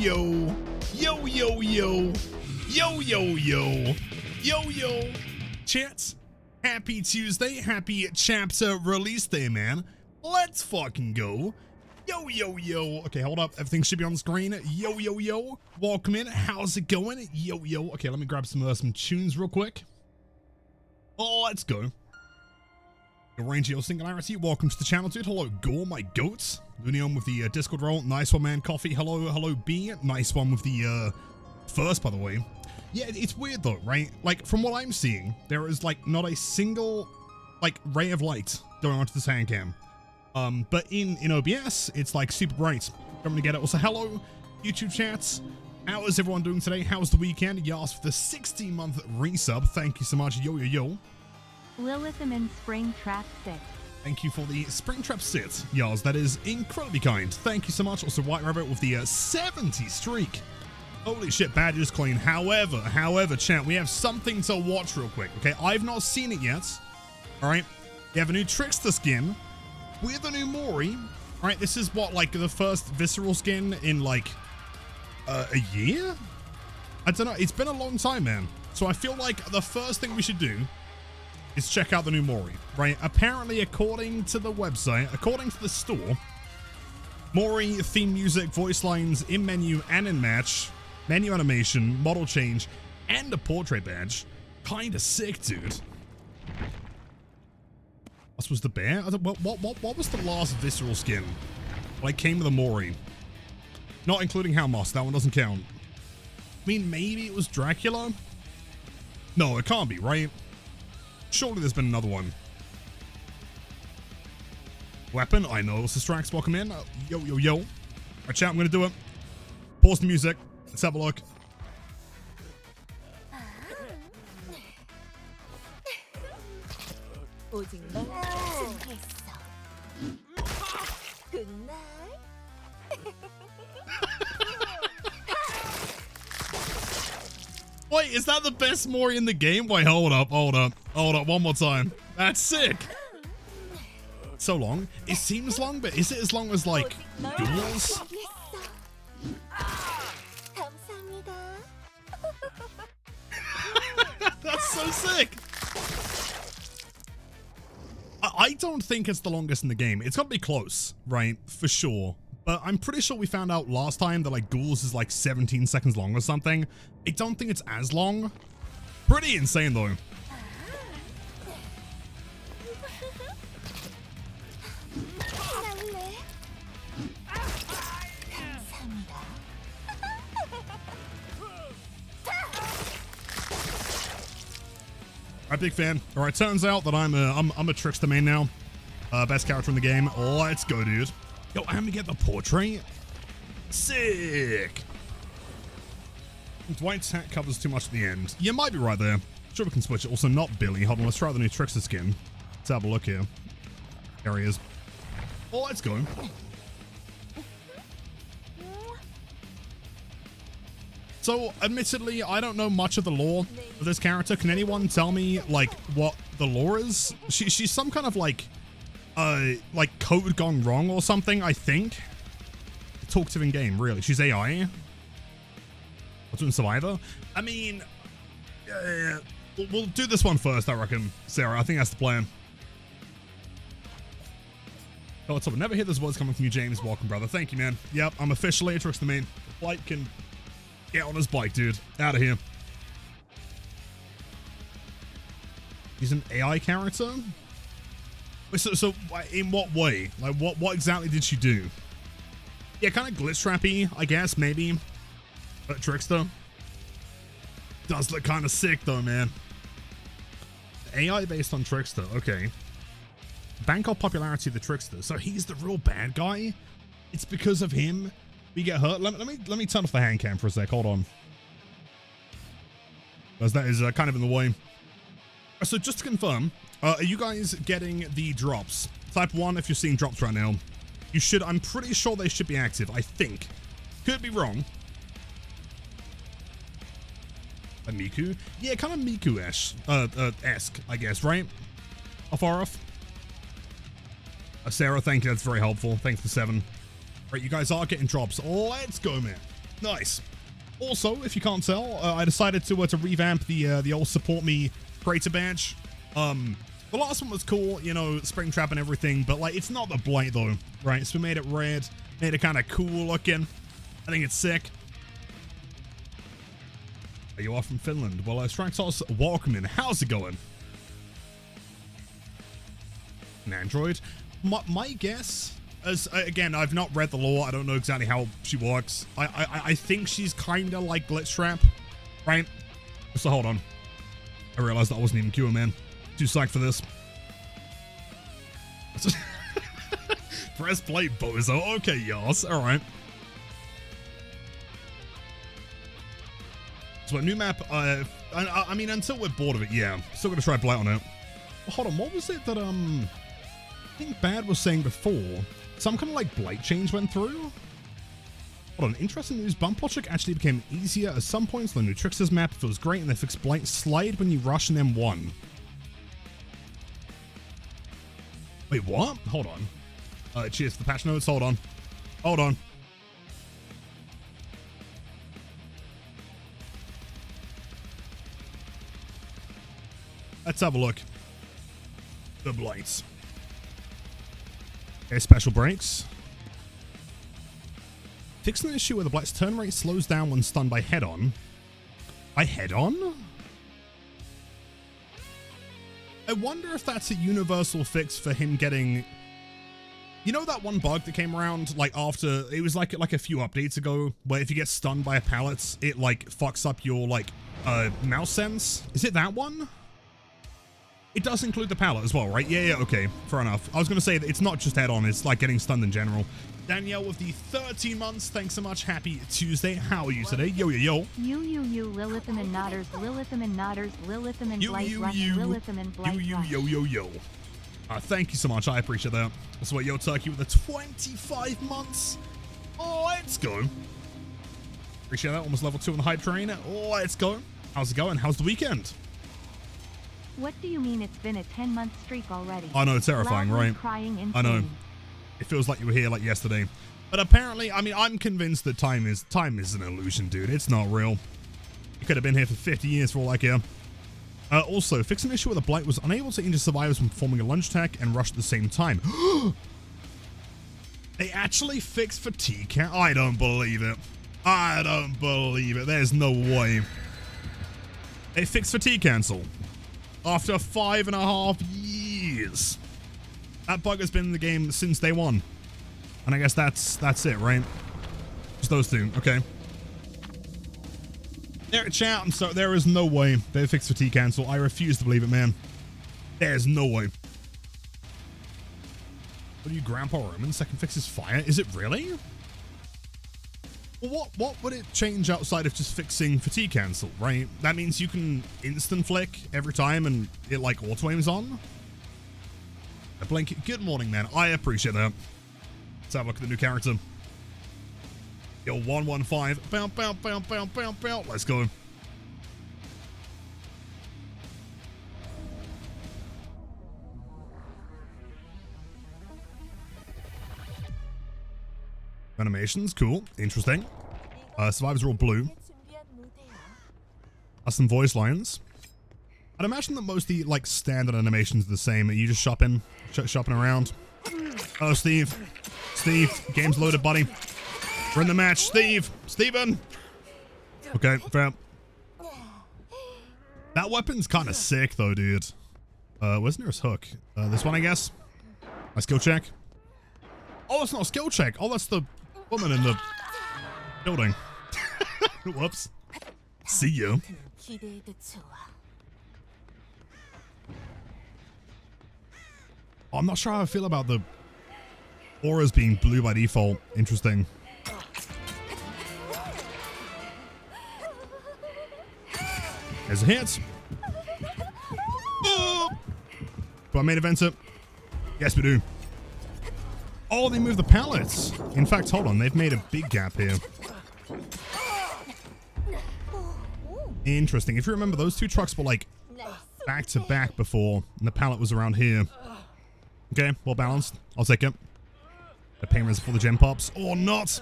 yo. Yo, yo, yo. Yo, yo, yo. Yo, yo. Chats, happy Tuesday. Happy chapter release day, man. Let's fucking go. Yo, yo, yo. Okay, hold up. Everything should be on the screen. Yo, yo, yo. Welcome in. How's it going? Yo, yo. Okay, let me grab some tunes real quick. Oh, let's go. Arrange your singularity. Welcome to the channel, dude. Hello, Gore, my goats. Lunion with the Discord roll. Nice one, man. Coffee. Hello, B. Nice one with the first, by the way. Yeah, it's weird though, right? Like, from what I'm seeing, there is like not a single like ray of light going onto this hand cam. But in OBS, it's like super bright. Coming to get it. Also, hello, YouTube chats. How is everyone doing today? How's the weekend? You asked for the 60-month resub. Thank you so much. Yo, yo, yo. Lilitham in Springtrap 6. Thank you for the Springtrap sit, Yars. That is incredibly kind. Thank you so much. Also, White Rabbit with the 70 streak. Holy shit, badges clean. However, chat, we have something to watch real quick. Okay, I've not seen it yet. All right, we have a new Trickster skin with a new mory. All right, this is what, like the first visceral skin in like a year? I don't know. It's been a long time, man. So I feel like the first thing we should do is check out the new mory, right? Apparently, according to the website, according to the store, mory, theme music, voice lines, in menu and in match, menu animation, model change, and a portrait badge. Kinda sick, dude. What was the bear? What was the last visceral skin? Like, came with a mory. Not including Halmos, that one doesn't count. I mean, maybe it was Dracula? No, it can't be, right? Surely there's been another one. Weapon, I know. Sistrax, welcome in. Yo, yo, yo. All right, chat, I'm going to do it. Pause the music. Let's have a look. Wait, is that the best mory in the game? Wait, hold up, one more time. That's sick. So long. It seems long, but is it as long as like duels? That's so sick. I don't think it's the longest in the game. It's got to be close, right? For sure. But I'm pretty sure we found out last time that like Ghouls is like 17 seconds long or something. I don't think it's as long. Pretty insane though. Alright, big fan. Alright, turns out that I'm a Trickster main now. Best character in the game. Let's go, dude. Yo, and we get the portrait. Sick. Dwight's hat covers too much at the end. You might be right there. Sure, we can switch it. Also, not Billy. Hold on, let's try out the new Trickster skin. Let's have a look here. There he is. Oh, let's go. So, admittedly, I don't know much of the lore of this character. Can anyone tell me, like, what the lore is? She's some kind of, like code gone wrong or something, I think. Talkative in game, really. She's AI. What's doing Survivor? I mean, we'll do this one first, I reckon, Sarah. I think that's the plan. Oh, what's up? Never hear those words coming from you, James. Welcome, brother. Thank you, man. Yep, I'm officially a Trickster main. Blight can get on his bike, dude. Out of here. He's an AI character? So in what way? Like, what exactly did she do? Yeah, kind of glitch trappy, I guess, maybe. But Trickster does look kind of sick, though, man. AI based on Trickster, okay. Bangkok popularity of the Trickster. So he's the real bad guy. It's because of him we get hurt. Let me turn off the hand cam for a sec. Hold on, because that is kind of in the way. So just to confirm, are you guys getting the drops? Type 1 if you're seeing drops right now. You should. I'm pretty sure they should be active. I think. Could be wrong. A Miku? Yeah, kind of Miku-esque, I guess, right? Far off. Sarah, thank you. That's very helpful. Thanks for 7. Right, you guys are getting drops. Let's go, man. Nice. Also, if you can't tell, I decided to revamp the old support me creator badge. The last one was cool, you know, spring trap and everything, but like it's not the blight though, right? So we made it red, made it kind of cool looking. I think it's sick. You are from Finland. Well, Straxos, welcome in. How's it going? An android. My guess, as again, I've not read the lore. I don't know exactly how she works. I think she's kind of like Blitztrap, right? So hold on. I realized that I wasn't even queuing, man. Too psyched for this. Press play, bozo. Okay, yas. All right. So a new map. I mean, until we're bored of it, yeah. Still gonna try blight on it. Well, hold on. What was it that I think Bad was saying before? Some kind of like blight change went through. Hold on. Interesting news. Bump logic actually became easier at some points. The new Trickster's map feels great, and they fixed blight slide when you rush an M1. Wait, what? Hold on. Cheers for the patch notes. Hold on. Hold on. Let's have a look. The blights. Okay, special breaks. Fixing an issue where the blight's turn rate slows down when stunned by head-on. By head-on? I wonder if that's a universal fix for him getting... You know that one bug that came around, like, after... It was, like a few updates ago, where if you get stunned by a pallet, it, like, fucks up your, like, mouse sense? Is it that one? It does include the pallet as well, right? Yeah, okay. Fair enough. I was going to say that it's not just head-on, it's, like, getting stunned in general. Danielle with the 13 months. Thanks so much. Happy Tuesday. How are you today? Yo, yo, yo. You, Lilithum and Nodders, Lilithum and Nodders, Lilithum and Blight Rush, Lilithum and Blight Rush. Yo. Thank you so much. I appreciate that. That's what Yo Turkey with the 25 months. Oh, let's go. Appreciate that. Almost level 2 on the hype train. Oh, let's go. How's it going? How's the weekend? What do you mean it's been a 10-month streak already? I know, terrifying, Loudly right? Crying insane. I know. It feels like you were here like yesterday. But apparently, I mean, I'm convinced that time is an illusion, dude. It's not real. You could have been here for 50 years for all I care. Also, fix an issue where the blight was unable to injure survivors from performing a lunge attack and rush at the same time. They actually fixed fatigue count. I don't believe it. I don't believe it. There's no way. They fixed fatigue cancel. After 5.5 years. That bug has been in the game since day one. And I guess that's it, right? Just those two. Okay. There, chat. I'm sorry. There is no way they fixed fatigue cancel. I refuse to believe it, man. There's no way. What are you, Grandpa Roman? Second fix is fire. Is it really? Well, what would it change outside of just fixing fatigue cancel, right? That means you can instant flick every time and it like auto aims on. A blink. Good morning, man. I appreciate that. Let's have a look at the new character. Yo, 115. Bow, bow, bow, bow, bow, bow. Let's go. Animations, cool. Interesting. Survivors are all blue. That's some voice lines. I'd imagine that most of the, like, standard animations are the same. Are you just shopping around? Oh, Steve. Steve, game's loaded, buddy. We're in the match. Steven. Okay, fair. That weapon's kind of sick, though, dude. Where's the nearest hook? This one, I guess. My skill check. Oh, that's not a skill check. Oh, that's the woman in the building. Whoops. See you. Oh, I'm not sure how I feel about the auras being blue by default. Interesting. There's a hit. Do I main event it? Yes, we do. Oh, they moved the pallets. In fact, hold on. They've made a big gap here. Interesting. If you remember, those two trucks were like back to back before, and the pallet was around here. Okay, well balanced. I'll take it. The payments for the gem pops or not.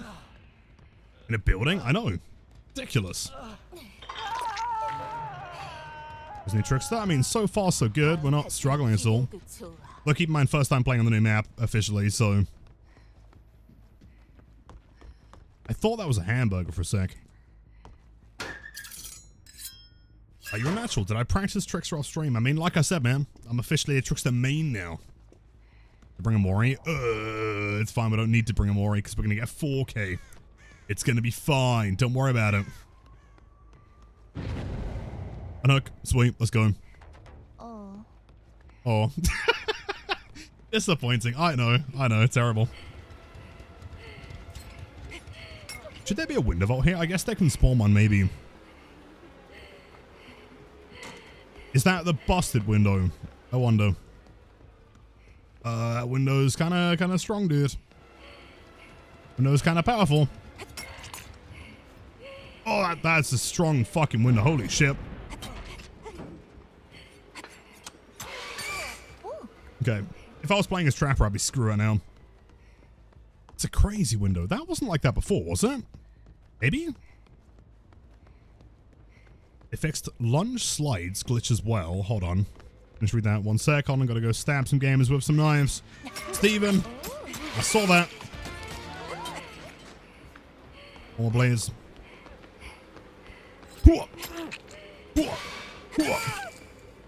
In a building? I know. Ridiculous. There's new Trickster. I mean, so far so good. We're not struggling at all. Look, keep in mind, first time playing on the new map officially, so... I thought that was a hamburger for a sec. Are you a natural? Did I practice Trickster off stream? I mean, like I said, man, I'm officially a Trickster main now. Bring a mory? It's fine, we don't need to bring a mory because we're going to get 4K. It's going to be fine. Don't worry about it. Unhook. Sweet. Let's go. Oh. Disappointing. I know. Terrible. Should there be a window vault here? I guess they can spawn one, maybe. Is that the busted window? I wonder. That window's kind of strong, dude. Window's kind of powerful. Oh, that's a strong fucking window. Holy shit. Okay. If I was playing as Trapper, I'd be screwed right now. It's a crazy window. That wasn't like that before, was it? Maybe? It fixed lunge slides glitch as well. Hold on. Let's read that 1 sec. Hold on, gotta go stab some gamers with some knives. Steven! I saw that. More blades. Three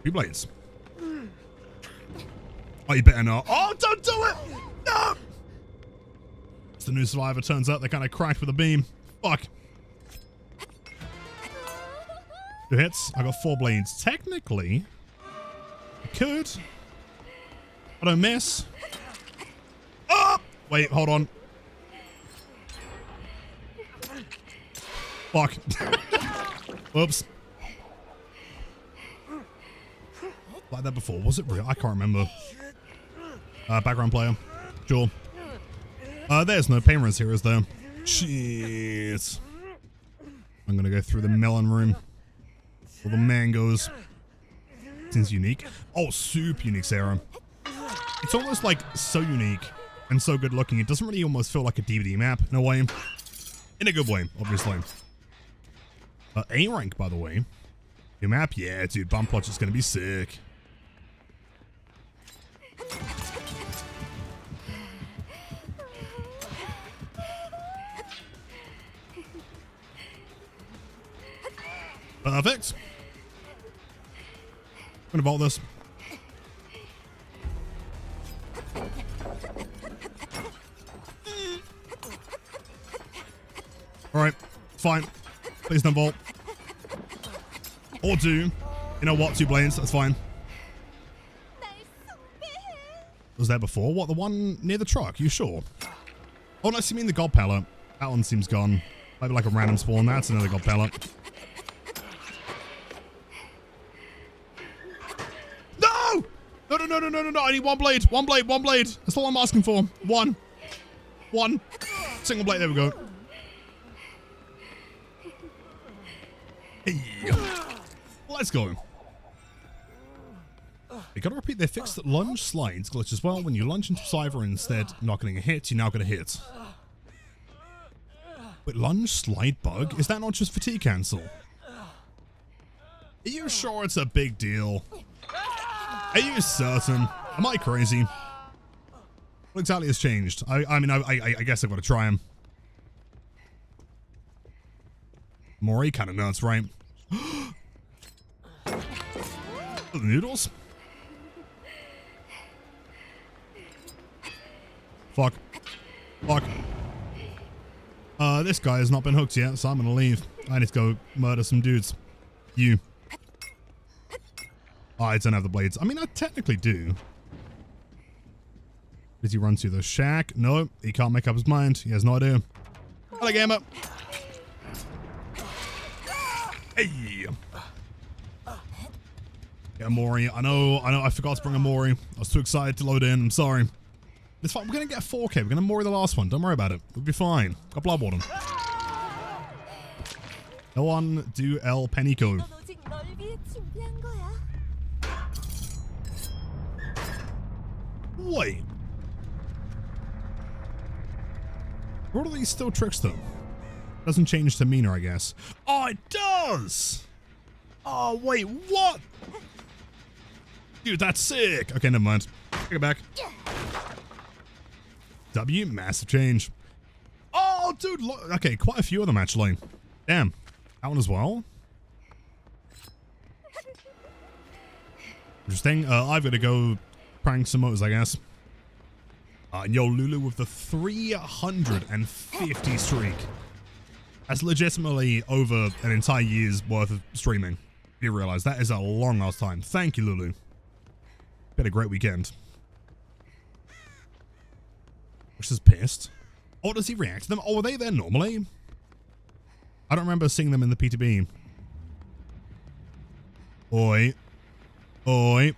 blades. Oh, you better not. Oh, don't do it! No! It's the new survivor. Turns out they kind of cracked with a beam. Fuck. 2 hits. I got 4 blades. Technically, I could. I don't miss. Oh! Wait, hold on. Fuck. Whoops. Like that before. Was it real? I can't remember. Background player. Sure. There's no pain runs here, is there? Shit. I'm gonna go through the melon room. All the mangoes. Seems unique. Oh, super unique, Sarah. It's almost like so unique and so good looking. It doesn't really almost feel like a DVD map in a way. In a good way, obviously. A rank, by the way. New map? Yeah, dude. Bump Plotch is gonna be sick. Perfect. I'm gonna vault this. Alright, fine. Please don't vault. Or do. You know what? 2 blades, that's fine. Was there before? What, the one near the truck? You sure? Oh, no, you mean the god pallet. That one seems gone. Maybe like a random spawn. That's another god pallet. No! No. I need 1 blade. 1 blade. 1 blade. That's all I'm asking for. 1. 1. Single blade. There we go. Hey. Let's go. You gotta repeat, they fixed that lunge slides glitch as well. When you lunge into Cypher instead not getting a hit, you're now gonna hit. Wait, lunge slide bug? Is that not just fatigue cancel? Are you sure it's a big deal? Are you certain? Am I crazy? What exactly has changed? I mean, I guess I've got to try him. Mory kind of nuts, right? The noodles? Fuck. Fuck. This guy has not been hooked yet, so I'm gonna leave. I need to go murder some dudes. You. Oh, I don't have the blades. I mean, I technically do. Does he run to the shack? No, he can't make up his mind. He has no idea. Hello, gamer. Hey. Yeah, Mory. I know. I forgot to bring a Mory. I was too excited to load in. I'm sorry. It's fine. We're going to get 4K. We're going to Mory the last one. Don't worry about it. We'll be fine. Got blood water. No one do El Penico. Wait. What are these still Trickster? Doesn't change demeanor, I guess. Oh, it does! Oh, wait, what? Dude, that's sick. Okay, never mind. Take it back. W, massive change. Oh, dude, look. Okay, quite a few of them, actually. Damn. That one as well. Interesting. I've got to go prank some motors, I guess. Yo, Lulu with the 350 streak. That's legitimately over an entire year's worth of streaming. You realize that is a long ass time. Thank you, Lulu. Had a great weekend. Which is pissed. Oh, does he react to them? Oh, are they there normally? I don't remember seeing them in the PTB. Oi. Oi.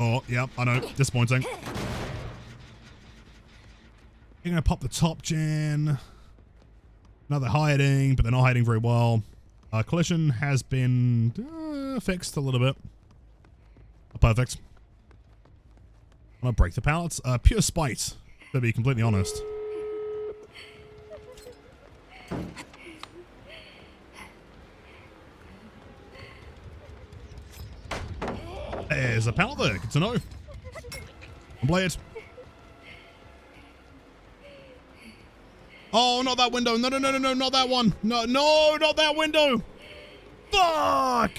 Oh, yep, I know. Disappointing. You're gonna pop the top gen. Now they're hiding, but they're not hiding very well. Collision has been fixed a little bit. Perfect. I'm gonna break the pallets. Pure spite, to be completely honest. There's a pallet there. Good to know. Blight. Oh, not that window. No, no, no, no, no, not that one. No, no, not that window. Fuck.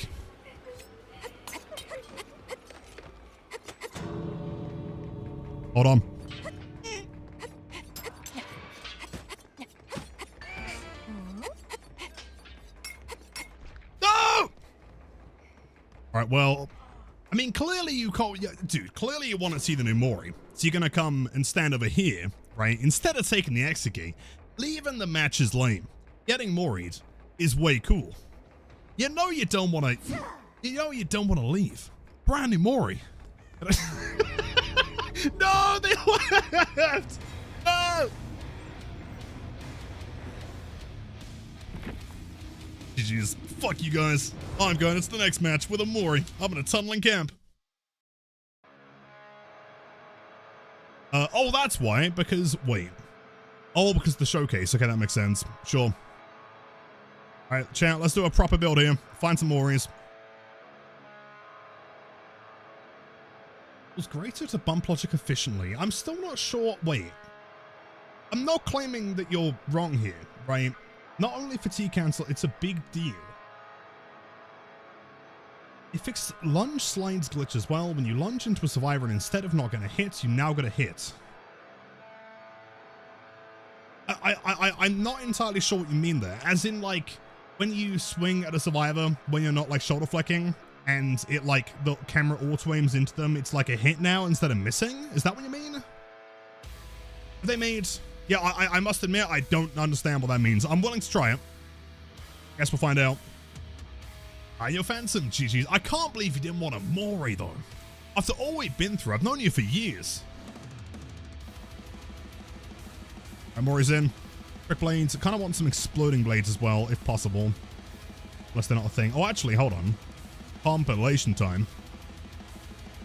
Hold on. No! All right, well, I mean, clearly you can't, dude, clearly you want to see the new mory. So you're going to come and stand over here, right? Instead of taking the exit key, leaving the match is lame. Getting moried is way cool. You know you don't want to, leave. Brand new mory. No, they left! No! GG's. Fuck you guys. I'm going into the next match with a mory. I'm in a tunneling camp. Oh, that's why. Because, wait. Oh, because the showcase. Okay, that makes sense. Sure. Alright, chat, let's do a proper build here. Find some mories. It was greater to bump logic efficiently. I'm still not sure. Wait. I'm not claiming that you're wrong here, right? Not only fatigue cancel, it's a big deal. It fixed lunge slides glitch as well. When you lunge into a survivor and instead of not going to hit, you now got to hit. I'm not entirely sure what you mean there. As in, like, when you swing at a survivor, when you're not, like, shoulder flicking, and it, like, the camera auto-aims into them, it's like a hit now instead of missing? Is that what you mean? Have they made... Yeah, I must admit, I don't understand what that means. I'm willing to try it. Guess we'll find out. You're Phantom, GG's. I can't believe you didn't want a mory, though. After all we've been through, I've known you for years. Right, mory's in. Quick blades. I kind of want some exploding blades as well, if possible. Unless they're not a thing. Oh, actually, hold on. Compilation time.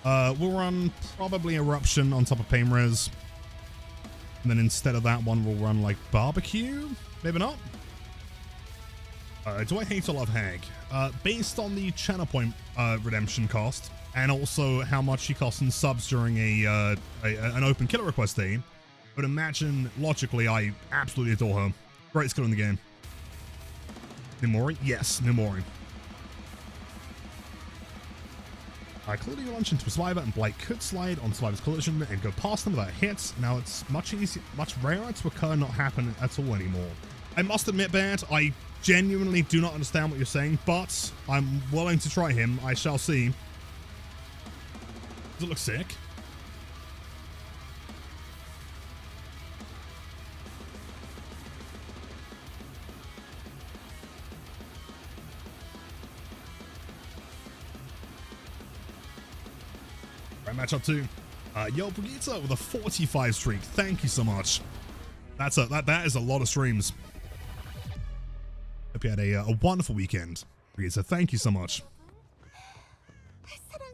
We'll run probably Eruption on top of Pain Res. And then instead of that one, we'll run like Barbecue? Maybe not? Do I hate or love Hag? Based on the channel point redemption cost, and also how much she costs in subs during an open killer request day, I would imagine, logically, I absolutely adore her. Great skill in the game. New mory? Yes, new mory. Clearly you launch into a survivor and Blight could slide on survivor's collision and go past them without hits. Now it's much rarer to occur, not happen at all anymore. I must admit, Bad, I genuinely do not understand what you're saying, but I'm willing to try him. I shall see. Does it look sick? Matchup 2. Yo, Brigitte with a 45 streak. Thank you so much. That is a lot of streams. Hope you had a wonderful weekend, Brigitte. Thank you so much.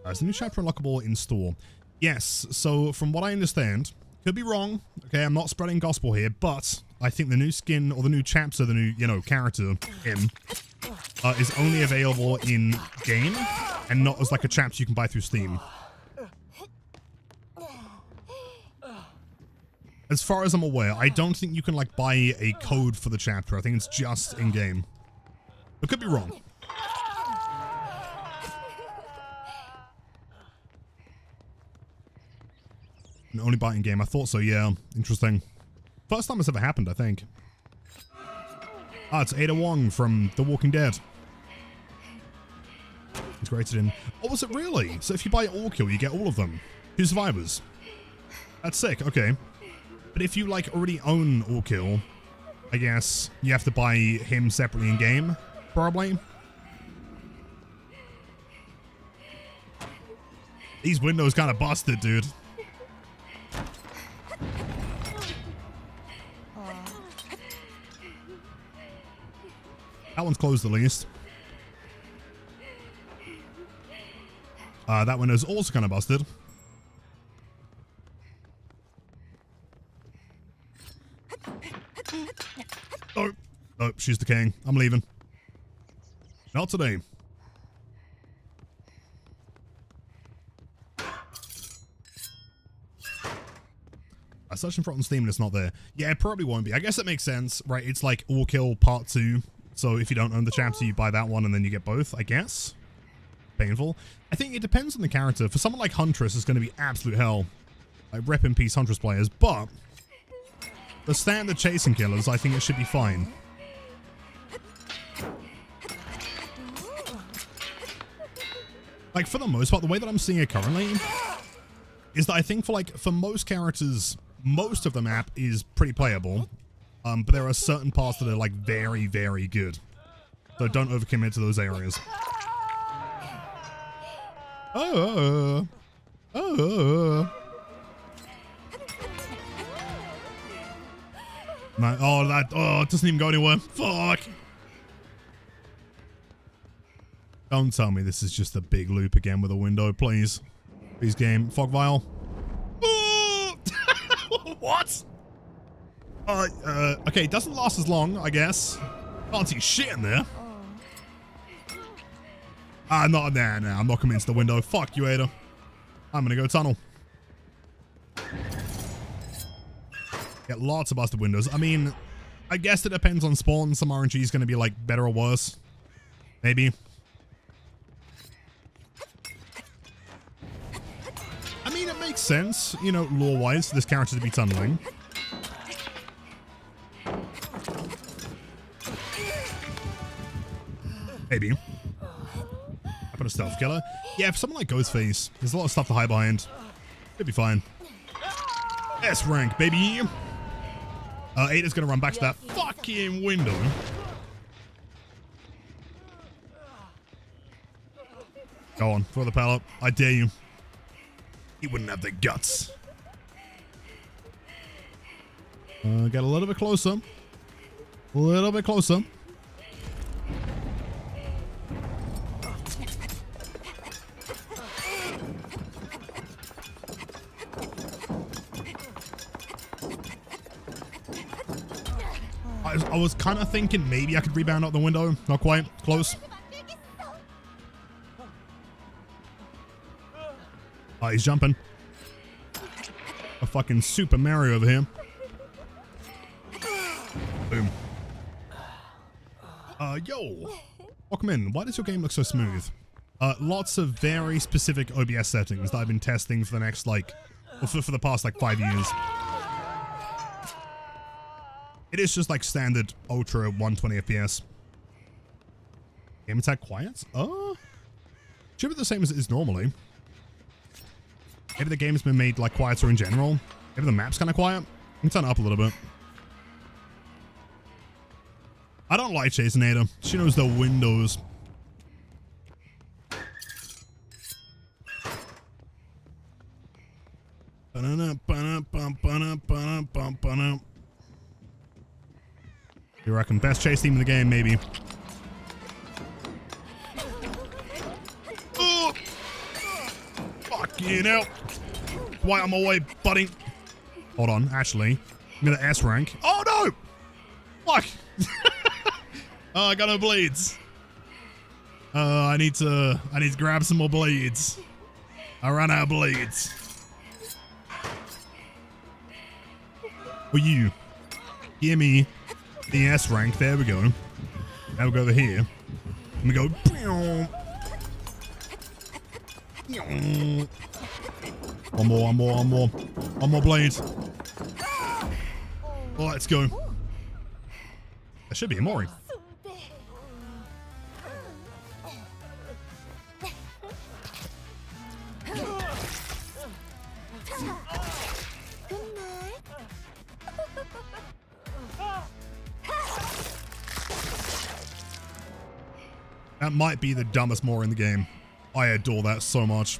There's a new chapter unlockable in store. Yes, so from what I understand, could be wrong. Okay, I'm not spreading gospel here, but I think the new skin or the new chapter, the new, you know, character in is only available in game and not as like a chapter you can buy through Steam. As far as I'm aware, I don't think you can like buy a code for the chapter. I think it's just in game. I could be wrong. And only buy it in game. I thought so, yeah. Interesting. First time it's ever happened, I think. Ah, it's Ada Wong from The Walking Dead. Integrated in. Oh, was it really? So if you buy all kill, you get all of them. 2 survivors. That's sick, okay. But if you like already own all kill, I guess you have to buy him separately in game, probably. These windows kind of busted, dude. That one's closed at least. That window's also kind of busted. Oh, oh, she's decaying. I'm leaving. Not today. I searched for it on Steam and it's not there. Yeah, it probably won't be. I guess it makes sense, right? It's like All Kill Part 2. So if you don't own the chapter, you buy that one and then you get both, I guess. Painful. I think it depends on the character. For someone like Huntress, it's going to be absolute hell. Like, rep in peace Huntress players. But the standard chasing killers, I think it should be fine. Like, for the most part, the way that I'm seeing it currently is that I think for most characters, most of the map is pretty playable. But there are certain parts that are like very, very good. So don't overcommit to those areas. Oh. No, it doesn't even go anywhere. Fuck. Don't tell me this is just a big loop again with a window, please. Please, game. Fog vial. Oh! What? Okay, it doesn't last as long, I guess. Can't see shit in there. I'm not there now. I'm not coming into the window. Fuck you, Ada. I'm gonna go tunnel. Get lots of busted windows. I mean, I guess it depends on spawn. Some RNG is gonna be like better or worse. Maybe. I mean, it makes sense, you know, lore-wise, for this character to be tunneling. Maybe. I put a stealth killer. Yeah, for someone like Ghostface, there's a lot of stuff to hide behind. Could be fine. S rank, baby. Ada's gonna run back to that fucking window. Go on, throw the pallet. I dare you. He wouldn't have the guts. Get a little bit closer. A little bit closer. I was kind of thinking maybe I could rebound out the window. Not quite. Close. Oh, he's jumping. A fucking Super Mario over here. Boom. Yo. Welcome in. Why does your game look so smooth? Lots of very specific OBS settings that I've been testing for the next, like, for the past, like, 5 years. It is just like standard ultra 120 FPS. Game attack quiet? Should be the same as it is normally. Maybe the game's been made like quieter in general. Maybe the map's kind of quiet. I can turn it up a little bit. I don't like chasing Ada. She knows the windows. You reckon best chase team in the game, maybe. Oh! Fucking hell. Why on my way, buddy? Hold on, actually. I'm gonna S rank. Oh no! Oh, I got no blades. I need to grab some more blades. I ran out of blades. For you. Give me the S rank. There we go. Now we go over here. And we go. One more blade. Oh, let's go. That should be a mory. That might be the dumbest mory in the game. I adore that so much.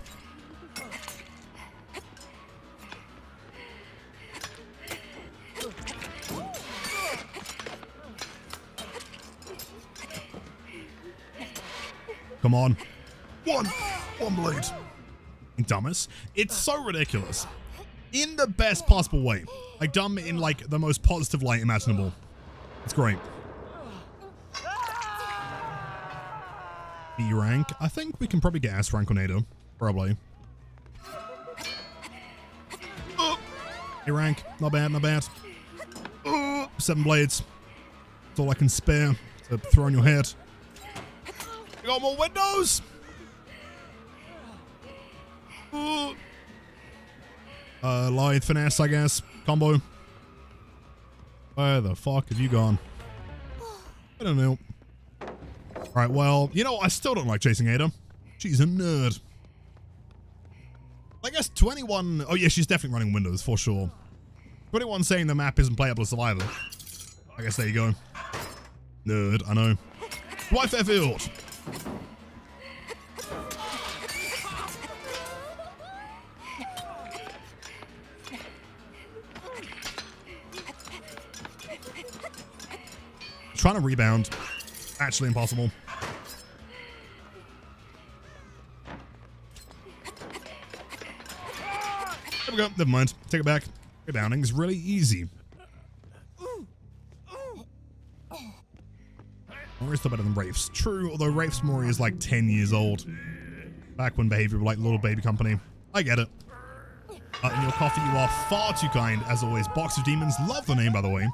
Come on. One blade. Dumbest. It's so ridiculous. In the best possible way. Like dumb in like the most positive light imaginable. It's great. B rank. I think we can probably get S rank on Ada. Probably. A rank. Not bad, not bad. 7 blades. That's all I can spare to throw on your head. You got more windows! Light finesse, I guess. Combo. Where the fuck have you gone? I don't know. Alright, well, you know, I still don't like chasing Ada. She's a nerd. I guess 21... Oh, yeah, she's definitely running Windows, for sure. 21 saying the map isn't playable as Survivor. I guess there you go. Nerd, I know. Wife Fairfield. Trying to rebound. Actually impossible. There we go. Never mind. Take it back. Rebounding is really easy. Mory's still better than Wraith's. True, although Wraith's Mory is like 10 years old. Back when behavior was like little baby company. I get it. In your coffee, you are far too kind, as always. Box of Demons. Love the name, by the way.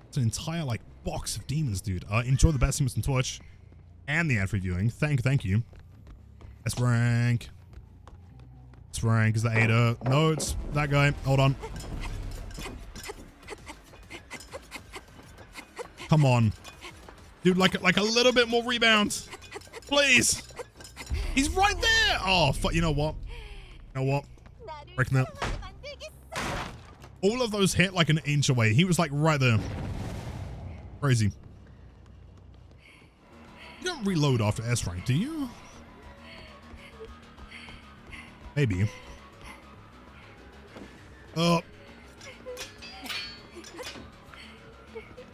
It's an entire, like, box of demons, dude. Enjoy the best humans on Twitch. And the ad free viewing. Thank you. S rank. S rank. Is that Ada? No, it's that guy. Hold on. Come on. Dude, like a little bit more rebound. Please. He's right there. Oh, fuck. You know what? You know what? Breaking up. All of those hit like an inch away. He was like right there. Crazy. You don't reload after S rank, do you? Maybe. Oh.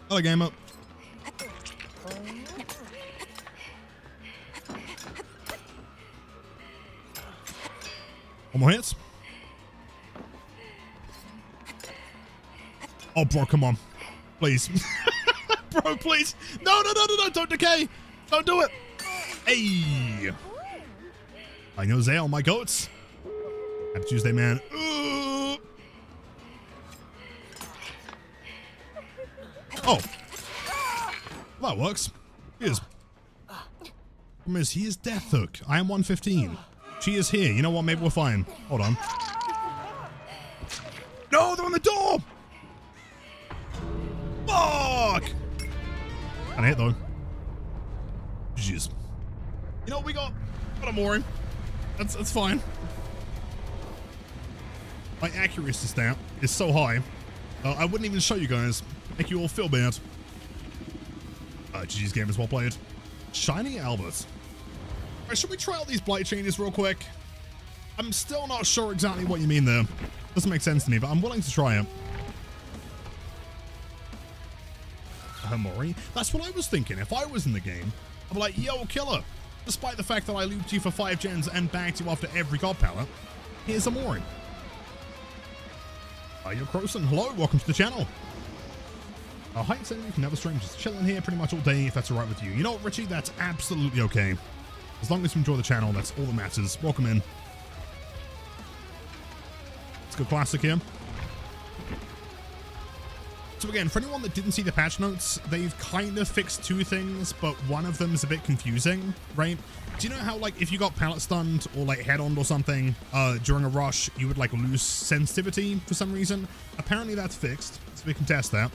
Hello, gamer. One more hits. Oh, bro, come on. Please. Bro, please. No, don't decay. Don't do it. Hey. I know Zale, my goats. Happy Tuesday, man. Oh. Well, that works. He is. Problem is, he is Death Hook. I am 115. She is here. You know what? Maybe we're fine. Hold on. No, they're on the door. Fuck. Can't hit though. Jeez. You know what we got? Got a mory. That's fine. My accuracy stat is so high. I wouldn't even show you guys. Make you all feel bad. GG's game is well played. Shiny Albert. Alright, should we try out these blight changes real quick? I'm still not sure exactly what you mean there. Doesn't make sense to me, but I'm willing to try it. Mory. That's what I was thinking. If I was in the game, I'd be like, yo, killer. Despite the fact that I looped you for 5 gens and bagged you after every god palette, here's a mory. You're Croson. Hello, welcome to the channel. Height saying you can never stream, just chilling here pretty much all day if that's alright with you. You know what, Richie? That's absolutely okay. As long as you enjoy the channel, that's all that matters. Welcome in. Let's go classic here. So again, for anyone that didn't see the patch notes, they've kind of fixed two things, but one of them is a bit confusing, right? Do you know how, like, if you got pallet stunned or, like, head-on or something during a rush, you would, like, lose sensitivity for some reason? Apparently that's fixed, so we can test that.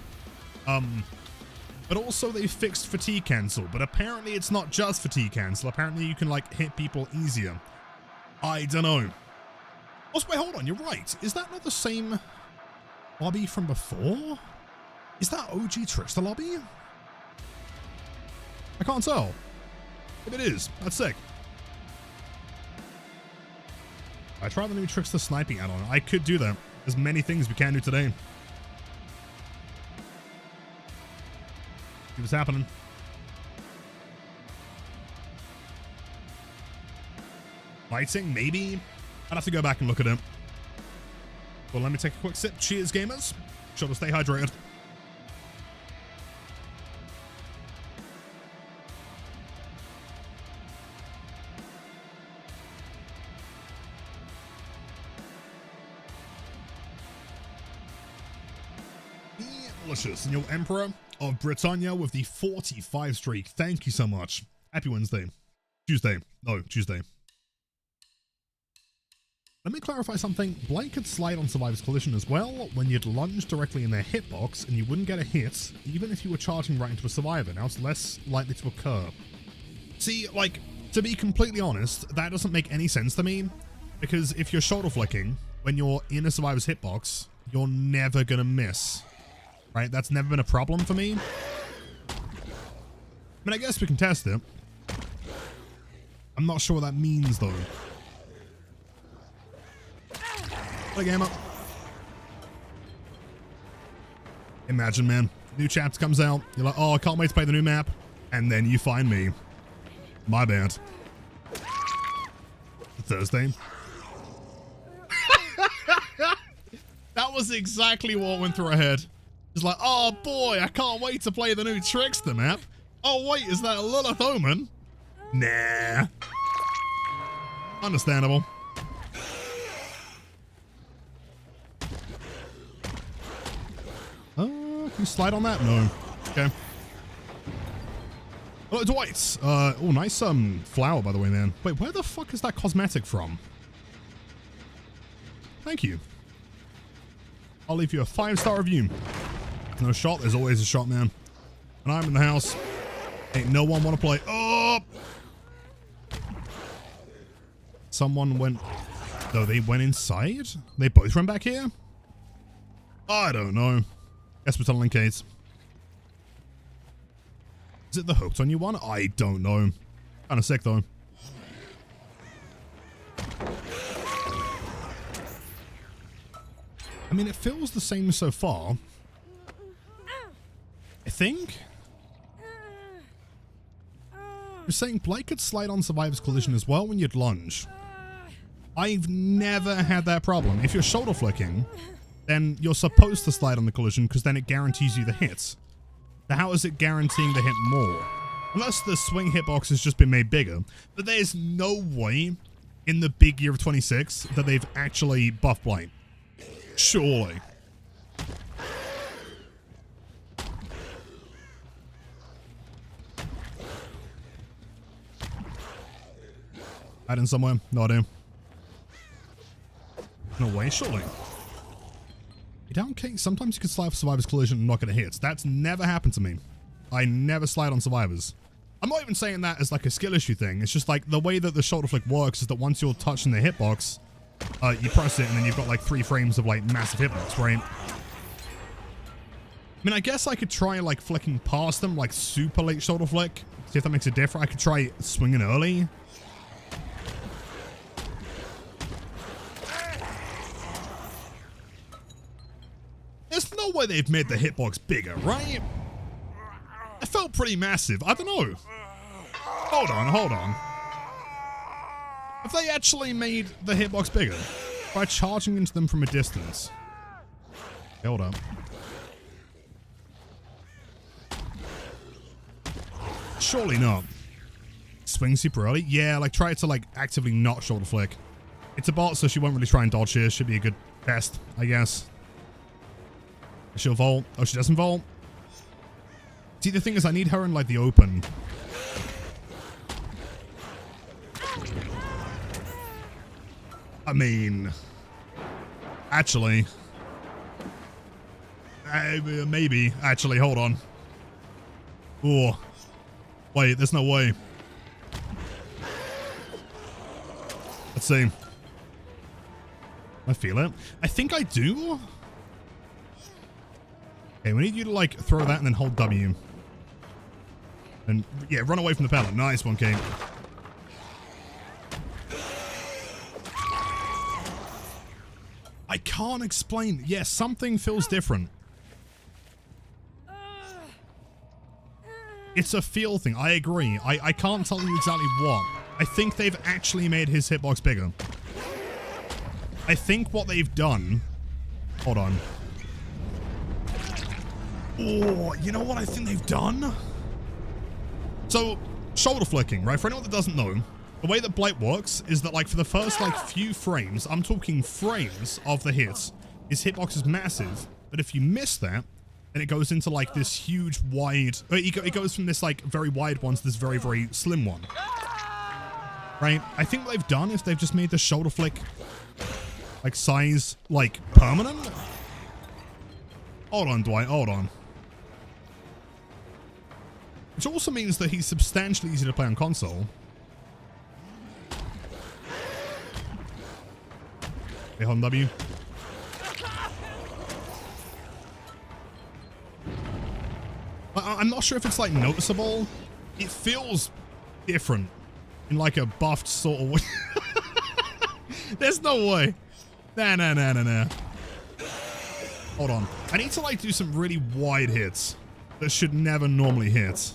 But also they fixed fatigue cancel, but apparently it's not just fatigue cancel. Apparently you can, like, hit people easier. I don't know. Also, wait, hold on, you're right. Is that not the same lobby from before? Is that OG Trickster lobby? I can't tell. If it is, that's sick. I tried the new Trickster sniping add-on. I could do that. There's many things we can do today. See what's happening. Lighting, maybe? I'd have to go back and look at it. Well, let me take a quick sip. Cheers, gamers. Sure to stay hydrated. Delicious. And your Emperor of Britannia with the 45 streak. Thank you so much. Happy Wednesday. Tuesday. No, Tuesday. Let me clarify something. Blight could slide on Survivor's Collision as well when you'd lunge directly in their hitbox and you wouldn't get a hit, even if you were charging right into a Survivor. Now it's less likely to occur. See, like, to be completely honest, that doesn't make any sense to me, because if you're shoulder flicking when you're in a Survivor's hitbox, you're never gonna miss. Right? That's never been a problem for me. I mean, I guess we can test it. I'm not sure what that means, though. What a game up. Imagine, man. New chapter comes out. You're like, oh, I can't wait to play the new map. And then you find me. My bad. Thursday. That was exactly what went through her head. It's like, oh boy, I can't wait to play the new Trickster map. Oh wait, is that a Lilith Omen? Nah. Understandable. Can you slide on that? No. Okay. Oh, Dwight. Oh, nice flower, by the way, man. Wait, where the fuck is that cosmetic from? Thank you. I'll leave you a 5-star review. No shot, there's always a shot, man. When I'm in the house, ain't no one want to play. Oh! Someone went... No, they went inside? They both went back here? I don't know. Guess we're tunneling Kate. Is it the hooked on you one? I don't know. Kind of sick, though. I mean, it feels the same so far. I think. You're saying Blight could slide on Survivor's Collision as well when you'd lunge. I've never had that problem. If you're shoulder flicking, then you're supposed to slide on the collision because then it guarantees you the hits. Now, how is it guaranteeing the hit more? Unless the swing hitbox has just been made bigger. But there's no way in the big year of 26 that they've actually buffed Blight. Surely. Hide in somewhere? No idea. No way, surely. Down King, sometimes you can slide for Survivor's Collision and not get a hit. That's never happened to me. I never slide on Survivors. I'm not even saying that as like a skill issue thing. It's just like the way that the shoulder flick works is that once you're touching the hitbox, you press it and then you've got like 3 frames of like massive hitbox, right? I mean, I guess I could try like flicking past them, like super late shoulder flick. See if that makes it different. I could try swinging early. There's no way they've made the hitbox bigger, right? It felt pretty massive. I don't know. Hold on, hold on. Have they actually made the hitbox bigger by charging into them from a distance? Hold up. Surely not. Swing super early? Yeah, like try to like actively not shoulder flick. It's a bot, so she won't really try and dodge here. Should be a good test, I guess. She'll vault. Oh, she doesn't vault. See, the thing is, I need her in like the open. I mean, actually, maybe. Actually, hold on. Oh, wait, there's no way. Let's see. I feel it. I think I do. Okay, we need you to like throw that and then hold W. And yeah, run away from the pellet. Nice one, King. I can't explain. Yeah, something feels different. It's a feel thing. I agree. I can't tell you exactly what. I think they've actually made his hitbox bigger. I think what they've done... Hold on. Oh, you know what I think they've done? So, shoulder flicking, right? For anyone that doesn't know, the way that blight works is that, like, for the first, like, few frames, I'm talking frames of the hits, his hitbox is massive, but if you miss that, then it goes into, like, this huge, wide... It goes from this, like, very wide one to this very, very slim one. Right? I think what they've done is they've just made the shoulder flick, like, size, like, permanent. Hold on, Dwight. Hold on. Which also means that he's substantially easy to play on console. Okay, hold on, W. I'm not sure if it's, like, noticeable. It feels different in, like, a buffed sort of way. There's no way. Nah. Hold on. I need to, like, do some really wide hits that should never normally hit.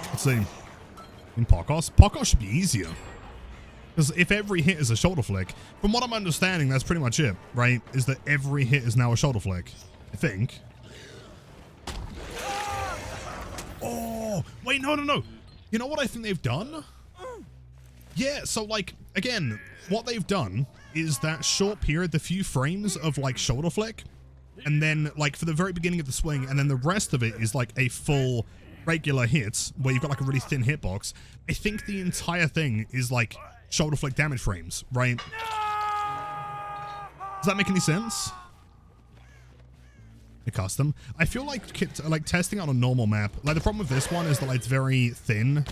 Let's see. In Parkos should be easier. Because if every hit is a shoulder flick, from what I'm understanding, that's pretty much it, right? Is that every hit is now a shoulder flick. I think. Oh, wait, no. You know what I think they've done? Yeah, so, like, again, what they've done is that short period, the few frames of, like, shoulder flick, and then, like, for the very beginning of the swing, and then the rest of it is, like, a full regular hit, where you've got, like, a really thin hitbox. I think the entire thing is, like, shoulder flick damage frames, right? Does that make any sense? A custom. I feel like testing on a normal map, like, the problem with this one is that, like, it's very thin.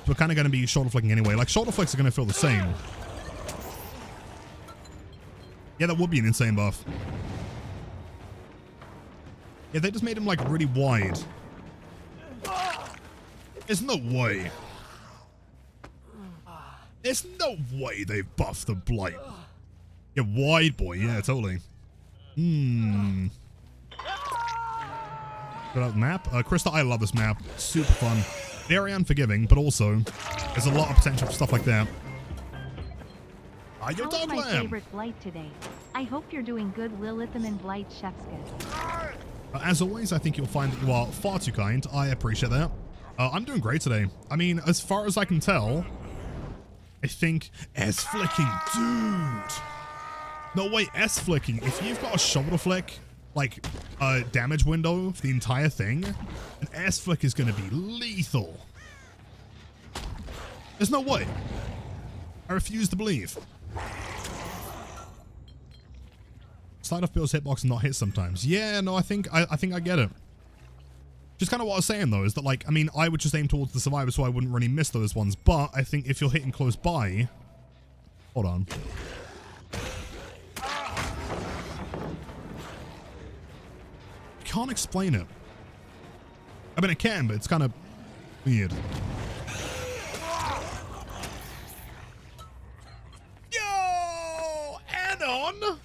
We're kind of going to be shoulder flicking anyway. Like, shoulder flicks are going to feel the same. Yeah, that would be an insane buff. Yeah, they just made him, like, really wide. There's no way. There's no way they've buffed the blight. Yeah, wide boy. Yeah, totally. Good out map. Krista, I love this map. Super fun. Very unforgiving, but also there's a lot of potential for stuff like that. Your dog my lamb. Favorite blight today. I hope you're doing good, Lilitham and Blight Chef's. As always, I think you'll find that you are far too kind. I appreciate that. I'm doing great today. I mean, as far as I can tell, I think S-flicking, dude. No, wait, S-flicking. If you've got a shoulder flick, like a damage window for the entire thing, an S-flick is going to be lethal. There's no way. I refuse to believe. Slide off Bill's hitbox and not hit sometimes. Yeah, no, I think I get it. Just kind of what I was saying though, is that, like, I mean, I would just aim towards the survivor so I wouldn't really miss those ones, but I think if you're hitting close by... Hold on. Can't explain it. I mean, I can, but it's kind of weird. Yo! Add-on!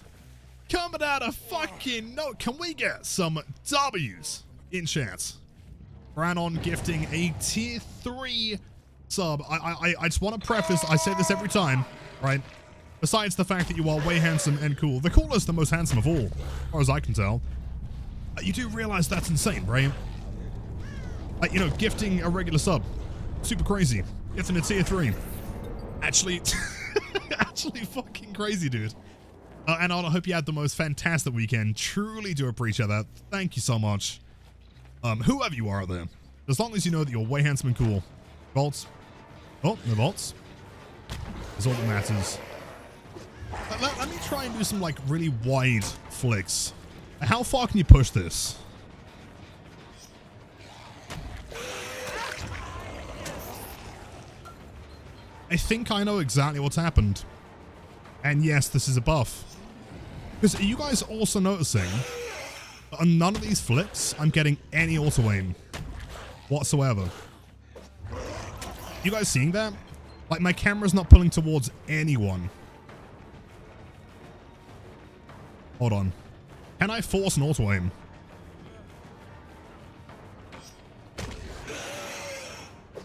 Coming out of fucking no. Can we get some W's in chat? Add-on gifting a tier 3 sub. I just want to preface, I say this every time, right? Besides the fact that you are way handsome and cool. The coolest and most handsome of all, as far as I can tell. You do realize that's insane, right? Like, you know, gifting a regular sub. Super crazy. Gifting a tier 3. Actually, actually fucking crazy, dude. And I hope you had the most fantastic weekend. Truly do appreciate that. Thank you so much. Whoever you are out there. As long as you know that you're way handsome and cool. Vaults. Oh, no vaults. That's all that matters. Let me try and do some, like, really wide flicks. How far can you push this? I think I know exactly what's happened. And yes, this is a buff. Because are you guys also noticing that on none of these flips, I'm getting any auto aim whatsoever? You guys seeing that? Like, my camera's not pulling towards anyone. Hold on. Can I force an auto aim?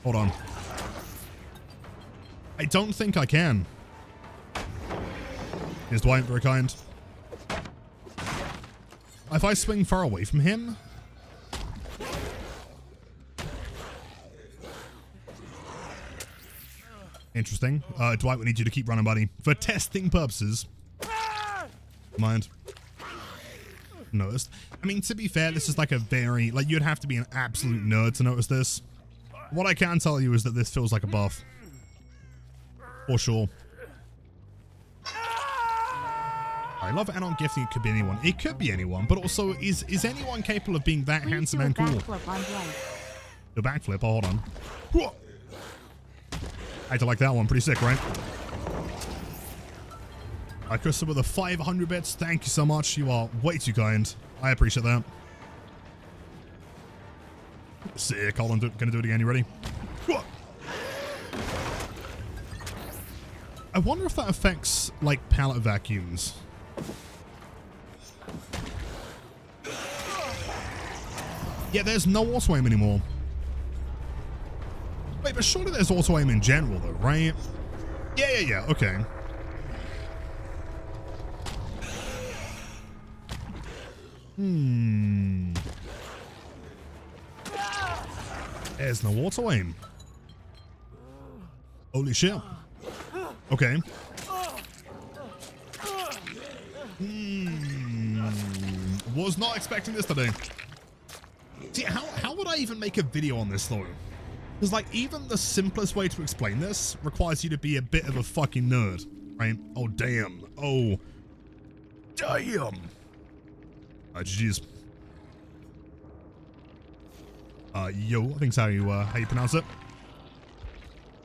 Hold on. I don't think I can. Here's Dwight, very kind. If I swing far away from him... Interesting. Dwight, we need you to keep running, buddy. For testing purposes. Mind. Noticed. I mean, to be fair, this is like a very... Like, you'd have to be an absolute nerd to notice this. What I can tell you is that this feels like a buff. For sure. I love add-on gifting. It could be anyone. It could be anyone, but also, is anyone capable of being that handsome and cool? The backflip. Oh, hold on. I had to like that one. Pretty sick, right? Krista with the 500 bits. Thank you so much. You are way too kind. I appreciate that. Sick. Hold on. Gonna do it again. You ready? I wonder if that affects, like, pallet vacuums. Yeah, there's no auto aim anymore. Wait, but surely there's auto aim in general, though, right? Yeah. Okay. There's no auto aim. Holy shit. Okay. Was not expecting this today. See, how would I even make a video on this, though? Because, like, even the simplest way to explain this requires you to be a bit of a fucking nerd, right? Oh, damn. Oh. Damn. GG's. Yo, I think's how you pronounce it.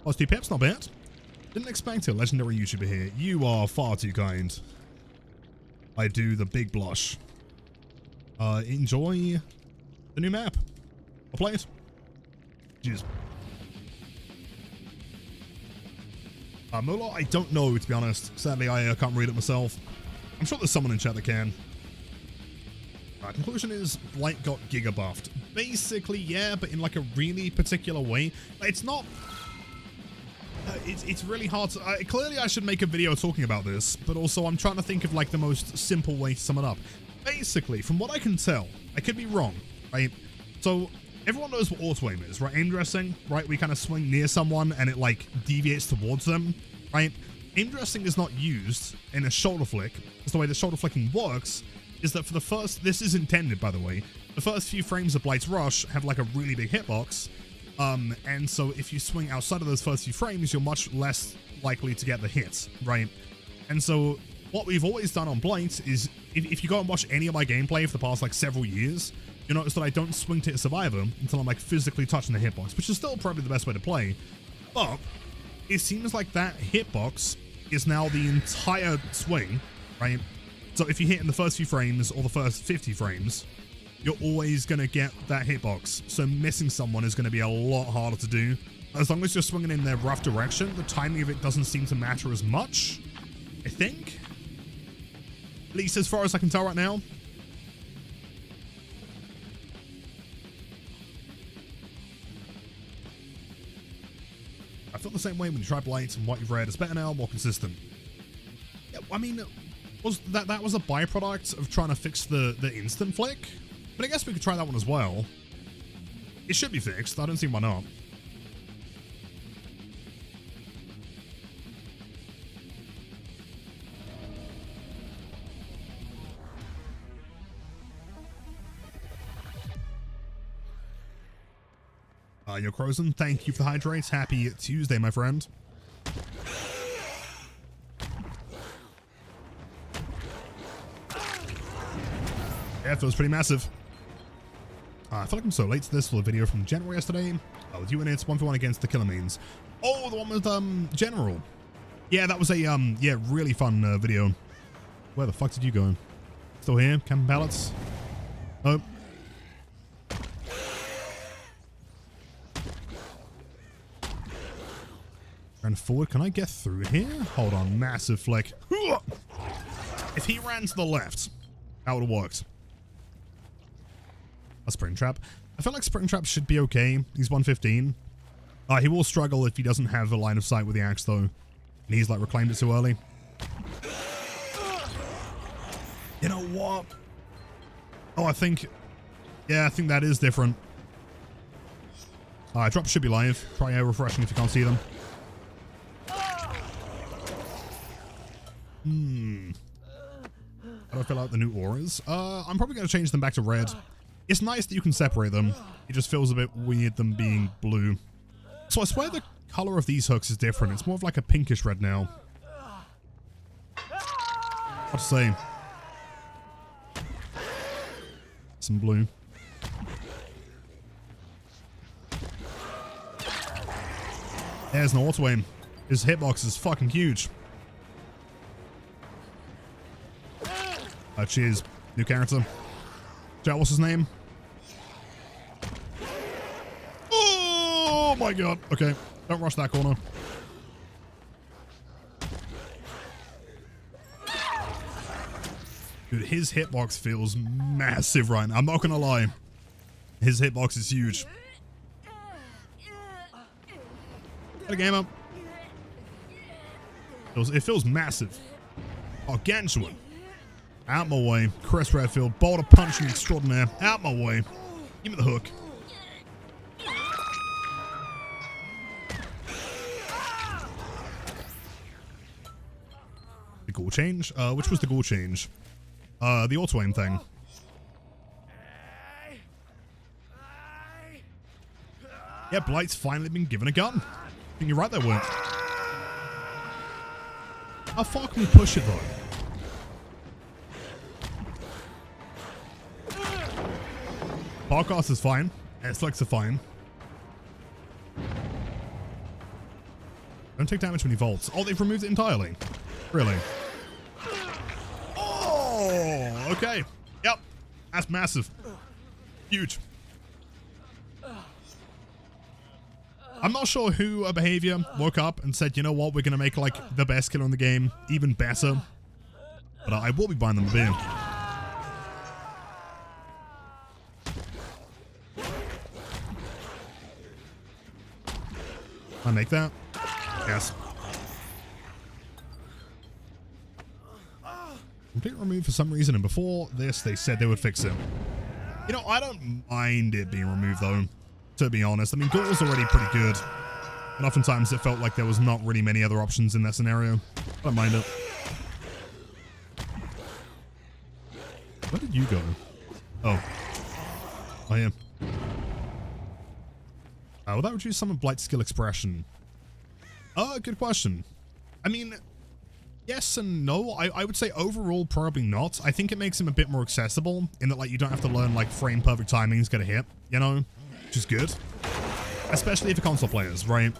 Positive Pips, not bad. Didn't expect a legendary YouTuber here. You are far too kind. I do the big blush. Enjoy the new map. I'll play it. Jeez. Mola, I don't know, to be honest. Sadly, I can't read it myself. I'm sure there's someone in chat that can. Conclusion is, Blight got giga buffed. Basically, yeah, but in like a really particular way. It's not... It's really hard to... clearly, I should make a video talking about this, but also I'm trying to think of like the most simple way to sum it up. Basically, from what I can tell, I could be wrong, right? So, everyone knows what auto aim is, right? Aim dressing, right? We kind of swing near someone and it like deviates towards them, right? Aim dressing is not used in a shoulder flick, because the way the shoulder flicking works is that for the first... This is intended, by the way. The first few frames of Blight's Rush have like a really big hitbox. And so if you swing outside of those first few frames, you're much less likely to get the hits, right? And so what we've always done on Blight is, if you go and watch any of my gameplay for the past like several years, you'll notice that I don't swing to hit a survivor until I'm like physically touching the hitbox, which is still probably the best way to play. But it seems like that hitbox is now the entire swing, right? So if you hit in the first few frames or the first 50 frames, you're always going to get that hitbox. So missing someone is going to be a lot harder to do. As long as you're swinging in their rough direction, the timing of it doesn't seem to matter as much, I think. At least as far as I can tell right now. I feel the same way when you try Blight, and what you've read is better now, more consistent. I mean, was that was a byproduct of trying to fix the instant flick? But I guess we could try that one as well. It should be fixed. I don't see why not. Yo, Crozen, thank you for the hydrates. Happy Tuesday, my friend. Yeah, it feels pretty massive. I feel like I'm so late to this for the video from General yesterday. With you in it, 1v1 against the Killer Means. Oh, the one with General. Yeah, that was a yeah, really fun video. Where the fuck did you go? Still here? Camping pallets? Oh. Run forward. Can I get through here? Hold on. Massive flick. If he ran to the left, that would have worked. A spring trap. I feel like spring trap should be okay. He's 115. He will struggle if he doesn't have a line of sight with the axe, though. And he's like reclaimed it too early. You know what? Oh, I think... Yeah, I think that is different. Drops should be live. Try refreshing if you can't see them. How do I fill out the new auras? I'm probably going to change them back to red. It's nice that you can separate them. It just feels a bit weird them being blue. So I swear the color of these hooks is different. It's more of like a pinkish red now. What to say? Some blue. There's no auto aim. His hitbox is fucking huge. Cheers. New character. Chat, what's his name? Oh my god. Okay. Don't rush that corner. Dude, his hitbox feels massive right now. I'm not gonna lie. His hitbox is huge. Get a game up. It feels massive. Gargantuan. Out my way. Chris Redfield, boulder punching extraordinaire. Out my way. Give me the hook. The goal change? Which was the goal change? The auto aim thing. Yeah, Blight's finally been given a gun. I think you're right there, Wimp. How far can we push it, though? Podcast is fine. S-Lex are fine. Don't take damage when he vaults. Oh, they've removed it entirely. Really? Oh, okay. Yep. That's massive. Huge. I'm not sure who a behavior woke up and said, you know what, we're going to make like the best killer in the game even better. But I will be buying them a beer. I make that? Yes. Complete remove for some reason, and before this, they said they would fix it. You know, I don't mind it being removed, though, to be honest. I mean, Ghoul was already pretty good, and oftentimes it felt like there was not really many other options in that scenario. I don't mind it. Where did you go? Oh. Oh, yeah. Will that reduce some of Blight's skill expression? Good question. I mean, yes and no. I would say overall probably not. I think it makes him a bit more accessible in that like you don't have to learn like frame perfect timings, get a hit, you know, which is good. Especially for console players, right?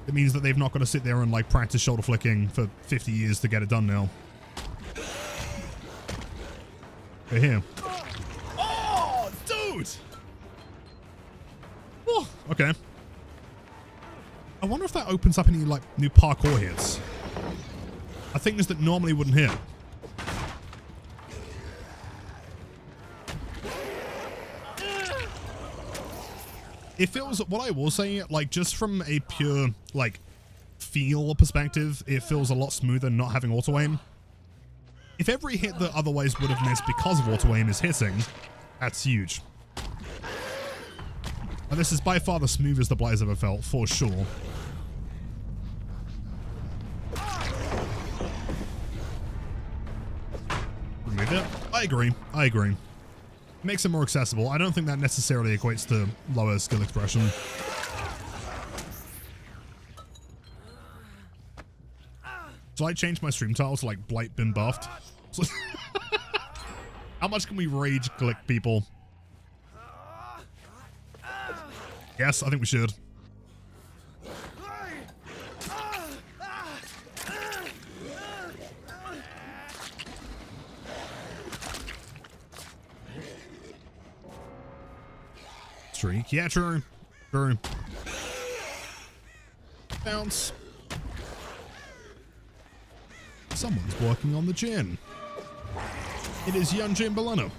It means that they've not got to sit there and like practice shoulder flicking for 50 years to get it done now. We're here. Oh, dude! Oh, okay. I wonder if that opens up any like new parkour hits. Things that normally wouldn't hit. It feels, what I will say, like just from a pure like feel perspective, it feels a lot smoother not having auto aim. If every hit that otherwise would have missed because of auto aim is hitting, that's huge. And this is by far the smoothest the Blight's ever felt, for sure. Remove it. I agree. I agree. It makes it more accessible. I don't think that necessarily equates to lower skill expression. So I changed my stream title to like Blight been buffed. So how much can we rage click people? Yes, I think we should. Streak. Yeah, true. True. Bounce. Someone's working on the gin. It is young Jim Bolano.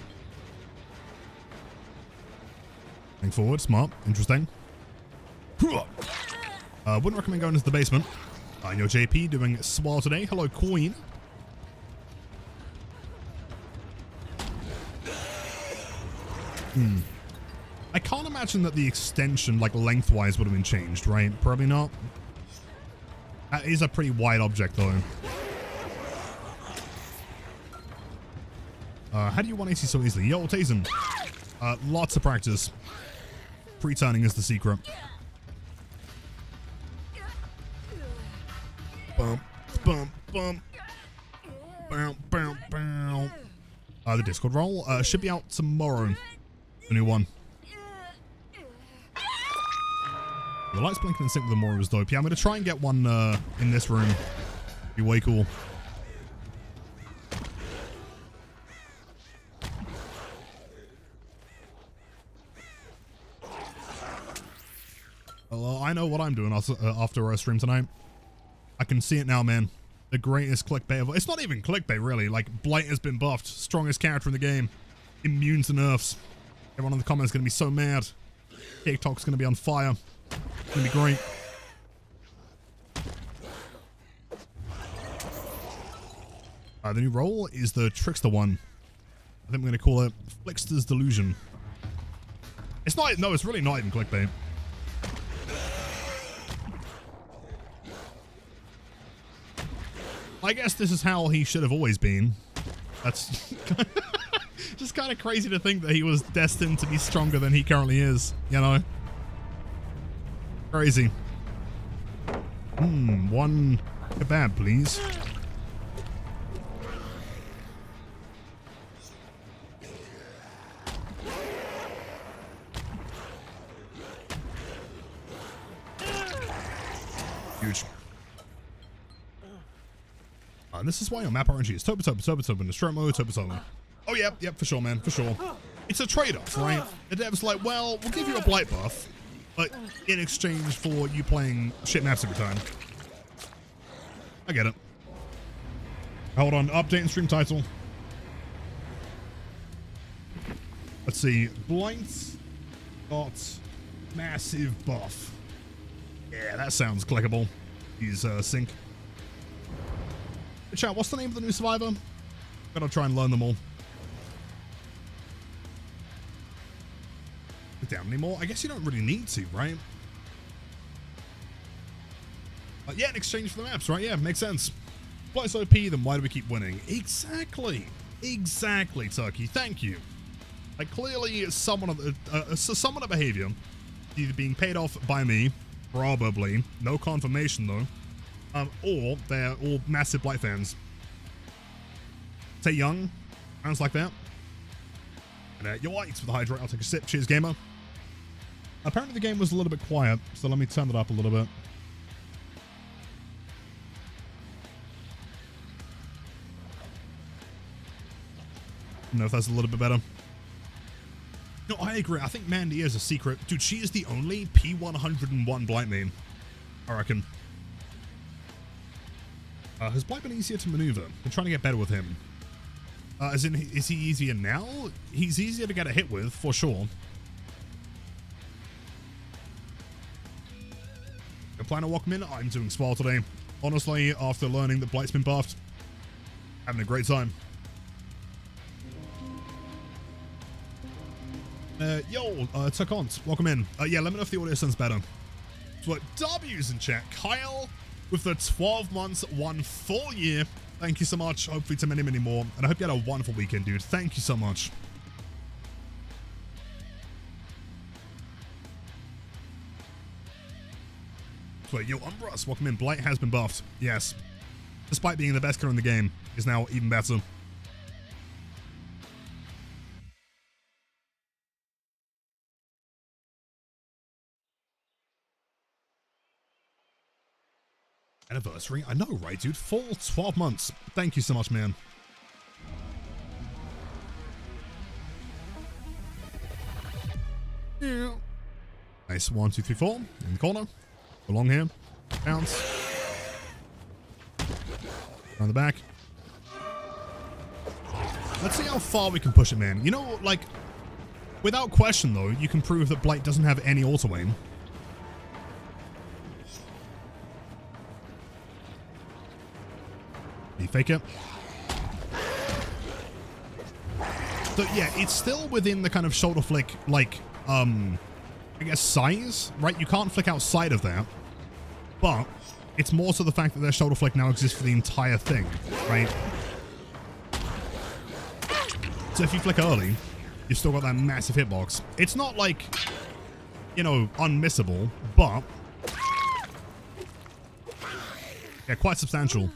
Going forward, smart, interesting. Wouldn't recommend going into the basement. I know JP doing swell today. Hello, Queen. I can't imagine that the extension, like lengthwise, would have been changed, right? Probably not. That is a pretty wide object, though. How do you 180 so easily? Yo, Tazen. Lots of practice. Pre-turning is the secret. Bump, bump, bump. Bow, bow, bow. The Discord roll should be out tomorrow. The new one. The lights blinking in sync with the mory was dope. Yeah, I'm going to try and get one in this room. Be way cool. Well, I know what I'm doing after our stream tonight. I can see it now, man. The greatest clickbait of... It's not even clickbait, really. Like, Blight has been buffed. Strongest character in the game. Immune to nerfs. Everyone in the comments is going to be so mad. TikTok's going to be on fire. It's going to be great. The new role is the Trickster one. I think we're going to call it Flickster's Delusion. It's not... No, it's really not even clickbait. I guess this is how he should have always been. That's just kind of crazy to think that he was destined to be stronger than he currently is, you know? Crazy. One kebab, please. Huge. And this is why your map RNG is Toba, Nostromo, Toba. Oh, yep, for sure, man, for sure. It's a trade-off, right? The dev's like, well, we'll give you a Blight buff, but in exchange for you playing shit maps every time. I get it. Hold on, update and stream title. Let's see, Blight got massive buff. Yeah, that sounds clickable. He's sync. Chat, what's the name of the new survivor? Gotta try and learn them all. Get down anymore? I guess you don't really need to, right? Yeah, in exchange for the maps, right? Yeah, makes sense. Blight's OP, then why do we keep winning? Exactly. Exactly, Turkey. Thank you. Like, clearly, someone of behavior, either being paid off by me, probably, no confirmation though, or they're all massive Blight fans. Say young, sounds like that. And you're white with the hydrate. I'll take a sip. Cheers, gamer. Apparently the game was a little bit quiet, so let me turn it up a little bit. I don't know if that's a little bit better. No, I agree. I think Mandy is a secret. Dude, she is the only P101 Blight main, I reckon. Has Blight been easier to maneuver? I'm trying to get better with him. As in, is he easier now? He's easier to get a hit with, for sure. Your planner, welcome in. I'm doing swell today. Honestly, after learning that Blight's been buffed, having a great time. Tukont, welcome in. Yeah, let me know if the audio sounds better. So, W's in chat. Kyle with the 12 months, 1 full year. Thank you so much. Hopefully to many, many more. And I hope you had a wonderful weekend, dude. Thank you so much. So, yo, Umbras, welcome in. Blight has been buffed. Yes. Despite being the best killer in the game, is now even better. Anniversary? I know, right, dude? Full 12 months. Thank you so much, man. Yeah. Nice. 1, 2, 3, 4. In the corner. Along here. Bounce. Around the back. Let's see how far we can push it, man. You know, like, without question, though, you can prove that Blight doesn't have any auto-aim. You fake it. So yeah, it's still within the kind of shoulder flick, like, I guess size, right? You can't flick outside of that, but it's more so the fact that their shoulder flick now exists for the entire thing, right? So if you flick early, you've still got that massive hitbox. It's not like, you know, unmissable, but yeah, quite substantial.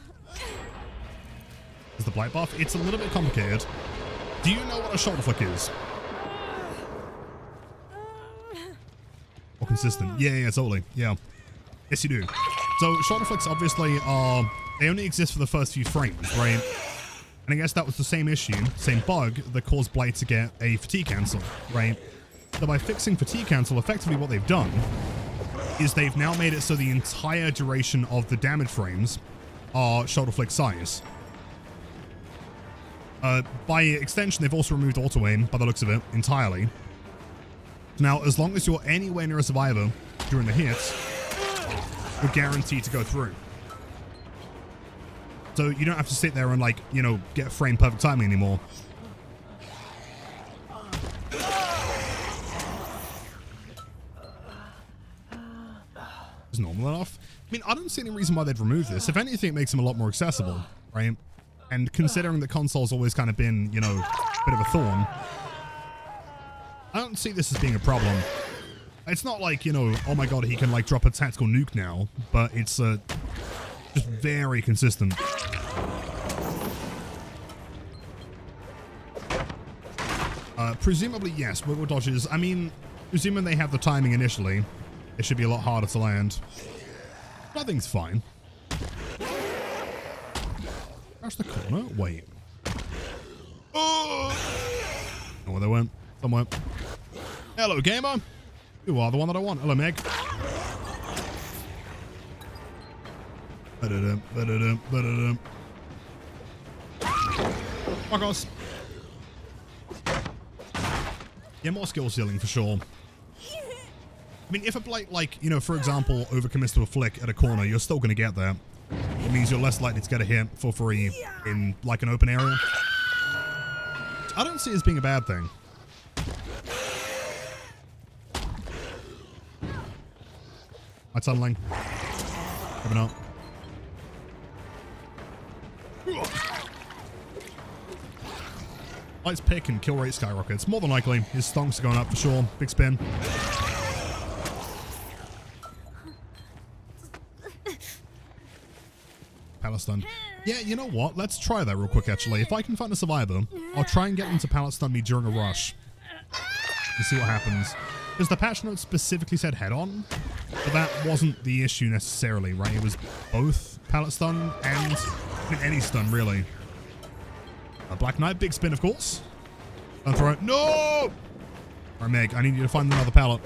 Is the Blight buff? It's a little bit complicated. Do you know what a shoulder flick is? Or consistent? Yeah, totally. Yeah. Yes, you do. So shoulder flicks obviously are, they only exist for the first few frames, right? And I guess that was the same issue, same bug that caused Blight to get a fatigue cancel, right? So by fixing fatigue cancel, effectively what they've done is they've now made it so the entire duration of the damage frames are shoulder flick size. By extension, they've also removed auto-aim, by the looks of it, entirely. Now, as long as you're anywhere near a survivor during the hits, you're guaranteed to go through. So you don't have to sit there and, like, you know, get frame perfect timing anymore. Is normal enough? I mean, I don't see any reason why they'd remove this. If anything, it makes them a lot more accessible, right? And considering the console's always kind of been, you know, a bit of a thorn, I don't see this as being a problem. It's not like, you know, oh my god, he can, like, drop a tactical nuke now, but it's just very consistent. Presumably, yes, wiggle dodges. I mean, presuming they have the timing initially, it should be a lot harder to land. Nothing's fine. Crash the corner? Wait. Oh! Oh, they went. Somewhere. Hello, gamer. You are the one that I want. Hello, Meg. Fuck us. Yeah, more skill ceiling for sure. I mean, if a Blight, like, you know, for example, overcommits to a flick at a corner, you're still going to get there. It means you're less likely to get a hit for free in, like, an open area. I don't see it as being a bad thing. My tunneling. Coming up. Light's pick and kill rate skyrockets. More than likely, his stonks are going up for sure. Big spin. Pallet stun. Yeah, you know what? Let's try that real quick, actually. If I can find a survivor, I'll try and get them to pallet stun me during a rush. And see what happens. Because the patch note specifically said head-on, but that wasn't the issue necessarily, right? It was both pallet stun and any stun, really. A Black Knight, big spin, of course. Don't throw it. No! All right, Meg, I need you to find another pallet.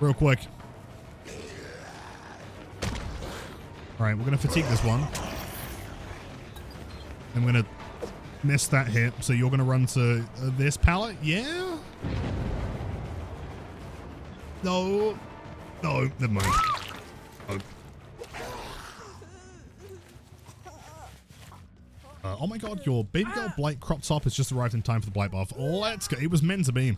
Real quick. All right, we're going to fatigue this one. And we're going to miss that hit. So you're going to run to this pallet? Yeah? No. No, never mind. Oh. Oh my god, your baby girl blight crop top has just arrived in time for the blight buff. Let's go. It was meant to be.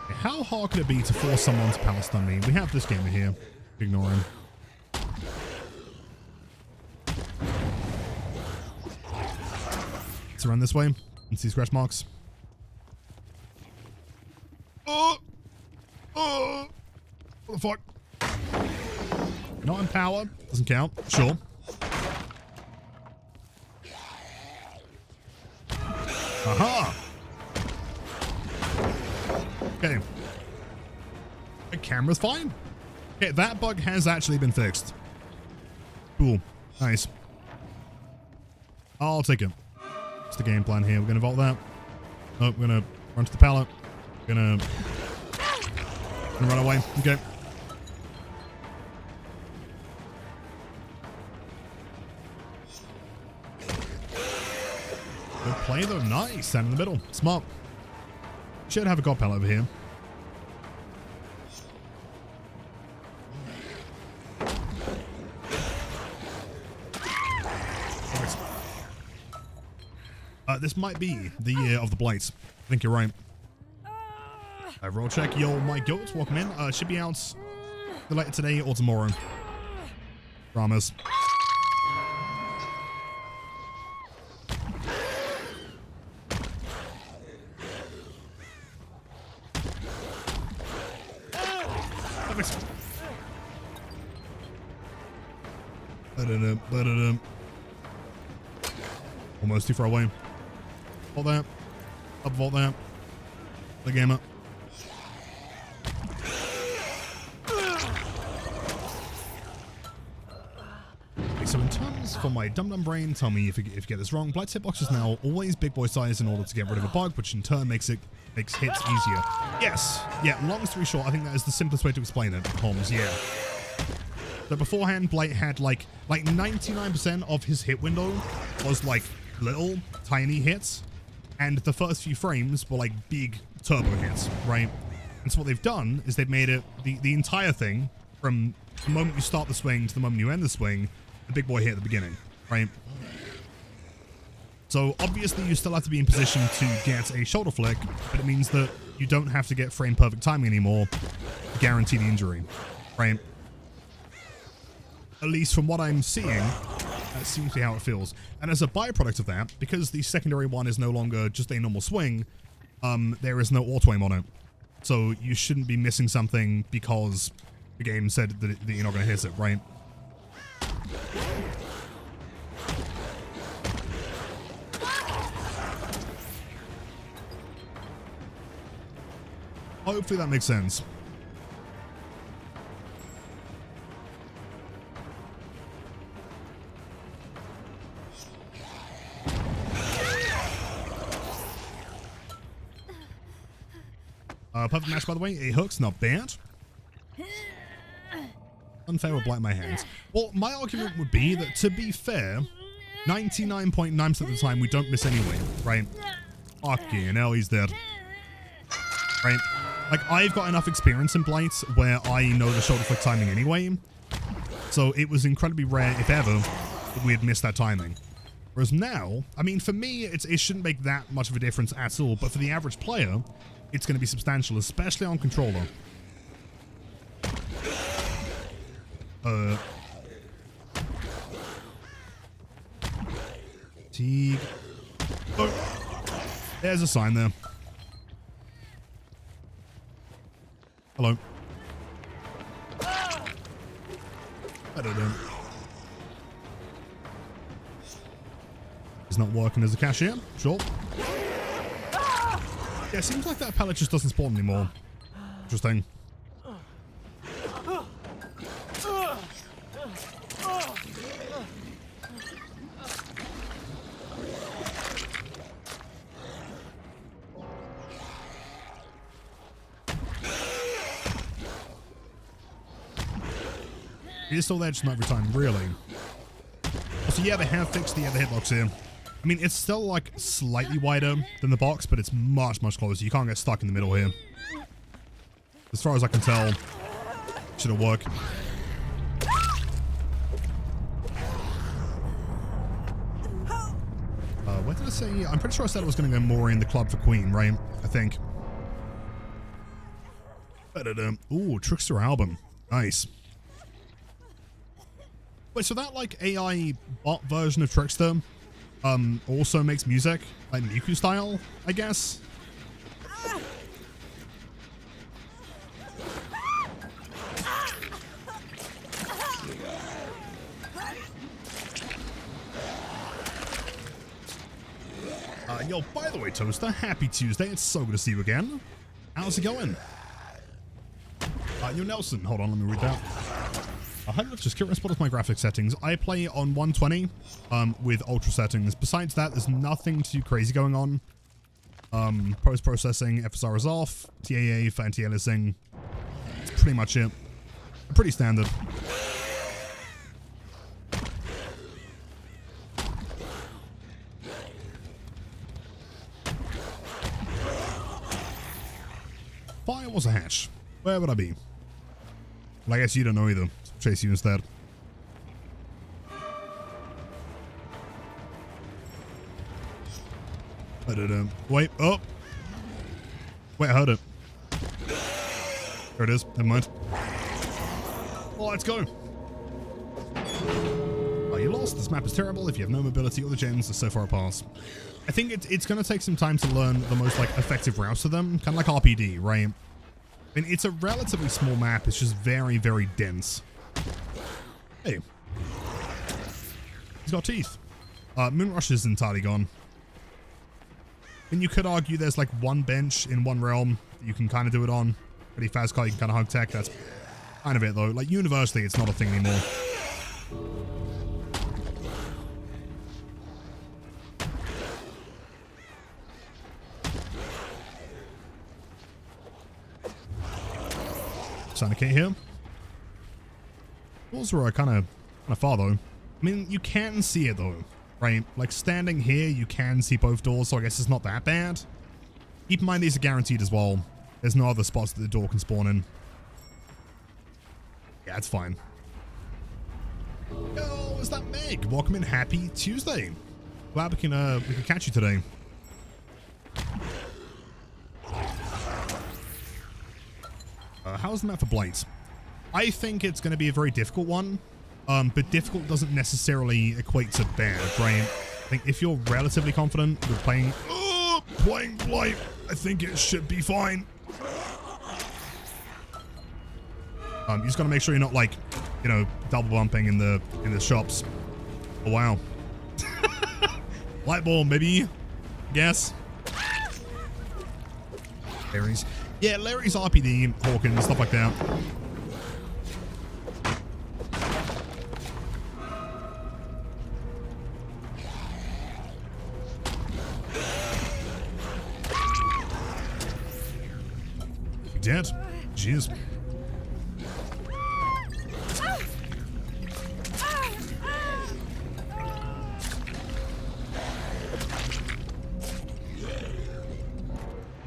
How hard could it be to force someone to power stun me? We have this gamer here. Ignore him. Let's run this way and see scratch marks. Oh! Oh! What the fuck? Not in power. Doesn't count. Sure. Aha! Okay. The camera's fine. Okay, that bug has actually been fixed. Cool. Nice. I'll take it. What's the game plan here? We're gonna vault that. Oh, we're gonna run to the pallet. We're gonna run away. Okay. Good play though. Nice. Stand in the middle. Smart. Should have a god pallet over here. This might be the year of the blights. I think you're right. Roll check. Yo, my goat. Welcome in. Should be out later today or tomorrow. Dramas. Almost too far away. Vault that. Up vault that. The game up. So in terms for my dum-dum brain, tell me if you get this wrong. Blight's hitbox is now always big boy size in order to get rid of a bug, which in turn makes hits easier. Yes. Yeah, long story short, I think that is the simplest way to explain it, Holmes. Yeah. So beforehand, Blight had like 99% of his hit window was like little, tiny hits. And the first few frames were like big turbo hits, right? And so what they've done is they've made it the entire thing from the moment you start the swing to the moment you end the swing, the big boy hit at the beginning, right? So obviously you still have to be in position to get a shoulder flick, but it means that you don't have to get frame perfect timing anymore to guarantee the injury, right? At least from what I'm seeing, that seems to be how it feels. And as a byproduct of that, because the secondary one is no longer just a normal swing, there is no auto-aim on it. So you shouldn't be missing something because the game said that you're not going to hit it, right? Hopefully that makes sense. Perfect match, by the way. A hook's not bad. Unfair with blight in my hands. Well, my argument would be that, to be fair, 99.9% of the time we don't miss anyway, right? Fucking hell, he's dead. Right? Like, I've got enough experience in blight where I know the shoulder flick timing anyway. So it was incredibly rare, if ever, that we had missed that timing. Whereas now, I mean, for me, it shouldn't make that much of a difference at all. But for the average player, it's going to be substantial, especially on controller. Teague. Oh, there's a sign there. Hello. I don't know. He's not working as a cashier. Sure. Yeah, it seems like that pallet just doesn't spawn anymore. Interesting. It is still there, just not every time, really. So yeah, they have fixed the other hitbox here. I mean, it's still like slightly wider than the box, but it's much, much closer. You can't get stuck in the middle here. As far as I can tell, should work. What did I say? I'm pretty sure I said I was going to go mory in the club for queen, right? I think. Ooh, Trickster album. Nice. Wait, so that like AI bot version of Trickster also makes music like Miku style, I guess? Yo, by the way, Toaster, happy Tuesday. It's so good to see you again. How's it going? Yo, Nelson, hold on, let me read that. 100, just curious, what is my graphics settings? I play on 120 with ultra settings. Besides that, there's nothing too crazy going on. Post-processing, FSR is off. TAA for anti-aliasing. That's pretty much it. Pretty standard. Fire was a hatch. Where would I be? Well, I guess you don't know either. So chase you instead. Wait, oh! Wait, I heard it. There it is. Never mind. Well, let's go. Oh, you lost. This map is terrible. If you have no mobility or the gems, it's so far apart. I think it's going to take some time to learn the most like effective routes to them. Kind of like RPD, right? I mean, it's a relatively small map. It's just very, very dense. Hey. He's got teeth. Moonrush is entirely gone. And you could argue there's like one bench in one realm that you can kind of do it on. Pretty fast car, you can kind of hug tech. That's kind of it though. Like universally, it's not a thing anymore. Sanacate here. Doors were kind of far though. I mean, you can see it though, right? Like standing here, you can see both doors, so I guess it's not that bad. Keep in mind these are guaranteed as well. There's no other spots that the door can spawn in. Yeah, it's fine. Yo, is that Meg? Welcome in, happy Tuesday. Glad we can catch you today. How's the map for blight? I think it's going to be a very difficult one, but difficult doesn't necessarily equate to bad, right? I think if you're relatively confident with playing blight, I think it should be fine. You just got to make sure you're not like, you know, double bumping in the shops. Oh wow, light bulb maybe. Guess. Larry's. Yeah, Larry's RPD, Hawkins, stuff like that. You dead? Jeez.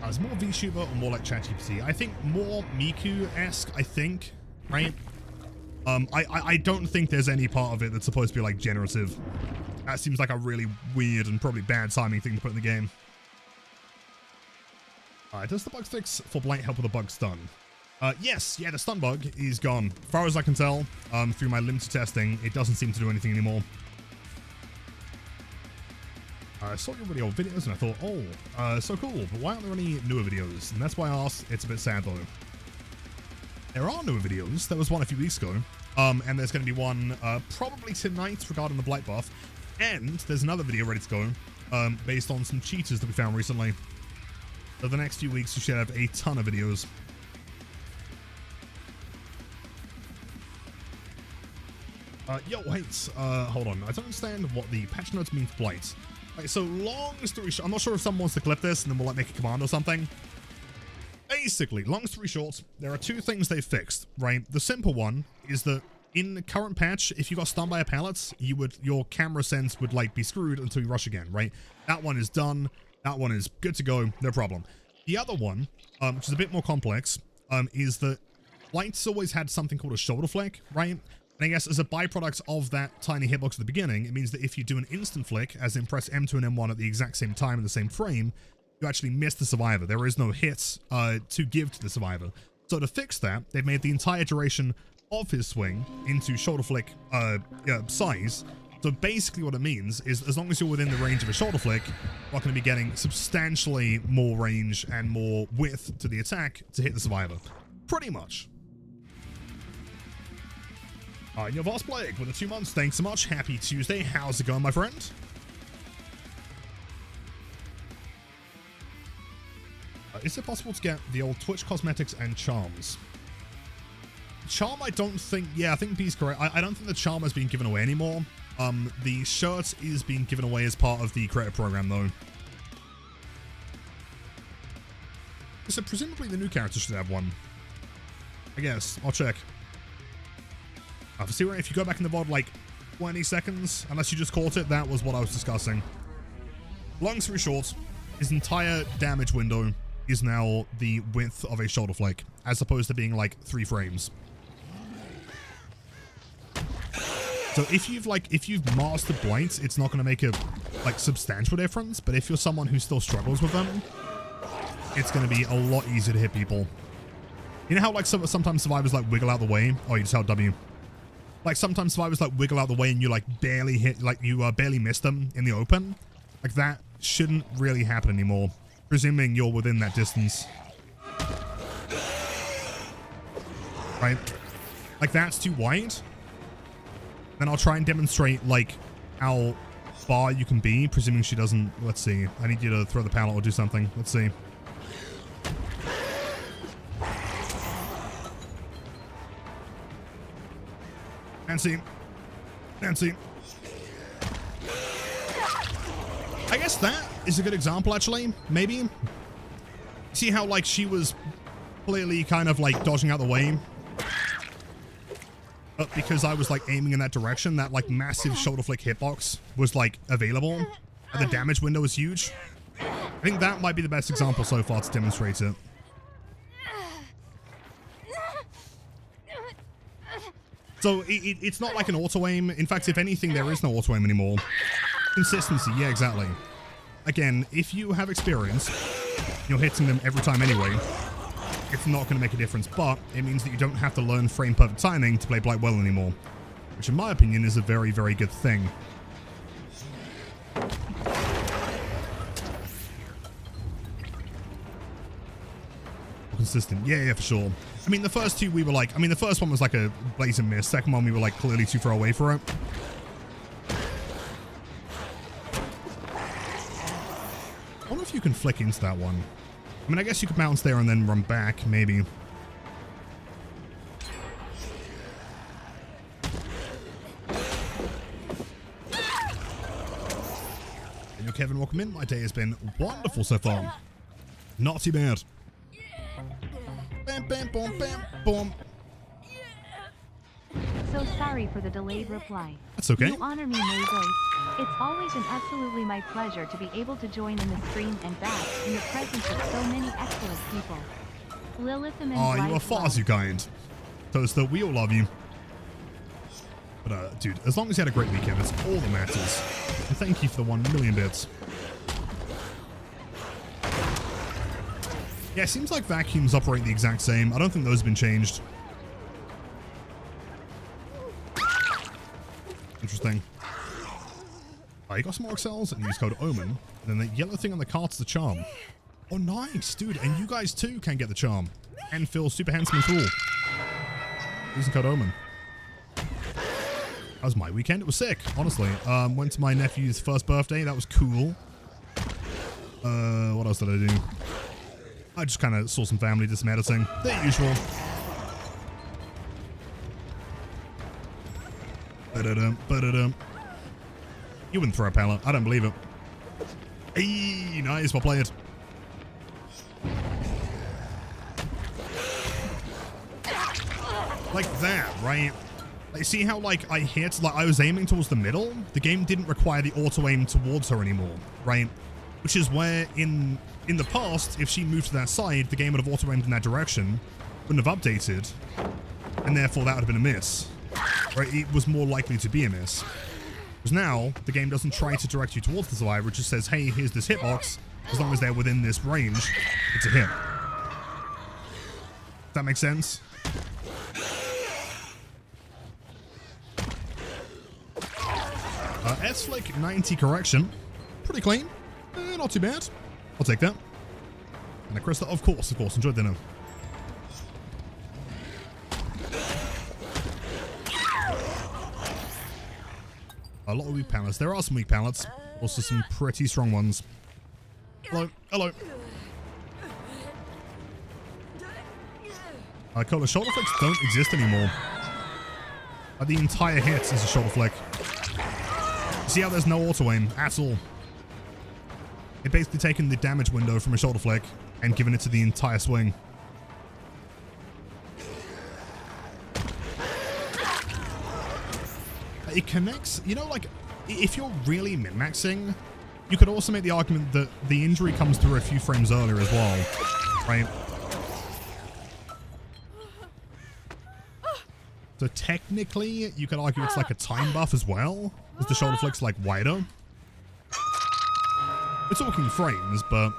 Is more VTuber or more like ChatGPT? I think more Miku-esque, I think, right? I don't think there's any part of it that's supposed to be like generative. That seems like a really weird and probably bad timing thing to put in the game. Does the bug fix for blight help with the bug stun? Yes, yeah, the stun bug is gone. As far as I can tell, through my limited testing, it doesn't seem to do anything anymore. I saw your really old videos and I thought, oh, so cool, but why aren't there any newer videos? And that's why I asked. It's a bit sad though. There are newer videos. There was one a few weeks ago. And there's going to be one probably tonight regarding the blight buff. And there's another video ready to go based on some cheaters that we found recently. So the next few weeks we should have a ton of videos. Yo, wait, hold on. I don't understand what the patch notes mean for blight. Right, so long story short, I'm not sure if someone wants to clip this and then we'll like make a command or something. Basically, long story short, there are two things they fixed, right? The simple one is that in the current patch, if you got stunned by a pallet, your camera sense would like be screwed until you rush again, right? That one is done. That one is good to go, no problem. The other one, which is a bit more complex, is that Blight's always had something called a shoulder flick, right? And I guess as a byproduct of that tiny hitbox at the beginning, it means that if you do an instant flick, as in press M2 and M1 at the exact same time in the same frame, you actually miss the survivor. There is no hits to give to the survivor. So to fix that, they've made the entire duration of his swing into shoulder flick size. So basically what it means is as long as you're within the range of a shoulder flick, you're going to be getting substantially more range and more width to the attack to hit the survivor. Pretty much. Your Voss Blake with the 2 months. Thanks so much. Happy Tuesday. How's it going, my friend? Is it possible to get the old Twitch cosmetics and charms? Charm, I don't think... Yeah, I think B's correct. I don't think the charm has been given away anymore. The shirt is being given away as part of the creator program, though. So presumably the new character should have one. I guess. I'll check. If you go back in the VOD like 20 seconds, unless you just caught it, that was what I was discussing. Long story short, his entire damage window is now the width of a shoulder flick, as opposed to being like 3 frames. So if you've mastered blights, it's not going to make a like substantial difference, but if you're someone who still struggles with them, it's going to be a lot easier to hit people. You know how like sometimes survivors like wiggle out the way? Oh, you just held W. Like sometimes survivors like wiggle out the way and you like barely hit, like you barely miss them in the open. Like that shouldn't really happen anymore, presuming you're within that distance. Right? Like that's too wide. Then I'll try and demonstrate like how far you can be, presuming she doesn't. Let's see. I need you to throw the pallet or do something. Let's see. Nancy. I guess that is a good example, actually. Maybe. See how, like, she was clearly kind of, like, dodging out the way? But because I was, like, aiming in that direction, that, like, massive shoulder flick hitbox was, like, available. And the damage window was huge. I think that might be the best example so far to demonstrate it. So it's not like an auto-aim. In fact, if anything, there is no auto-aim anymore. Consistency, yeah, exactly. Again, if you have experience, you're hitting them every time anyway. It's not going to make a difference, but it means that you don't have to learn frame-perfect timing to play Blight well anymore. Which, in my opinion, is a very, very good thing. Consistent. Yeah, for sure. I mean, the first two we were like, the first one was like a blaze and miss. Second one we were like clearly too far away for it. I wonder if you can flick into that one. I mean, I guess you could bounce there and then run back, maybe. And yo, Kevin, welcome in. My day has been wonderful so far. Not too bad. Bam, bam, boom, bam, boom. So sorry for the delayed reply. That's okay. You honor me, Mazos. It's always and absolutely my pleasure to be able to join in the stream and bask in the presence of so many excellent people. Lilith and oh, you are far too kind. Toaster, we all love you. But, dude, as long as you had a great weekend, it's all that matters. And thank you for the 1 million bits. Yeah, it seems like vacuums operate the exact same. I don't think those have been changed. Interesting. You got some more excels and use code OMEN. And then the yellow thing on the cart's the charm. Oh, nice, dude. And you guys too can get the charm. And feel super handsome and cool. Using code OMEN. That was my weekend. It was sick, honestly. Went to my nephew's first birthday. That was cool. What else did I do? I just kind of saw some family, did some editing. The usual. Ba-da-dum. You wouldn't throw a pallet. I don't believe it. Hey, nice. Well played. Like that, right? Like, see how, like, I hit, like, I was aiming towards the middle? The game didn't require the auto-aim towards her anymore, right? Which is where, in the past, if she moved to that side, the game would have auto-aimed in that direction, wouldn't have updated, and therefore that would have been a miss. Right? It was more likely to be a miss. Because now, the game doesn't try to direct you towards the survivor, it just says, hey, here's this hitbox, as long as they're within this range, it's a hit. Does that make sense? S-Flick 90 correction. Pretty clean. Not too bad. I'll take that. And a crystal, of course. Enjoyed dinner. A lot of weak pallets. There are some weak pallets. Also some pretty strong ones. Hello. Hello. Cola shoulder flicks don't exist anymore. The entire hit is a shoulder flick. See how there's no auto aim at all. It basically taken the damage window from a shoulder flick and given it to the entire swing. It connects, you know, like if you're really min-maxing, you could also make the argument that the injury comes through a few frames earlier as well, right? So technically, you could argue it's like a time buff as well, as the shoulder flick's like wider. We're talking frames, but...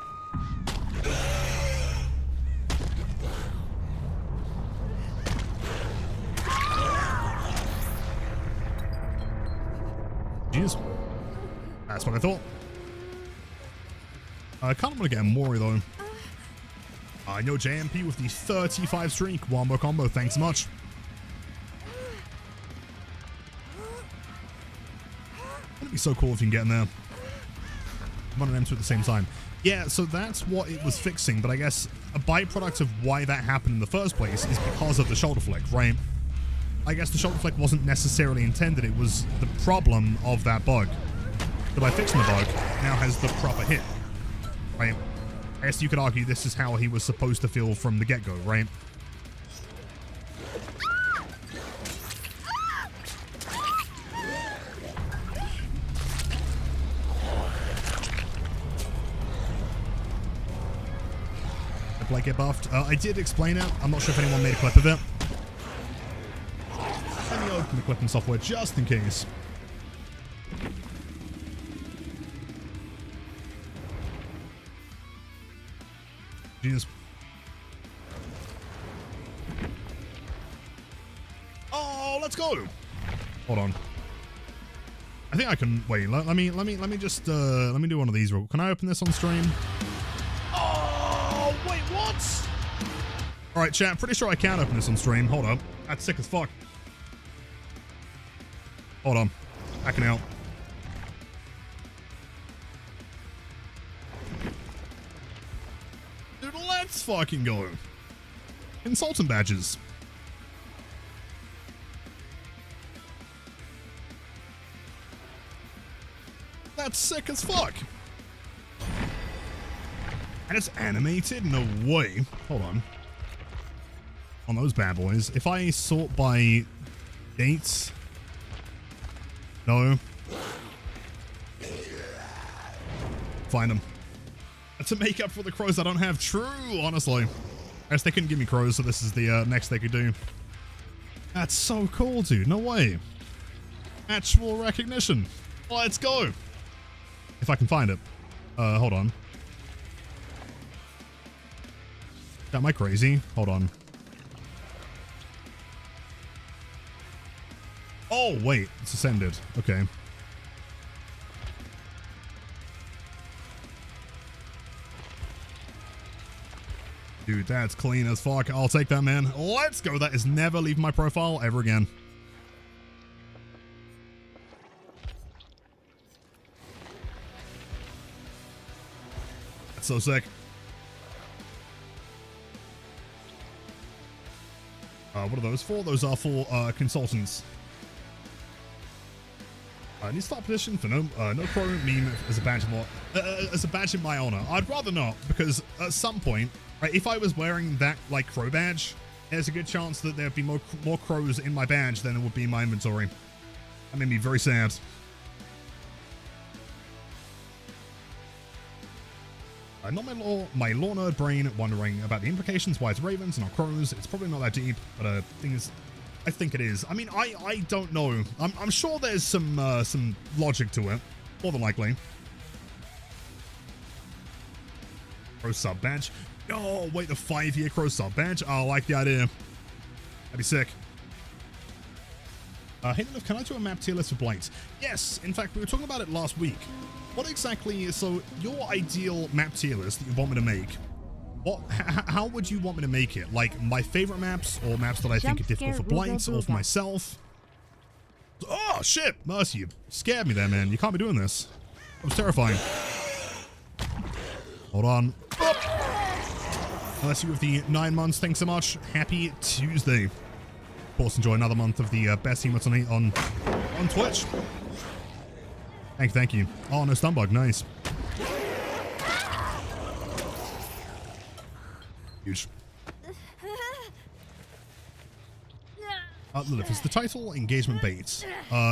Jeez. That's what I thought. I kind of want to get a mory though. I know JMP with the 35 streak. Wombo combo, thanks so much. It'd be so cool if you can get in there. One and M2 at the same time. Yeah, so that's what it was fixing, but I guess a byproduct of why that happened in the first place is because of the shoulder flick, right? I guess the shoulder flick wasn't necessarily intended, it was the problem of that bug. So by fixing the bug, now has the proper hit, right? I guess you could argue this is how he was supposed to feel from the get-go, right? Like get buffed. I did explain it. I'm not sure if anyone made a clip of it. Let me open the clip in software just in case. Jesus. Oh, let's go. Hold on. I think I can wait. Let me just let me do one of these real. Can I open this on stream? Wait, what? Alright, chat, pretty sure I can open this on stream. Hold up. That's sick as fuck. Hold on. Backing out. Dude, let's fucking go. Consultant badges. That's sick as fuck. And it's animated? No way. Hold on. On those bad boys. If I sort by dates. No. Find them. To make up for the crows I don't have. True, honestly. I guess they couldn't give me crows, so this is the next they could do. That's so cool, dude. No way. Actual recognition. Let's go. If I can find it. Hold on. Am I crazy? Hold on. Oh, wait. It's ascended. Okay. Dude, that's clean as fuck. I'll take that, man. Let's go. That is never leaving my profile ever again. That's so sick. What are those for? Those are for consultants. I need to start petition for no crow meme as a badge in my honor. I'd rather not, because at some point, right, if I was wearing that like crow badge, there's a good chance that there'd be more crows in my badge than there would be in my inventory. That made me very sad. Not my law nerd brain wondering about the implications why it's ravens and not crows. It's probably not that deep, but thing is, I think it is. I mean, I don't know. I'm sure there's some logic to it, more than likely. Crow sub badge. Oh, wait, the 5-year crow sub badge. Oh, I like the idea. That'd be sick. Hey, Lilith, can I do a map tier list for blight? Yes, in fact, we were talking about it last week. What exactly, so your ideal map tier list that you want me to make, how would you want me to make it? Like my favorite maps or maps that I think are difficult for blight or for myself? Oh, shit, Mercy, you scared me there, man. You can't be doing this. That was terrifying. Hold on. Unless you with the 9 months, thanks so much. Happy Tuesday. Of course, enjoy another month of the best emotes on Twitch. Thank you. Oh, no stun bug. Nice. Huge. Lilith, is the title engagement bait?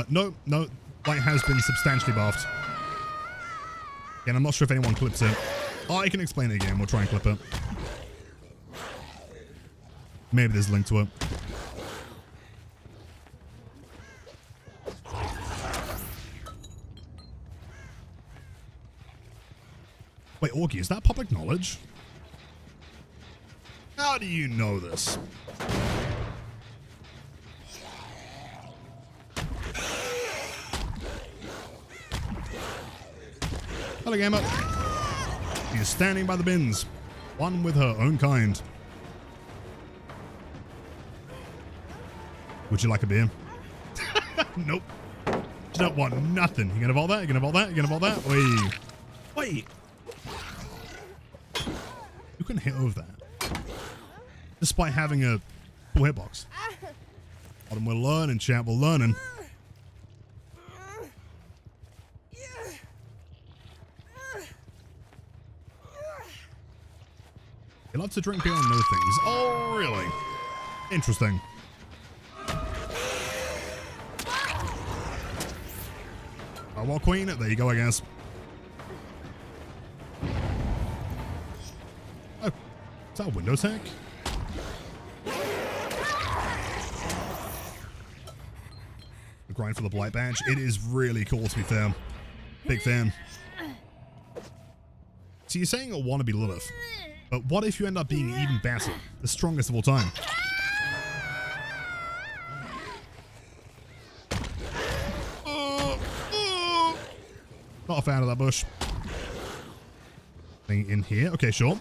No. Blight has been substantially buffed. And I'm not sure if anyone clips it. Oh, I can explain it again. We'll try and clip it. Maybe there's a link to it. Wait, Augie, is that public knowledge? How do you know this? Hello, gamer. She is standing by the bins. One with her own kind. Would you like a beer? Nope. You don't want nothing. You gonna vault that? You gonna vault that? You gonna vault that? Wait. You couldn't hit over that. Despite having a full hitbox. Hold on, we're learning, chat. We're learning. You love to drink beer and know things. Oh, really? Interesting. Oh, well, Queen, there you go, I guess. Oh, is that a Windows hack? The grind for the blight badge. It is really cool, to be fair. Big fan. So you're saying I want to be Lilith, but what if you end up being even better? The strongest of all time. Not a fan of that bush. Thing in here. Okay, sure.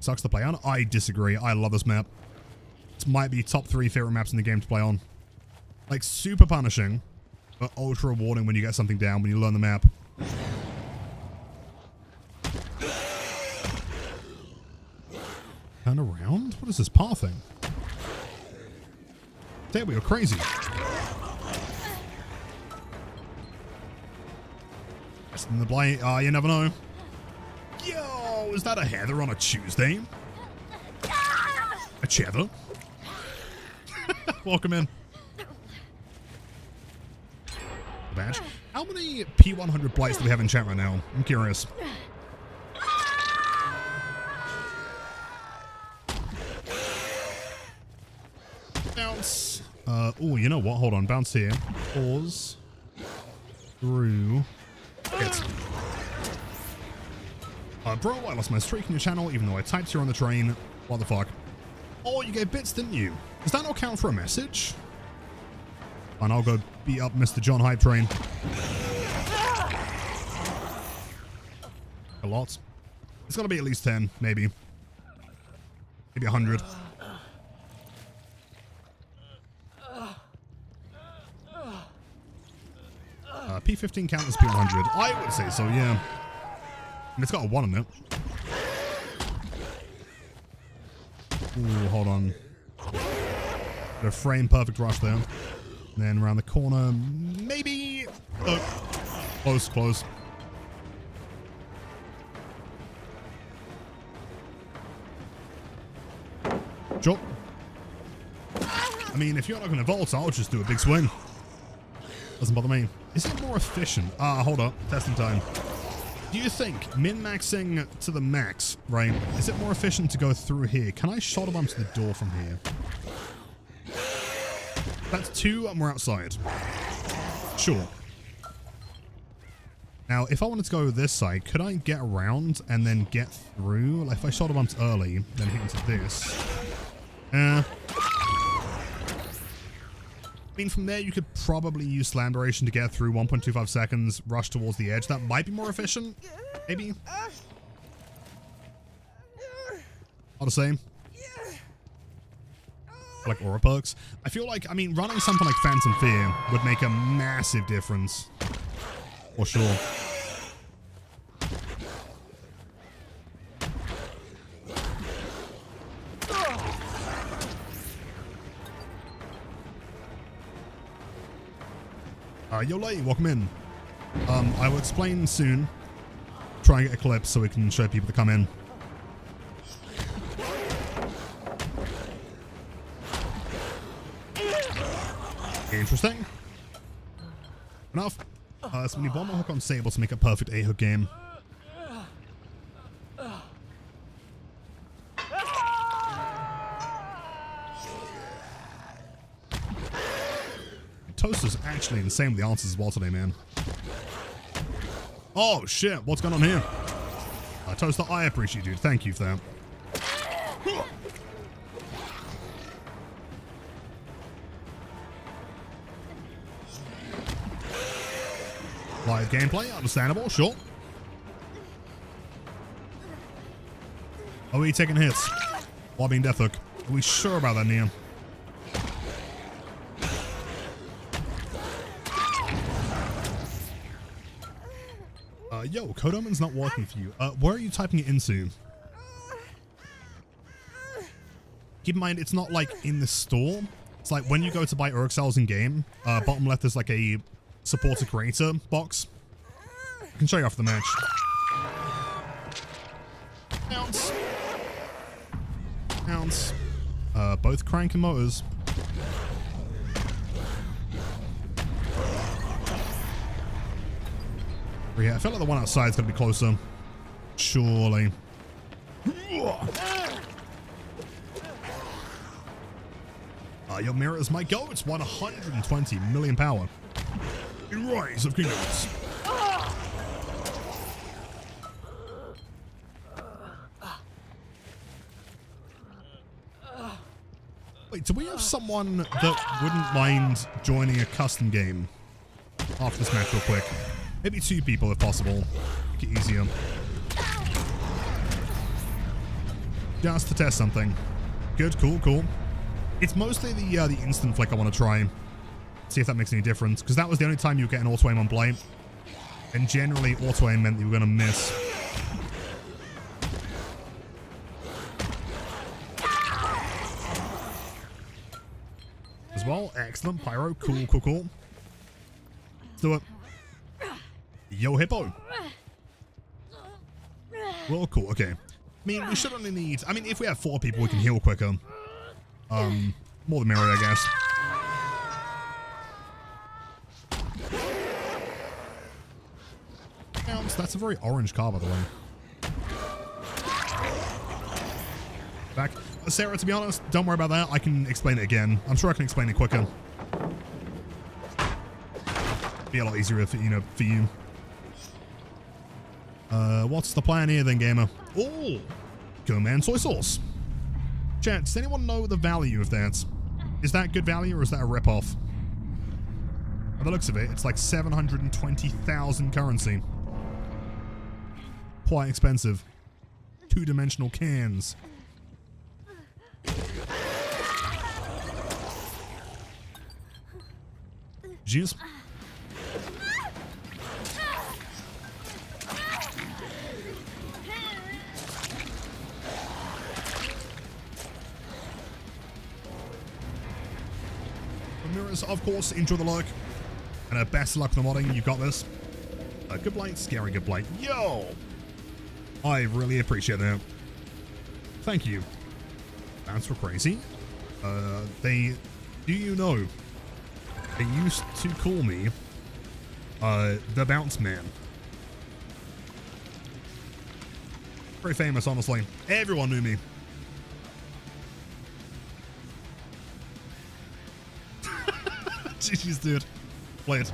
Sucks to play on. I disagree. I love this map. This might be top 3 favorite maps in the game to play on. Like, super punishing, but ultra rewarding when you get something down, when you learn the map. Turn around? What is this pathing? Damn, we are crazy. In the blight, you never know. Yo, is that a heather on a Tuesday? A cheddar? Welcome in. Badge. How many P100 blights do we have in chat right now? I'm curious. Bounce. Oh, you know what? Hold on. Bounce here. Pause. Through. Bro, I lost my streak in your channel even though I typed here on the train. What the fuck? Oh, you gave bits, didn't you? Does that not count for a message? And I'll go beat up Mr. John Hype Train. A lot. It's gotta be at least 10, maybe. Maybe 100. P15 count as P100. I would say so, yeah. And it's got a 1 on it. Ooh, hold on. Got a frame perfect rush there. And then around the corner, maybe. Oh, close. Sure. I mean, if you're not going to vault, I'll just do a big swing. Doesn't bother me. Is it more efficient? Hold up. Testing time. Do you think min-maxing to the max, right? Is it more efficient to go through here? Can I shot a bomb to the door from here? That's 2 and we're outside. Sure. Now, if I wanted to go this side, could I get around and then get through? Like, if I shot a bumps early, then hit into this. I mean, from there, you could probably use slam duration to get through 1.25 seconds, rush towards the edge. That might be more efficient. Maybe. All the same. Like aura perks. I feel like, I mean, running something like Phantom Fear would make a massive difference. For sure. Yo, lady, welcome in. I will explain soon. Try and get a clip so we can show people to come in. Interesting. Enough. So we need one more hook on Sable to make a perfect A-hook game. Toaster's actually insane with the answers as well today, man. Oh, shit. What's going on here? Toaster, I appreciate you, dude. Thank you for that. Live gameplay, understandable, sure. Are we taking hits? While being death hook. Are we sure about that, Nia? Yo, Code Omen's not working for you. Where are you typing it into? Keep in mind, it's not like in the store. It's like when you go to buy Urk cells in game, bottom left is like a supporter creator box. I can show you after the match. Ounce. Ounce. Both crank and motors. Yeah, I feel like the one outside is going to be closer. Surely. Your mirror is my go. It's 120 million power. Rise of Kingdoms. Wait, do we have someone that wouldn't mind joining a custom game after this match real quick? Maybe 2 people if possible. Make it easier. Just to test something. Good, cool, cool. It's mostly the instant flick I want to try. See if that makes any difference. Because that was the only time you would get an auto aim on Blight. And generally, auto aim meant that you were going to miss. As well. Excellent. Pyro. Cool, cool, cool. Let's do it. Yo, Hippo. Well, cool. Okay. I mean, we should only need... I mean, if we have 4 people, we can heal quicker. More the merrier, I guess. That's a very orange car, by the way. Back. Sarah, to be honest, don't worry about that. I can explain it again. I'm sure I can explain it quicker. Be a lot easier for, for you. What's the plan here then, gamer? Oh! Go man, soy sauce. Chat, does anyone know the value of that? Is that good value or is that a ripoff? By the looks of it, it's like 720,000 currency. Quite expensive. 2-dimensional cans. Jeez. Mirrors, of course, enjoy the luck. And best luck with the modding, you got this. Good blight, scary good blight. Yo! I really appreciate that. Thank you. That's for crazy. Do you know, they used to call me, the Bounce Man. Very famous, honestly. Everyone knew me. Jeez, dude. Play it.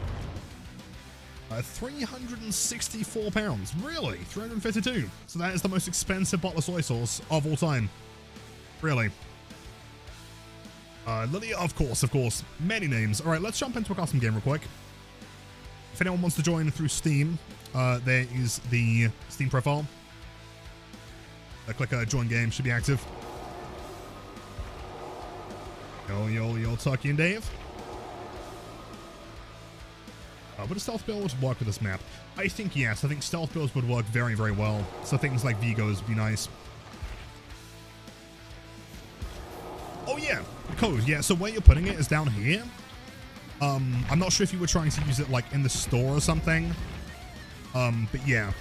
364 pounds. Really? 352. So that is the most expensive bottle of soy sauce of all time. Really. Lily, of course. Many names. All right, let's jump into a custom game real quick. If anyone wants to join through Steam, there is the Steam profile. Click join game, should be active. Yo, Tucky and Dave. Would a stealth build work with this map? I think yes. I think stealth builds would work very, very well. So things like Vigos would be nice. Oh yeah, code. Yeah, so where you're putting it is down here. I'm not sure if you were trying to use it like in the store or something. But yeah.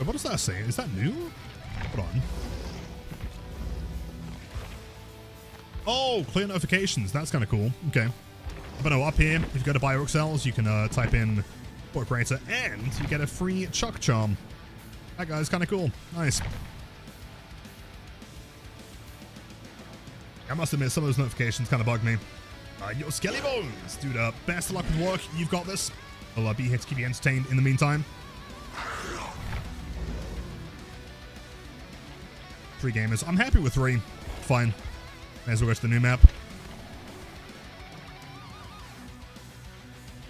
What does that say? Is that new? Hold on. Oh, clear notifications. That's kind of cool. Okay. But no, up here, if you go to Bio Excels, you can type in Port Creator and you get a free Chuck Charm. That guy's kind of cool. Nice. I must admit, some of those notifications kind of bug me. Yo, Skelly Bones, dude, best of luck with work. You've got this. I'll be here to keep you entertained in the meantime. 3 gamers. I'm happy with 3. Fine. May as well go to the new map.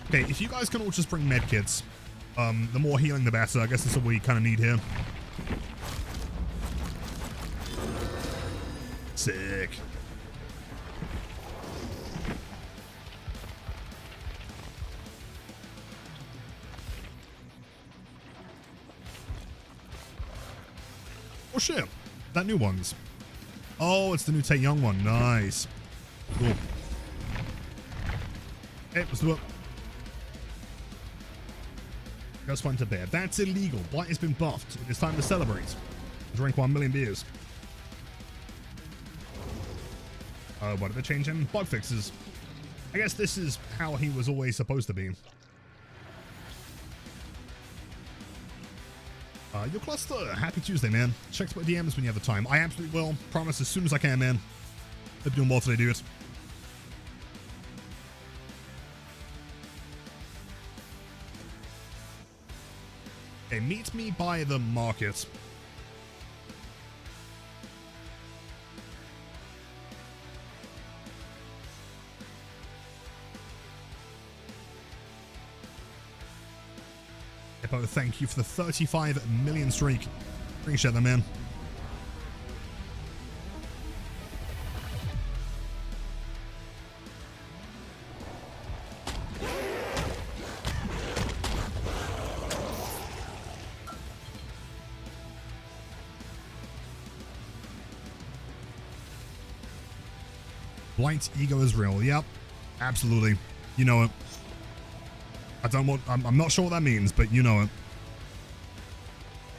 Okay, if you guys can all just bring medkits, the more healing the better. I guess that's what we kind of need here. Sick. Oh shit, that new one's. Oh, it's the new Tate Young one. Nice. Cool. Hey, what's the up? Just went to bed. That's illegal. Blight has been buffed. It is time to celebrate. Drink 1 million beers. What did they change him? Bug fixes. I guess this is how he was always supposed to be. Your cluster. Happy Tuesday, man. Check my DMs when you have the time. I absolutely will. Promise as soon as I can, man. Hope you're doing well today, dude. Okay, meet me by the market. Hippo, thank you for the 35 million streak. Appreciate that, man. Blight's ego is real. Yep, absolutely. You know it. I'm not sure what that means, but you know it.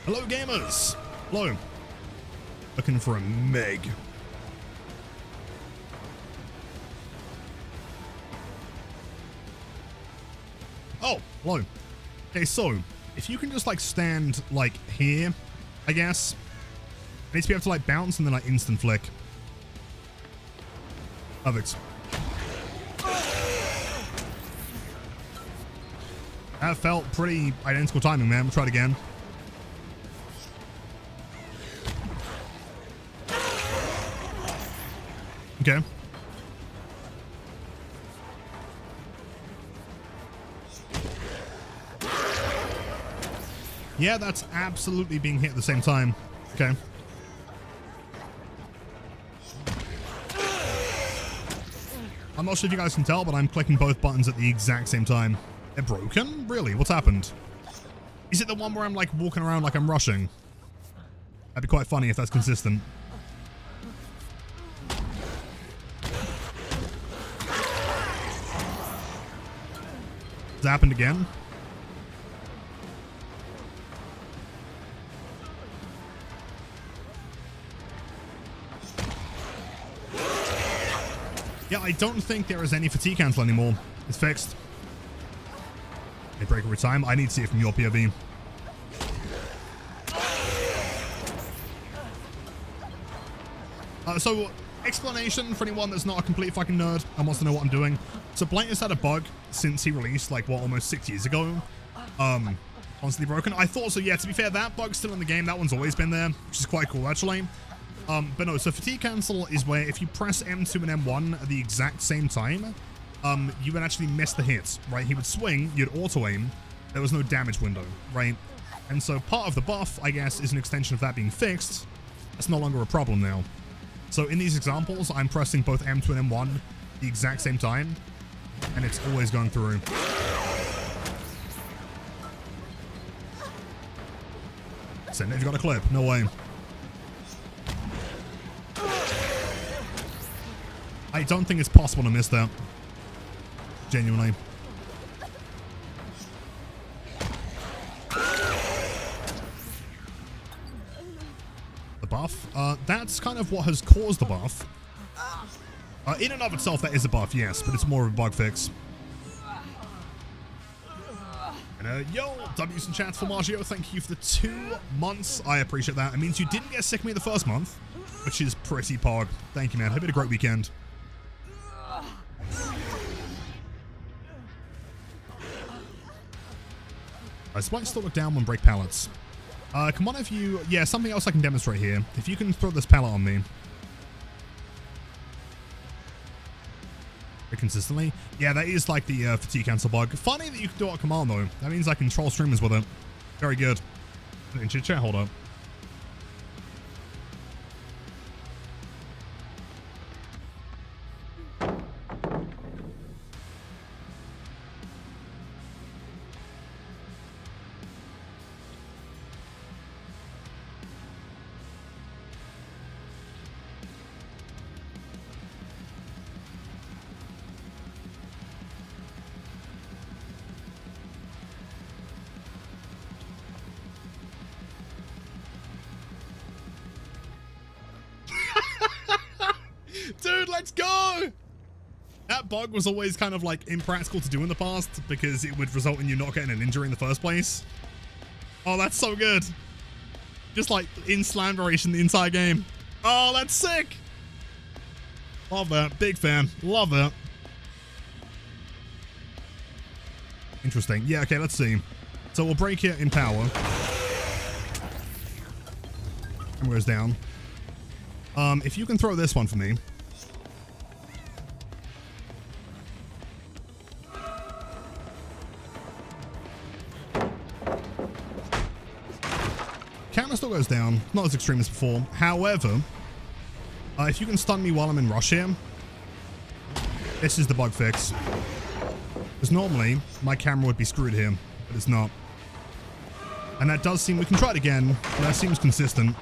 Hello, gamers. Hello. Looking for a Meg. Oh, hello. Okay, so if you can just like stand like here, I guess. It needs to be able to like bounce and then like instant flick. Perfect. That felt pretty identical timing, man. We'll try it again. Okay. Yeah, that's absolutely being hit at the same time. Okay. I'm not sure if you guys can tell, but I'm clicking both buttons at the exact same time. They're broken? Really? What's happened? Is it the one where I'm like walking around like I'm rushing? That'd be quite funny if that's consistent. Has that happened again? Yeah, I don't think there is any fatigue cancel anymore. It's fixed. They break every time. I need to see it from your POV. So, explanation for anyone that's not a complete fucking nerd and wants to know what I'm doing. So, Blight has had a bug since he released, like, what, almost 6 years ago. Constantly broken. I thought so, yeah, to be fair, that bug's still in the game. That one's always been there, which is quite cool, actually. But no, so fatigue cancel is where if you press M2 and M1 at the exact same time, you would actually miss the hit, right? He would swing, you'd auto-aim, there was no damage window, right? And so part of the buff, I guess, is an extension of that being fixed. That's no longer a problem now. So in these examples, I'm pressing both M2 and M1 at the exact same time, and it's always going through. So have you got a clip? No way. I don't think it's possible to miss that. Genuinely. The buff? That's kind of what has caused the buff. In and of itself, that is a buff, yes, but it's more of a bug fix. And yo, W's in chat for Margio, thank you for the 2 months. I appreciate that. It means you didn't get sick of me the first month, which is pretty pog. Thank you, man. Hope you had a great weekend. Blight still look down when break pallets. Can one of you... Yeah, something else I can demonstrate here. If you can throw this pallet on me. Very consistently. Yeah, that is like the fatigue cancel bug. Funny that you can do it on command, though. That means I can troll streamers with it. Very good. In chat, hold up. Dude, let's go! That bug was always kind of like impractical to do in the past because it would result in you not getting an injury in the first place. Oh, that's so good. Just like in slam variation the entire game. Oh, that's sick. Love that. Big fan. Love that. Interesting. Yeah, okay, let's see. So we'll break it in power. And goes down. If you can throw this one for me. Camera still goes down. Not as extreme as before. However, if you can stun me while I'm in rush here, this is the bug fix. Because normally, my camera would be screwed here, but it's not. And that does seem... We can try it again, but that seems consistent.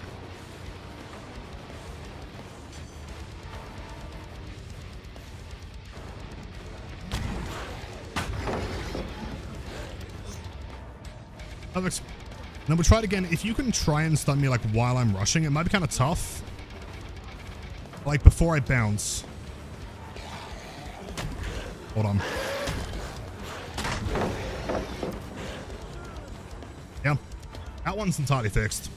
Perfect. Then we'll try it again. If you can try and stun me like while I'm rushing, it might be kind of tough. Like before I bounce. Hold on. Yeah. That one's entirely fixed.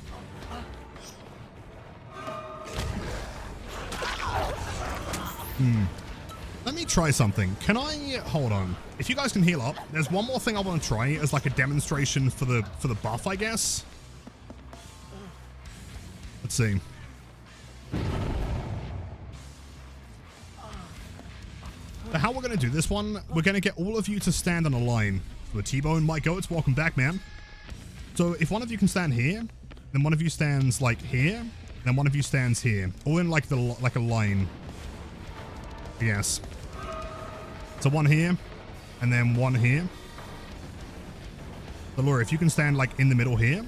Let me try something. Can I... Hold on. If you guys can heal up, there's one more thing I want to try as like a demonstration for the buff, I guess. Let's see. So how we're going to do this one, we're going to get all of you to stand on a line. So T-Bone, Mike Goats, welcome back, man. So if one of you can stand here, then one of you stands like here, then one of you stands here. All in like a line. Yes. So one here, and then one here. So Laura, if you can stand like in the middle here.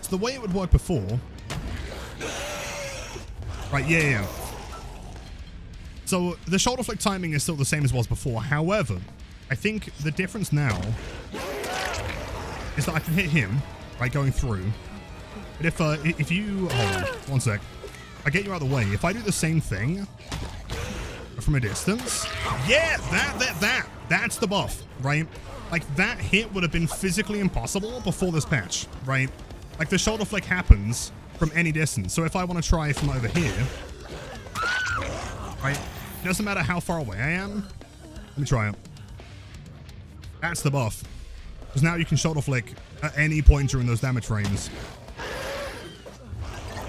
So the way it would work before. Right, yeah. So the shoulder flick timing is still the same as was before. However, I think the difference now is that I can hit him, right, going through. But if you, hold on, one sec. I get you out of the way. If I do the same thing, from a distance. Yeah, that's the buff, right? Like, that hit would have been physically impossible before this patch, right? Like, the shoulder flick happens from any distance. So if I want to try from over here, right? Doesn't matter how far away I am. Let me try it. That's the buff. Because now you can shoulder flick at any point during those damage frames.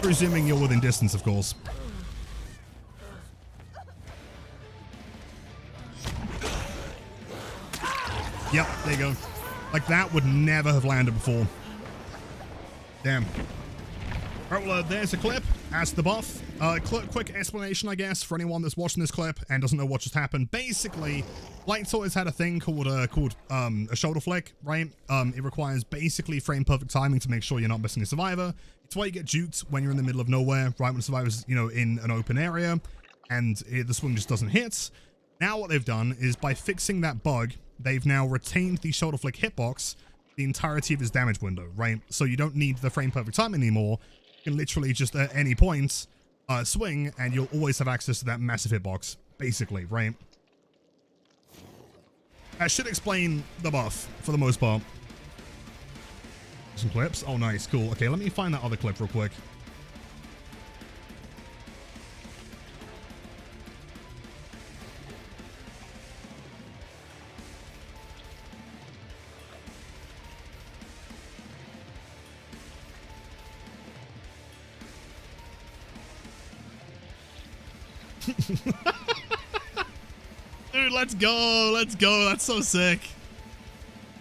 Presuming you're within distance, of course. Yep, there you go. Like, that would never have landed before. Damn. Alright, well, there's a clip. That's the buff. Quick explanation, I guess, for anyone that's watching this clip and doesn't know what just happened. Basically, Blight's always had a thing called a shoulder flick, right? It requires basically frame perfect timing to make sure you're not missing a survivor. It's why you get juked when you're in the middle of nowhere, right? When a survivor's, you know, in an open area and the swing just doesn't hit. Now what they've done is by fixing that bug, they've now retained the shoulder flick hitbox the entirety of his damage window, right? So you don't need the frame perfect time anymore. You can literally just at any point swing and you'll always have access to that massive hitbox, basically, right? That should explain the buff for the most part. Some clips. Oh, nice. Cool. Okay, let me find that other clip real quick. Dude, let's go. Let's go. That's so sick.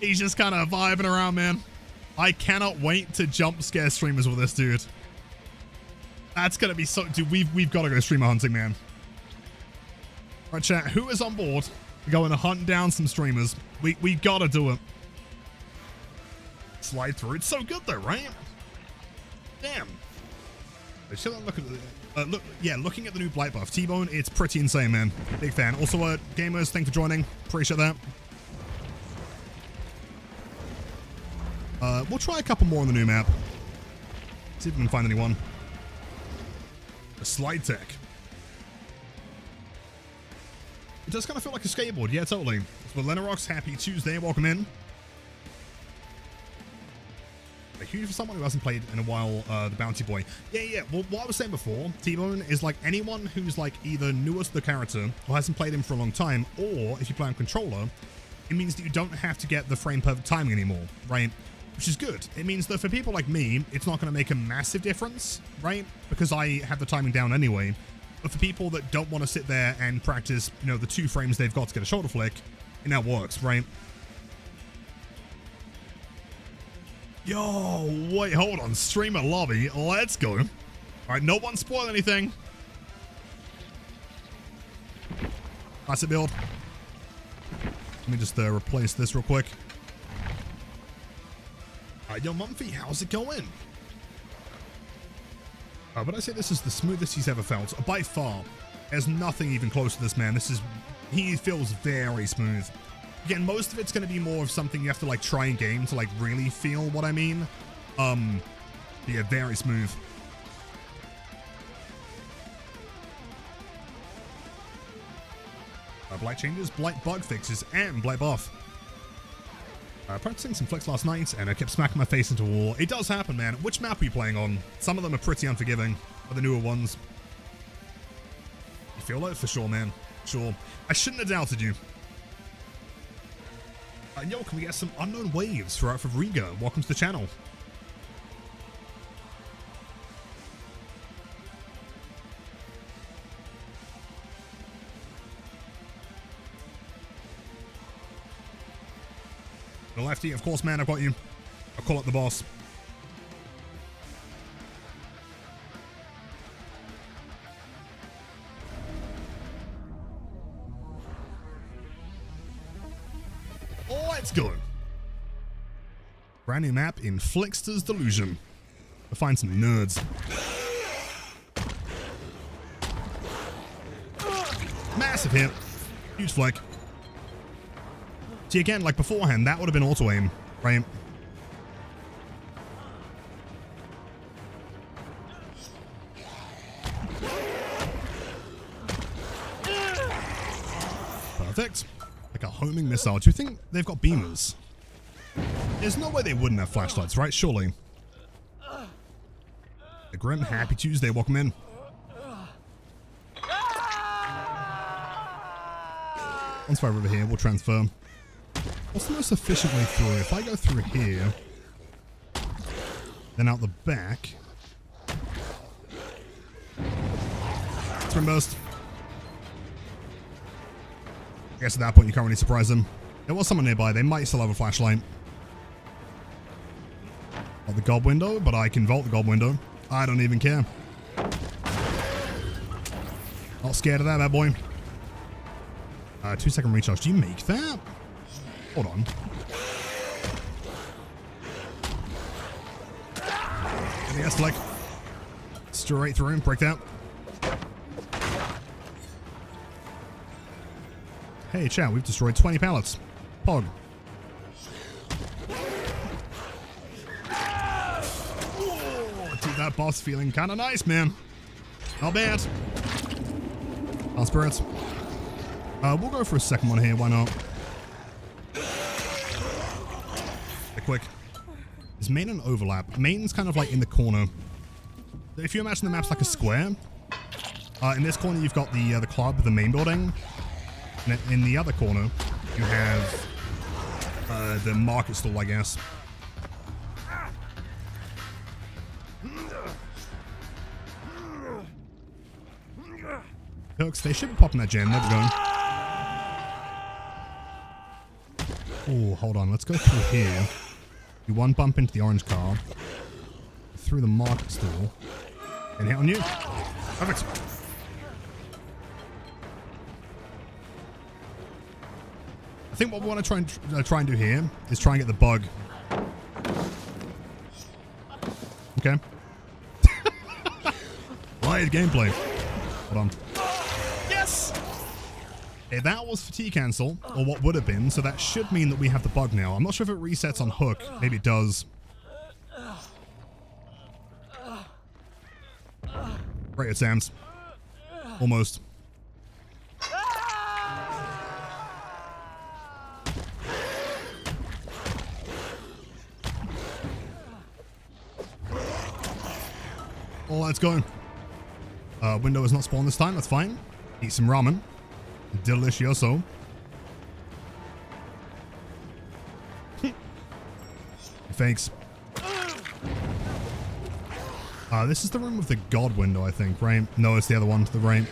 He's just kind of vibing around, man. I cannot wait to jump scare streamers with this dude. That's going to be so... Dude, we've got to go streamer hunting, man. Right, chat. Who is on board? We're going to hunt down some streamers. We got to do it. Slide through. It's so good, though, right? Damn. Should I look at the... looking at the new Blight buff. T-Bone, it's pretty insane, man. Big fan. Also, gamers, thanks for joining. Appreciate that. We'll try a couple more on the new map. See if we can find anyone. A slide tech. It does kind of feel like a skateboard. Yeah, totally. So, Lenorox, happy Tuesday. Welcome in. Huge for someone who hasn't played in a while, the Bounty Boy. Yeah. Well, what I was saying before, T-Bone, is like anyone who's like either newer to the character or hasn't played him for a long time, or if you play on controller, it means that you don't have to get the frame perfect timing anymore, right? Which is good. It means that for people like me, it's not going to make a massive difference, right? Because I have the timing down anyway. But for people that don't want to sit there and practice, you know, the 2 frames they've got to get a shoulder flick, it now works, right? Yo, wait, hold on. Streamer lobby. Let's go. All right, no one spoil anything. Classic build. Let me just replace this real quick. Yo, Mumphy, how's it going? But I say this is the smoothest he's ever felt. By far. There's nothing even close to this, man. He feels very smooth. Again, most of it's going to be more of something you have to like try in game to like really feel what I mean. Yeah, very smooth. Blight changes, Blight bug fixes, and Blight buff. Practicing some flicks last night, and I kept smacking my face into a wall. It does happen, man. Which map are you playing on? Some of them are pretty unforgiving, but the newer ones. You feel it? For sure, man. Sure. I shouldn't have doubted you. Yo, can we get some unknown waves for Riga? Welcome to the channel. The lefty, of course, man, I've got you. I'll call up the boss. Let's go. Brand new map in Trickster's Delusion. To find some nerds. Massive hit. Huge flick. See, again, like beforehand, that would have been auto aim, right? Perfect. Like a homing missile. Do you think they've got beamers? There's no way they wouldn't have flashlights, right? Surely. The Grim, happy Tuesday. Welcome in. Once we're over here, we'll transfer. What's the most efficient way through? If I go through here, then out the back. Swim burst. I guess at that point you can't really surprise them. There was someone nearby. They might still have a flashlight. Not the gob window, but I can vault the gob window. I don't even care. Not scared of that bad boy. 2-second recharge. Do you make that? Hold on. Yes, flick. Straight through and break that. Hey, chat, we've destroyed 20 pallets. Pog. Oh, dude, that boss feeling kind of nice, man. Not bad. Our spirits. We'll go for a second one here. Why not? Okay, quick. Is main an overlap? Main's kind of like in the corner. If you imagine the map's like a square, in this corner you've got the club, the main building. And in the other corner, you have the market stall, I guess. Hooks, they should be popping that gen. There we go. Oh, hold on. Let's go through here. You one bump into the orange car, through the market stall, and hit on you. Perfect. I think what we want to try and do here is try and get the bug. Okay. Live gameplay. Hold on. Yes! Okay, that was fatigue cancel, or what would have been, so that should mean that we have the bug now. I'm not sure if it resets on hook. Maybe it does. Right, it Sam's. Almost. Oh, let's go. Window is not spawned this time. That's fine. Eat some ramen. Delicioso. Thanks. This is the room with the god window, I think, right? No, it's the other one to the right.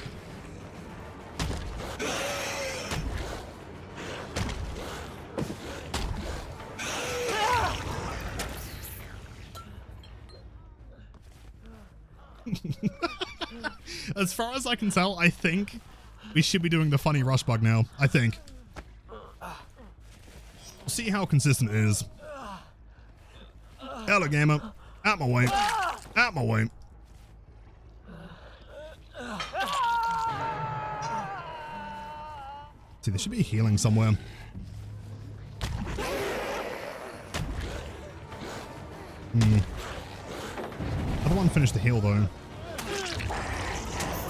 As far as I can tell, I think we should be doing the funny rush bug now. I think. We'll see how consistent it is. Hello, gamer. Out my way. Out my way. See, there should be healing somewhere. Other one finished the heal, though.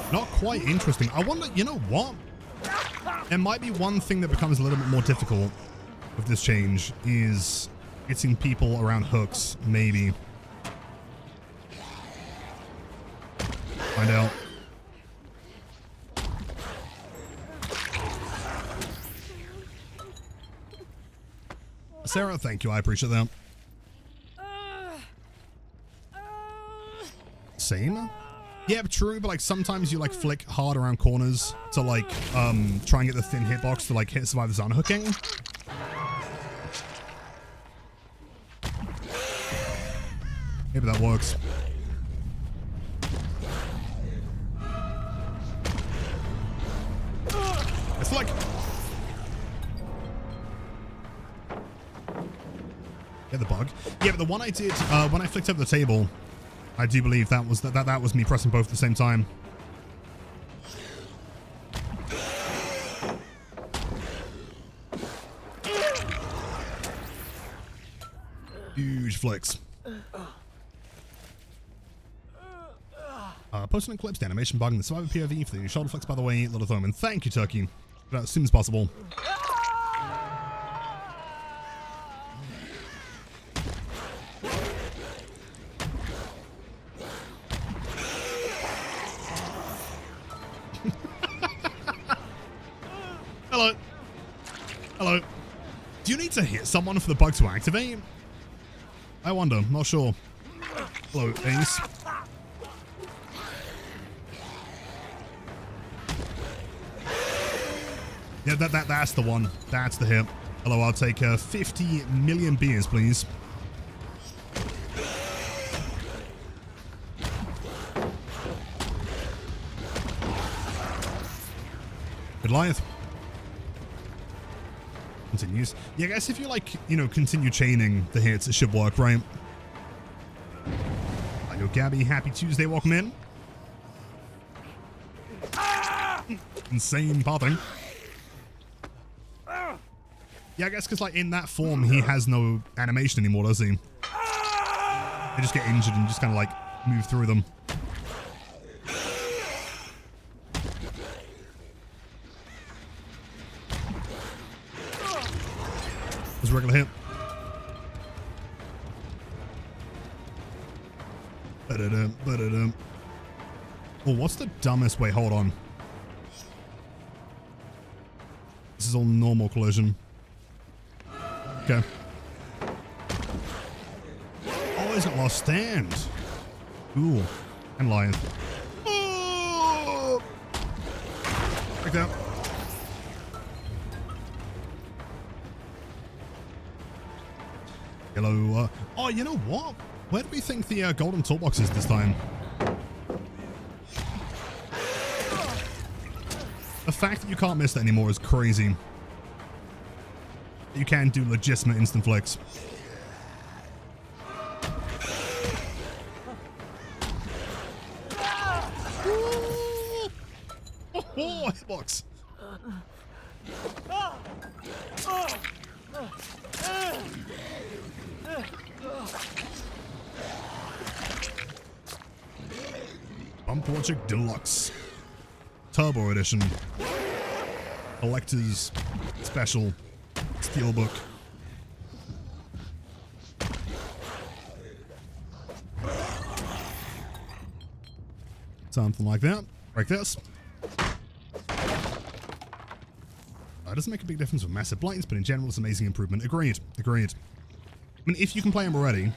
Not quite interesting. I wonder, you know what? There might be one thing that becomes a little bit more difficult with this change is getting people around hooks, maybe. Find out. Sarah, thank you. I appreciate that. Same? Yeah, true, but like sometimes you like flick hard around corners to like try and get the thin hitbox to like hit survivors unhooking. Maybe that works. Let's flick. Get the bug. Yeah, but the one I did when I flicked over the table, I do believe that was that was me pressing both at the same time. Huge flicks. Posting a clips, the animation bug, and the survivor POV for the new shoulder flicks, by the way, Little Thurman. Thank you, Turkey. As soon as possible. Hello. Hello. Do you need to hit someone for the bug to activate? I wonder. Not sure. Hello, Ace. Yeah, that's the one. That's the hit. Hello, I'll take 50 million beers, please. Goliath. Continues. Yeah, I guess if you like, you know, continue chaining the hits, it should work, right? I know Gabby, happy Tuesday, welcome in. Insane pathing. Yeah, I guess because like in that form, he has no animation anymore, does he? They just get injured and just kind of like move through them. There's a regular hit. Oh, what's the dumbest way? Hold on. This is all normal collision. Okay. Oh, he's got lost stand. Ooh. And lion. Oh! Like that. Hello. Oh, you know what? Where do we think the golden toolbox is this time? The fact that you can't miss that anymore is crazy. You can do legitimate instant flicks. Oh, hitbox. Bump Logic Deluxe. Turbo Edition. Collector's Special. Steelbook. Something like that. Like this. Doesn't make a big difference with massive blights, but in general it's an amazing improvement. Agreed. Agreed. I mean, if you can play him already,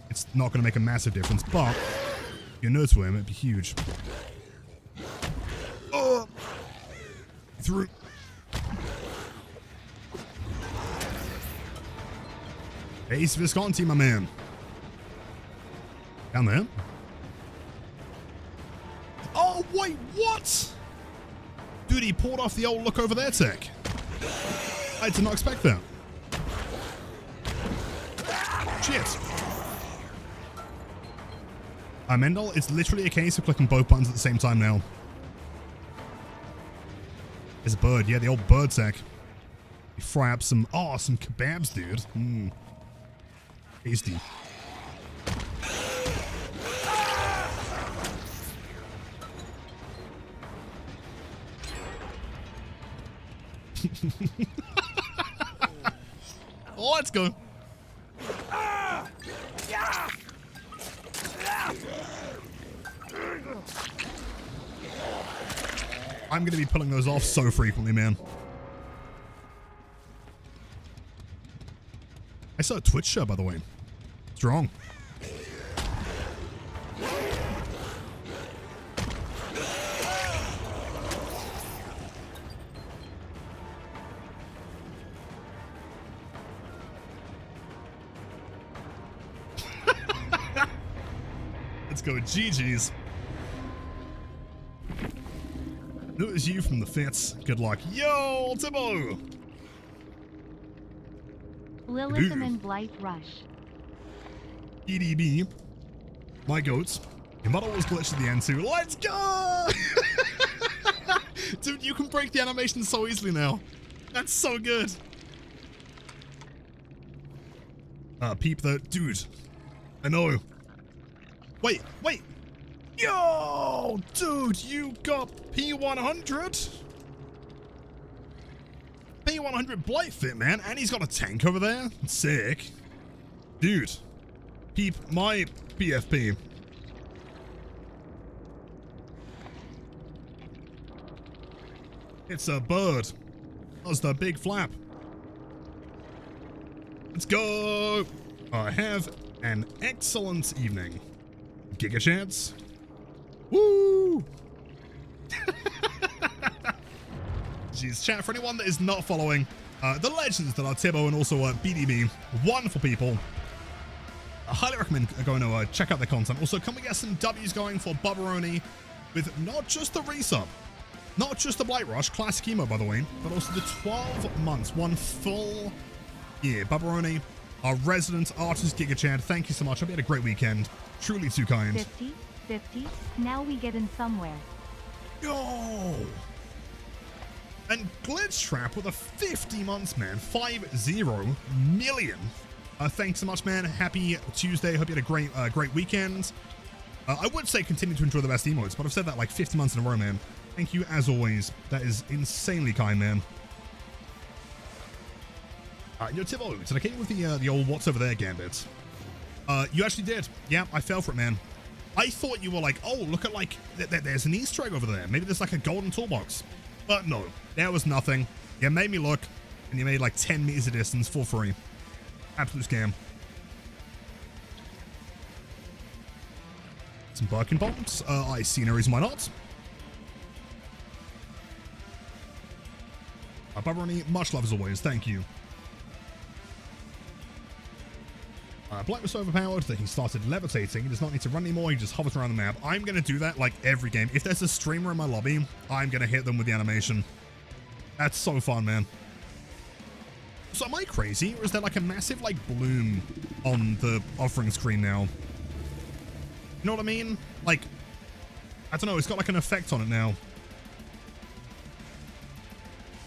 it's not going to make a massive difference, but if you're new to him, it'd be huge. Oh! Through. Ace Visconti, my man. Down there. Oh, wait, what? Dude, he pulled off the old look over there tech. I did not expect that. Shit. Mendel, it's literally a case of clicking both buttons at the same time now. There's a bird. Yeah, the old bird tech. You fry up some kebabs, dude. Mmm. Tasty. Oh, let's go. I'm going to be pulling those off so frequently, man. I saw a Twitch show, by the way. Strong. Let's go, GG's. It was you from the fits. Good luck. Yo, Tibbo! Lilitham and Blight Rush. EDB. My goats. Your model was glitched at the end too. Let's go! Dude, you can break the animation so easily now. That's so good. Peep that. Dude. I know. Wait. Yo! Dude, you got P100? P100 blight fit, man. And he's got a tank over there. Sick. Dude. Peep my PFP. It's a bird. That's the big flap. Let's go. Have an excellent evening. Giga chance. Woo! Jeez, chat, for anyone that is not following the legends that are Tibbo and also BDB, wonderful people. I highly recommend going to check out their content. Also, can we get some W's going for Bubberoni with not just the resub, not just the Blight Rush, classic emo by the way, but also the 12 months, one full year. Bubberoni, our resident artist Giga Chad, thank you so much. Hope you had a great weekend. Truly too kind. 50, now we get in somewhere. Yo! And Glitch Trap with a 50 months, man. 50 million. Thanks so much, man. Happy Tuesday. Hope you had a great weekend. I would say continue to enjoy the best emotes, but I've said that like 50 months in a row, man. Thank you as always. That is insanely kind, man. Yo, Tibbo, did I get you with the old what's over there gambit? You actually did. Yeah, I fell for it, man. I thought you were like, oh, look at like, there's an Easter egg over there. Maybe there's like a golden toolbox. But no, there was nothing. You made me look, and you made like 10 meters of distance for free. Absolute scam. Some Birkin bombs. I see no reason why not. Bubberoni, much love as always. Thank you. Blight was so overpowered that he started levitating. He does not need to run anymore. He just hovers around the map. I'm going to do that like every game. If there's a streamer in my lobby, I'm going to hit them with the animation. That's so fun, man. So am I crazy? Or is there like a massive like bloom on the offering screen now? You know what I mean? Like, I don't know. It's got like an effect on it now.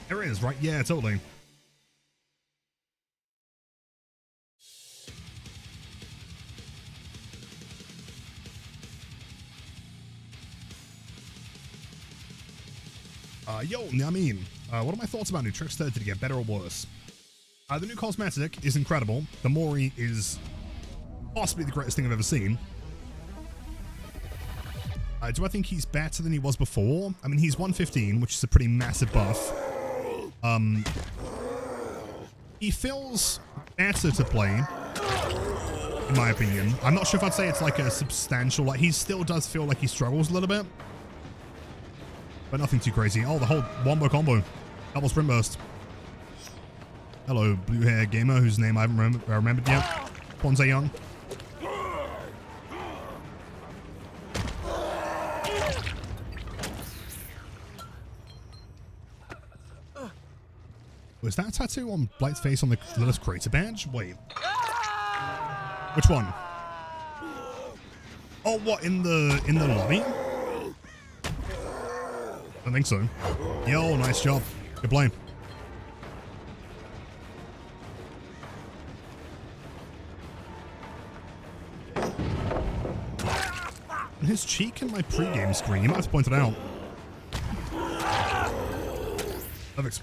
There is, right? Yeah, totally. Yo, I mean, what are my thoughts about new Trickster? Did it get better or worse? The new cosmetic is incredible. The mory is possibly the greatest thing I've ever seen. Do I think he's better than he was before? I mean, he's 115, which is a pretty massive buff. He feels better to play, in my opinion. I'm not sure if I'd say it's like a substantial, like he still does feel like he struggles a little bit. But nothing too crazy. Oh, the whole wombo combo. Double sprint burst. Hello, blue hair gamer, whose name I haven't remembered yet. Ponze Young. Was that a tattoo on Blight's face on the Lilith Crater badge? Wait. Which one? Oh, what, in the lobby? I think so. Yo, nice job. Good play. His cheek in my pre-game screen. You might have to point it out. Perfect.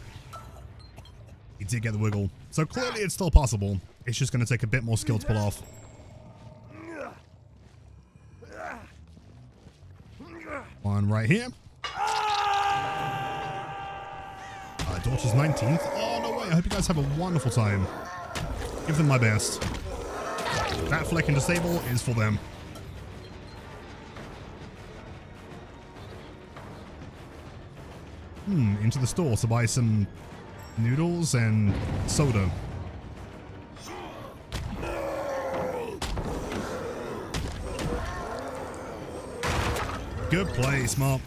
He did get the wiggle. So clearly it's still possible. It's just going to take a bit more skill to pull off. One right here. Daughter's 19th. Oh, no way. I hope you guys have a wonderful time. Give them my best. That flick and disable is for them. Into the store to buy some noodles and soda. Good play, smart.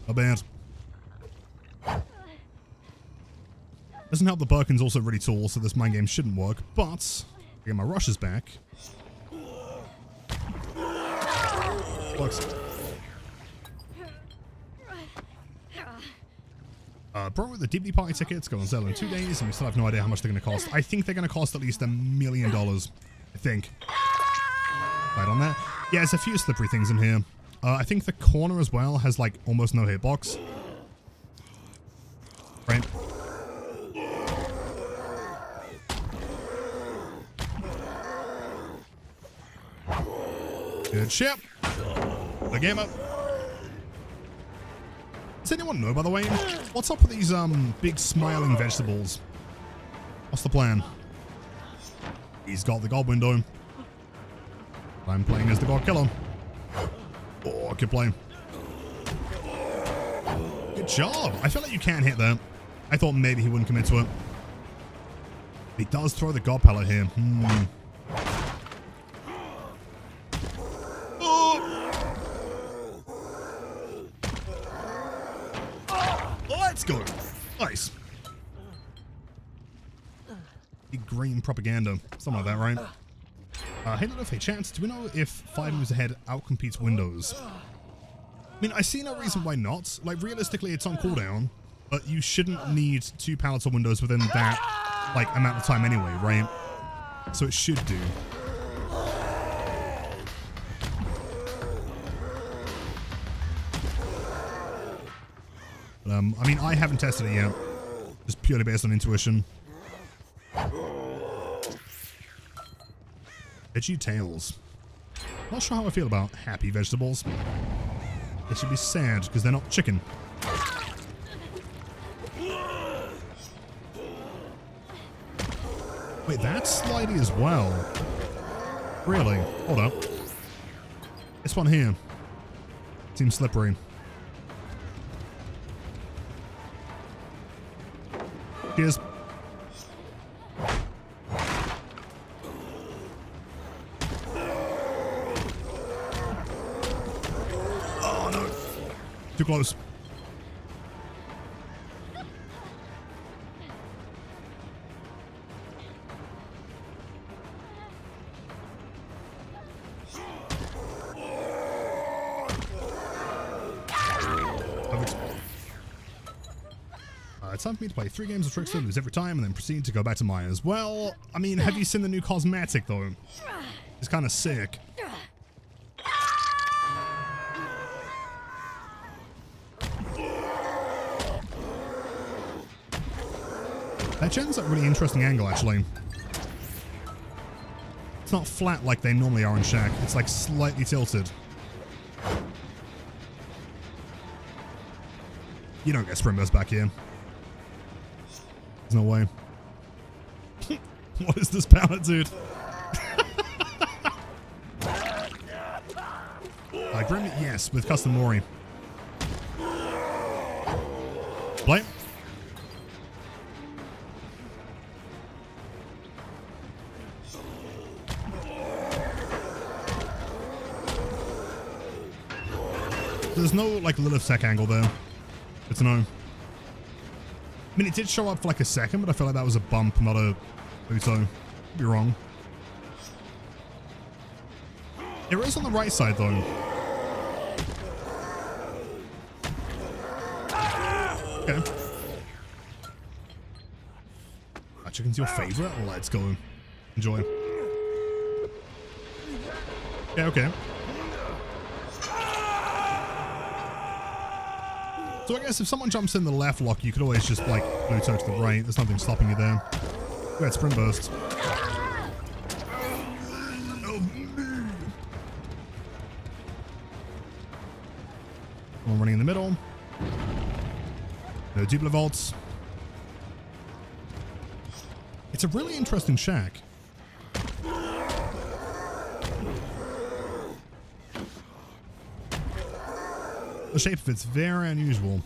Not bad. Doesn't help the Birkin's also really tall, so this mind game shouldn't work, but I get my rushes back. Works. Bro, the DVD party tickets go on sale in 2 days, and we still have no idea how much they're going to cost. I think they're going to cost at least $1 million. I think. Right on that. Yeah, there's a few slippery things in here. I think the corner as well has like almost no hitbox. Right. Good ship. The game up. Does anyone know, by the way, what's up with these big smiling vegetables? What's the plan? He's got the god window. I'm playing as the god killer. Oh, good play. Good job. I feel like you can hit that. I thought maybe he wouldn't commit to it. He does throw the god pellet here. Let's go. Nice. Big green propaganda. Something like that, right? Hey, Lilith, hey, chance. Do we know if 5 moves ahead outcompetes Windows? I mean, I see no reason why not. Like, realistically, it's on cooldown, but you shouldn't need 2 pallets of Windows within that, like, amount of time anyway, right? So it should do. I mean, I haven't tested it yet, just purely based on intuition. Veggie tails. Not sure how I feel about happy vegetables. They should be sad because they're not chicken. Wait, that's slidey as well. Really? Hold up. This one here seems slippery. Cheers. Oh no. Too close. It's time for me to play 3 games of Trickster, lose every time, and then proceed to go back to Myers. Well, I mean, have you seen the new cosmetic, though? It's kind of sick. That gen's a really interesting angle, actually. It's not flat like they normally are in Shack. It's, like, slightly tilted. You don't get sprint burst back here. There's no way. What is this pallet, dude? Grim, yes, with custom mory. Blight. There's no, like, Lilith Sec angle there. Good to know. I mean, it did show up for like a second, but I feel like that was a bump, not a Pluto. Could be wrong. It is on the right side, though. Okay. That chicken's your favorite? Let's go. Enjoy. Yeah, okay. So I guess if someone jumps in the left lock, you could always just, like, Pluto to the right. There's nothing stopping you there. Go ahead, sprint burst. One running in the middle. No Dupla vaults. It's a really interesting Shack. The shape of it's very unusual.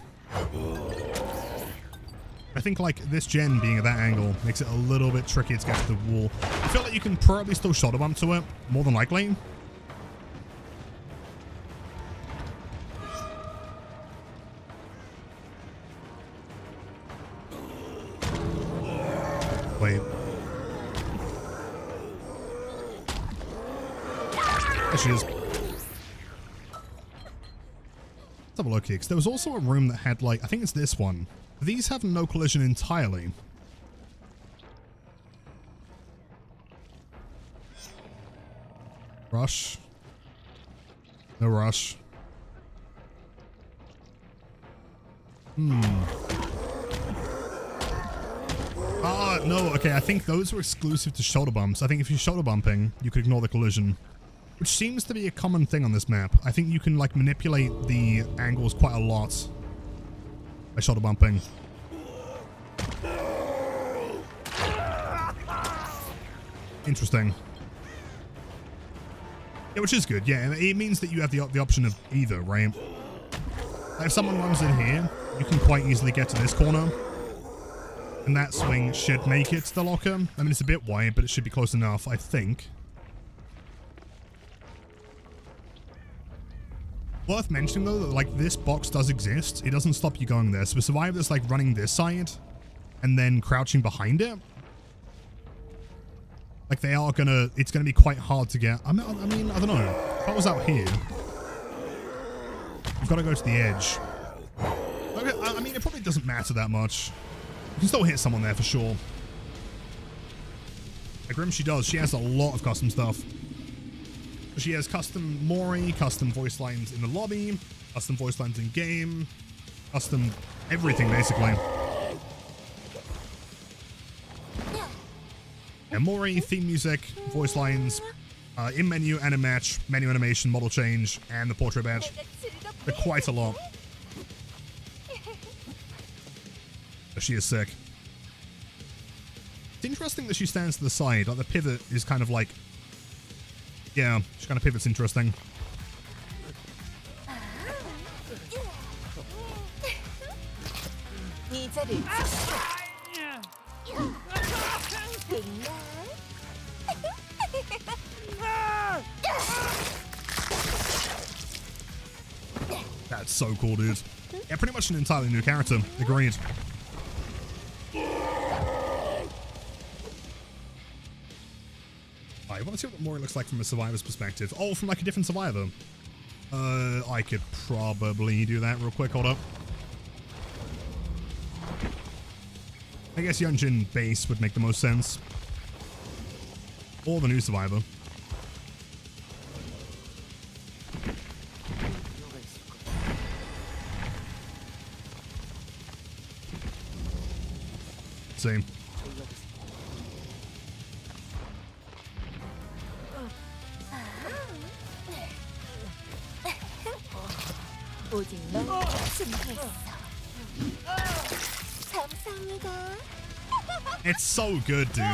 I think like this gen being at that angle makes it a little bit tricky to get to the wall. I feel like you can probably still shoulder bump to it, more than likely. Wait. There she is. Let's have a look here, because there was also a room that had, like, I think it's this one. These have no collision entirely. Rush. No rush. No, okay, I think those were exclusive to shoulder bumps. I think if you're shoulder bumping, you could ignore the collision, which seems to be a common thing on this map. I think you can, like, manipulate the angles quite a lot by shoulder bumping. Interesting. Yeah, which is good. Yeah, it means that you have the option of either, right? If someone runs in here, you can quite easily get to this corner. And that swing should make it to the locker. I mean, it's a bit wide, but it should be close enough, I think. Worth mentioning, though, that, like, this box does exist. It doesn't stop you going there. So a survivor that's, like, running this side and then crouching behind it, like, they are gonna... It's gonna be quite hard to get... I mean, I don't know. If I was out here... You've got to go to the edge. Okay, I mean, it probably doesn't matter that much. You can still hit someone there for sure. Like Grim, she does. She has a lot of custom stuff. She has custom mory, custom voice lines in the lobby, custom voice lines in game, custom everything basically. And mory, theme music, voice lines, in menu and in match, menu animation, model change, and the portrait badge. They're quite a lot. She is sick. It's interesting that she stands to the side. Like, the pivot is kind of like... Yeah, she kind of pivots interesting. That's so cool, dude. Yeah, pretty much an entirely new character. Agreed. I want to see what mory looks like from a survivor's perspective. Oh, from like a different survivor. I could probably do that real quick. Hold up. I guess Yunjin base would make the most sense. Or the new survivor. Same. It's so good, dude.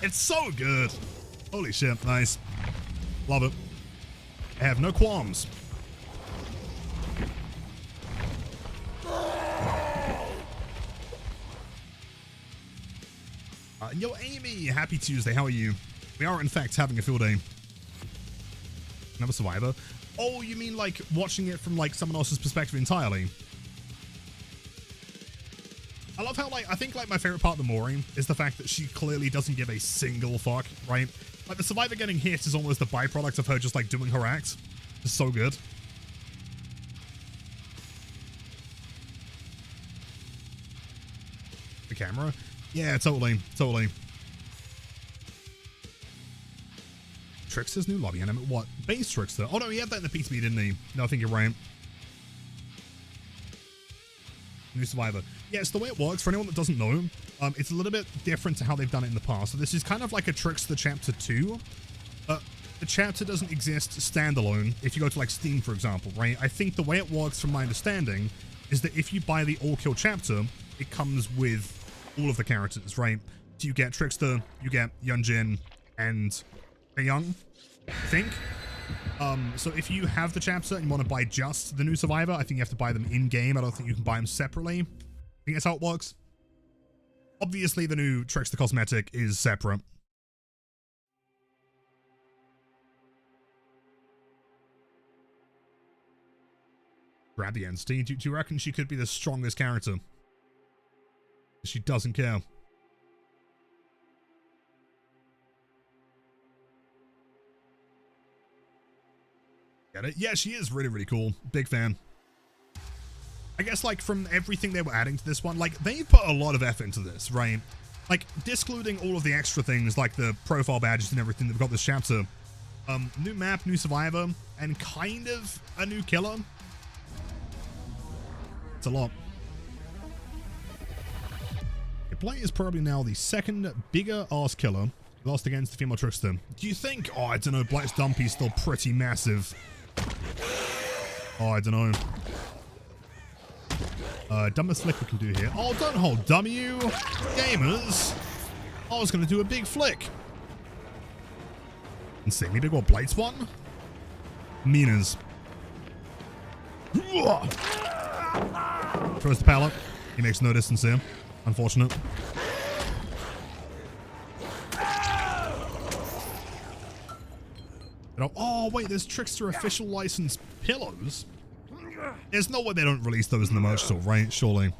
It's so good. Holy shit, nice. Love it. I have no qualms. Yo, Amy, happy Tuesday. How are you? We are, in fact, having a field day. Another survivor. Oh, you mean like watching it from like someone else's perspective entirely? I love how, like, I think like my favorite part of the mory is the fact that she clearly doesn't give a single fuck, right? Like, the survivor getting hit is almost the byproduct of her just like doing her act. It's so good. The camera? Yeah, totally. Totally. Trickster's new lobby animate. What? Base Trickster? Oh no, he had that in the PTB, didn't he? No, I think you're right. New survivor. Yes, the way it works, for anyone that doesn't know, it's a little bit different to how they've done it in the past. So this is kind of like a Trickster Chapter 2. The chapter doesn't exist standalone if you go to like Steam, for example, right? I think the way it works, from my understanding, is that if you buy the All Kill chapter, it comes with all of the characters, right? So you get Trickster, you get Yunjin, and Young, I think. So if you have the chapter and you want to buy just the new survivor, I think you have to buy them in-game. I don't think you can buy them separately. I think that's how it works. Obviously, the new Trickster cosmetic is separate. Grab the entity. Do you reckon she could be the strongest character? She doesn't care. Get it? Yeah, she is really, really cool. Big fan. I guess, like, from everything they were adding to this one, like, they put a lot of effort into this, right? Like, discluding all of the extra things, like the profile badges and everything that we've got this chapter. New map, new survivor, and kind of a new killer. It's a lot. Blight is probably now the second bigger arse killer lost against the female Trickster. Do you think? Oh, I don't know. Blight's dumpy is still pretty massive. Oh, I don't know. Dumbest flick we can do here. Oh, don't hold W, gamers. I was going to do a big flick. Insanely big. What, Blight's one? Mina's. Throws the pallet. He makes no distance here. Unfortunate. Oh, wait, there's Trickster official license pillows? There's no way they don't release those in the merch store, right? Surely.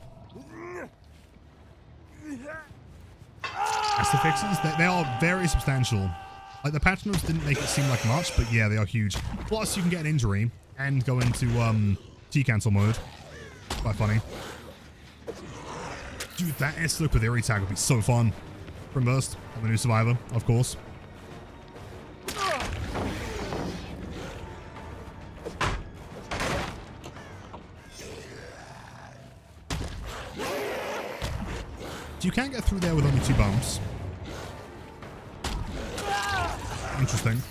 As the fixes, they are very substantial. Like, the patch notes didn't make it seem like much, but yeah, they are huge. Plus, you can get an injury and go into T-cancel mode. Quite funny. Dude, that S-look with Eerie tag would be so fun. From burst on the new Survivor, of course. You can't get through there with only 2 bumps. Interesting.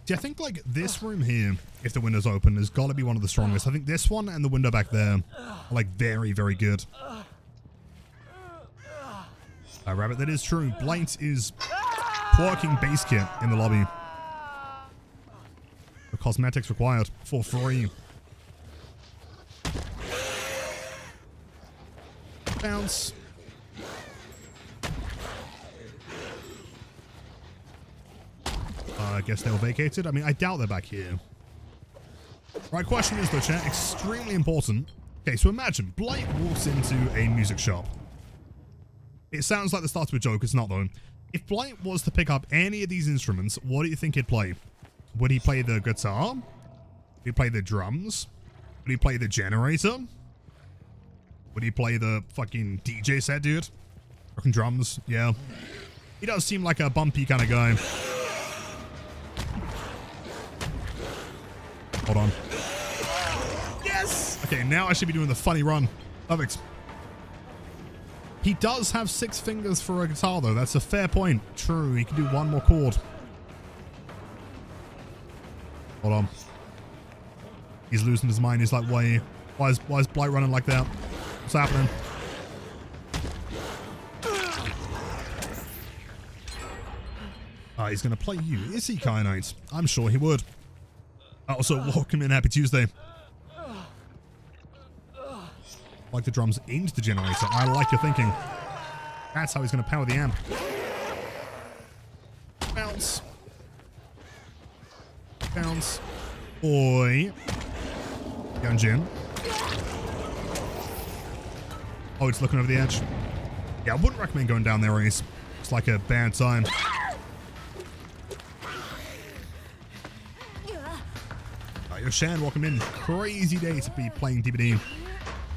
See, I think like this room here, if the window's open, has got to be one of the strongest. I think this one and the window back there are like very, very good. Rabbit, that is true. Blight is twerking base kit in the lobby. The cosmetics required for free. Bounce. I guess they were vacated. I mean, I doubt they're back here. Right, question is though, chat, extremely important. Okay, so imagine Blight walks into a music shop. It sounds like the start of a joke, it's not though. If Blight was to pick up any of these instruments, what do you think he'd play? Would he play the guitar? Would he play the drums? Would he play the generator? Would he play the fucking DJ set, dude? Fucking drums, yeah. He does seem like a bumpy kind of guy. Hold on. Yes! Okay, now I should be doing the funny run. Perfect. He does have 6 fingers for a guitar, though. That's a fair point. True, he can do 1 more chord. Hold on. He's losing his mind. He's like, why is Blight running like that? What's happening? He's going to play you. Is he, Kyanite? I'm sure he would. Also, welcome in. Happy Tuesday. Like the drums into the generator. I like your thinking. That's how he's going to power the amp. Bounce. Bounce. Oi. Gunjin. Oh, it's looking over the edge. Yeah, I wouldn't recommend going down there, Ace. It's like a bad time. Yo, Shan, welcome in. Crazy day to be playing DBD.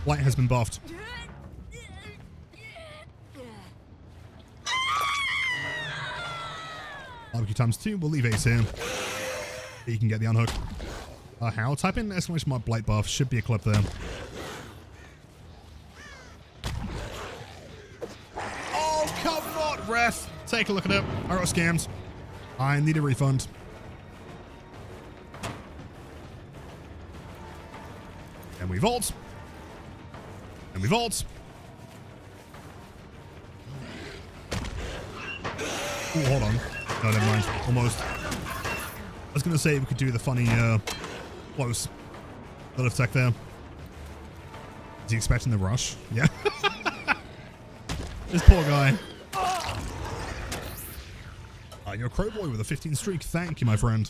Blight has been buffed. Barbecue times 2. We'll leave Ace here. You can get the unhook. How? Type in exclamation mark Blight buff. Should be a clip there. Oh, come on, ref. Take a look at it. I got scammed. I need a refund. And we vault. And we vault. Oh, hold on. No, never mind. Almost. I was going to say we could do the funny, close. Little tech there. Is he expecting the rush? Yeah. This poor guy. You're a crow boy with a 15 streak. Thank you, my friend.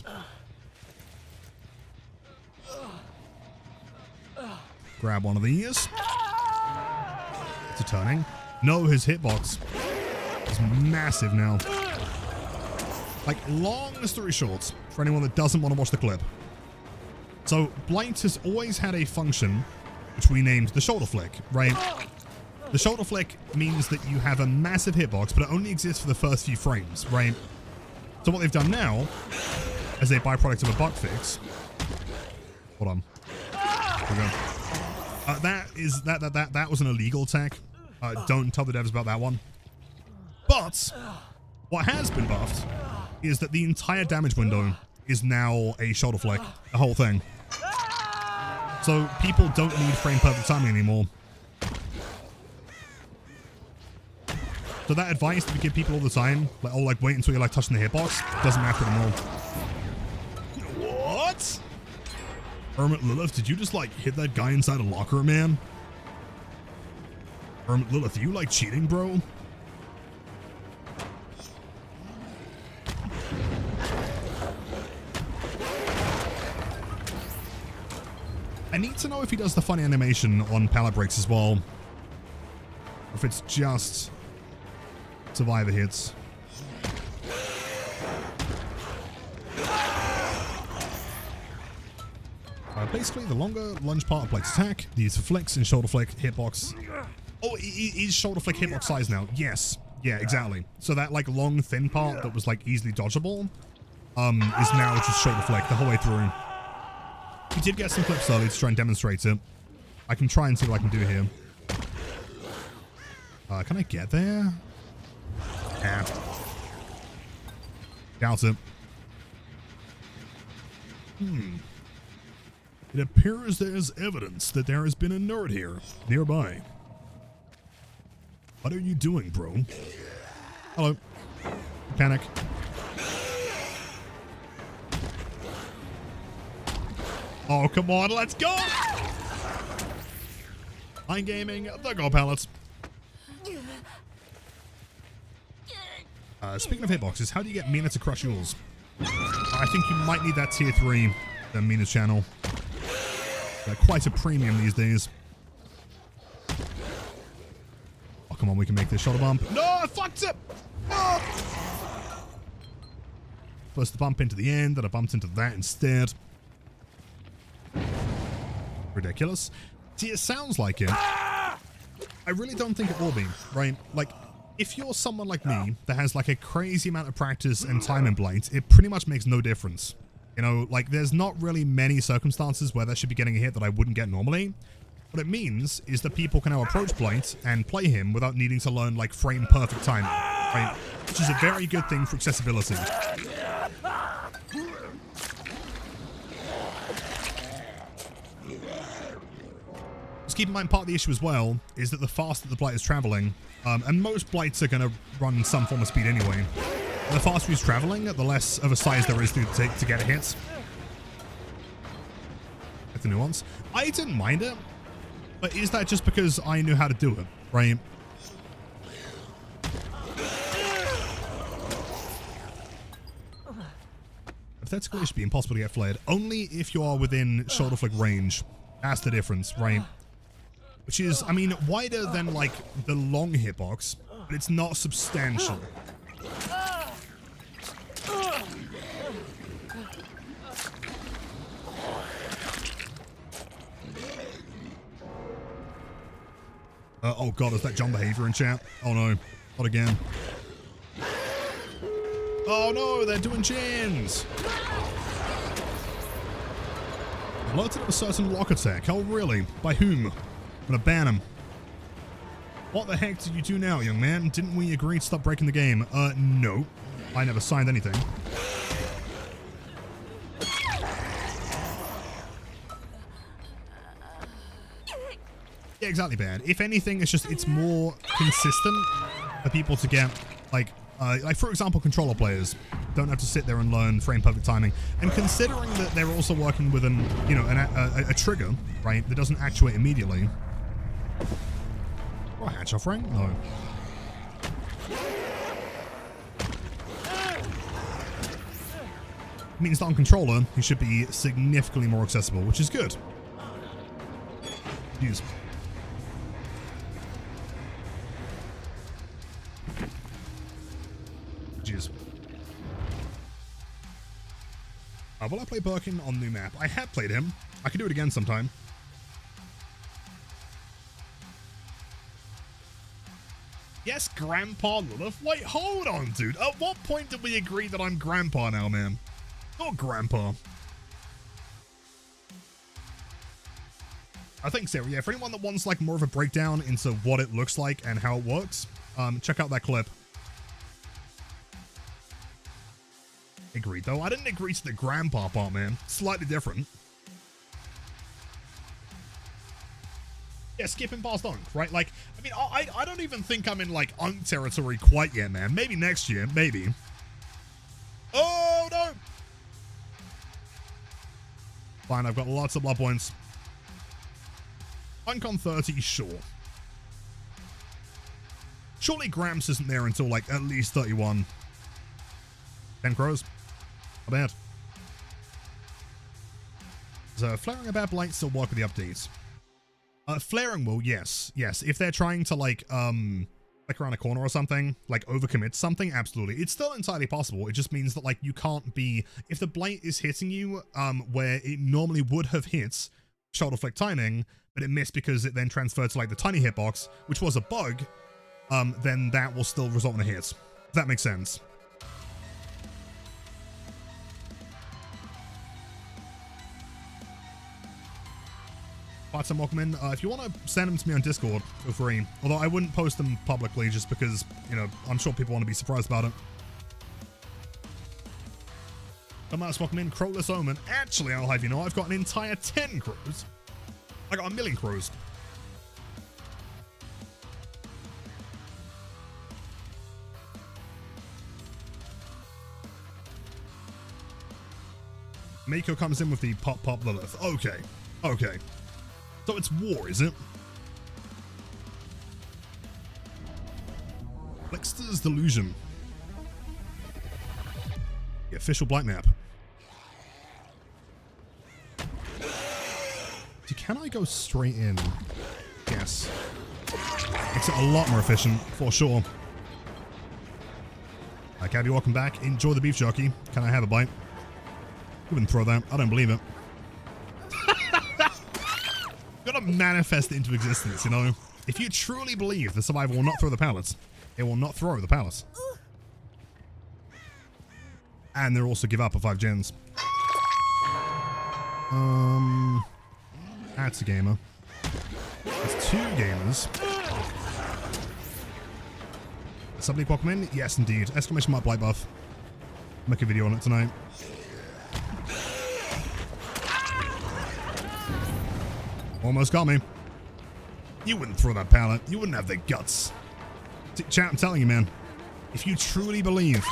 Grab one of these. It's a turning. No, his hitbox is massive now. Like, long story short, for anyone that doesn't want to watch the clip. So, Blight has always had a function which we named the shoulder flick, right? The shoulder flick means that you have a massive hitbox, but it only exists for the first few frames, right? So what they've done now, as a byproduct of a bug fix... Hold on. Here we go. That was an illegal tech. Don't tell the devs about that one. But what has been buffed is that the entire damage window is now a shoulder flick, the whole thing. So people don't need frame perfect timing anymore. So that advice that we give people all the time, like, oh, like wait until you're like touching the hitbox, doesn't matter anymore. What? Hermit Lilith, did you just like hit that guy inside a locker, man? Hermit Lilith, are you like cheating, bro? I need to know if he does the funny animation on pallet breaks as well. Or if it's just survivor hits. Basically, the longer lunge part of Blight's attack, these flicks and shoulder flick hitbox. Oh, it is shoulder flick hitbox size now. Yes. Yeah, exactly. So that like long thin part that was like easily dodgeable is now just shoulder flick the whole way through. We did get some clips early to try and demonstrate it. I can try and see what I can do here. Can I get there? Yeah. Doubt it. It appears there's evidence that there has been a nerd here nearby. What are you doing, bro? Hello. Panic. Oh, come on, let's go! I'm gaming the Go Pallets. Speaking of hitboxes, how do you get Mina to crush yours? I think you might need that tier 3, the Mina's channel. They're quite a premium these days. Oh, come on, we can make this shoulder bump. No, I fucked it! No! First the bump into the end, then I bumped into that instead. Ridiculous. See, it sounds like it. I really don't think it will be, right? Like, if you're someone like me that has like a crazy amount of practice and time in Blight, it pretty much makes no difference. You know, like there's not really many circumstances where that should be getting a hit that I wouldn't get normally. What it means is that people can now approach Blight and play him without needing to learn like frame perfect timing, right? Which is a very good thing for accessibility. Just keep in mind, part of the issue as well is that the faster the Blight is traveling, and most Blights are going to run some form of speed anyway. The faster he's traveling, the less of a size there is to take to get a hit. That's the nuance. I didn't mind it, but is that just because I knew how to do it, right? Hypothetically, it should be impossible to get flared. Only if you are within shoulder flick range. That's the difference, right? Which is, I mean, wider than like the long hitbox, but it's not substantial. Oh god, is that John behavior in chat? Oh no, not again. Oh no, they're doing chins! Alerted of a certain lock attack. Oh really? By whom? I'm gonna ban him. What the heck did you do now, young man? Didn't we agree to stop breaking the game? No. I never signed anything. Yeah, exactly, bad. If anything, it's just, it's more consistent for people to get, like for example, controller players don't have to sit there and learn frame perfect timing. And considering that they're also working with an, you know, a trigger, right, that doesn't actuate immediately. Oh, hatch off ring? No. It means that on controller, he should be significantly more accessible, which is good. Use. Jeez. Will I play Birkin on new map? I have played him. I can do it again sometime. Yes, Grandpa Lilith. Wait, hold on, dude. At what point did we agree that I'm Grandpa now, man? Not Grandpa. I think so, yeah. For anyone that wants like more of a breakdown into what it looks like and how it works, check out that clip. Agreed, though. I didn't agree to the grandpa part, man. Slightly different. Yeah, skipping past Unk, right? Like, I mean, I don't even think I'm in, like, Unk territory quite yet, man. Maybe next year, maybe. Oh, no! Fine, I've got lots of blood points. Unk on 30, sure. Surely Gramps isn't there until, like, at least 31. 10 crows. Not bad. So, flaring about blight still work with the updates. Flaring will, yes. Yes, if they're trying to, like around a corner or something, like overcommit something, absolutely. It's still entirely possible. It just means that, like, you can't be, if the blight is hitting you, where it normally would have hit shoulder flick timing, but it missed because it then transferred to, like, the tiny hitbox, which was a bug, then that will still result in a hit. If that makes sense. Fights and welcome in. If you want to send them to me on Discord, feel free. Although I wouldn't post them publicly just because, you know, I'm sure people want to be surprised about it. Dumbass, welcome in. Crowless Omen. Actually, I'll have you know, I've got an entire 10 crows. I got 1,000,000 crows. Mako comes in with the pop Lilith. Okay. Okay. So it's war, is it? Trickster's Delusion. The official blight map. Can I go straight in? Yes. Makes it a lot more efficient, for sure. Hi, Cabby, welcome back. Enjoy the beef jerky. Can I have a bite? You wouldn't throw that. I don't believe it. Gotta manifest it into existence, you know? If you truly believe the survivor will not throw the pallets, it will not throw the pallets. And they'll also give up at 5 gens. That's a gamer. That's 2 gamers. Somebody welcome in? Yes, indeed. Exclamation mark blight buff. Make a video on it tonight. Almost got me. You wouldn't throw that pallet. You wouldn't have the guts. Chat, I'm telling you, man. If you truly believe,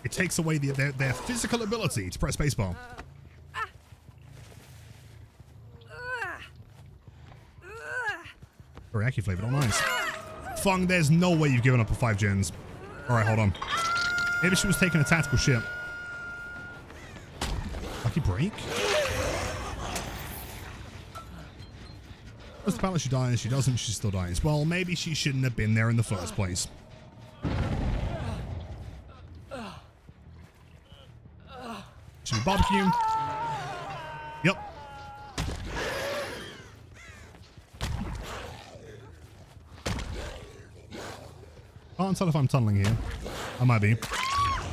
it takes away their physical ability to press spacebar. Very Aki flavored. Oh, nice. Fung, there's no way you've given up for 5 gens. Alright, hold on. Maybe she was taking a tactical ship. Lucky break? Does the pallet she dies? She doesn't, she still dies. Well, maybe she shouldn't have been there in the first place. Should we barbecue? Yep. Can't tell if I'm tunneling here. I might be.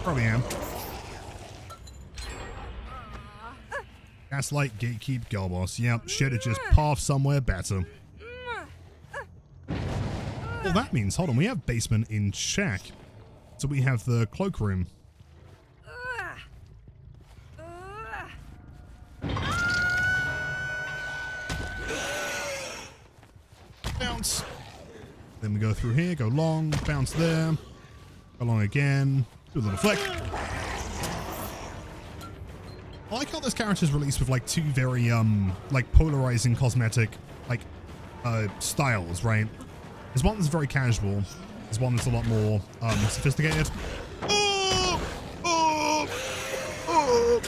Probably am. Gaslight, gatekeep, girl boss. Yep, should have just path somewhere better. Well, that means, hold on, we have basement in shack. So we have the cloakroom. Bounce. Then we go through here, go long, bounce there, go long again, do a little flick. I like how this character is released with like 2 very like polarizing cosmetic like styles, right? There's one that's very casual. There's one that's a lot more sophisticated. Oh! Oh! Oh!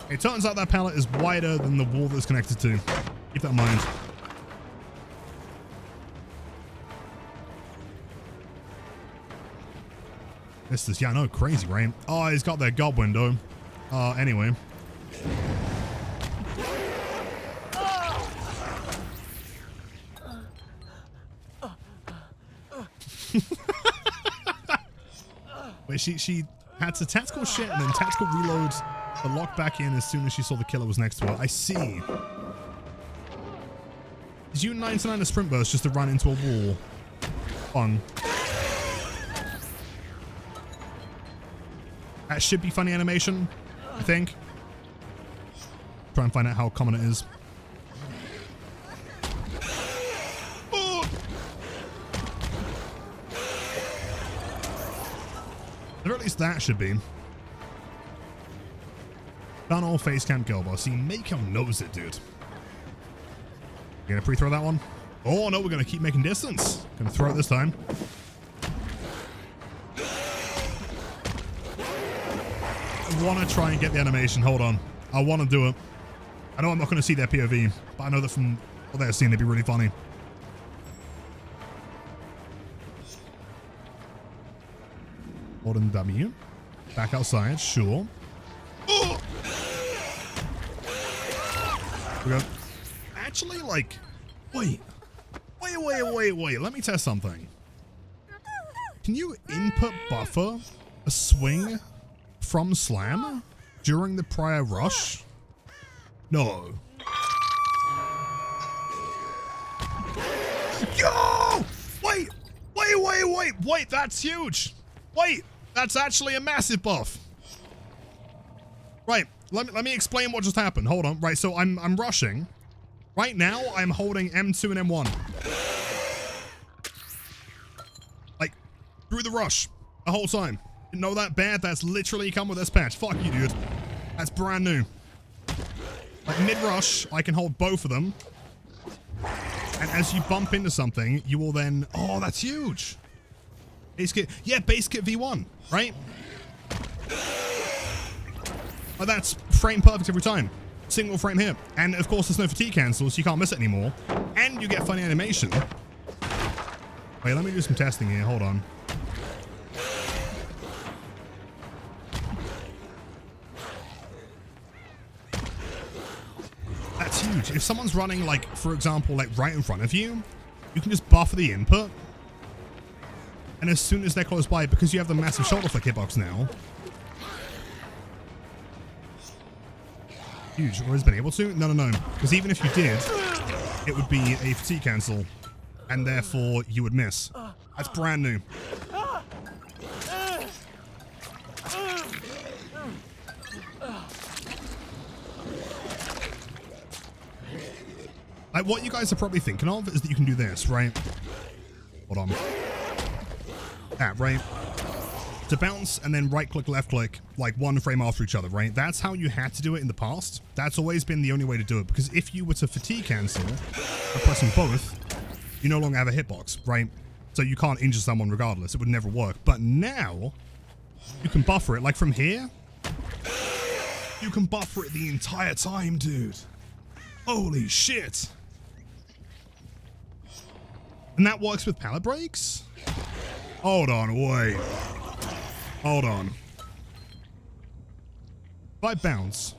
It turns out that pallet is wider than the wall that it's connected to. Keep that in mind. This is, yeah, I know, crazy, right? Oh, he's got that gob window. Anyway. Wait, she had to tactical shit and then tactical reload the lock back in as soon as she saw the killer was next to her. I see. Is you 99 a sprint burst just to run into a wall? Fun. That should be funny animation, I think. Try and find out how common it is. Oh! Or at least that should be. Done all face camp girl boss. See, make him knows it, dude. You gonna pre-throw that one? Oh no, we're gonna keep making distance. Gonna throw it this time. I wanna try and get the animation. Hold on. I wanna do it. I know I'm not gonna see their POV, but I know that from what they're seeing, they'd be really funny. Hold in W. Back outside, sure. Oh! We go. Actually, like, wait. Let me test something. Can you input buffer a swing from slam during the prior rush? No. Yo! Wait, that's huge. Wait, that's actually a massive buff. Right, let me explain what just happened. Hold on. Right, so I'm rushing. Right now, I'm holding M2 and M1. Like, through the rush. The whole time. You know that bad? That's literally come with this patch. Fuck you, dude. That's brand new. Like, mid-rush, I can hold both of them. And as you bump into something, you will then... Oh, that's huge. Base kit. Yeah, base kit V1, right? Oh, that's frame perfect every time. Single frame here. And of course, there's no fatigue cancel, so you can't miss it anymore. And you get funny animation. Wait, let me do some testing here. Hold on. That's huge. If someone's running, like, for example, like right in front of you, you can just buffer the input. And as soon as they're close by, because you have the massive shoulder flick hitbox now, huge. Or has been able to? No. Because even if you did, it would be a fatigue cancel. And therefore, you would miss. That's brand new. Like, what you guys are probably thinking of is that you can do this, right? Hold on. That, right? To bounce and then right click, left click, like one frame after each other, right? That's how you had to do it in the past. That's always been the only way to do it, because if you were to fatigue cancel by pressing both, you no longer have a hitbox, right? So you can't injure someone regardless. It would never work. But now you can buffer it. Like from here, you can buffer it the entire time, dude. Holy shit. And that works with pallet breaks? Hold on, wait. Hold on. If I bounce.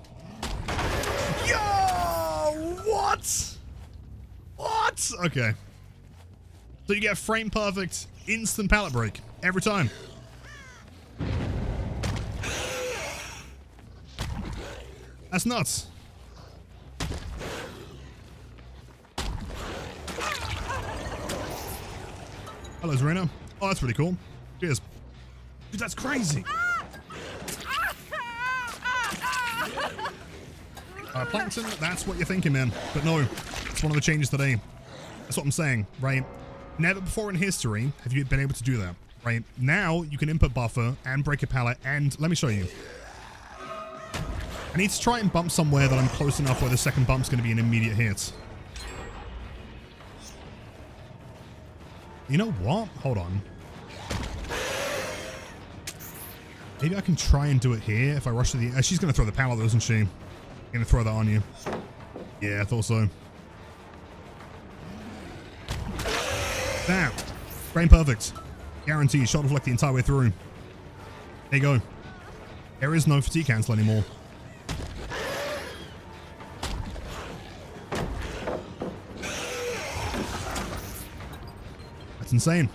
Yo! What? What? Okay. So you get frame perfect, instant pallet break every time. That's nuts. Hello, Zarina. Oh, that's really cool. Cheers. Dude, that's crazy. Plankton, that's what you're thinking, man. But no, it's one of the changes today. That's what I'm saying, right? Never before in history have you been able to do that, right? Now you can input buffer and break a pallet, and let me show you. I need to try and bump somewhere that I'm close enough where the second bump's going to be an immediate hit. You know what? Hold on. Maybe I can try and do it here if I rush to the... she's going to throw the pallet, isn't she? Going to throw that on you. Yeah, I thought so. Damn. Frame perfect. Guaranteed. Shoulder flick the entire way through. There you go. There is no fatigue cancel anymore. That's insane.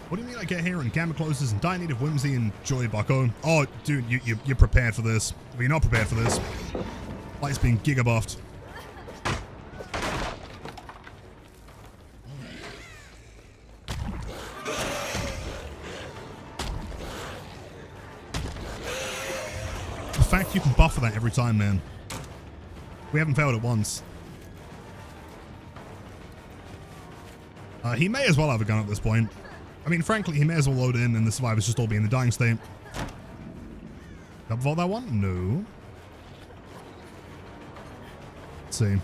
What do you mean I get here and Gamma closes and Die Need of Whimsy and Joy Bucko? Oh, dude, you're prepared for this. Well, you're not prepared for this. Light's being giga buffed. fact you can buffer that every time, man. We haven't failed it once. He may as well have a gun at this point. I mean, frankly, he may as well load in and the survivors just all be in the dying state. Upvote that one? No. Let's see.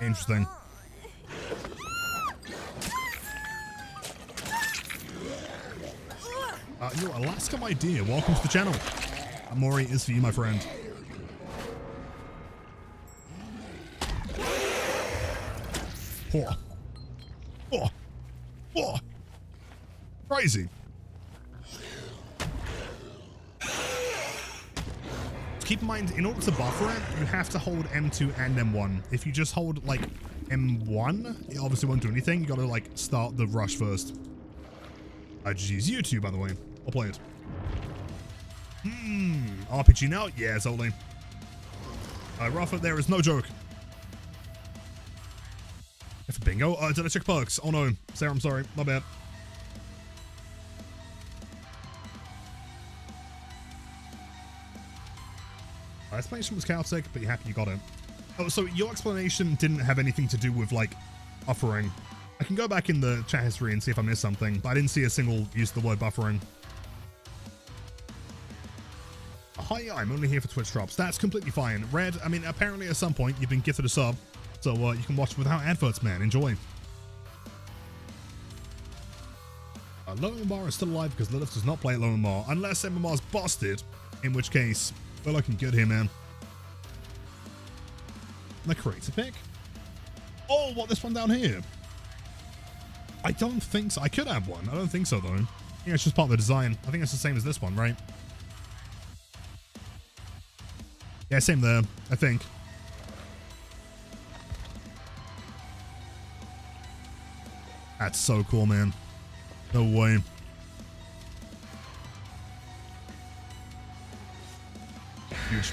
Interesting. Yo, Alaska, my dear, welcome to the channel. Mory is for you, my friend. Oh. Oh. Oh. Crazy. Keep in mind, in order to buffer it, you have to hold M2 and M1. If you just hold, like, M1, it obviously won't do anything. You gotta, like, start the rush first. GG's YouTube, by the way. I'll play it. RPG now? Yeah, totally. Rafa, there is no joke. F for bingo. Did I check perks? Oh no. Sarah, I'm sorry. My bad. Explanation was chaotic, but you're happy you got it. Oh, so your explanation didn't have anything to do with, like, buffering. I can go back in the chat history and see if I missed something, but I didn't see a single use of the word buffering. Hi, I'm only here for Twitch drops. That's completely fine. Red, I mean, apparently at some point you've been gifted a sub, so you can watch without adverts, man. Enjoy. Low MMR is still alive because Lilith does not play at low MMR, unless MMR's busted, in which case, we're looking good here, man. The creator pick? Oh, what, this one down here? I don't think so. I could have one. I don't think so, though. Yeah, it's just part of the design. I think it's the same as this one, right? Yeah, same there, I think. That's so cool, man. No way. Huge.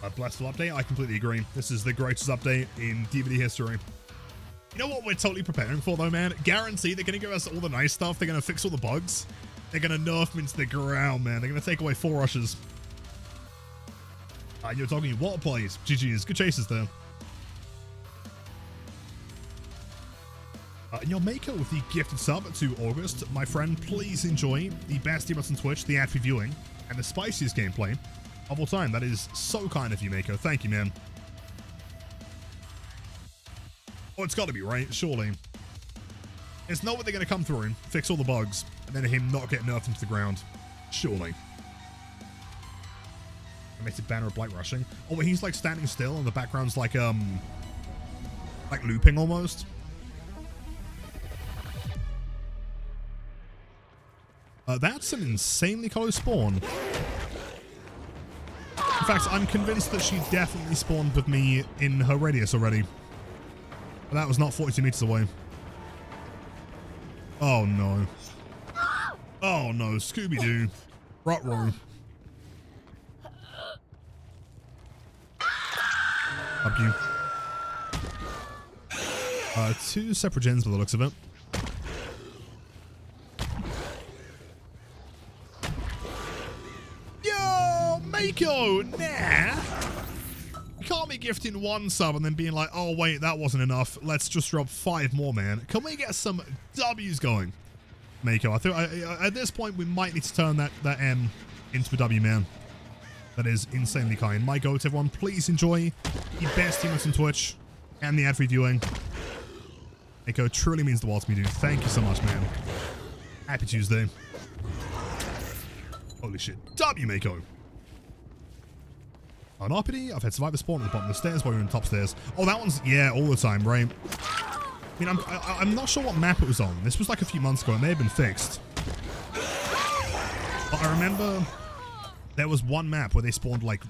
A blissful update? I completely agree. This is the greatest update in DVD history. You know what we're totally preparing for, though, man? Guarantee they're going to give us all the nice stuff. They're going to fix all the bugs. They're going to nerf them into the ground, man. They're going to take away 4 rushes. You're talking water plays. GG's. Good chases there. Your Mako with the gifted sub to August. My friend, please enjoy the best emotes on Twitch, the ad reviewing, and the spiciest gameplay of all time. That is so kind of you, Mako. Thank you, man. Oh, it's got to be, right? Surely. It's not what they're going to come through and fix all the bugs, and then him not get nerfed into the ground. Surely. Animated banner of blight rushing. Oh, but he's like standing still, and the background's like looping almost. That's an insanely close spawn. In fact, I'm convinced that she definitely spawned with me in her radius already. But that was not 42 meters away. Oh no. Oh no, Scooby-Doo. Ruh-roh. Up you. 2 separate gens by the looks of it. Mako, nah. You can't be gifting 1 sub and then being like, oh wait, that wasn't enough. Let's just drop 5 more, man. Can we get some W's going? Mako, I think at this point we might need to turn that M into a W, man. That is insanely kind. My go to everyone, please enjoy the best emotes on Twitch and the ad reviewing. Mako truly means the world to me, dude. Thank you so much, man. Happy Tuesday. Holy shit. W, Mako. On RPD, I've had survivor spawn at the bottom of the stairs while you're on the top stairs. Oh, that one's, yeah, all the time, right? I mean, I'm not sure what map it was on. This was like a few months ago. It may have been fixed. But I remember there was one map where they spawned like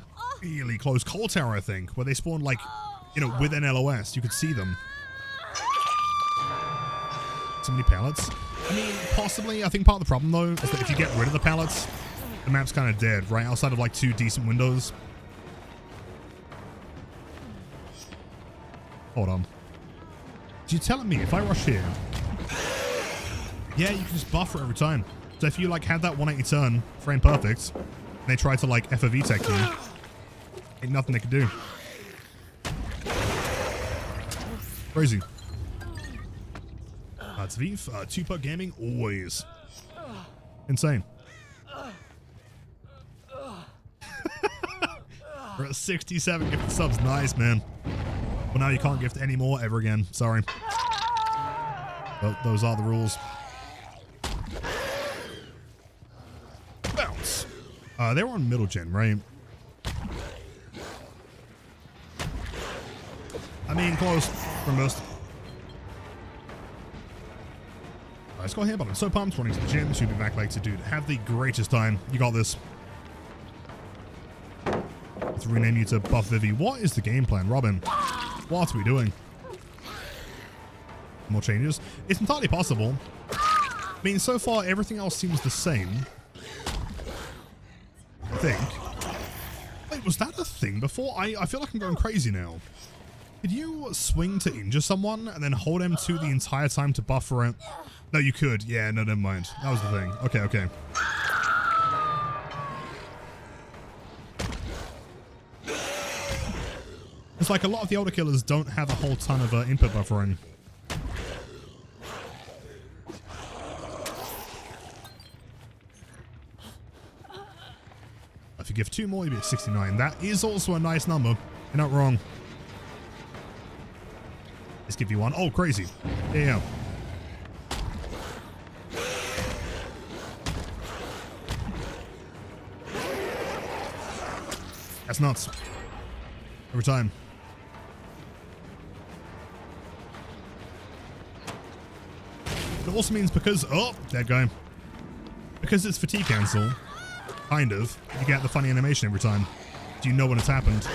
really close. Coal Tower, I think, where they spawned like, you know, with an LOS. You could see them. So many pallets. I mean, possibly. I think part of the problem, though, is that if you get rid of the pallets, the map's kind of dead, right? Outside of like 2 decent windows. Hold on. So you're telling me if I rush here, yeah, you can just buffer every time. So if you like had that 180 turn, frame perfect, and they try to like FOV tech you, ain't nothing they can do. Crazy. It's Viv, 2-Puck Gaming, always. Insane. We're at 67 gifted subs. Nice, man. Well, now you can't gift any more ever again. Sorry. But those are the rules. Bounce. They were on middle gen, right? I mean, close for most. Let's go here, but I'm so pumped. Running to the gym. Should be back later, dude. Have the greatest time. You got this. Let's rename you to Buff Vivi. What is the game plan, Robin? What are we doing? More changes? It's entirely possible. I mean, so far, everything else seems the same. I think. Wait, was that a thing before? I feel like I'm going crazy now. Did you swing to injure someone and then hold M2 the entire time to buffer it? No, you could. Yeah, no, never mind. That was the thing. Okay, okay. It's like a lot of the older killers don't have a whole ton of input buffering. If you give 2 more, you'll be at 69. That is also a nice number. You're not wrong. Let's give you 1. Oh, crazy. Yeah. That's nuts. Every time. It also means because, oh, that guy. Because it's fatigue cancel, kind of, you get the funny animation every time. Do you know when it's happened?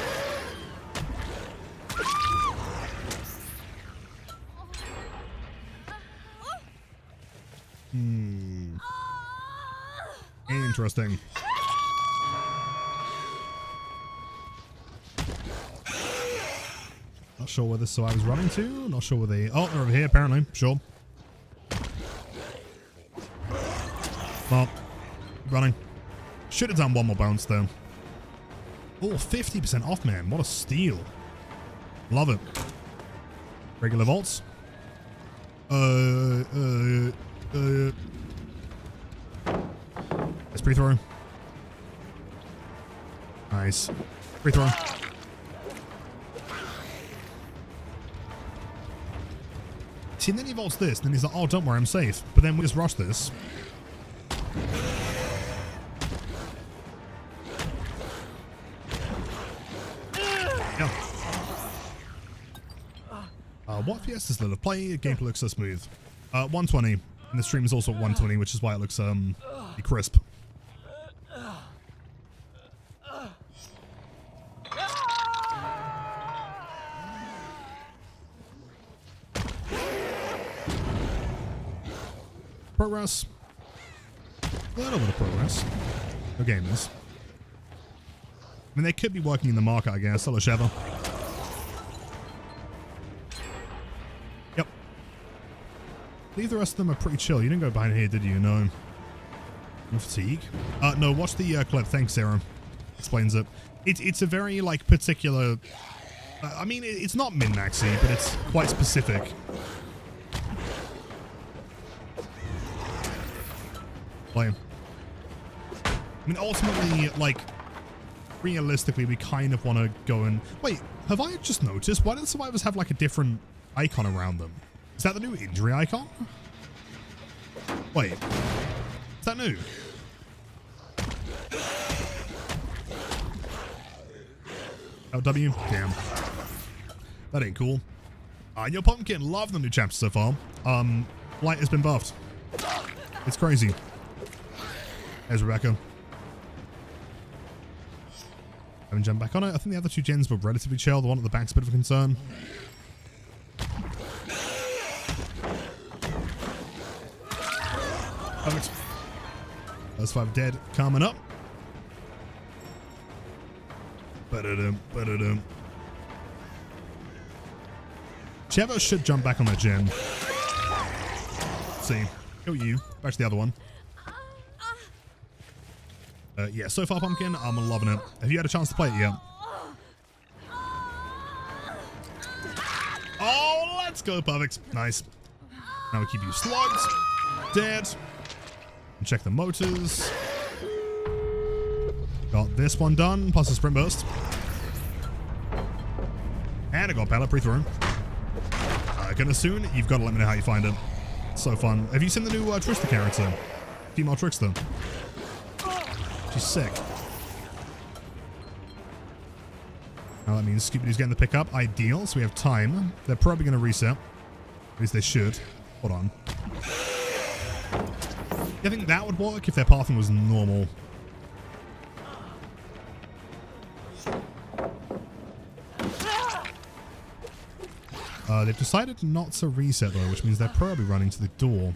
Interesting. Not sure where this survivor's running to. Not sure where they... Oh, they're over here, apparently. Sure. Well, running. Should have done 1 more bounce, though. Oh, 50% off, man. What a steal. Love it. Regular vaults. Let's free throw. Nice. Free throw. See, and then he vaults this, and then he's like, oh, don't worry, I'm safe. But then we just rush this. Yeah. What FPS is Lilith? Play, gameplay looks so smooth. 120, and the stream is also 120, which is why it looks crisp. Progress. A little bit of progress. No gamers. I mean, they could be working in the market, I guess. Hello, Sheva. Yep. I believe the rest of them are pretty chill. You didn't go behind here, did you? No. No fatigue? No, watch the clip. Thanks, Sarah. Explains it. It's a very, like, particular... I mean, it's not min-maxy, but it's quite specific. I mean, ultimately, like, realistically, we kind of want to go and... Wait, have I just noticed? Why do the survivors have, like, a different icon around them? Is that the new injury icon? Wait. Is that new? LW? Damn. That ain't cool. Yo, Pumpkin, love the new chapter so far. Blight has been buffed. It's crazy. There's Rebecca. Haven't jumped back on it. I think the other 2 gens were relatively chill. The one at the back's a bit of a concern. Perfect. Those 5 dead. Coming up. Ba-da-dum, ba-da-dum. Chevo should jump back on that gen. Let's see. Go you. Back to the other one. Yeah, so far, Pumpkin, I'm loving it. Have you had a chance to play it yet? Oh, let's go, perfect. Nice. Now we keep you slugged. Dead. And check the motors. Got this one done, plus a sprint burst. And I got pallet pre-through. Gonna soon, you've got to let me know how you find it. It's so fun. Have you seen the new Trickster character? Female Trickster. She's sick. Now that means Scooby-Doo's getting the pickup. Ideal, so we have time. They're probably going to reset. At least they should. Hold on. I think that would work if their pathing was normal. They've decided not to reset though, which means they're probably running to the door.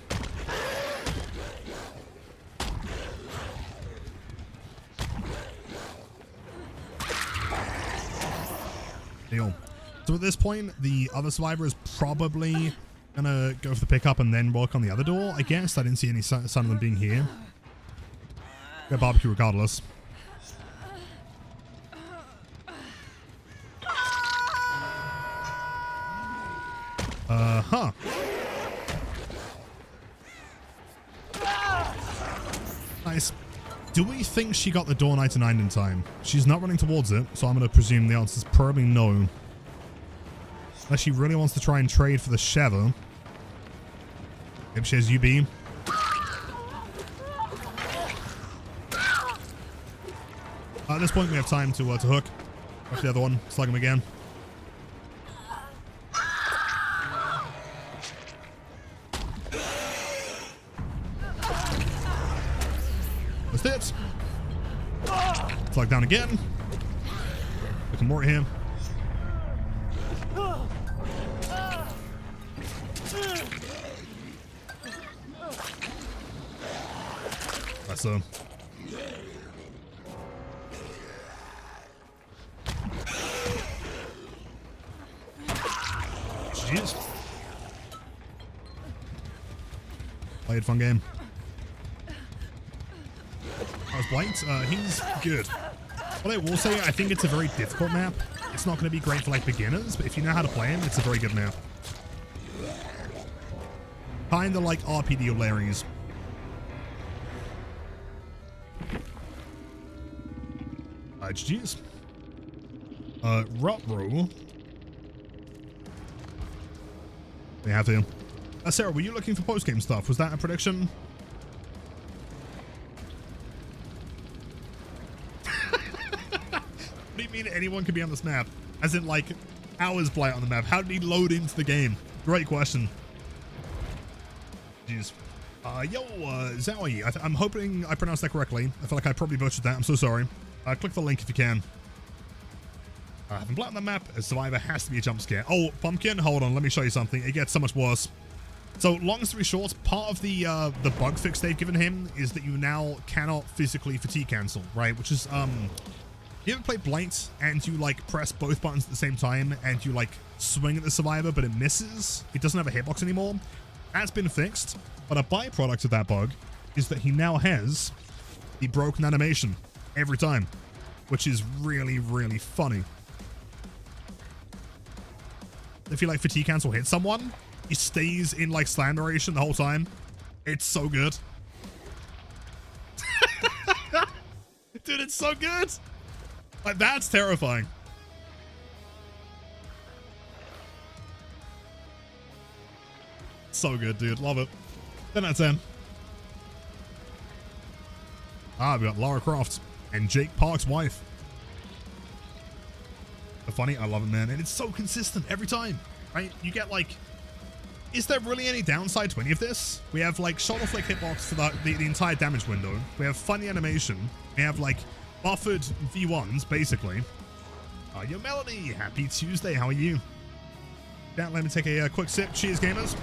Deal. So at this point, the other survivor is probably gonna go for the pickup and then work on the other door, I guess. I didn't see any sign of them being here. They're barbecue regardless. Huh. Nice. Do we think she got the door 99 in time? She's not running towards it, so I'm going to presume the answer is probably no. Unless she really wants to try and trade for the Shadow. Maybe she has UB. At this point, we have time to hook. Back to the other one. Slug him again. That's it. Slug down again. Looking more at him. That's jeez. Played fun game. How's Blight? He's good. What I will say, I think it's a very difficult map. It's not going to be great for like beginners, but if you know how to play him, it's a very good map. Kinda like RPD or Larry's. GG's. Rutro. They have to. Sarah, were you looking for post-game stuff? Was that a prediction? What do you mean anyone could be on this map? As in, like, how is Blight on the map? How did he load into the game? Great question. Jeez. Yo, Zowie. I'm hoping I pronounced that correctly. I feel like I probably butchered that. I'm so sorry. Click the link if you can. Having Blight on the map, a survivor has to be a jump scare. Oh, Pumpkin, hold on. Let me show you something. It gets so much worse. So, long story short, part of the bug fix they've given him is that you now cannot physically fatigue cancel, right? Which is, you ever play Blight and you, like, press both buttons at the same time and you, like, swing at the survivor, but it misses? It doesn't have a hitbox anymore? That's been fixed, but a byproduct of that bug is that he now has the broken animation every time, which is really, really funny. If you, like, fatigue cancel hit someone, he stays in, like, slam duration the whole time. It's so good. Dude, it's so good. Like, that's terrifying. So good, dude. Love it. 10 out of 10. We got Lara Croft and Jake Park's wife. Funny, I love it, man. And it's so consistent every time, right? You get, like, is there really any downside to any of this? We have, like, shoulder flick hitbox for the entire damage window. We have funny animation. We have, like, buffered V1s, basically. Yo, Melody, happy Tuesday. How are you? Yeah, let me take a quick sip. Cheers, gamers.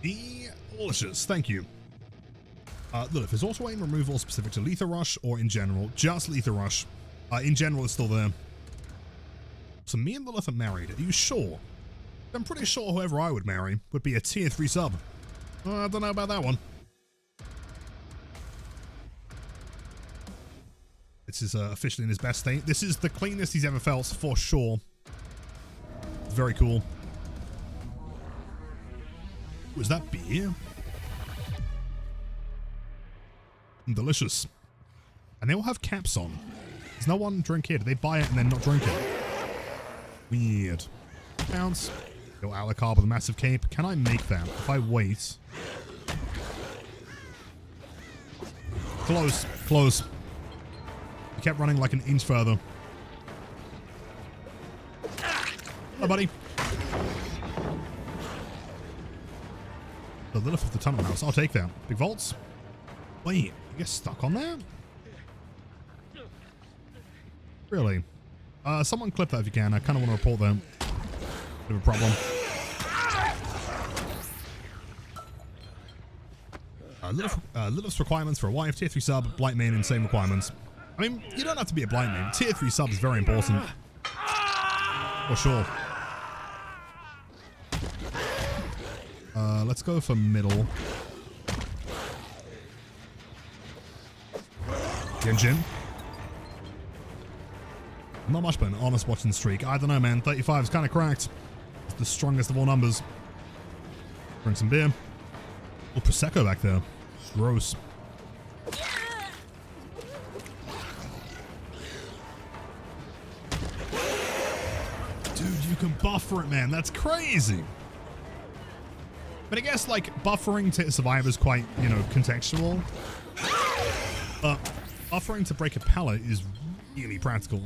Delicious. Thank you. Lilith, is auto aim removal specific to Lethal Rush or in general? Just Lethal Rush. In general, it's still there. So me and Lilith are married. Are you sure? I'm pretty sure whoever I would marry would be a tier 3 sub. I don't know about that one. This is officially in his best state. This is the cleanest he's ever felt, for sure. Very cool. Was that beer? Delicious. And they all have caps on. There's no one drink here. Do they buy it and then not drink it? Weird. Bounce. Go Alucard with a massive cape. Can I make that? If I wait. Close. Close. He kept running like an inch further. Hello, buddy. The Lilith of the Tunnel House. I'll take that. Big vaults. Wait, you get stuck on that? Really? Someone clip that if you can. I kind of want to report that. Bit of a problem. Lilith's requirements for a wife, tier 3 sub, blight main, and same requirements. I mean, you don't have to be a blight main. Tier 3 sub is very important. For sure. Let's go for middle. Genjin. Not much, but an honest watching streak. I don't know, man. 35 is kind of cracked. It's the strongest of all numbers. Bring some beer. Oh, Prosecco back there. Gross. Dude, you can buffer it, man. That's crazy. But I guess, like, buffering to survive is quite, you know, contextual. But buffering to break a pallet is really practical.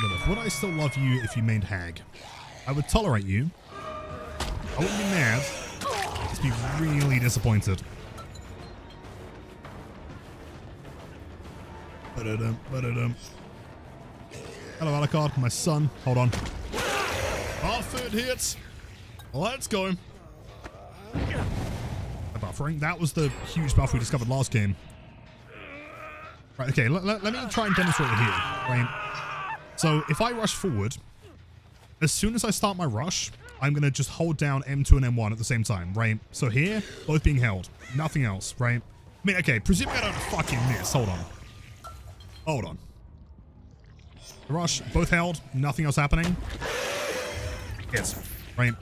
Lilith, would I still love you if you mained Hag? I would tolerate you. I wouldn't be mad. I'd just be really disappointed. Hello, Alucard, my son. Hold on. Our third hits. Let's go. Buffering. That was the huge buff we discovered last game. Right, okay, let me try and demonstrate it here. Right. So if I rush forward, as soon as I start my rush, I'm going to just hold down M2 and M1 at the same time, right? So here, both being held. Nothing else, right? I mean, okay, presuming I don't fucking miss. Hold on. Hold on. Rush, both held. Nothing else happening. Yes, right?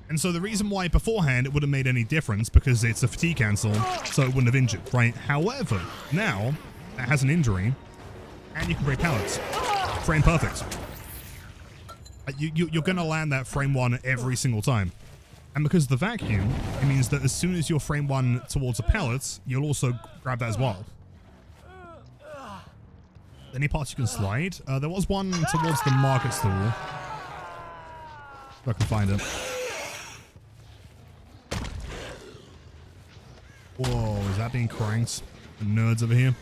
And so the reason why beforehand it wouldn't have made any difference because it's a fatigue cancel, so it wouldn't have injured, right? However, now that has an injury, and you can break pallets. Frame perfect. You're going to land that frame 1 every single time. And because of the vacuum, it means that as soon as you're frame 1 towards a pallet, you'll also grab that as well. Any parts you can slide? There was one towards the market stall. If I can find it. Whoa, is that being cranked? The nerds over here.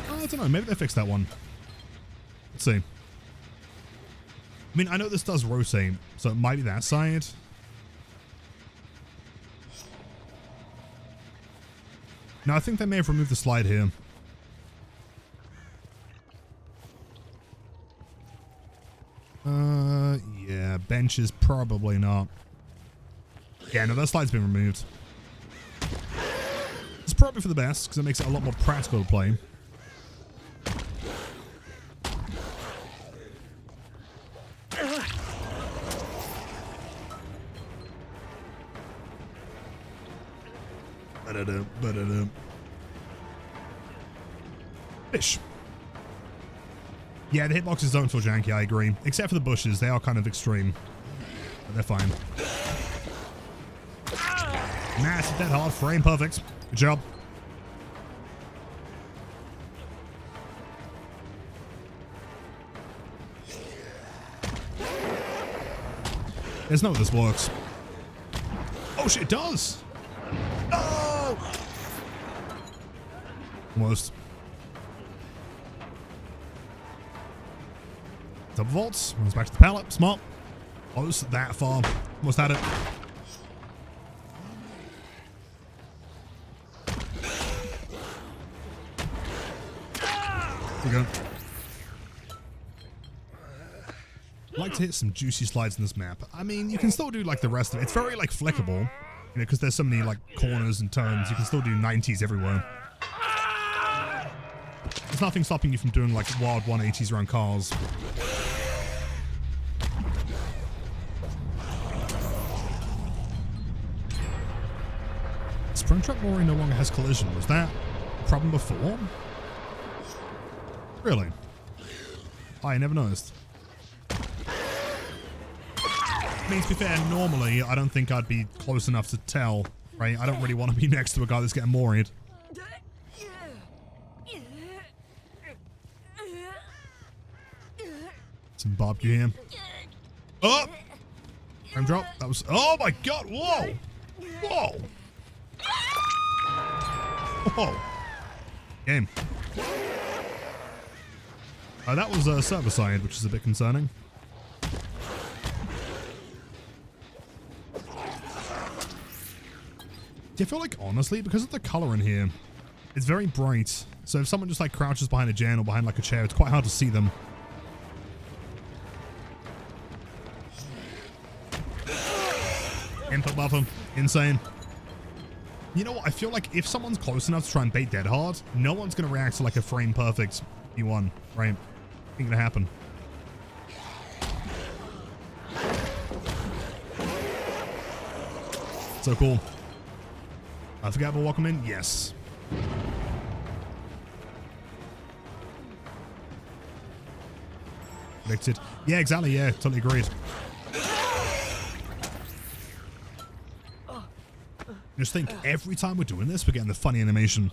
I don't know, maybe they fixed that one. Let's see. I mean, I know this does rotate, so it might be that side. No, I think they may have removed the slide here. Yeah, benches probably not. Yeah, no, that slide's been removed. It's probably for the best, because it makes it a lot more practical to play. Fish. Yeah, the hitboxes don't feel janky, I agree. Except for the bushes, they are kind of extreme. But they're fine. Massive dead hard, frame perfect. Good job. There's no way this works. Oh shit, it does! No! Almost. Double vaults. Runs back to the pallet. Smart. Close that far. Almost had it. There we go. I'd like to hit some juicy slides in this map. I mean, you can still do like the rest of it. It's very like flickable, you know, because there's so many like corners and turns. You can still do 90s everywhere. There's nothing stopping you from doing like wild 180s around cars. Springtrap mory no longer has collision. Was that a problem before? Really? I never noticed. I mean, to be fair, normally I don't think I'd be close enough to tell, right? I don't really want to be next to a guy that's getting moried. Some barbecue here. Oh! Frame drop. That was... Oh my god! Whoa! Whoa! Whoa! Game. That was server side, which is a bit concerning. I feel like, honestly, because of the color in here, it's very bright. So if someone just like crouches behind a gen or behind like a chair, it's quite hard to see them. Input buffer. Insane. You know what? I feel like if someone's close enough to try and bait dead hard, no one's going to react to like a frame perfect P1, right? Ain't going to happen. So cool. Unforgettable welcome in? Yes. Predicted. Yeah, exactly. Yeah, totally agreed. Just think, every time we're doing this, we're getting the funny animation.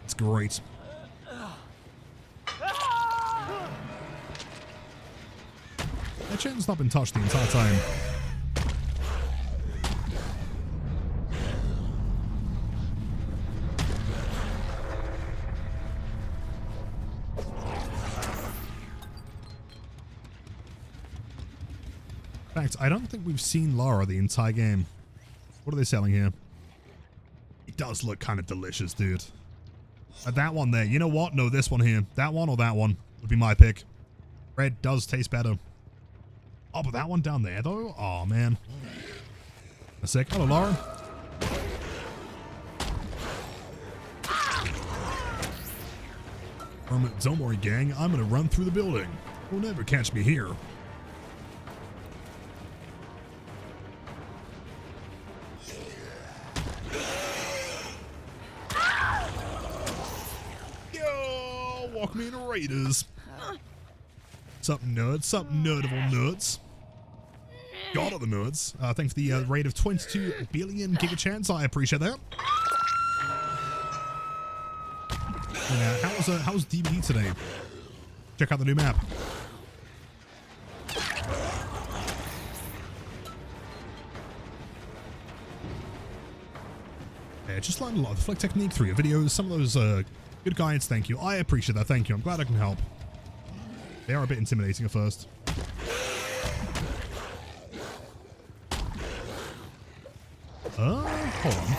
It's great. That chain's not been touched the entire time. In fact, I don't think we've seen Lara the entire game. What are they selling here? It does look kind of delicious, dude. That one there. You know what? No, this one here. That one or that one would be my pick. Red does taste better. Oh, but that one down there, though? Oh, man. A sec. Hello, Lara. Don't worry, gang. I'm going to run through the building. You'll never catch me here. Walk me in Raiders. Something nerds, something nerdable nerds. God of the nerds. Thanks for the rate of 22 billion gigachance. I appreciate that. Yeah, how was DBD today? Check out the new map. Yeah, just learned a lot of the flick technique through your videos. Some of those good guides, thank you. I appreciate that, thank you. I'm glad I can help. They are a bit intimidating at first. Hold on.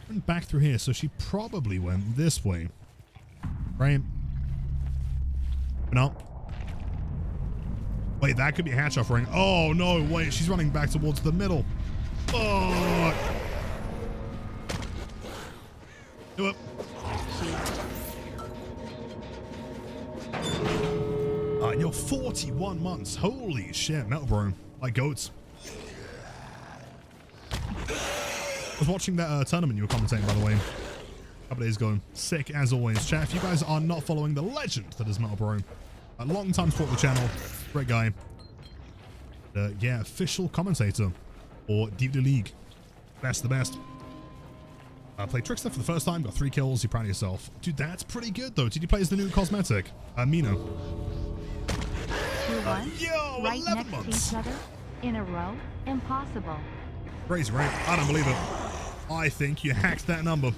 Went back through here, so she probably went this way. Right? No. Wait, that could be a hatch offering. Oh, no, wait, she's running back towards the middle. Oh! Do it. You're 41 months. Holy shit, Metal Bro. Like goats. I was watching that tournament you were commentating, by the way. A couple days ago. Sick as always. Chat, if you guys are not following the legend that is Metal Bro, a long time support the channel. Great guy. Yeah, official commentator for DVD League. Best of the best. Played Trickster for the first time, got 3 kills. You're proud of yourself. Dude, that's pretty good, though. Did you play as the new cosmetic? Mina. Yo, right 11 next months. to each other? In a row? Impossible. Crazy, right? I don't believe it. I think you hacked that number.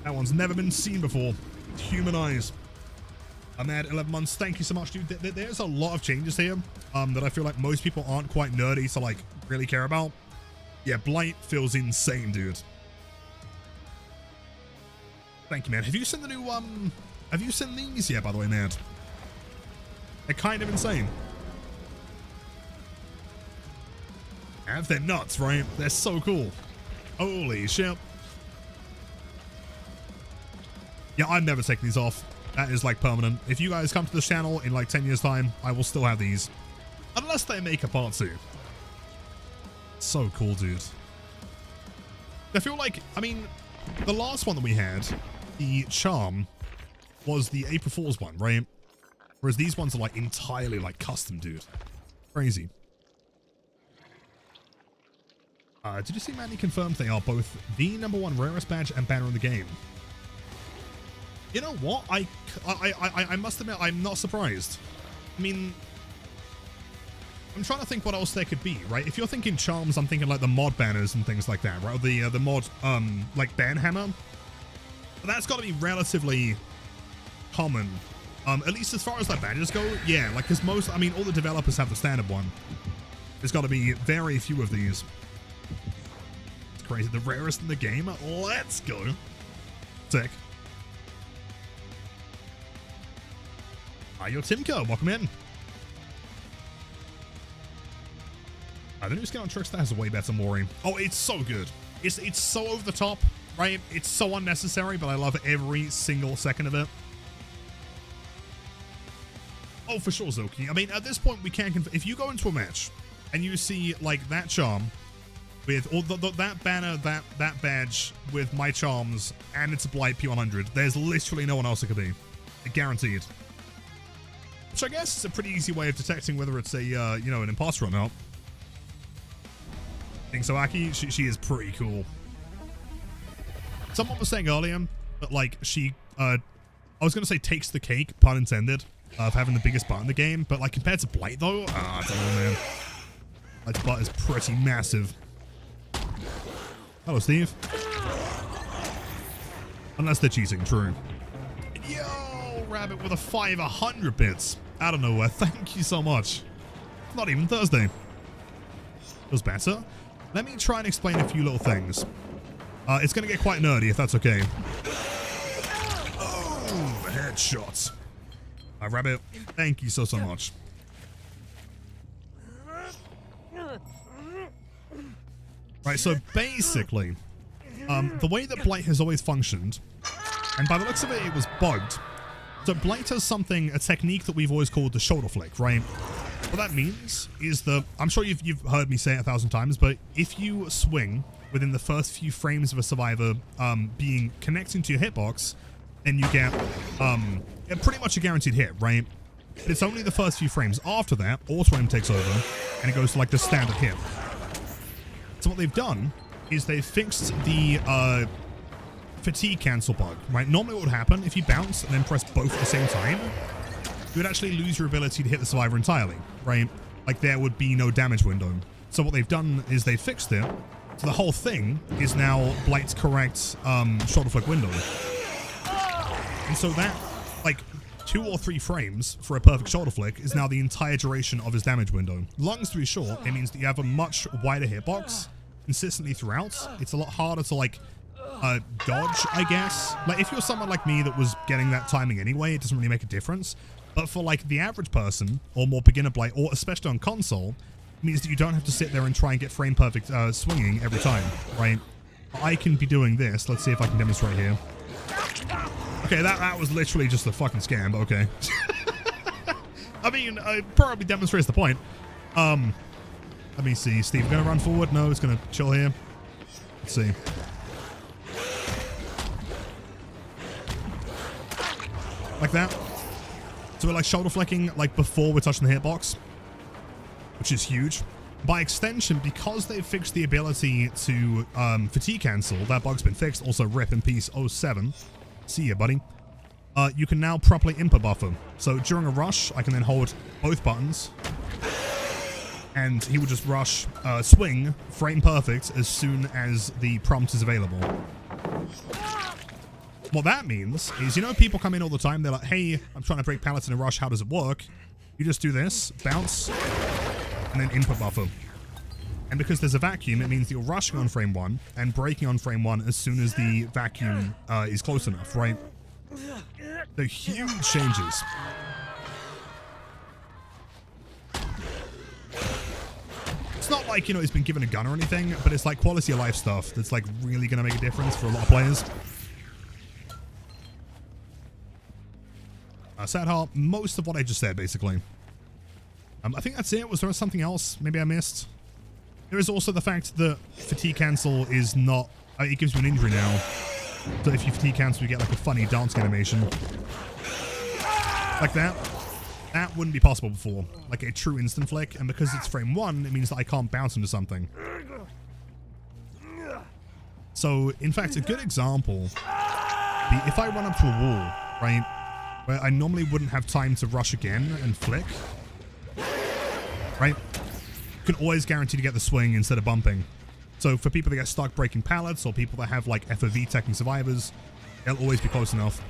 That one's never been seen before. Human eyes. I'm at 11 months. Thank you so much, dude. There's a lot of changes here that I feel like most people aren't quite nerdy to like really care about. Yeah, Blight feels insane, dude. Thank you, man. Have you seen the new have you seen these yet, by the way, man? They're kind of insane. They're nuts, right? They're so cool. Holy shit. Yeah, I'm never taking these off. That is like permanent. If you guys come to this channel in like 10 years time, I will still have these. Unless they make a part 2. So cool, dude. I feel like, I mean, the last one that we had, the charm, was the April Fool's one, right? Whereas these ones are like entirely like custom, dude. Crazy. Did you see Mandy confirmed they are both the #1 rarest badge and banner in the game? You know what? I must admit, I'm not surprised. I mean, I'm trying to think what else there could be, right? If you're thinking charms, I'm thinking like the mod banners and things like that, right? Or the mod, like banhammer. But that's got to be relatively common. At least as far as like badges go, yeah. Like, because most, I mean, all the developers have the standard one. There's got to be very few of these. It's crazy. The rarest in the game. Let's go. Sick. Yo, Timko, welcome in. The new skin on Trickster has a way better mory. Oh, it's so good. It's so over the top, right? It's so unnecessary, but I love every single second of it. Oh, for sure, Zoki. I mean, at this point, we can't... If you go into a match and you see, like, that charm with... Or that banner, that badge with my charms, and it's a Blight P100, there's literally no one else it could be. Guaranteed. Which I guess is a pretty easy way of detecting whether it's a, you know, an imposter or not. I think so, Aki. She is pretty cool. Someone was saying earlier that, like, she... I was going to say takes the cake, pun intended, of having the biggest butt in the game, but like compared to Blight though, I don't know, man. Blight's butt is pretty massive. Hello, Steve. Unless they're cheating, true. Yo, Rabbit with a 500 bits out of nowhere. Thank you so much. Not even Thursday. Feels better. Let me try and explain a few little things. It's gonna get quite nerdy if that's okay. Oh, headshots. Rabbit, thank you so much. Right, so basically, the way that Blight has always functioned, and by the looks of it, it was bugged. So Blight has something, a technique that we've always called the shoulder flick, right? What that means is that, I'm sure you've heard me say it 1,000 times, but if you swing within the first few frames of a survivor being connecting to your hitbox, then you get pretty much a guaranteed hit, right? But it's only the first few frames. After that, auto-aim takes over, and it goes to like the standard hit. So what they've done is they've fixed the fatigue cancel bug, right? Normally what would happen if you bounce and then press both at the same time, you would actually lose your ability to hit the survivor entirely, right? Like there would be no damage window. So what they've done is they fixed it. So the whole thing is now Blight's correct shoulder flick window. And so that, like, 2 or 3 frames for a perfect shoulder flick is now the entire duration of his damage window. Long story short, it means that you have a much wider hitbox consistently throughout. It's a lot harder to, like, dodge, I guess. Like, if you're someone like me that was getting that timing anyway, it doesn't really make a difference. But for, like, the average person, or more beginner Blight, or especially on console, it means that you don't have to sit there and try and get frame perfect swinging every time, right? I can be doing this. Let's see if I can demonstrate here. Okay, that was literally just a fucking scam, but okay. I mean, it probably demonstrates the point. Let me see. Steve, gonna run forward? No, it's gonna chill here. Let's see. Like that. So we're like shoulder flicking like before we're touching the hitbox, which is huge. By extension, because they've fixed the ability to fatigue cancel, that bug's been fixed. Also, rip in peace 07. See ya, buddy. You can now properly input buffer. So during a rush, I can then hold both buttons, and he will just rush, swing, frame perfect as soon as the prompt is available. What that means is, you know, people come in all the time. They're like, hey, I'm trying to break pallets in a rush. How does it work? You just do this, bounce, and then input buffer. And because there's a vacuum, it means that you're rushing on frame 1 and breaking on frame 1 as soon as the vacuum is close enough, right? They're huge changes. It's not like, you know, it's been given a gun or anything, but it's like quality of life stuff that's like really going to make a difference for a lot of players. Sad heart, most of what I just said, basically. I think that's it. Was there something else maybe I missed? There is also the fact that fatigue cancel is not... it gives you an injury now. So if you fatigue cancel, you get like a funny dancing animation. Like that. That wouldn't be possible before. Like a true instant flick. And because it's frame 1, it means that I can't bounce into something. So, in fact, a good example would be if I run up to a wall, right, where I normally wouldn't have time to rush again and flick, right? You can always guarantee to get the swing instead of bumping. So for people that get stuck breaking pallets or people that have like FOV teching survivors, they'll always be close enough.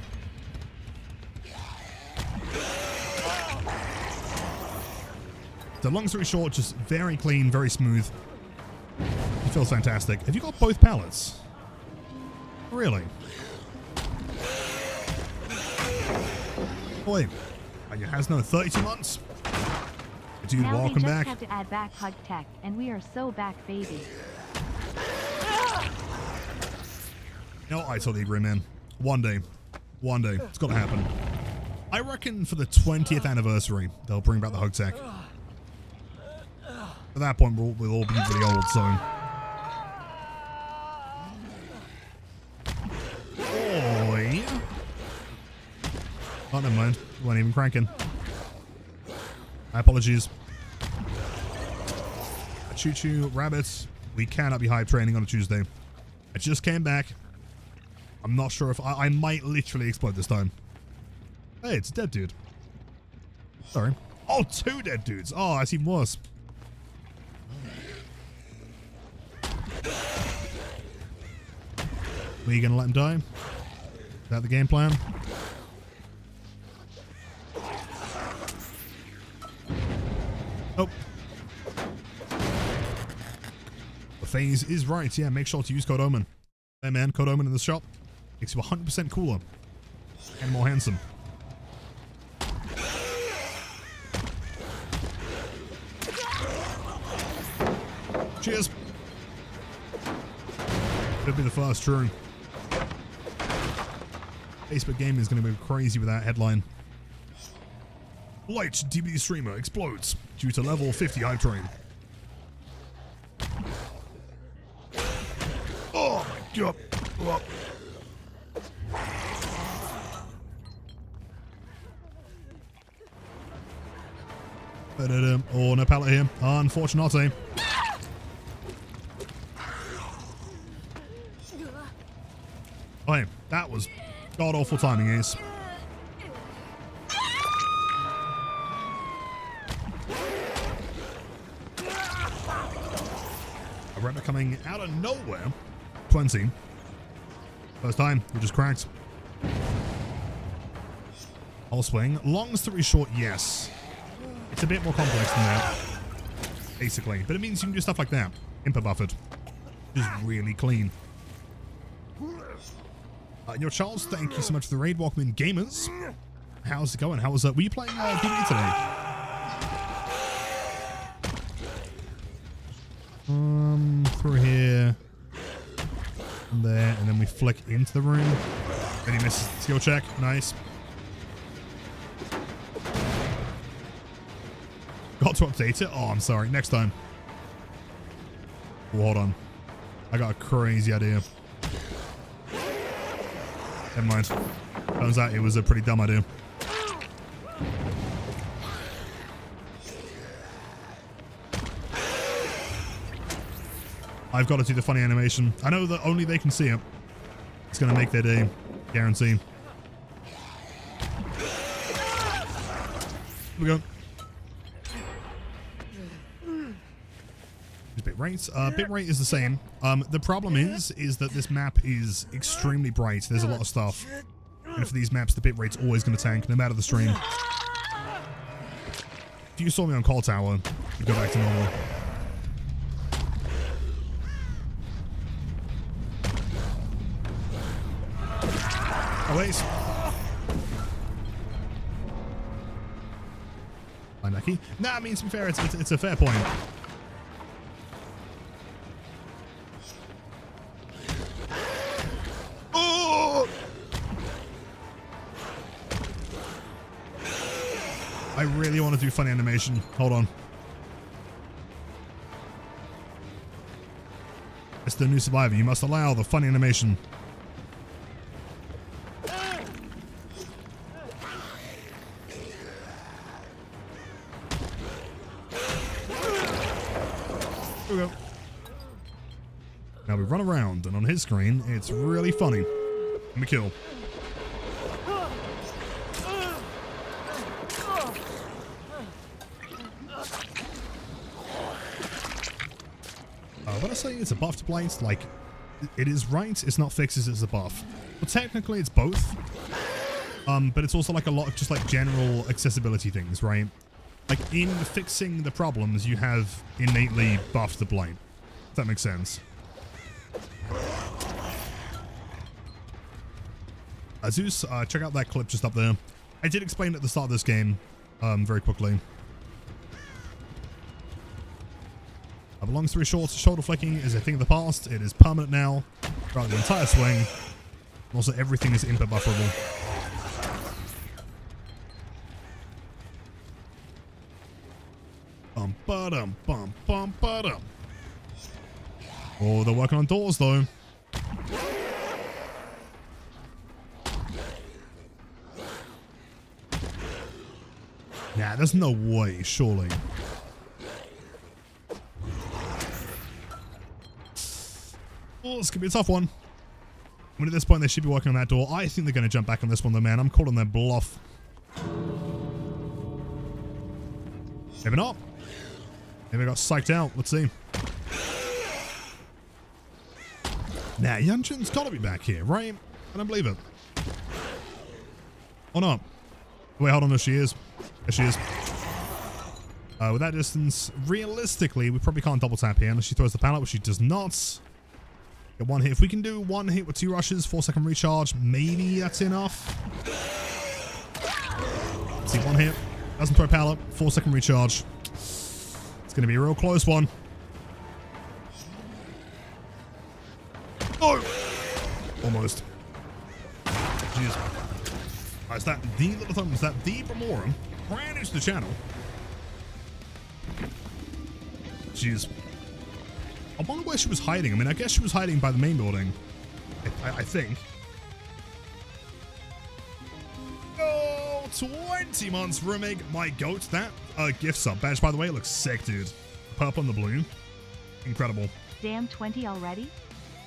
So long story short, just very clean, very smooth. It feels fantastic. Have you got both pallets? Really? Boy, and it has no 32 months. Dude, now welcome back. Have to add back hug tech, and we are so back, baby. No, I totally agree, man. One day, it's gonna happen. I reckon for the 20th anniversary, they'll bring back the hug tech. At that point, we'll all be really old, so. Boy. Oh, never mind. We weren't even cranking. My apologies. Choo-choo, rabbits. We cannot be hype training on a Tuesday. I just came back. I'm not sure if I might literally explode this time. Hey, it's a dead dude. Sorry. Oh, 2 dead dudes. Oh, that's even worse. Were you gonna let him die? Is that the game plan? Oh. The phase is right. Yeah, make sure to use Code Omen. Hey man, Code Omen in the shop makes you 100% cooler and more handsome. Cheers. Could be the first, true. Facebook Gaming is going to be crazy with that headline. Blight DVD streamer explodes due to level 50 hype train. Oh my god. Oh. Oh, no pallet here. Unfortunately. Oh, hey, that was god-awful timing, Ace. A Ripper coming out of nowhere. 20. First time, we just cracked. Whole swing. Long story short, yes. It's a bit more complex than that, basically. But it means you can do stuff like that. Input buffered. Just really clean. Your Charles, thank you so much for the raid. Welcome in, gamers. How's it going? How was were you playing DVD today? Through here, and there, and then we flick into the room. Then he misses the skill check. Nice. Got to update it. Oh, I'm sorry. Next time. Oh, hold on. I got a crazy idea. Never mind. Turns out it was a pretty dumb idea. I've got to do the funny animation. I know that only they can see it. It's going to make their day. Guarantee. Here we go. Just bitrate? Bitrate is the same. The problem is that this map is extremely bright. There's a lot of stuff. And for these maps, the bitrate's always going to tank, no matter the stream. If you saw me on Call Tower, you'd go back to normal. Oh, wait. Hi, Mackie. Nah, I mean, to be fair, it's a fair point. Oh! I really want to do funny animation. Hold on. It's the new survivor. You must allow the funny animation. Here we go. Now we run around, and on his screen, it's really funny. Let me kill. When I say it's a buff to blight, like, it is right, it's not fixes, it's a buff. But technically it's both. But it's also like a lot of just like general accessibility things, right? Like in fixing the problems, you have innately buffed the blight. If that makes sense. Zeus, check out that clip just up there. I did explain at the start of this game, very quickly. Long story short, shoulder flicking is a thing of the past. It is permanent now throughout the entire swing. Also, everything is input bufferable. Bum-ba-dum-bum-bum-ba-dum. Oh, they're working on doors though. Nah, there's no way, surely. Oh, this could be a tough one. I mean, at this point, they should be working on that door. I think they're going to jump back on this one, though, man. I'm calling their bluff. Maybe not. Maybe I got psyched out. Let's see. Nah, Yunjin's got to be back here, right? I don't believe it. Or not. Wait, hold on. No, she is. There she is. With that distance, realistically, we probably can't double tap here unless she throws the pallet, which she does not. Get one hit. If we can do one hit with 2 rushes, 4-second recharge, maybe that's enough. Let's see, one hit. Doesn't throw pallet. 4-second recharge. It's going to be a real close one. Oh! Almost. Jeez. Is that the little thumb? Is that the Bremorum? Brand new to the channel. Jeez. I wonder where she was hiding. I mean, I guess she was hiding by the main building. I think. Oh, 20 months remake. My goat. That gift sub badge, by the way, looks sick, dude. Purple and the blue. Incredible. Damn, 20 already?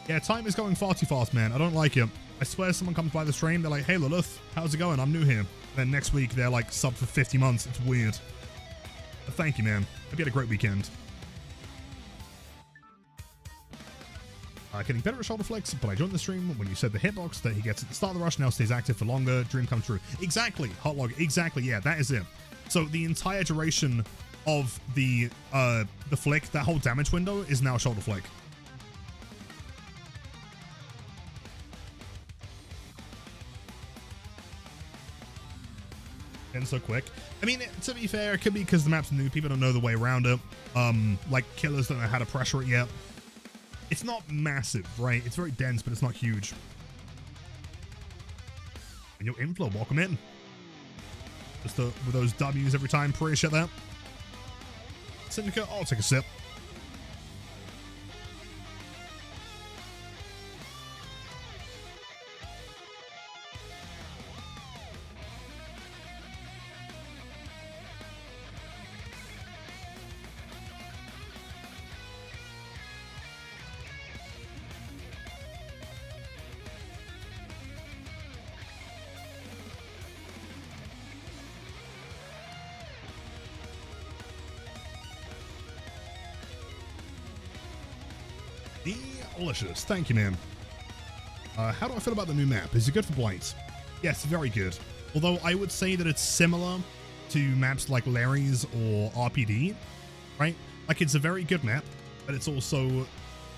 Yeah, time is going far too fast, man. I don't like it. I swear someone comes by the stream, they're like, hey, Lilith, how's it going? I'm new here. And then next week, they're like, sub for 50 months. It's weird. But thank you, man. Hope you had a great weekend. Getting better at shoulder flicks, but I joined the stream when you said the hitbox that he gets at the start of the rush now stays active for longer. Dream come true. Exactly, Hotlog. Exactly, yeah, that is it. So the entire duration of the flick, that whole damage window is now shoulder flick. And so quick. I mean, to be fair, it could be because the map's new. People don't know the way around it. Like killers don't know how to pressure it yet. It's not massive, right? It's very dense, but it's not huge. And your inflow, welcome in. Just with those W's every time. Appreciate that. Syndicate, I'll take a sip. Delicious. Thank you, man. How do I feel about the new map? Is it good for blight? Yes, very good. Although I would say that it's similar to maps like Larry's or RPD, right? Like, it's a very good map, but it's also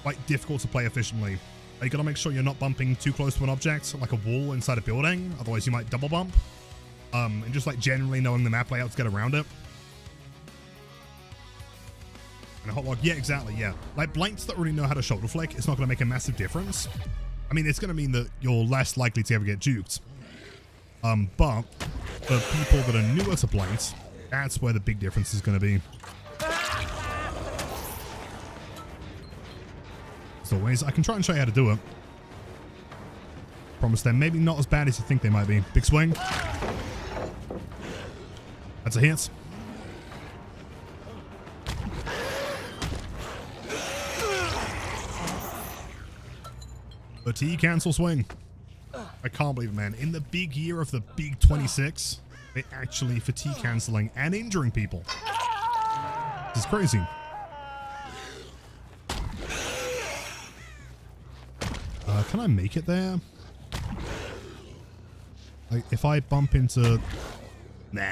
quite difficult to play efficiently. You gotta make sure you're not bumping too close to an object, like a wall inside a building, otherwise you might double bump. And just like generally knowing the map layout to get around it. And a hot log, yeah, exactly, yeah. Like, blights that already know how to shoulder flick, it's not gonna make a massive difference. I mean, it's gonna mean that you're less likely to ever get juked. But for people that are newer to blight, that's where the big difference is gonna be. As always, I can try and show you how to do it. Promise them, maybe not as bad as you think they might be. Big swing. That's a hit. Fatigue cancel swing. I can't believe it, man. In the big year of the big 26, they're actually fatigue canceling and injuring people. This is crazy. Can I make it there? Like, if I bump into... Nah.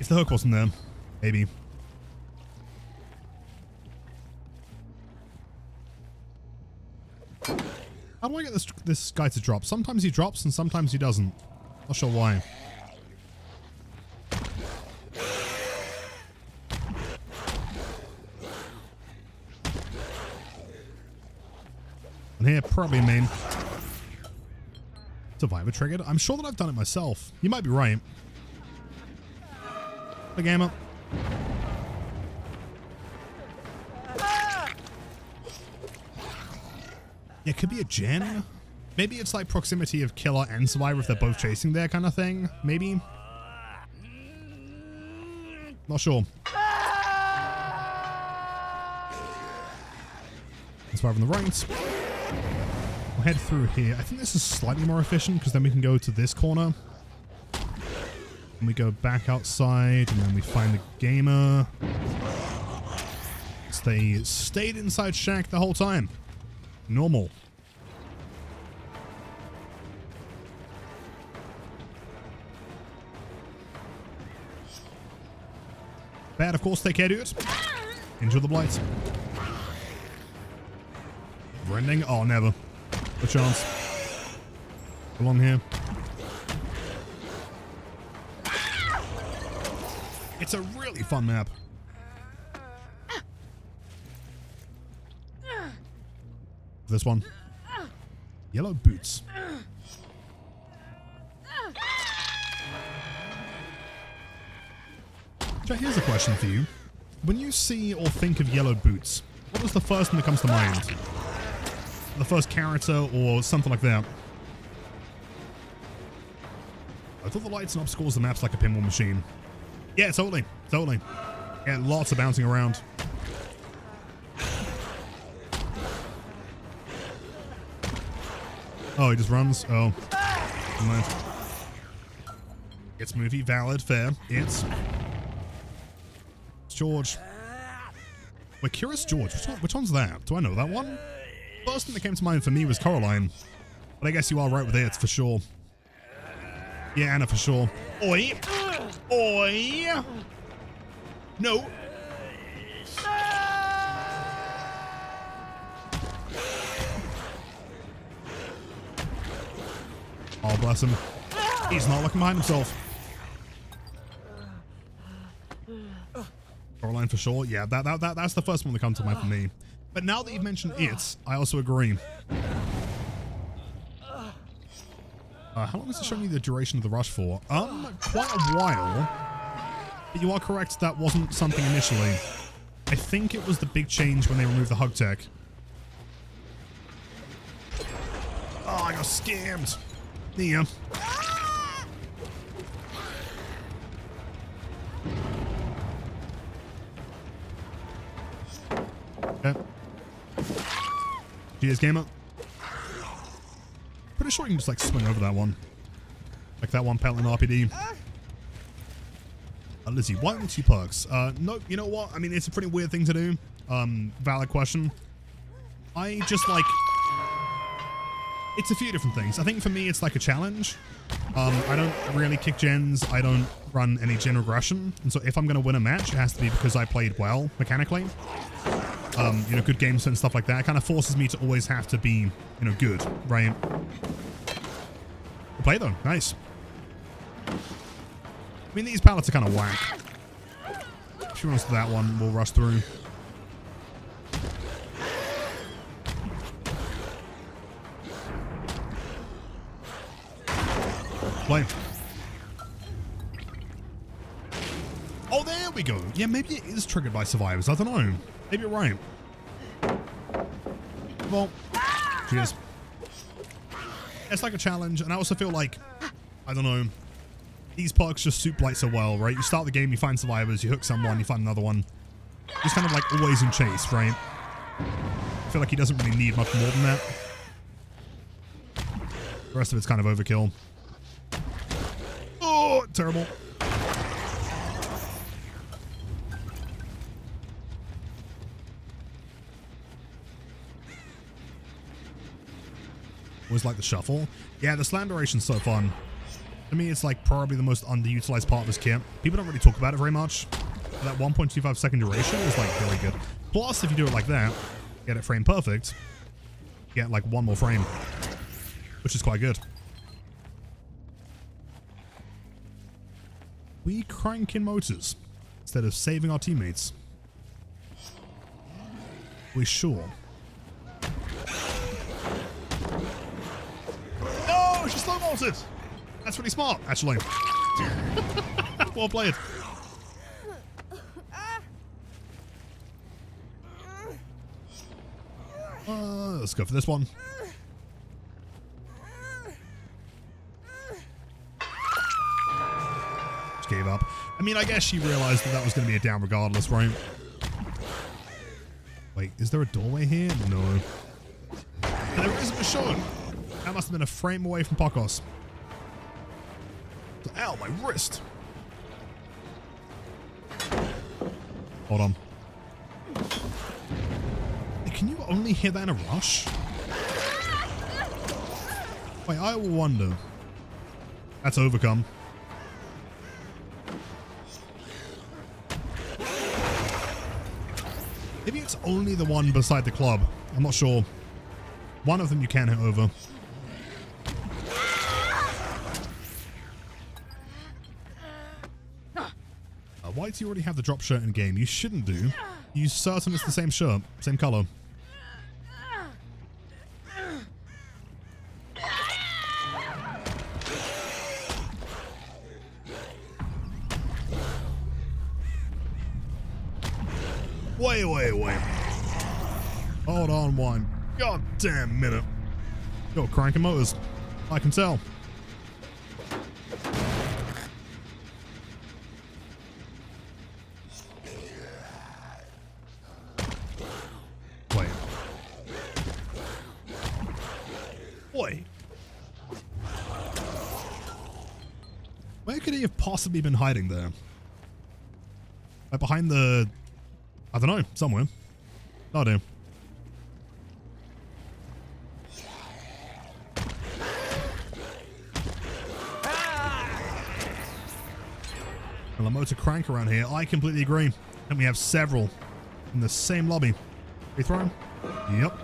If the hook wasn't there, maybe. How do I get this guy to drop? Sometimes he drops and sometimes he doesn't. Not sure why. And here, probably main. Survivor triggered. I'm sure that I've done it myself. You might be right. The gamer. Yeah, it could be a gen. Maybe it's like proximity of killer and survivor if they're both chasing there kind of thing. Maybe. Not sure. Survivor on the right. We'll head through here. I think this is slightly more efficient because then we can go to this corner. And we go back outside and then we find the gamer. They stayed inside shack the whole time. Normal. Bad, of course. Take care, dude. Enjoy the blight. Rending? Oh, never. No chance. Come on here. It's a really fun map. This one. Yellow boots. Jack, here's a question for you. When you see or think of yellow boots, what is the first thing that comes to mind? The first character or something like that? I thought the lights and obstacles the map's like a pinball machine. Yeah, totally. Totally. Yeah, lots of bouncing around. Oh, he just runs? Oh. Never mind. It's movie, valid, fair. It's George. Wait, Curious George. Which one's that? Do I know that one? First thing that came to mind for me was Coraline. But I guess you are right with it, for sure. Yeah, Anna, for sure. Oi! Oi! No! Oh, bless him. He's not looking behind himself. Coraline for sure. Yeah, that's the first one that comes to mind for me. But now that you've mentioned it, I also agree. How long is it showing you the duration of the rush for? Quite a while. But you are correct, that wasn't something initially. I think it was the big change when they removed the hug tech. Oh, I got scammed. Yeah. Okay. GS gamer. Pretty sure you can just like swing over that one. Like that one peddling RPD. Lizzie, why don't you perks? No, you know what? I mean, it's a pretty weird thing to do. valid question. I just like... It's a few different things. I think for me, it's like a challenge. I don't really kick gens. I don't run any gen regression. And so if I'm going to win a match, it has to be because I played well mechanically. You know, good games and stuff like that. It kind of forces me to always have to be, you know, good, right? Good play though. Nice. I mean, these pallets are kind of whack. If she runs to that one, we'll rush through. Play. Oh, there we go. Yeah, maybe it is triggered by survivors. I don't know. Maybe you're right. Well, cheers. It's like a challenge, and I also feel like, I don't know, these perks just suit blight so well, right? You start the game, you find survivors, you hook someone, you find another one. Just kind of like always in chase, right? I feel like he doesn't really need much more than that. The rest of it's kind of overkill. Oh, terrible. Always like the shuffle. Yeah, the slam duration's so fun. To me, it's like probably the most underutilized part of this kit. People don't really talk about it very much. But that 1.25 second duration is like really good. Plus, if you do it like that, get it frame perfect, get like one more frame, which is quite good. We crank in motors instead of saving our teammates. We sure. No, she slow bolted. That's really smart, actually. Well played. Let's go for this one. Just gave up. I mean, I guess she realized that that was going to be a down regardless, right? Wait, is there a doorway here? No. There isn't a shot. That must have been a frame away from Pocos. Ow, my wrist. Hold on. Can you only hit that in a rush? Wait, I will wonder. That's overcome. Maybe it's only the one beside the club. I'm not sure. One of them you can hit over. Why do you already have the drop shirt in game? You shouldn't do. You certain it's the same shirt, same color. Wait. Hold on one goddamn minute. You're cranking motors. I can tell. Wait. Where could he have possibly been hiding there? Like behind the... I don't know, somewhere. No idea. Well, a motor crank around here. I completely agree. And we have several in the same lobby. We throw him? Yep.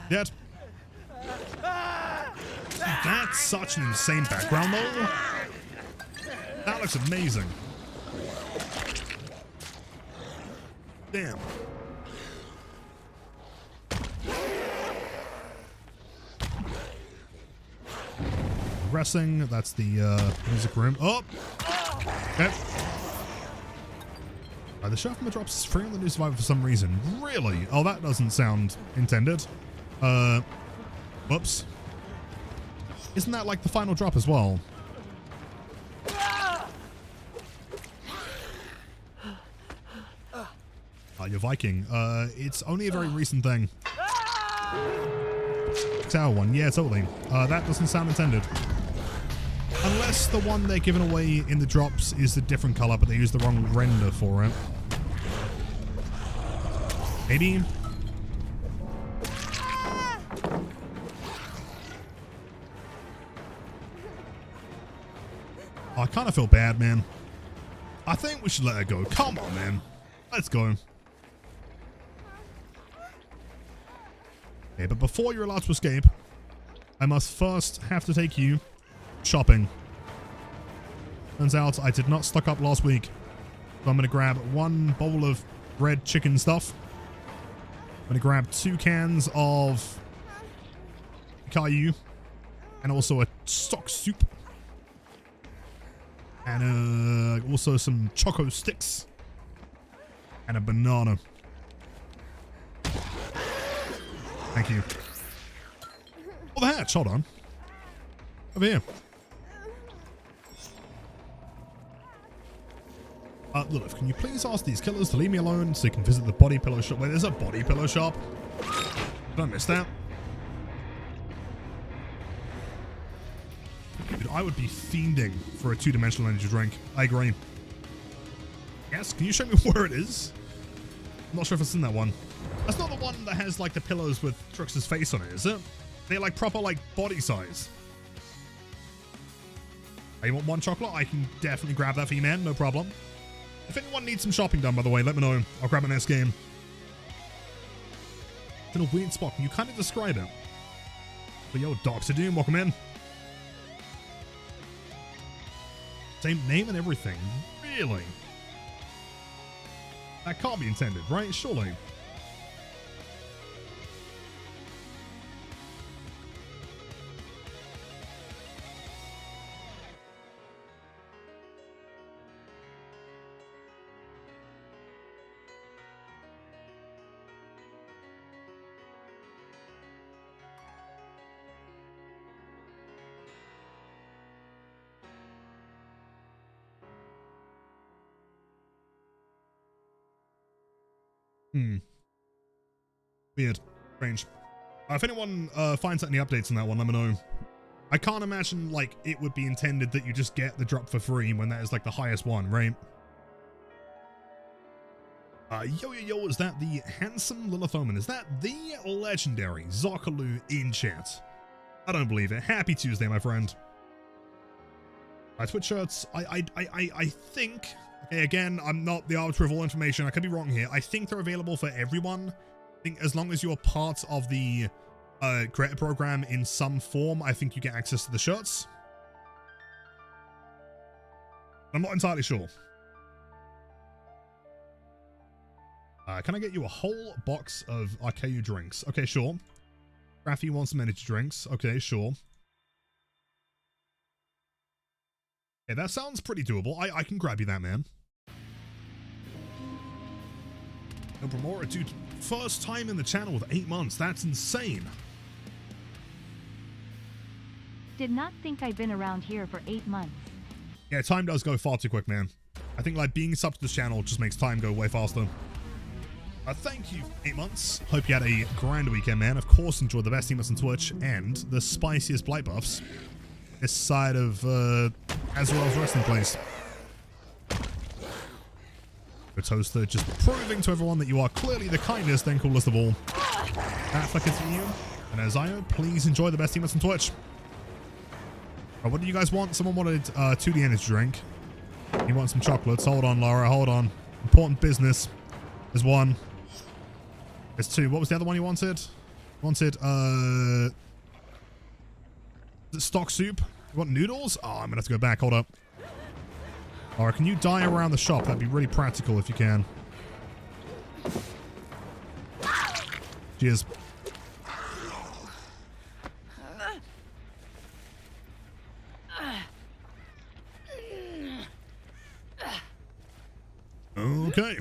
Dead. That's such an insane background though. That looks amazing. Damn. Progressing. That's the music room. Oh! Okay. The shot from the drops is free on the new survivor for some reason. Really? Oh, that doesn't sound intended. Whoops. Isn't that like the final drop as well? You're Viking. It's only a very recent thing. Tower one. Yeah, totally. That doesn't sound intended. Unless the one they're giving away in the drops is a different color, but they use the wrong render for it. Maybe. I kind of feel bad, man. I think we should let her go. Come on, man. Let's go. Okay, but before you're allowed to escape, I must first have to take you shopping. Turns out I did not stock up last week. So I'm going to grab one bowl of red chicken stuff. I'm going to grab 2 cans of Caillou. And also a stock soup. And also some choco sticks. And a banana. Thank you. Oh, the hatch. Hold on. Over here. Lilith, can you please ask these killers to leave me alone so you can visit the body pillow shop? Wait, there's a body pillow shop? Did I miss that? Dude, I would be fiending for a 2-dimensional energy drink. I agree. Yes, can you show me where it is? I'm not sure if it's in that one. That's not the one that has, like, the pillows with Trickster's face on it, is it? They're, like, proper, like, body size. Oh, you want 1 chocolate? I can definitely grab that for you, man. No problem. If anyone needs some shopping done, by the way, let me know. I'll grab it next game. It's in a weird spot. Can you kind of describe it? But yo, Dr. Doom, welcome in. Same name and everything. Really? That can't be intended, right? Surely. Weird. Strange. If anyone finds any updates on that one, let me know. I can't imagine, like, it would be intended that you just get the drop for free when that is, like, the highest one, right? Yo, is that the handsome Lilithoman? Is that the legendary Zockaloo in chat? I don't believe it. Happy Tuesday, my friend. Twitch shirts. I think... Okay, again, I'm not the arbiter of all information. I could be wrong here. I think they're available for everyone. I think as long as you're part of the creator program in some form, I think you get access to the shirts. I'm not entirely sure. Can I get you a whole box of RKU drinks? Okay, sure. Raffy wants some energy drinks. Okay, sure. Okay, that sounds pretty doable. I can grab you that, man. No Promora, dude. First time in the channel with 8 months. That's insane. Did not think I'd been around here for 8 months. Yeah, time does go far too quick, man. I think, like, being sub to this channel just makes time go way faster. Thank you, 8 months. Hope you had a grand weekend, man. Of course, enjoyed the best teammates on Twitch and the spiciest blight buffs this side of Azrael's resting place. The Toaster just proving to everyone that you are clearly the kindest and coolest of all. That for continue. And Azayo, please enjoy the best teammates on Twitch. What do you guys want? Someone wanted 2D energy drink. You want some chocolates? Hold on, Laura. Hold on. Important business. There's 1. There's 2. What was the other one you wanted? Wanted stock soup. You want noodles? Oh, I'm gonna have to go back. Hold up. Alright, can you die around the shop? That'd be really practical if you can. Cheers. Okay.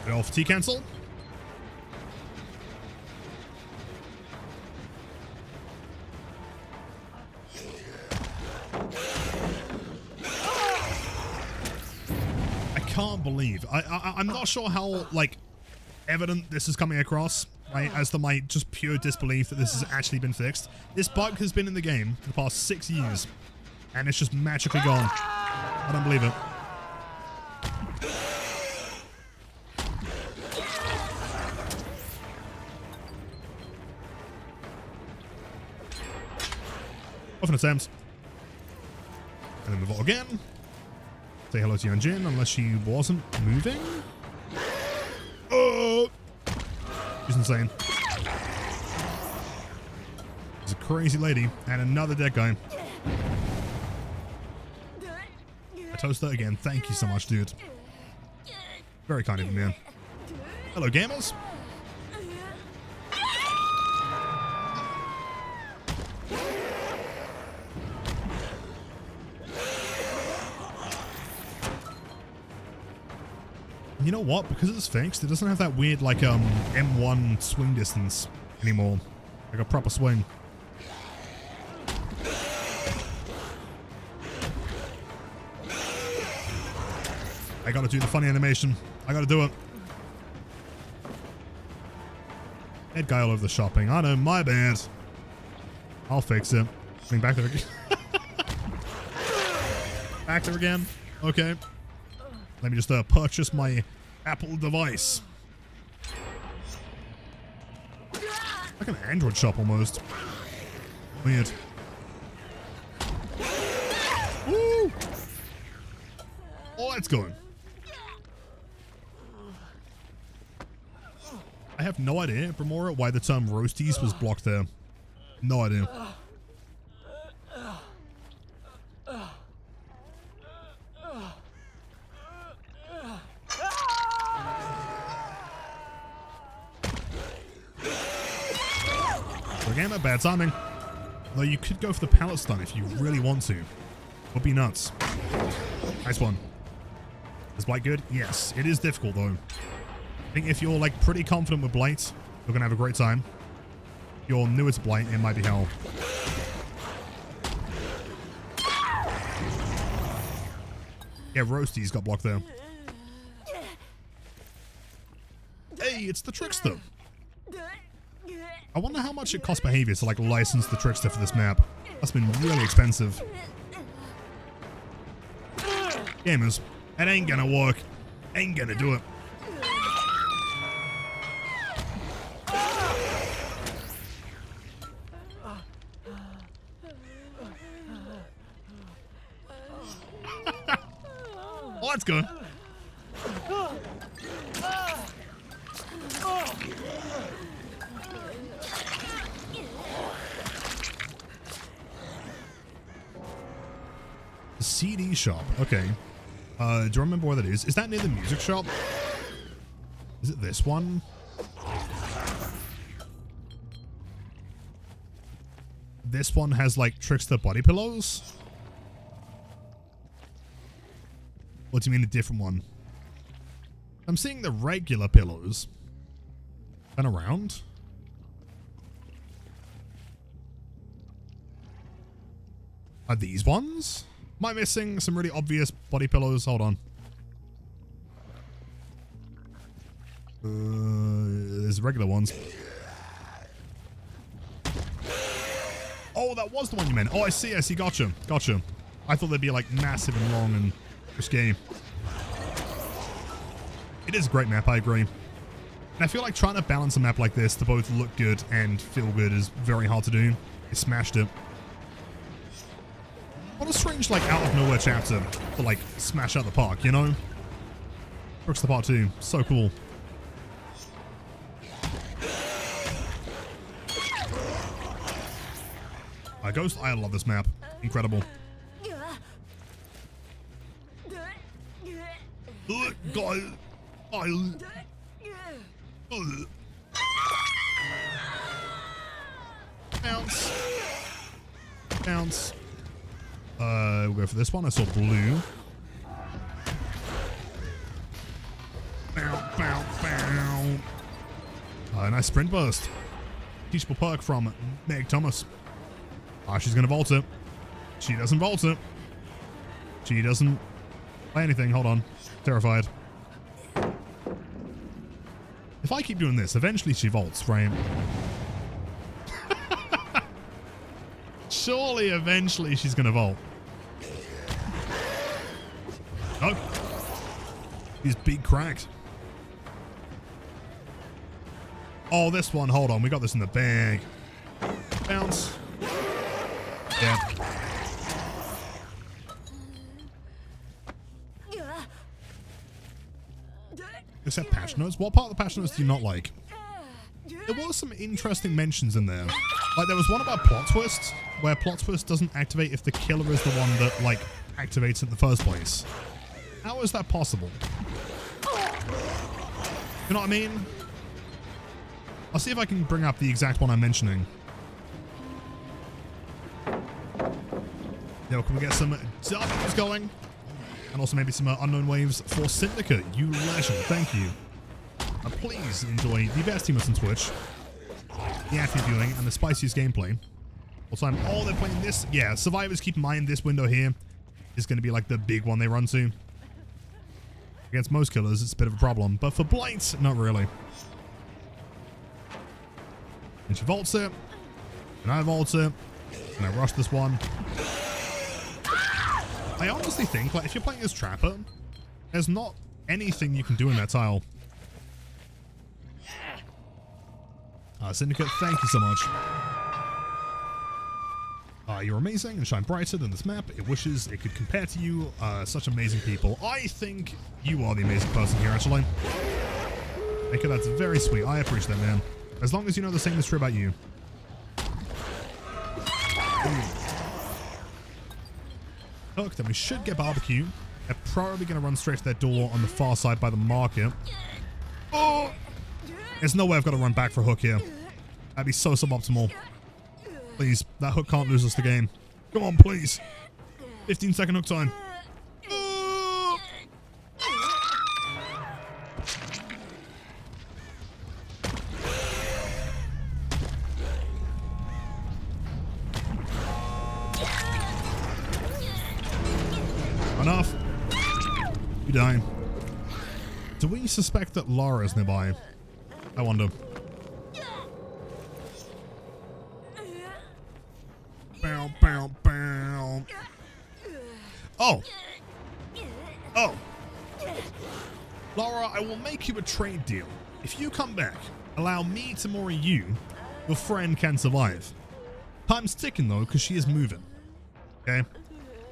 Get off T cancel. I can't believe I'm not sure how, like, evident this is coming across, right, as to my just pure disbelief that this has actually been fixed. This bug has been in the game for the past 6 years, and it's just magically gone. I don't believe it. Off an attempt. And then we vote again. Say hello to Yanjin, unless she wasn't moving. Oh! She's insane. She's a crazy lady. And another dead guy. I toast her again. Thank you so much, dude. Very kind of you, man. Hello, gamers. You know what? Because it's fixed, it doesn't have that weird, like, M1 swing distance anymore. Like a proper swing. I gotta do the funny animation. I gotta do it. Head guy all over the shopping. I know, my bad. I'll fix it. I mean, back there again. Back there again. Okay. Let me just purchase my Apple device. Like an Android shop almost. Weird. Woo! Oh, let's go. I have no idea, Bramora, why the term roasties was blocked there. No idea. Again, a bad timing. Though you could go for the pallet stun if you really want to. Would be nuts. Nice one. Is blight good? Yes. It is difficult though. I think if you're like pretty confident with blight, you're gonna have a great time. If you're newer to blight, it might be hell. Yeah, Roasty's got blocked there. Hey, it's the Trickster. I wonder how much it costs Behavior to like license the Trickster for this map. That's been really expensive. Gamers, it ain't gonna work. Ain't gonna do it. Oh, that's good. CD shop. Okay. Do you remember where that is? Is that near the music shop? Is it this one? This one has like Trickster body pillows? What do you mean a different one? I'm seeing the regular pillows. Turn around. Are these ones? Am I missing some really obvious body pillows? Hold on. There's regular ones. Oh, that was the one you meant. Oh, I see. I see. Gotcha. Gotcha. I thought they'd be like massive and long and risque. It is a great map. I agree. And I feel like trying to balance a map like this to both look good and feel good is very hard to do. I smashed it. What a strange, like, out of nowhere chapter to, like, smash out the park, you know? Trickster Part 2. So cool. Ghost, I love this map. Incredible. Bounce. Bounce. We'll go for this one. I saw blue. Bow, bow, bow. Nice sprint burst. Teachable perk from Meg Thomas. Ah, she's gonna vault it. She doesn't vault it. She doesn't play anything. Hold on. Terrified. If I keep doing this, eventually she vaults, right? Surely, eventually, she's going to vault. Oh. He's big cracked. Oh, this one. Hold on. We got this in the bag. Bounce. Yeah. Except patch notes. What part of the patch notes do you not like? There were some interesting mentions in there. Like, there was one about plot twist, where plot twist doesn't activate if the killer is the one that, like, activates it in the first place. How is that possible? You know what I mean? I'll see if I can bring up the exact one I'm mentioning. Yo, can we get some W's going? And also maybe some unknown waves for Syndicate. You legend. Thank you. Please enjoy the best teamers on Twitch, the active viewing, and the spiciest gameplay. Also, oh, they're playing this. Yeah, survivors, keep in mind this window here is going to be like the big one they run to. Against most killers, it's a bit of a problem. But for blight, not really. And she vaults it. And I vault it. And I rush this one. I honestly think, like, if you're playing as Trapper, there's not anything you can do in that tile. Syndicate, thank you so much. You're amazing and shine brighter than this map. It wishes it could compare to you. Such amazing people. I think you are the amazing person here, actually. Okay, that's very sweet. I appreciate that, man. As long as you know the same is true about you. Hook, then we should get barbecue. They're probably going to run straight to that door on the far side by the market. Oh! There's no way I've got to run back for a hook here. That'd be so suboptimal. Please, that hook can't lose us the game. Come on, please. 15-second hook time. Enough. You dying. Do we suspect that Lara is nearby? I wonder. Bow, bow, bow. Oh. Oh. Lara, I will make you a trade deal. If you come back, allow me to mory you, your friend can survive. Time's ticking though, because she is moving. Okay?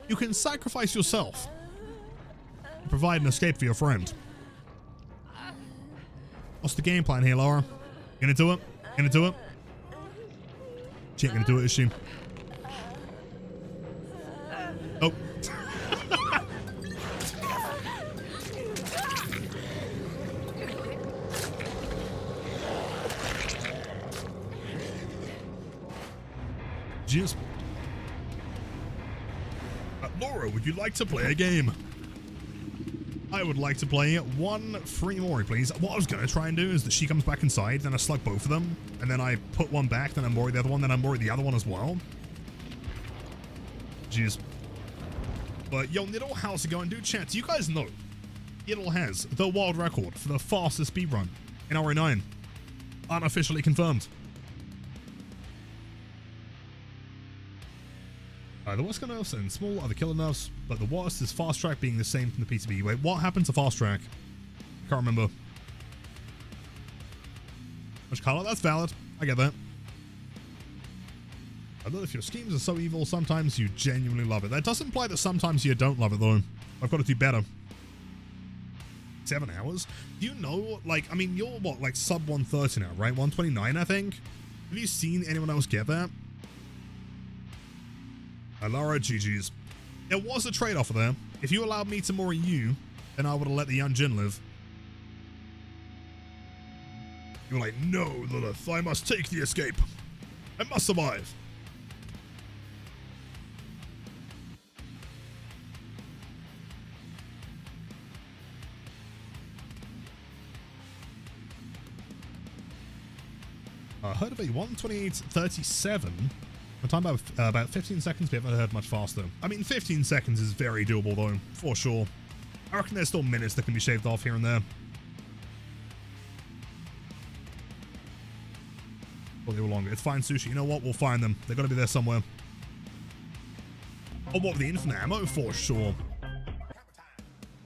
You can sacrifice yourself and provide an escape for your friend. What's the game plan here, Lara? Gonna do it? Gonna do it? She ain't gonna do it, is she? Oh. Jeez. Laura, would you like to play a game? I would like to play one free mory, please. What I was going to try and do is that she comes back inside, then I slug both of them, and then I put one back, then I mory the other one, then I mory the other one as well. Jeez. But yo, Niddle, how's it going? Dude, chat, you guys know Niddle has the world record for the fastest speedrun in RE9. Unofficially confirmed. The worst kind of nerfs and small are the killer nerfs, but the worst is fast track being the same from the PTB. Wait, what happened to fast track? Can't remember. Which color? That's valid. I get that. I know if your schemes are so evil, sometimes you genuinely love it. That does imply that sometimes you don't love it, though. I've got to do better. 7 hours? Do you know, like, I mean, you're what, like sub 130 now, right? 129, I think? Have you seen anyone else get that? Lara, GG's. There was a trade-off there. If you allowed me to mory you, then I would have let the young Jin live. You were like, no, Lilith, I must take the escape. I must survive. I heard of a 128.37. The time about 15 seconds, we haven't heard much faster. I mean, 15 seconds is very doable, though, for sure. I reckon there's still minutes that can be shaved off here and there. Thought they were longer. It's fine, Sushi. You know what? We'll find them. They've got to be there somewhere. Oh, what with the infinite ammo? For sure.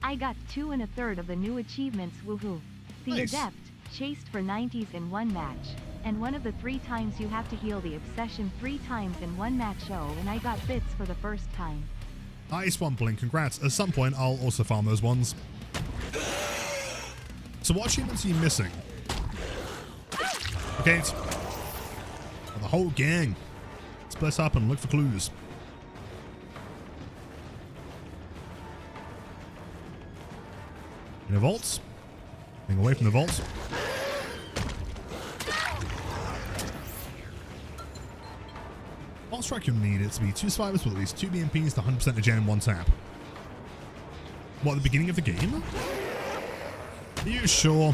I got 2 1/3 of the new achievements, woohoo. The Nice. Adept chased for 90s in one match, and one of the 3 times you have to heal the Obsession 3 times in one match. Oh, and I got bits for the first time. Nice, Wumpling. Congrats. At some point, I'll also farm those ones. So what achievements are you missing? Okay, it's the whole gang. Split up and look for clues. In the vaults. Getting away from the vaults. Vault strike you'll need it to be 2 survivors with at least 2 BMPs to 100% of gen in 1 tap. What, at the beginning of the game? Are you sure?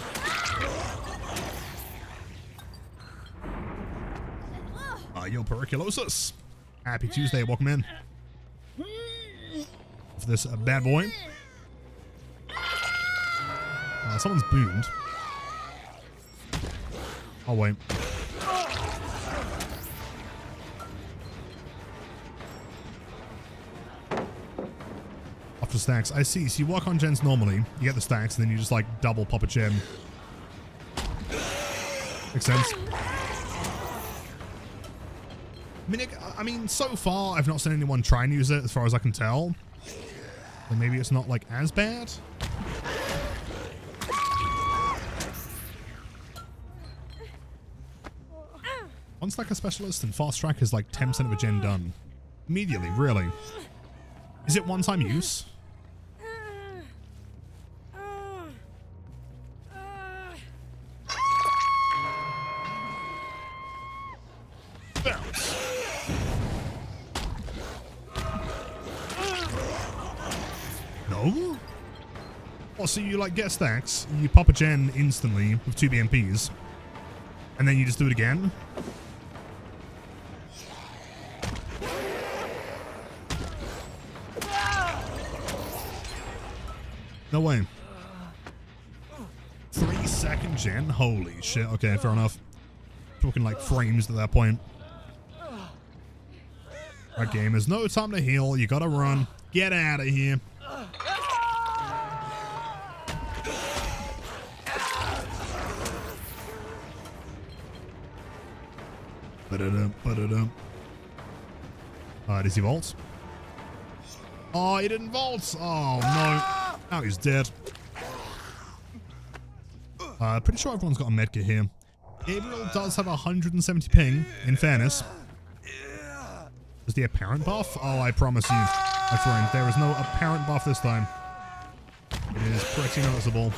Yo, Periculosis. Happy Tuesday, welcome in. For this bad boy. Someone's boomed. Oh, wait. After stacks. I see. So you work on gens normally, you get the stacks, and then you just like double pop a gen. Makes sense. I mean, so far, I've not seen anyone try and use it, as far as I can tell. But maybe it's not, like, as bad? One stacker specialist and fast track is, like, 10% of a gen done. Immediately, really. Is it one-time use? No? Oh, so you like get stacks, you pop a gen instantly with 2 BMPs, and then you just do it again? No way. 3-second gen? Holy shit. Okay, fair enough. Talking like frames at that point. Right, gamers. No time to heal. You gotta run. Get out of here. Does he vault? Oh, he didn't vault. Oh, no. Now he's dead. Pretty sure everyone's got a medkit here. Gabriel does have 170 ping, in fairness. Is the apparent buff? Oh, I promise you, my friend, there is no apparent buff this time. It is pretty noticeable.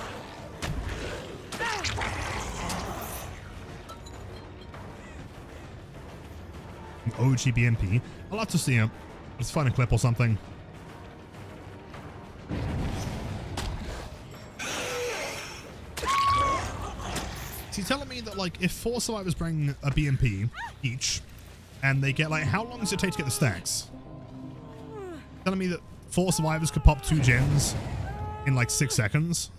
OG BMP. I'll have to see him. Let's find a clip or something. So you're telling me that, like, if 4 survivors bring a BMP each, and they get, like, how long does it take to get the stacks? Telling me that 4 survivors could pop 2 gens in, like, 6 seconds?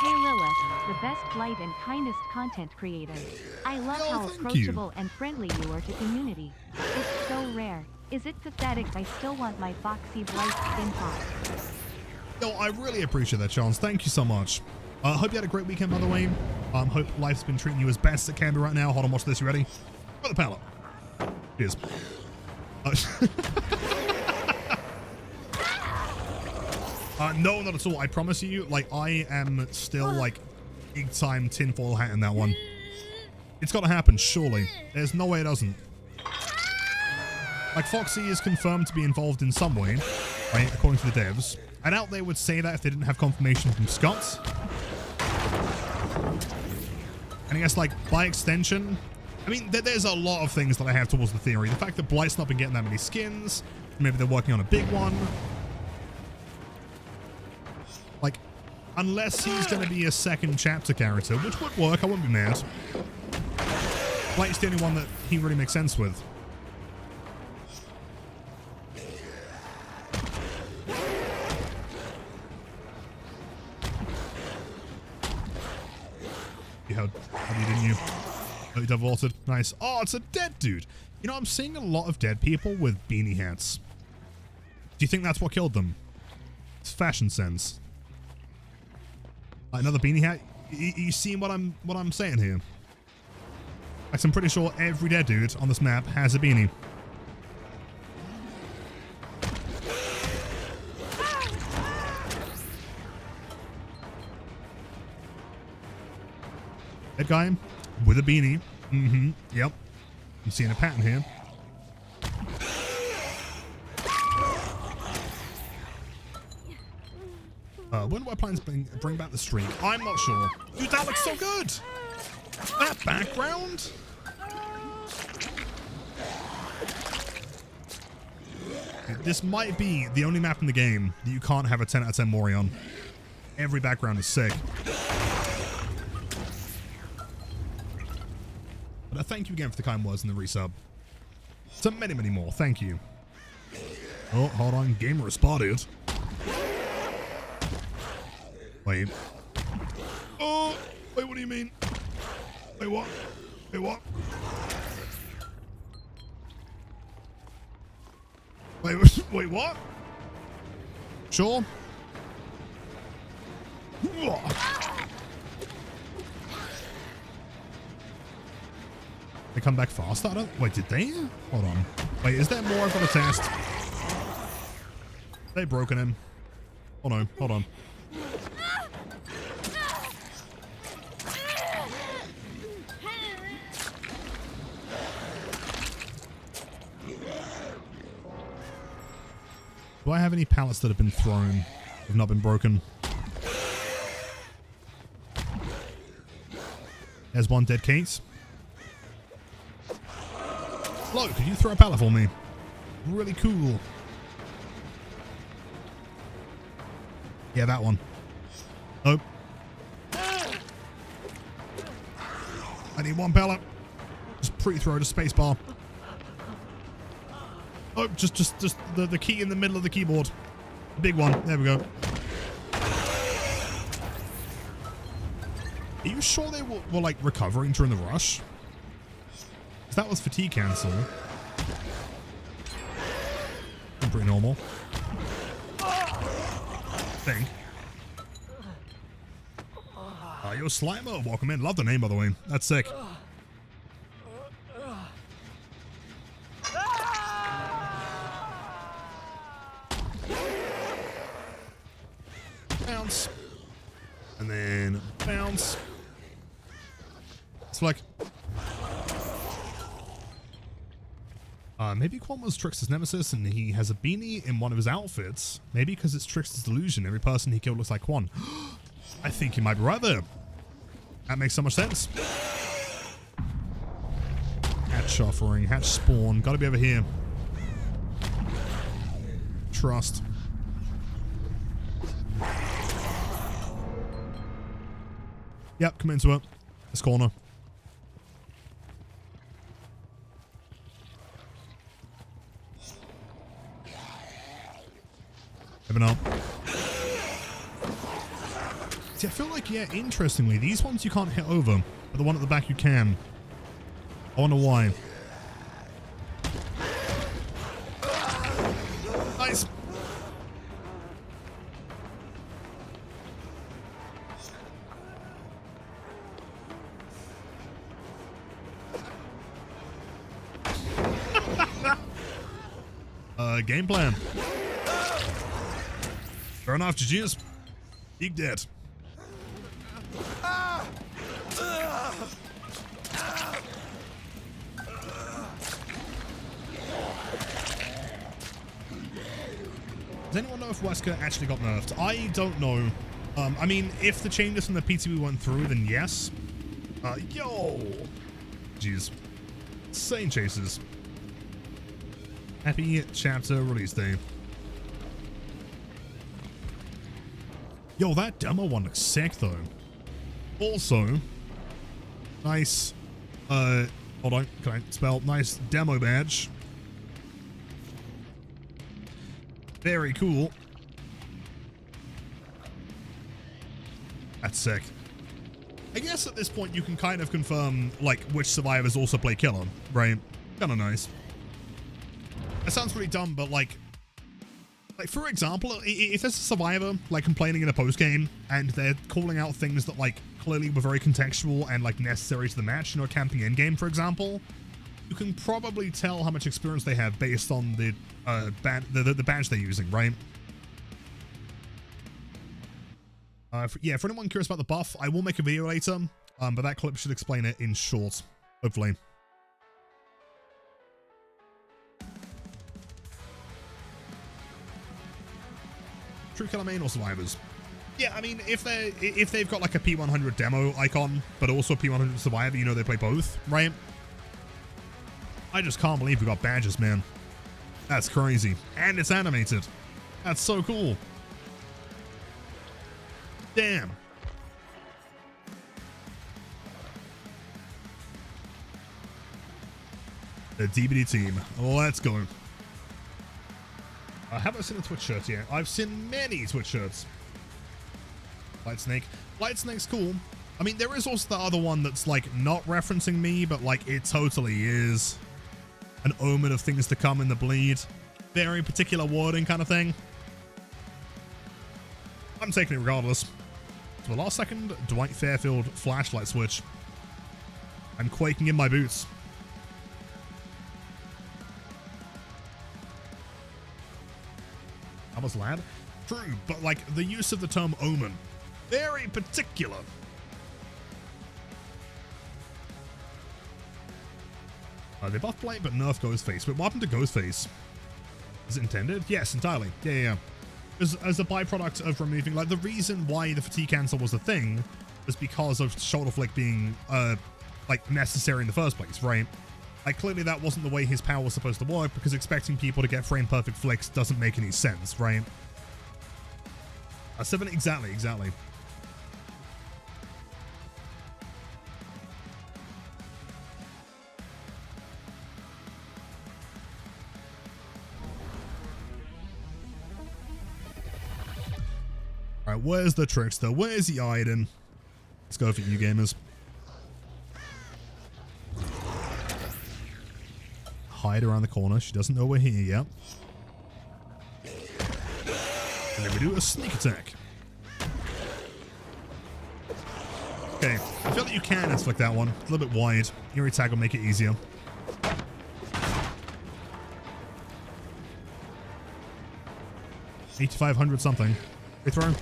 Hey Lilith, the best blight and kindest content creator. I love how approachable and friendly you are to community. It's so rare. Is it pathetic I still want my Foxy Blight skin pop? Yo, I really appreciate that, Chance. Thank you so much. Hope you had a great weekend, by the way. Hope life's been treating you as best it can be right now. Hold on, watch this. You ready? Got the pallet. Cheers. No, not at all. I promise you, like, I am still, like, big-time tinfoil hat in that one. It's got to happen, surely. There's no way it doesn't. Like, Foxy is confirmed to be involved in some way, right, according to the devs. I doubt they would say that if they didn't have confirmation from Scott. And I guess, like, by extension, I mean, there's a lot of things that I have towards the theory. The fact that Blight's not been getting that many skins, maybe they're working on a big one. Like, unless he's going to be a second chapter character, which would work, I wouldn't be mad. Blight's the only one that he really makes sense with. How didn't you? Oh, he devaulted. Nice. Oh, it's a dead dude. You know, I'm seeing a lot of dead people with beanie hats. Do you think that's what killed them? It's fashion sense. Another beanie hat. You seeing what I'm saying here? Like, I'm pretty sure every dead dude on this map has a beanie. Dead guy with a beanie. Mm-hmm. Yep. I'm seeing a pattern here. When do I plan to bring back the streak? I'm not sure. Dude, that looks so good. That background. This might be the only map in the game that you can't have a 10 out of 10 mory on. Every background is sick. But thank you again for the kind words and the resub. To many, many more. Thank you. Oh, hold on. Gamer spotted. Wait. Oh, wait, what do you mean? Wait, what? Wait, what? Wait, what? Sure. They come back faster? I don't... Wait, did they? Hold on. Wait, is there more I've got to test? They've broken him. Oh no, hold on. Do I have any pallets that have been thrown, have not been broken? There's one dead case. Hello, could you throw a pallet for me? Really cool. Yeah, that one. Nope. I need one pallet. Just pre-throw to spacebar. Oh, just the key in the middle of the keyboard. The big one. There we go. Are you sure they were like recovering during the rush? Because that was fatigue cancel. Pretty normal. Think. Yo, Slimer, welcome in. Love the name, by the way. That's sick. Bounce. And then bounce. It's like... maybe Quan was Trickster's nemesis and he has a beanie in one of his outfits. Maybe because it's Trickster's delusion. Every person he killed looks like Quan. I think he might be right there. That makes so much sense. Hatch offering, hatch spawn. Gotta be over here. Trust. Yep, come into it. This corner. Moving up. See, I feel like, yeah, interestingly, these ones you can't hit over, but the one at the back you can. I wonder why. Nice. Game plan. Fair enough, GG's. Big dead. Does anyone know if Wesker actually got nerfed? I don't know. I mean, if the changes from the PTB went through, then yes. Yo! Jeez. Insane chases. Happy chapter release day. Yo, that demo one looks sick though. Also, nice, hold on, can I spell? Nice demo badge. Very cool. That's sick. I guess at this point you can kind of confirm, like, which survivors also play killer, right? Kind of nice. That sounds pretty dumb, but like, for example, if there's a survivor, like, complaining in a post-game, and they're calling out things that, like, clearly were very contextual and, like, necessary to the match, you know, camping endgame, for example, you can probably tell how much experience they have based on the badge they're using, right? Yeah, for anyone curious about the buff, I will make a video later, but that clip should explain it in short, hopefully. True killer main or survivors? Yeah, I mean, if they've got like a P100 demo icon, but also a P100 survivor, you know they play both, right? I just can't believe we got badges, man. That's crazy. And it's animated. That's so cool. Damn. The DBD team. Let's go. I haven't seen a Twitch shirt yet. I've seen many Twitch shirts. Blight Snake. Blight Snake's cool. I mean, there is also the other one that's, like, not referencing me, but, like, it totally is an omen of things to come in the bleed. Very particular wording kind of thing. I'm taking it regardless. To the last second, Dwight Fairfield flashlight switch. I'm quaking in my boots. Almost lad? True, but like the use of the term omen. Very particular. They buff Blight, but nerf Ghostface. But what happened to Ghostface? Is it intended? Yes, entirely. Yeah. As a byproduct of removing, like, the reason why the fatigue cancel was a thing was because of shoulder flick being, like, necessary in the first place, right? Like, clearly that wasn't the way his power was supposed to work, because expecting people to get frame perfect flicks doesn't make any sense, right? 7, exactly. Alright, where's the Trickster? Where's the Aiden? Let's go for you, gamers. Hide around the corner. She doesn't know we're here yet. And then we do a sneak attack. Okay, I feel that you can inflict that one. It's a little bit wide. Your attack will make it easier. $8,500 something. They throw.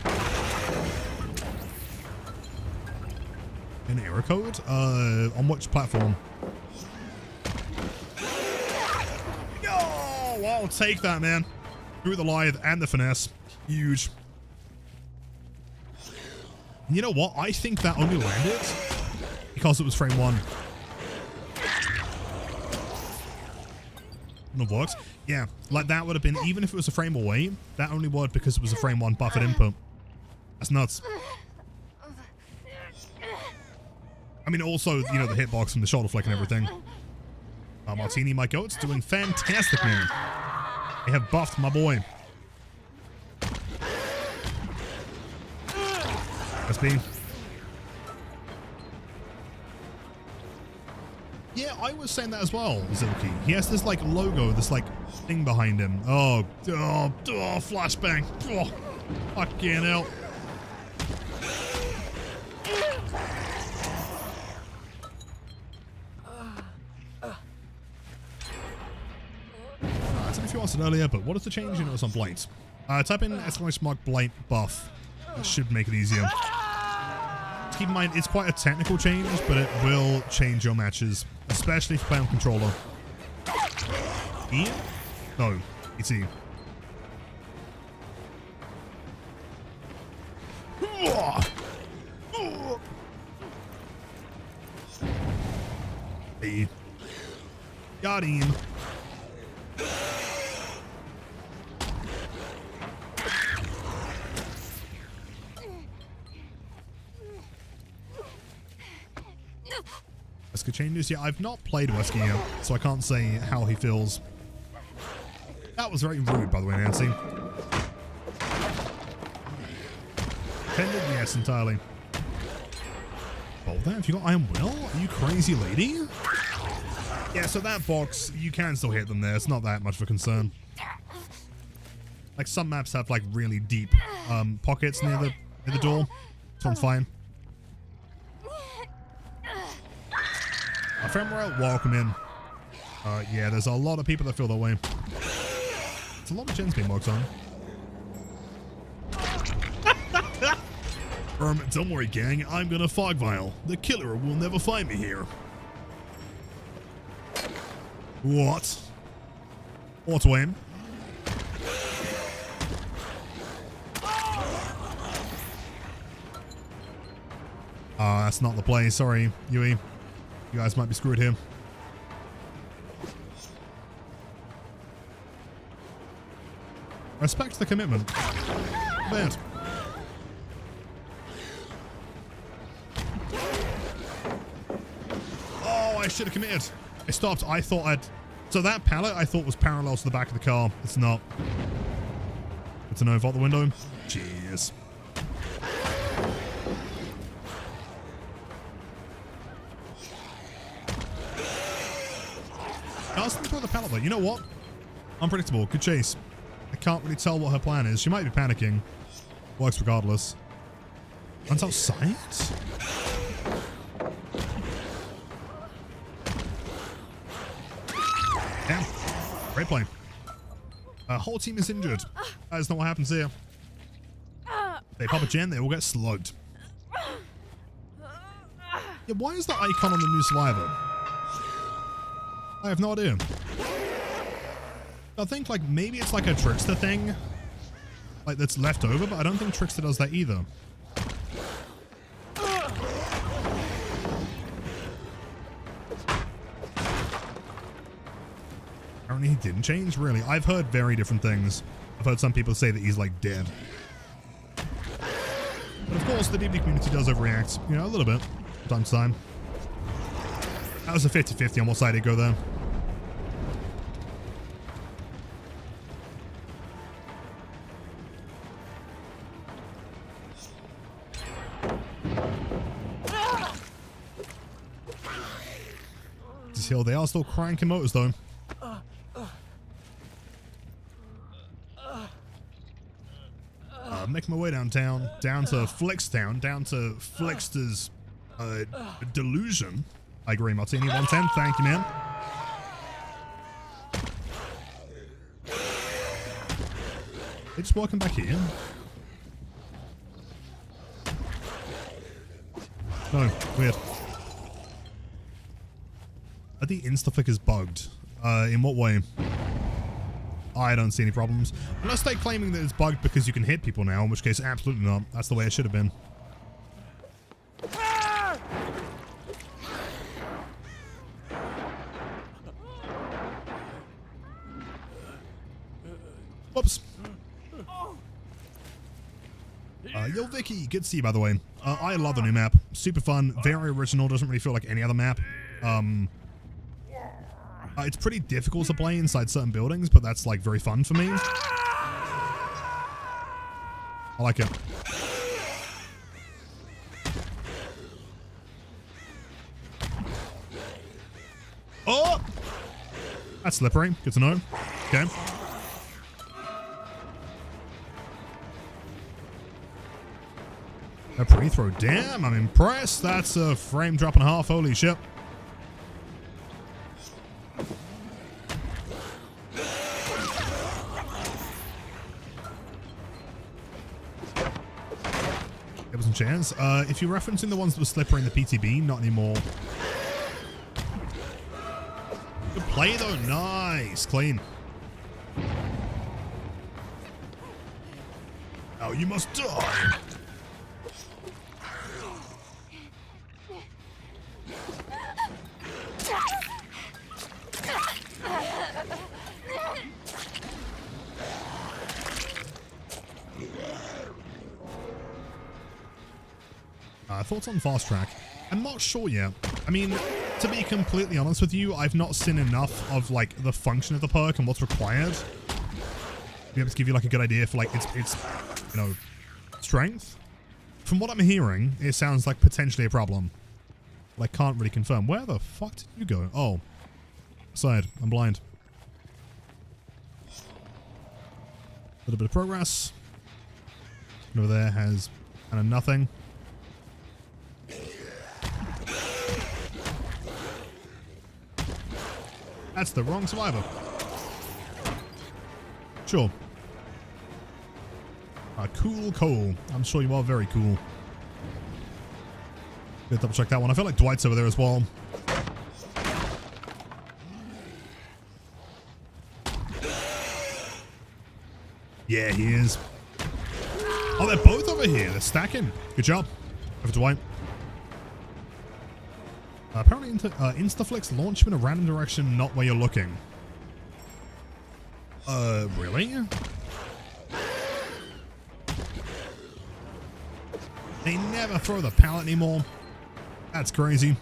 An error code? On which platform? No! I'll take that, man. Through the lithe and the finesse. Huge. And you know what? I think that only landed because it was frame 1. No works. Yeah, like that would have been, even if it was a frame away, that only worked because it was a frame 1 buffered input. That's nuts. I mean, also, you know, the hitbox and the shoulder flick and everything. Martini, my goat's doing fantastic, man. They have buffed my boy. SP. Yeah, I was saying that as well, Zilky. He has this, like, logo, this, like, thing behind him. Oh, flashbang. Oh, fucking hell. I don't know if you asked it earlier, but what is the change you notice on Blight? Type in !mark Blight buff. That should make it easier. Keep in mind, it's quite a technical change, but it will change your matches, especially if you play on controller. E? No, it's E. E. Got him. Wesker changes. Yeah, I've not played Wesker yet, so I can't say how he feels. That was very rude, by the way, Nancy. Intended? Yes, entirely. Bolt there? Have you got Iron Will? Are you crazy lady? Yeah, so that box, you can still hit them there. It's not that much of a concern. Like, some maps have, like, really deep pockets near the door. This one's fine. Ephemeral, welcome in. Yeah, there's a lot of people that feel that way. It's a lot of gens being walked on. Don't worry, gang. I'm gonna fog vial. The killer will never find me here. What? What, Wayne? That's not the play. Sorry, Yui. You guys might be screwed here. Respect the commitment. Bad. Oh, I should have committed. I stopped. I thought I'd... So that pallet I thought was parallel to the back of the car. It's not. It's a no vault the window. Jeez. I was thinking about the pallet though. You know what? Unpredictable. Good chase. I can't really tell what her plan is. She might be panicking. Works regardless. Runs outside? Damn. Great play. Whole team is injured. That is not what happens here. They pop a gen, they all get slugged. Yeah, why is the icon on the new survivor? I have no idea. I think like maybe it's like a Trickster thing, like that's left over, but I don't think Trickster does that either. Apparently he didn't change, really. I've heard very different things. I've heard some people say that he's like dead. But of course the BB community does overreact, you know, a little bit from time to time. That was a 50-50 on what side he'd go there. They are still cranking motors though. Making my way downtown, down to Flixtown, down to Flixter's delusion. I agree, Martini 110. Thank you, man. They just walking back here. No, weird. Are the insta-flickers bugged? In what way? I don't see any problems. Unless they're claiming that it's bugged because you can hit people now, in which case absolutely not. That's the way it should have been. Whoops. Yo, Vicky, good to see you, by the way. I love the new map. Super fun, very original, doesn't really feel like any other map. It's pretty difficult to play inside certain buildings, but that's like very fun for me. I like it. Oh! That's slippery. Good to know. Okay. A pre-throw. Damn, I'm impressed. That's a frame drop and a half. Holy shit. Chance. If you're referencing the ones that were slippery in the PTB, not anymore. Good play though. Nice. Clean. Oh, you must die. Thoughts on fast track? I'm not sure yet. I mean, to be completely honest with you, I've not seen enough of like the function of the perk and what's required to be able to give you like a good idea for like its you know, strength. From what I'm hearing, it sounds like potentially a problem. I can't really confirm. Where the fuck did you go? Oh. Side. I'm blind. A little bit of progress. Over there has kind of nothing. That's the wrong survivor. Sure. Cool Cole. I'm sure you are very cool. Gonna double check that one. I feel like Dwight's over there as well. Yeah, he is. Oh, they're both over here. They're stacking. Good job. Over Dwight. Apparently, Instaflix launch you in a random direction, not where you're looking. Really? They never throw the pallet anymore. That's crazy.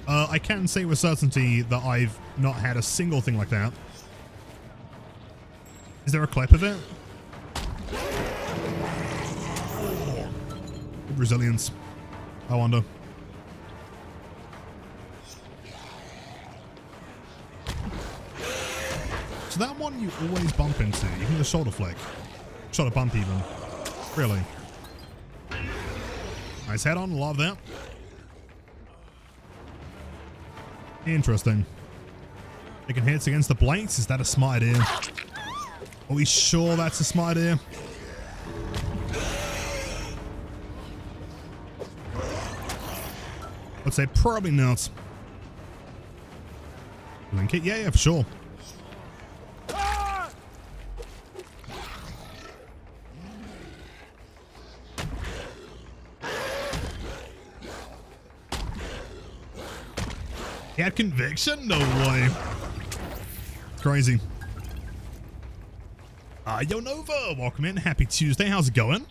I can say with certainty that I've not had a single thing like that. Is there a clip of it? Good resilience. I wonder. So that one you always bump into, even the shoulder flick. Shoulder bump even. Really. Nice head on, love that. Interesting. Taking hits against the blights, is that a smart idea? Are we sure that's a smart idea? I'd say probably not. Link it? Yeah, for sure. He had conviction? No way. Crazy. Yo Nova, welcome in. Happy Tuesday. How's it going?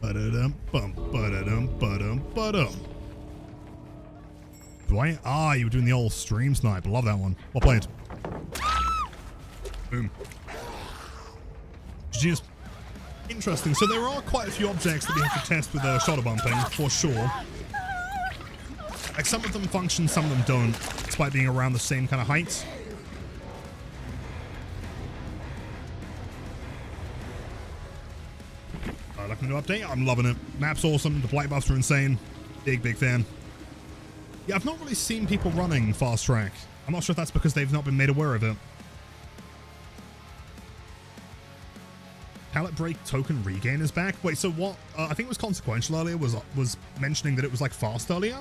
Ba-da-dum, bum, ba-da-dum, ba-dum, ba-dum. Dwight? Ah, you were doing the old stream snipe. Love that one. Well played. Boom. GG's. Interesting. So there are quite a few objects that we have to test with shoulder bumping, for sure. Like some of them function, some of them don't, despite being around the same kind of height. Like a new update, I'm loving it. Map's awesome, the blight buffs are insane. Big fan. Yeah, I've not really seen people running fast track. I'm not sure if that's because they've not been made aware of it. Pallet break token regain is back. Wait, so what? I think it was Consequential earlier was mentioning that it was like fast earlier.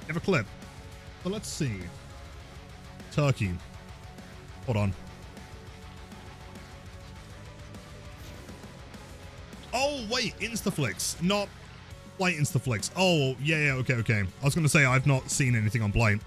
Have a clip. So let's see. Turkey. Hold on. Oh, wait. Instaflix. Not Blight Instaflix. Oh, yeah, okay. I was going to say I've not seen anything on Blight.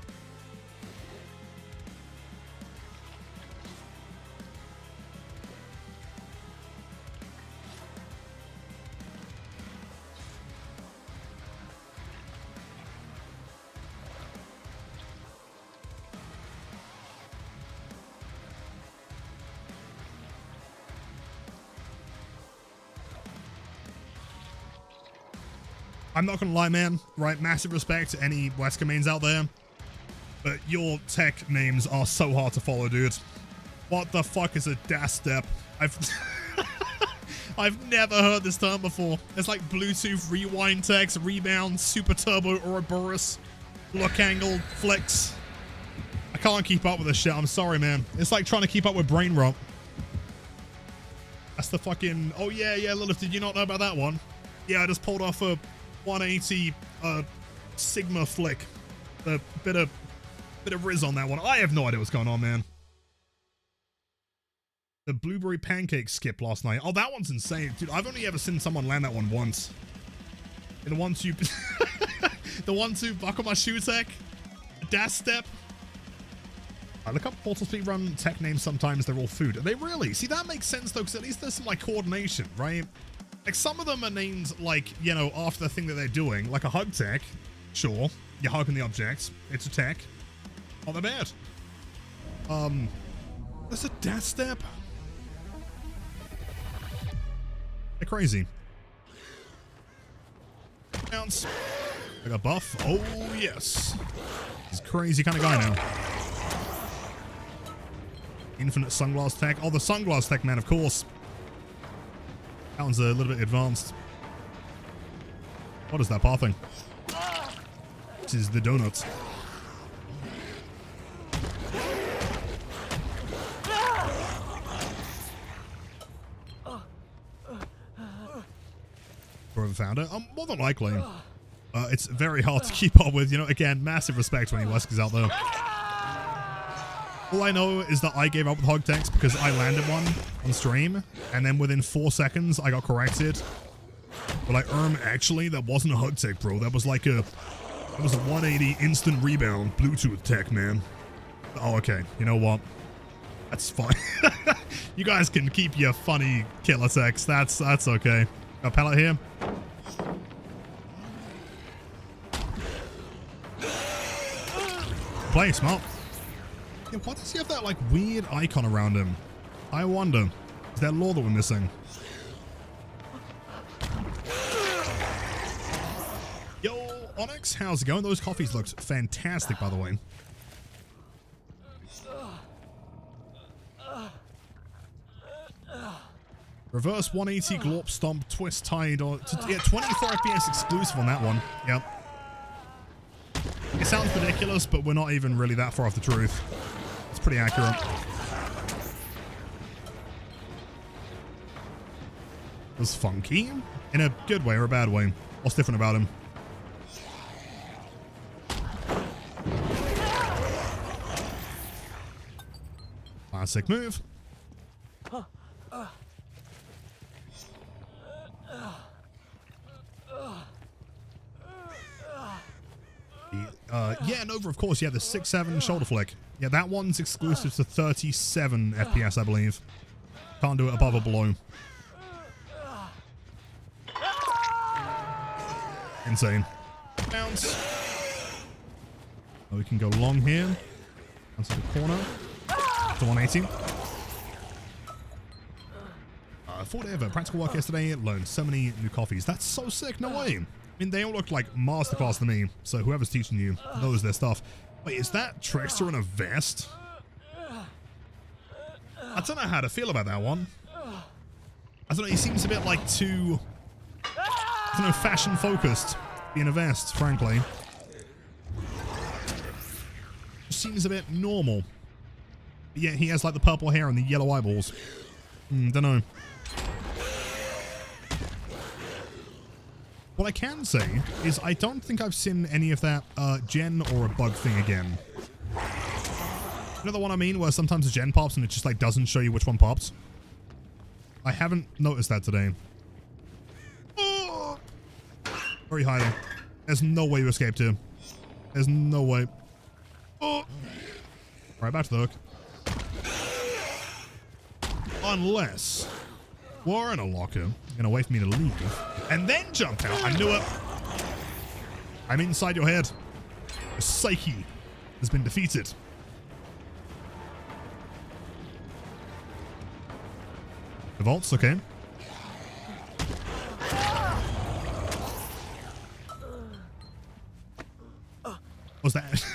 I'm not gonna lie, man, right? Massive respect to any Wesker mains out there, but your tech names are so hard to follow, dude. What the fuck is a dash step? I've never heard this term before. It's like Bluetooth, rewind text, rebound, super turbo, Ouroboros, look angle, flex. I can't keep up with this shit. I'm sorry, man. It's like trying to keep up with brain rot. That's the fucking... Oh, yeah, Lilith, did you not know about that one? Yeah, I just pulled off a 180 Sigma flick. A bit of Riz on that one. I have no idea what's going on, man. The blueberry pancake skip last night. Oh, that one's insane. Dude, I've only ever seen someone land that one once. And the 1-2... the 1-2 buckle my shoe tech. Dash step. I look up Portal Speedrun tech names sometimes. They're all food. Are they really? See, that makes sense, though, because at least there's some, like, coordination, right? Like, some of them are named, like, you know, after the thing that they're doing. Like a hug tech. Sure. You're hugging the object. It's a tech. Not that bad. There's a dash step. They're crazy. Bounce. I got buff. Oh, yes. He's a crazy kind of guy now. Infinite sunglass tech. Oh, the sunglass tech, man, of course. That one's a little bit advanced. What is that pathing? This is the donuts. Forever founder? More than likely. It's very hard to keep up with. You know, again, massive respect when he Weskers out there. All I know is that I gave up with hog techs because I landed one on stream, and then within 4 seconds, I got corrected. But like, actually, that wasn't a hug tech, bro. That was like that was a 180 instant rebound Bluetooth tech, man. Oh, okay. You know what? That's fine. You guys can keep your funny killer techs. That's okay. Got a pallet here. Play smart. Yeah, why does he have that like weird icon around him? I wonder. Is that lore that we're missing? Yo, Onyx, how's it going? Those coffees looked fantastic, by the way. Reverse 180 glorp stomp twist tide. Yeah, 24 FPS exclusive on that one. Yep. It sounds ridiculous, but we're not even really that far off the truth. It's pretty accurate. It was funky. In a good way or a bad way. What's different about him? Classic move. Yeah, Nova, of course. Yeah, the 6-7 shoulder flick. Yeah, that one's exclusive to 37 FPS, I believe. Can't do it above or below. Insane. Bounce. Oh, we can go long here. Onto the corner. To 180. Thought ever. Practical work yesterday. Learned so many new coffees. That's so sick. No way. I mean, they all look like masterclass to me, so whoever's teaching you knows their stuff. Wait, is that Trickster in a vest? I don't know how to feel about that one. I don't know, he seems a bit like too, I don't know, fashion focused in a vest, frankly. Just seems a bit normal. But yeah, he has like the purple hair and the yellow eyeballs. Don't know. What I can say is I don't think I've seen any of that gen or a bug thing again. You know the one I mean, where sometimes a gen pops and it just like doesn't show you which one pops? I haven't noticed that today. Oh! Very hiding. There's no way you escaped here. There's no way. Oh! Right, back to the hook. Unless we're in a locker, gonna wait for me to leave, and then jump out. I knew it. I'm inside your head. The psyche has been defeated. The vaults, okay. What's that?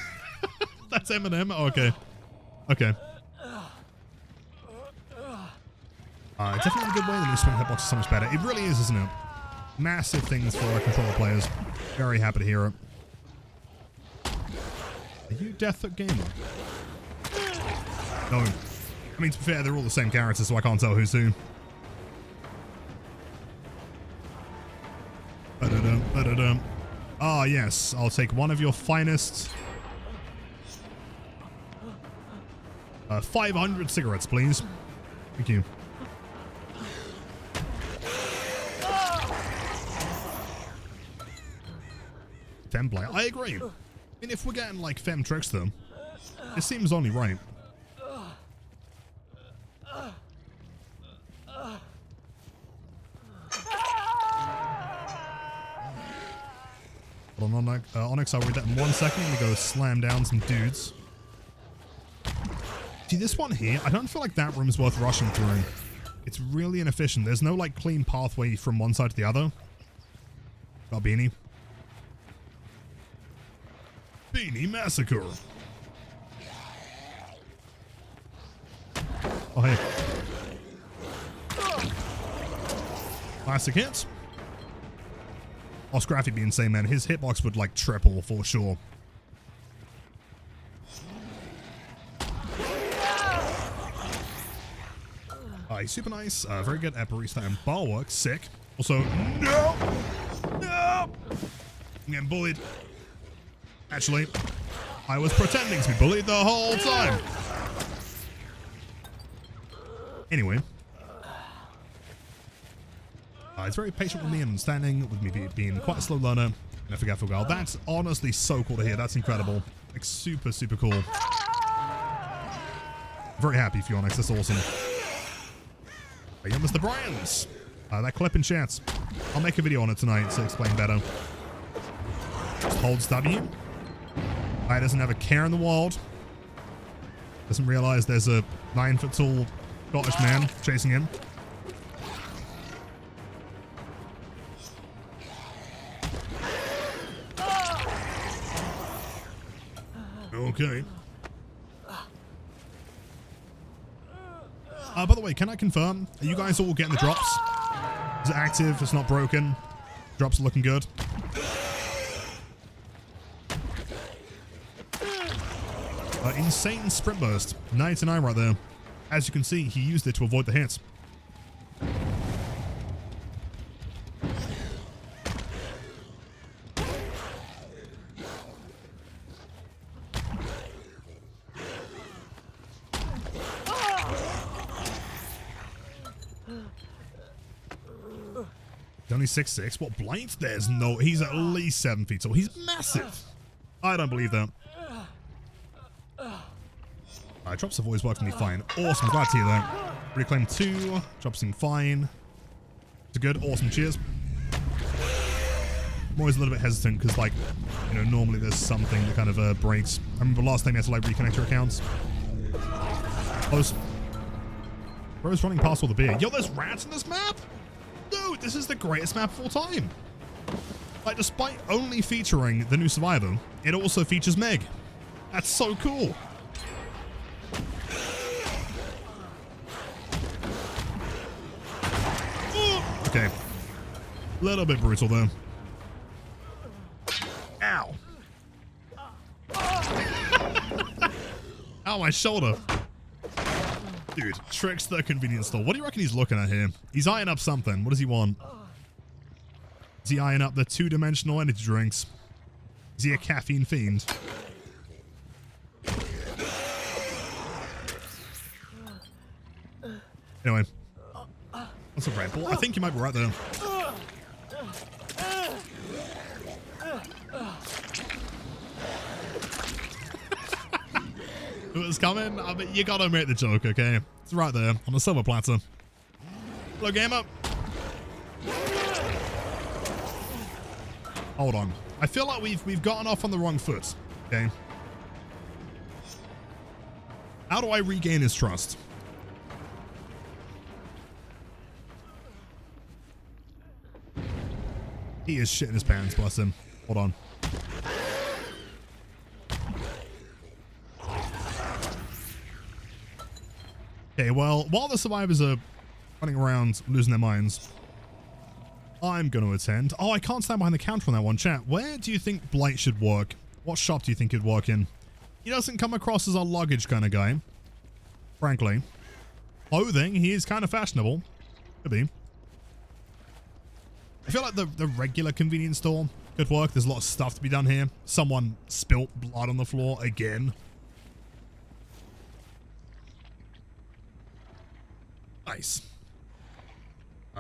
That's Eminem? Oh, okay. Okay. Definitely a good way. The new swing hitbox is so much better. It really is, isn't it? Massive things for our controller players. Very happy to hear it. Are you Death Hook Gamer? No. I mean, to be fair, they're all the same characters, so I can't tell who's who. Ah, yes. I'll take one of your finest 500 cigarettes, please. Thank you. Fem blight. I agree. I mean, if we're getting like Fem Trickster, it seems only right. Hold on, Onyx, I'll read that in 1 second. Let me go slam down some dudes. See, this one here, I don't feel like that room's worth rushing through. It's really inefficient. There's no like clean pathway from one side to the other. Got Beanie. Beanie Massacre. Oh, hey. Classic hits. Oh, Scraffy be insane, man. His hitbox would like triple for sure. He's super nice. Very good at barista and bar work. Sick. Also, no! No! I'm getting bullied. Actually, I was pretending to be bullied the whole time. Anyway. He's very patient with me and understanding, with me being quite a slow learner and a forgetful girl. That's honestly so cool to hear. That's incredible. Like, super, super cool. Very happy for you, Onyx. That's awesome. Hey, yo, Mr. Bryans. That clip in chat. I'll make a video on it tonight to explain better. Just holds W. Guy doesn't have a care in the world. Doesn't realize there's a 9-foot-tall Scottish man chasing him. Okay. By the way, can I confirm? Are you guys all getting the drops? Is it active? It's not broken? Drops are looking good. Insane sprint burst. 99 right there. As you can see, he used it to avoid the hits. Only 6'6". What, blight? There's no... He's at least 7 feet tall. He's massive. I don't believe that. Drops have always worked for me fine. Awesome. Glad to hear that. Reclaim 2. Drops seem fine. It's good. Awesome. Cheers. I'm always a little bit hesitant because, like, you know, normally there's something that kind of breaks. I remember last time you had to, like, reconnect your accounts. Close. Bro's running past all the beer. Yo, there's rats in this map? Dude, this is the greatest map of all time. Like, despite only featuring the new Survivor, it also features Meg. That's so cool. Ooh, okay. A little bit brutal, though. Ow. Ow, my shoulder. Dude, Trickster convenience store. What do you reckon he's looking at here? He's eyeing up something. What does he want? Is he eyeing up the 2-dimensional energy drinks? Is he a caffeine fiend? Anyway. That's a Red Bull. I think you might be right there. It was coming. I mean, you gotta make the joke, okay? It's right there on the silver platter. Hello, gamer. Hold on. I feel like we've gotten off on the wrong foot. Okay. How do I regain his trust? He is shitting his pants, bless him. Hold on. Okay, well, while the survivors are running around losing their minds, I'm going to attend. Oh, I can't stand behind the counter on that one. Chat, where do you think Blight should work? What shop do you think he'd work in? He doesn't come across as a luggage kind of guy, frankly. Clothing, he is kind of fashionable. Could be. I feel like the regular convenience store could work. There's a lot of stuff to be done here. Someone spilt blood on the floor again. Nice.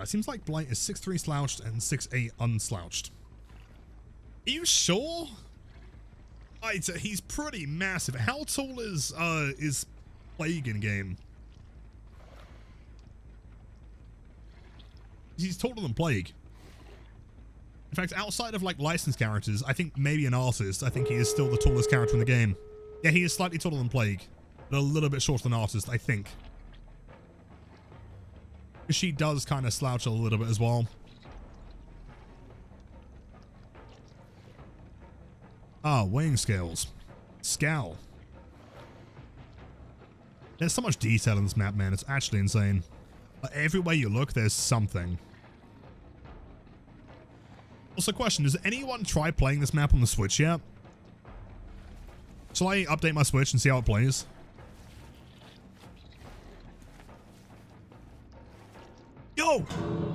Seems like Blight is 6'3" slouched and 6'8" unslouched. Are you sure? He's pretty massive. How tall is Plague in game? He's taller than Plague. In fact, outside of like licensed characters, I think maybe an artist, I think he is still the tallest character in the game. Yeah, he is slightly taller than Plague, but a little bit shorter than artist, I think. She does kind of slouch a little bit as well. Ah, weighing scales. Scowl. There's so much detail in this map, man. It's actually insane. Everywhere you look, there's something. Also, question, does anyone try playing this map on the Switch yet? Shall I update my Switch and see how it plays? Yo!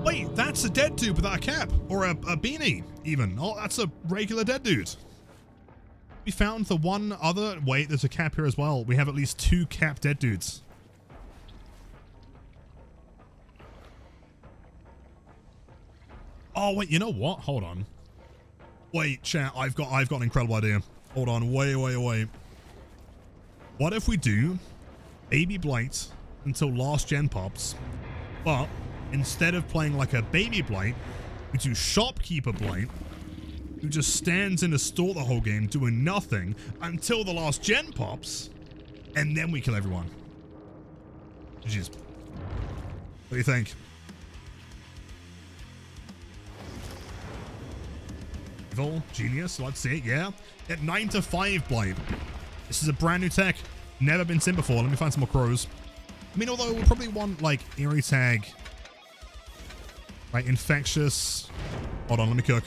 Wait, that's a dead dude without a cap. Or a beanie, even. Oh, that's a regular dead dude. We found the one other... Wait, there's a cap here as well. We have at least 2 cap dead dudes. Oh, wait, you know what? Hold on. Wait, chat, I've got an incredible idea. Hold on, wait. What if we do Baby Blight until last gen pops, but instead of playing like a Baby Blight, we do Shopkeeper Blight, who just stands in a store the whole game doing nothing until the last gen pops, and then we kill everyone. Jeez. What do you think? Evil, genius, let's see it, yeah. At 9 to 5 blight. This is a brand new tech. Never been seen before. Let me find some more crows. I mean, although we'll probably want like eerie tag. Right, infectious. Hold on, let me cook.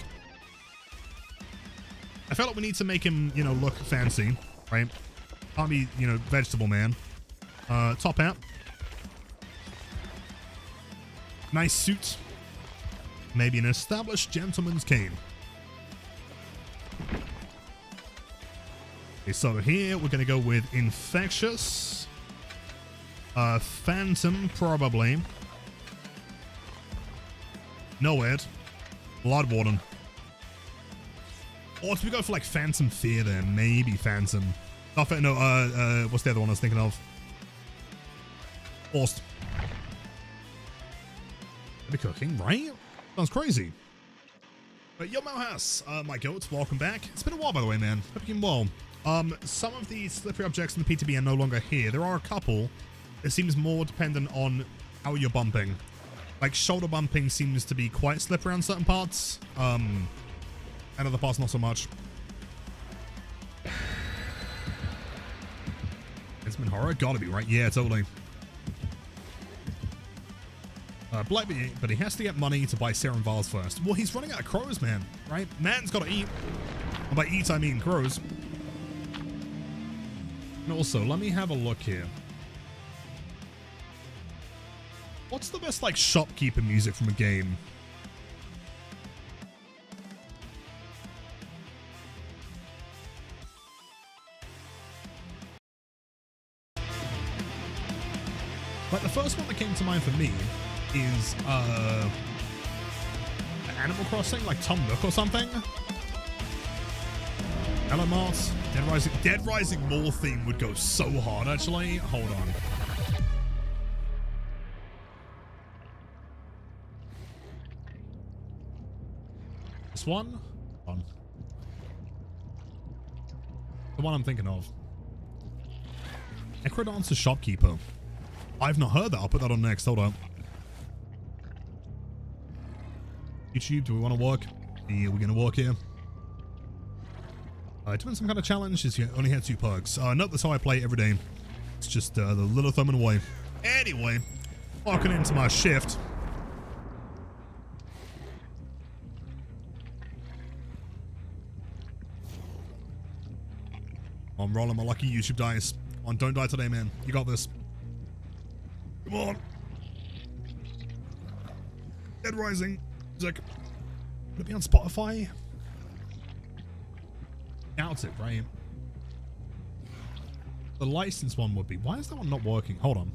I felt like we need to make him, you know, look fancy, right? Can't be, you know, vegetable man. Top hat. Nice suit. Maybe an established gentleman's cane. Okay, so here we're going to go with infectious. Phantom, probably. No Ed. Blood Warden. Or do we go for like Phantom Fear there? Maybe Phantom. No, what's the other one I was thinking of? Forced. Be cooking, right? Sounds crazy. But yo, Malhouse, my goats, welcome back. It's been a while, by the way, man. Hope you're well. Some of the slippery objects in the P2B are no longer here. There are a couple. It seems more dependent on how you're bumping. Like, shoulder bumping seems to be quite slippery on certain parts. And other parts, not so much. It's been horror? Gotta be, right? Yeah, totally. Blight, but he has to get money to buy serum vials first. Well, he's running out of crows, man, right? Man's gotta eat. And by eat, I mean crows. And also, let me have a look here. What's the best, like, shopkeeper music from a game? Like, the first one that came to mind for me is, Animal Crossing, like Tom Nook or something? Hello, Mars. Dead Rising Mall theme would go so hard, actually. Hold on. This one? Hold on. The one I'm thinking of. Necrodancer Shopkeeper. I've not heard that. I'll put that on next. Hold on. YouTube, do we want to work? Yeah, we're going to work here. Doing some kind of challenge is you only had 2 perks. Nope, that's how I play every day. It's just the little thumb and away. Anyway, walking into my shift. I'm rolling my lucky YouTube dice. Come on, don't die today, man. You got this. Come on. Dead Rising. Music. Would it be on Spotify? Doubt it, right? The licensed one would be. Why is that one not working? Hold on.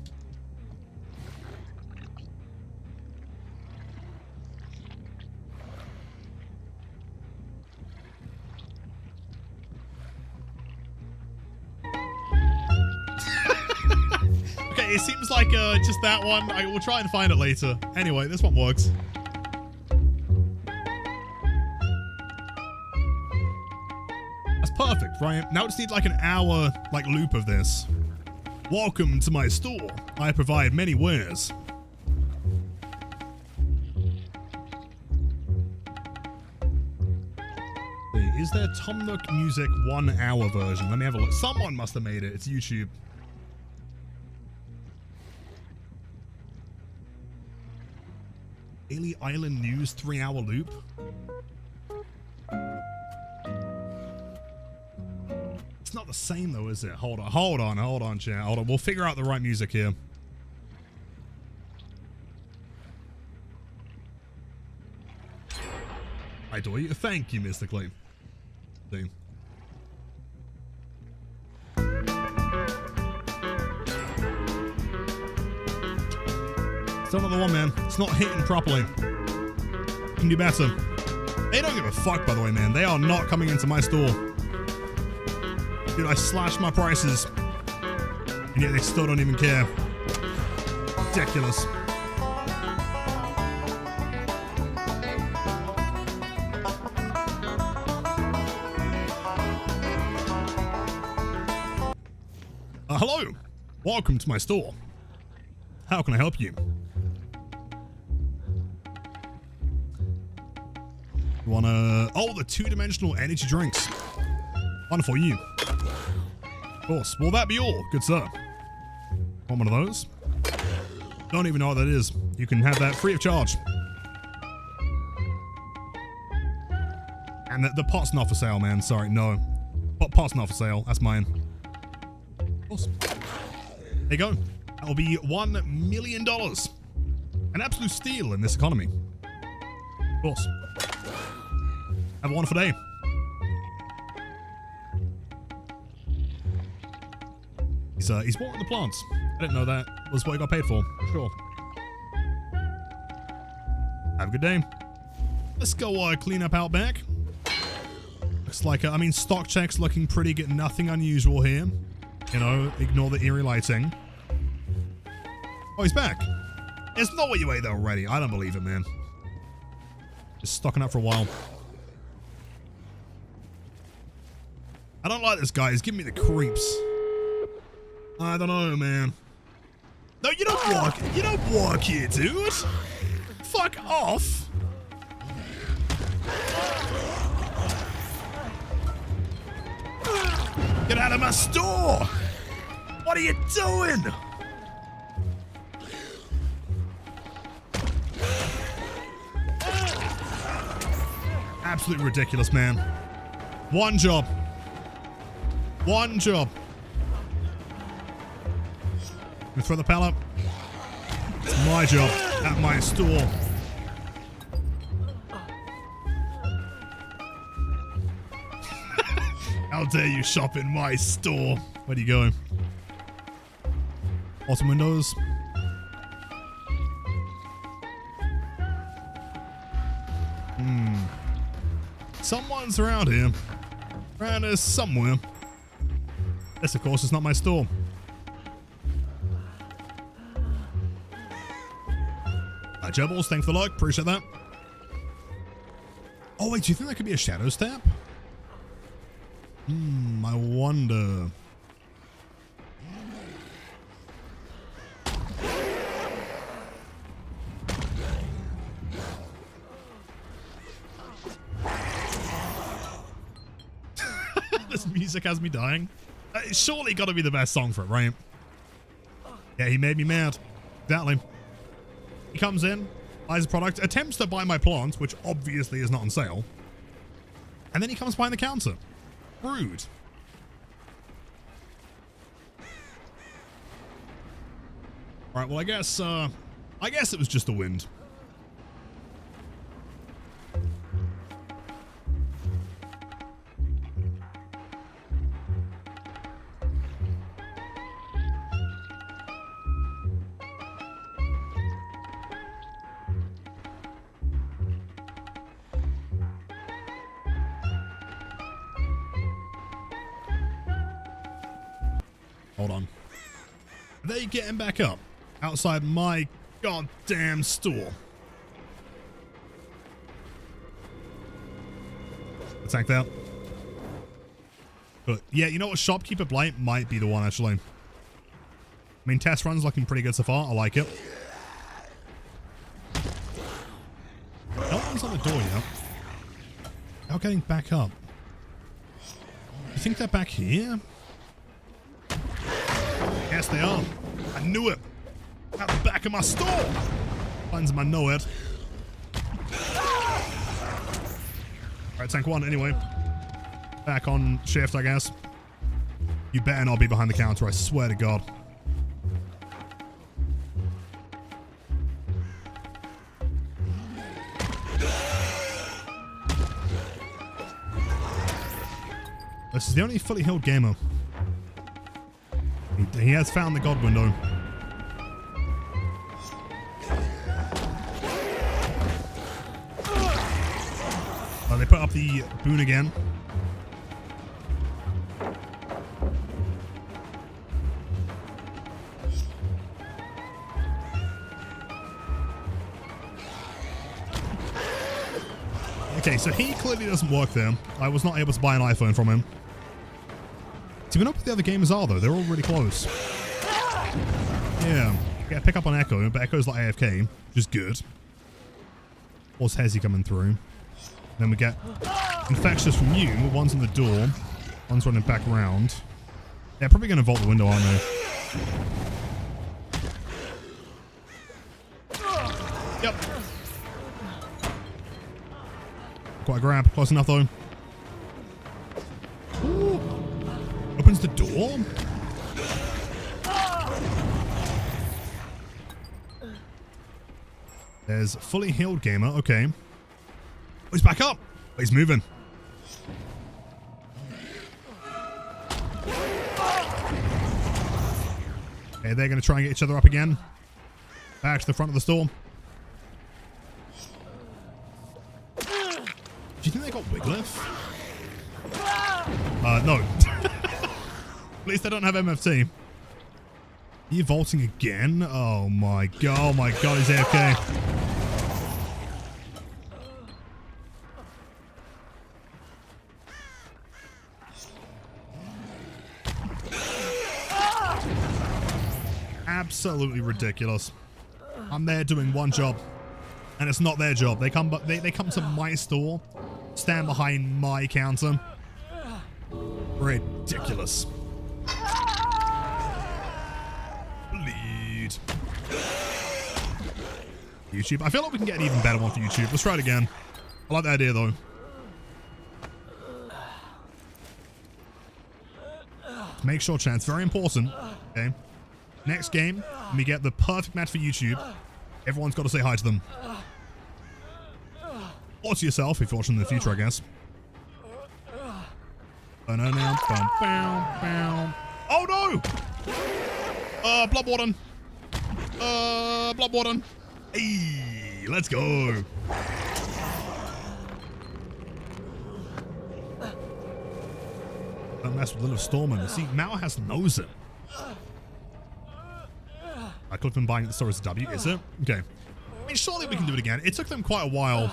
Okay, it seems like just that one. I will try and find it later. Anyway, this one works. Perfect, right? Now I just need like an hour like loop of this. Welcome to my store. I provide many wares. Is there Tom Nook Music 1 hour version? Let me have a look. Someone must have made it. It's YouTube. Daily Island News 3-hour loop. It's not the same though, is it? Hold on, chat. Hold on. We'll figure out the right music here. I do you. Thank you, Mr. Clay. See. Still not the one, man. It's not hitting properly. Can do better. They don't give a fuck, by the way, man. They are not coming into my store. Dude, I slashed my prices. And yet they still don't even care. Ridiculous. Hello. Welcome to my store. How can I help you? You wanna... Oh, the two-dimensional energy drinks. One for you. Of course. Will that be all? Good sir. Want one of those? Don't even know what that is. You can have that free of charge. And the pot's not for sale, man. Sorry, no. Pot's not for sale. That's mine. Of course. There you go. That will be $1 million. An absolute steal in this economy. Of course. Have a wonderful day. He's watering the plants. I didn't know that was what he got paid for. Sure. Have a good day. Let's go clean up out back. Looks like, I mean, stock check's looking pretty good. Nothing unusual here. You know, ignore the eerie lighting. Oh, he's back. It's not what you ate there already. I don't believe it, man. Just stocking up for a while. I don't like this guy. He's giving me the creeps. I don't know, man. No, you don't walk. You don't walk here, dude. Fuck off. Get out of my store. What are you doing? Absolutely ridiculous, man. One job. One job. You throw the pallet. It's my job at my store. How dare you shop in my store? Where do you go? Bottom windows. Someone's around here. Around here somewhere. This, of course, is not my store. Jebbles, thanks for the like. Appreciate that. Oh, wait, do you think that could be a shadow step? I wonder. This music has me dying. It's surely got to be the best song for it, right? Yeah, he made me mad. Exactly. He comes in, buys a product, attempts to buy my plant, which obviously is not on sale. And then he comes behind the counter. Rude. Alright, well, I guess it was just the wind. Hold on. Are they getting back up outside my goddamn store? Attack that. But yeah, you know what? Shopkeeper Blight might be the one, actually. I mean, test run's looking pretty good so far. I like it. No one's on the door yet. How getting back up? You think they're back here? Yes, they are. I knew it. At the back of my store. Finds my know it. Alright, tank one, anyway. Back on shift, I guess. You better not be behind the counter, I swear to God. This is the only fully healed gamer. He has found the God window. They put up the boon again. Okay, so he clearly doesn't work there. I was not able to buy an iPhone from him. Do we know what the other gamers are, though? They're all really close. Yeah. Pick up on Echo, but Echo's like AFK, which is good. What's Hezzy coming through? Then we get infectious from you. One's on the door. One's running back around. They're probably going to vault the window, aren't they? Yep. Quite a grab. Close enough, though. Ooh. Opens the door. There's fully healed gamer. Okay. Oh, he's back up. Oh, he's moving. Okay, they're going to try and get each other up again. Back to the front of the store. Do you think they got Wiglif? No. At least they don't have MFT. Are you vaulting again? Oh my god. Oh my god, he's AFK. Absolutely ridiculous. I'm there doing one job, and it's not their job. They come to my store, stand behind my counter. Ridiculous. Bleed. YouTube. I feel like we can get an even better one for YouTube. Let's try it again. I like the idea though. Make sure chance, very important. Okay. Next game, we get the perfect match for YouTube. Everyone's got to say hi to them. Or to yourself if you're watching in the future, I guess. Oh no! Bloodwarden. Bloodwarden. Hey, let's go. Don't mess with little Stormman. See, Mao has knows it. I could have been buying at the store as a W, is it? Okay. I mean, surely we can do it again. It took them quite a while.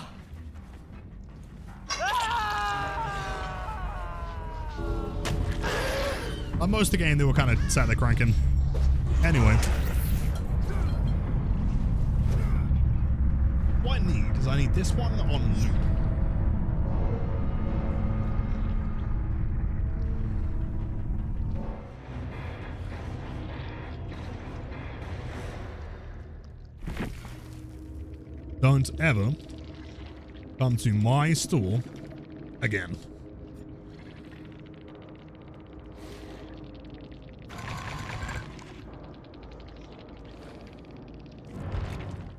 On most of the game, they were kind of sat there cranking. Anyway. What I need is I need this one on loop. Don't ever come to my store again.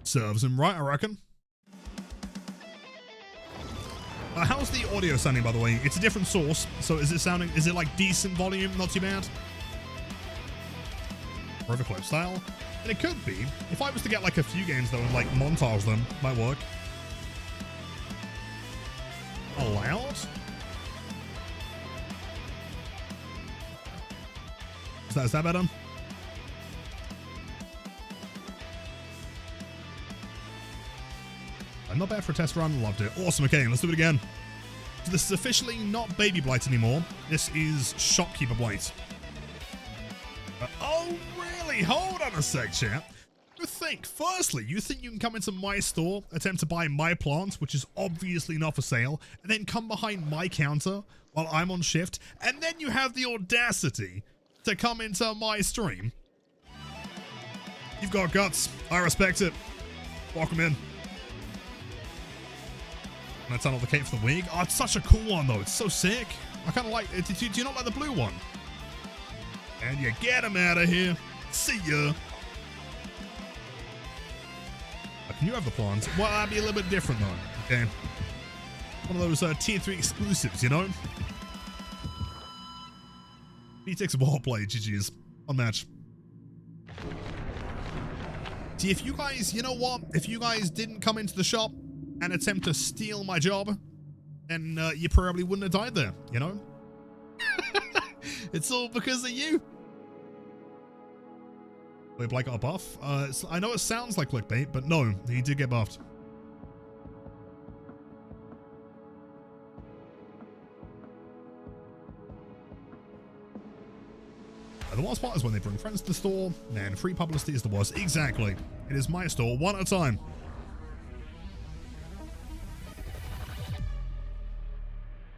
Serves him right, I reckon. How's the audio sounding, by the way? It's a different source, so is it like decent volume, not too bad? Overclip style? And it could be. If I was to get like a few games though and like montage them, might work. Allowed? Is that better? Not bad for a test run, loved it. Awesome, okay, let's do it again. So this is officially not Baby Blight anymore. This is Shopkeeper Blight. Oh, really? Hold on a sec, chat. Firstly, you think you can come into my store, attempt to buy my plant, which is obviously not for sale, and then come behind my counter while I'm on shift, and then you have the audacity to come into my stream? You've got guts. I respect it. Welcome in. And I turn off the cape for the wig. Oh, it's such a cool one, though. It's so sick. I kind of like it. Do you not like the blue one? And you get him out of here. See ya. Can you have the plants? Well, that'd be a little bit different, though. Okay. One of those tier 3 exclusives, you know? B6 wall play, GG's. One match. See, if you guys, you know what? If you guys didn't come into the shop and attempt to steal my job, then you probably wouldn't have died there, you know? It's all because of you. Wait, Blake got a buff? I know it sounds like clickbait, but no, he did get buffed. The worst part is when they bring friends to the store. Man, free publicity is the worst. Exactly. It is my store, one at a time.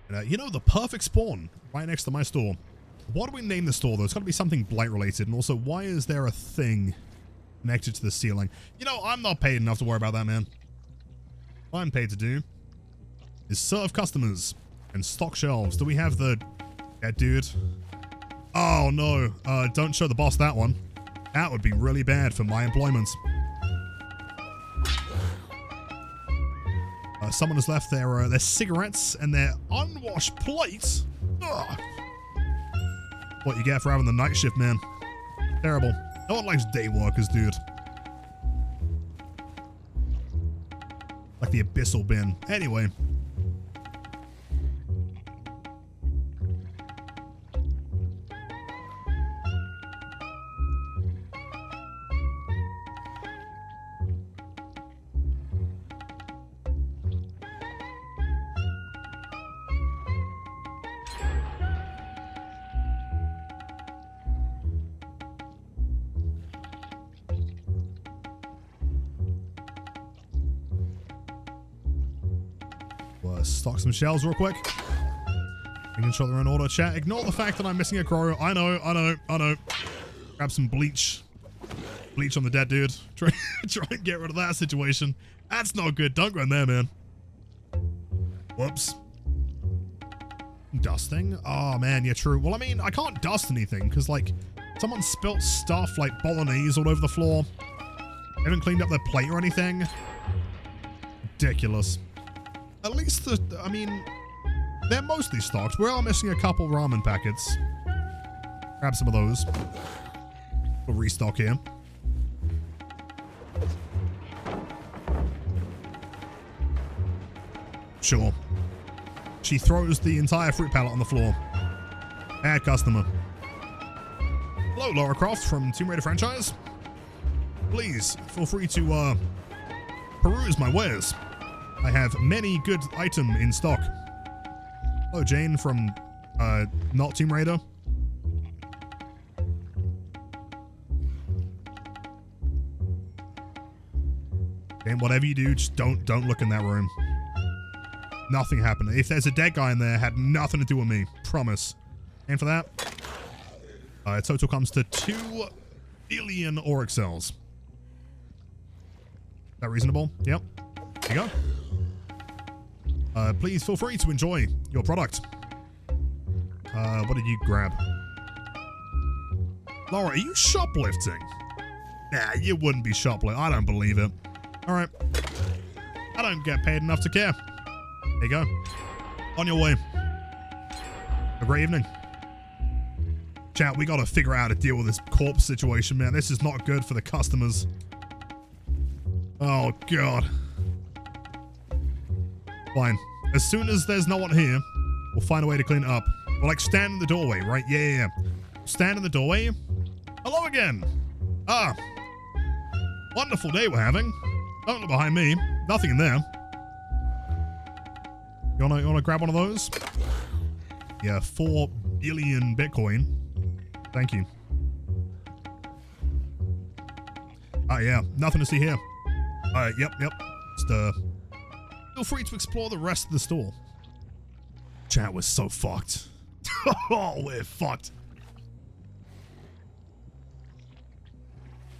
And, you know, the perfect spawn right next to my store. What do we name the store, though? It's got to be something blight related. And also, why is there a thing connected to the ceiling? You know, I'm not paid enough to worry about that, man. What I'm paid to do is serve customers and stock shelves. Do we have the... Yeah, dude. Oh, no. Don't show the boss that one. That would be really bad for my employment. Someone has left their cigarettes and their unwashed plates. Ugh. What you get for having the night shift, man. Terrible. No one likes day workers, dude. Like the abyssal bin. Anyway. Stock some shells real quick. You can show their own order, chat. Ignore the fact that I'm missing a crow. I know. Grab some bleach. Bleach on the dead dude. Try and get rid of that situation. That's not good. Don't go in there, man. Whoops. Dusting? Oh, man, yeah, true. Well, I mean, I can't dust anything because, like, someone spilt stuff like bolognese all over the floor. They haven't cleaned up their plate or anything. Ridiculous. At least, I mean, they're mostly stocked. We are missing a couple ramen packets. Grab some of those. We'll restock here. Sure. She throws the entire fruit pallet on the floor. Add customer. Hello, Laura Croft from Tomb Raider franchise. Please, feel free to, peruse my wares. I have many good items in stock. Hello, Jane from, not Tomb Raider. And whatever you do, just don't look in that room. Nothing happened. If there's a dead guy in there, had nothing to do with me. Promise. And for that, total comes to 2 billion auric cells. Is that reasonable? Yep. There you go. Please feel free to enjoy your product. What did you grab? Laura, are you shoplifting? Nah, you wouldn't be shoplifting. I don't believe it. Alright. I don't get paid enough to care. There you go. On your way. Have a great evening. Chat, we gotta figure out how to deal with this corpse situation, man. This is not good for the customers. Oh, God. Fine. As soon as there's no one here, we'll find a way to clean it up. We'll, like, stand in the doorway, right? Yeah. Stand in the doorway. Hello again. Ah. Wonderful day we're having. Don't look behind me. Nothing in there. You wanna grab one of those? Yeah, 4 billion Bitcoin. Thank you. Oh, yeah. Nothing to see here. Yep. Just, feel free to explore the rest of the store. Chat was so fucked. Oh, we're fucked.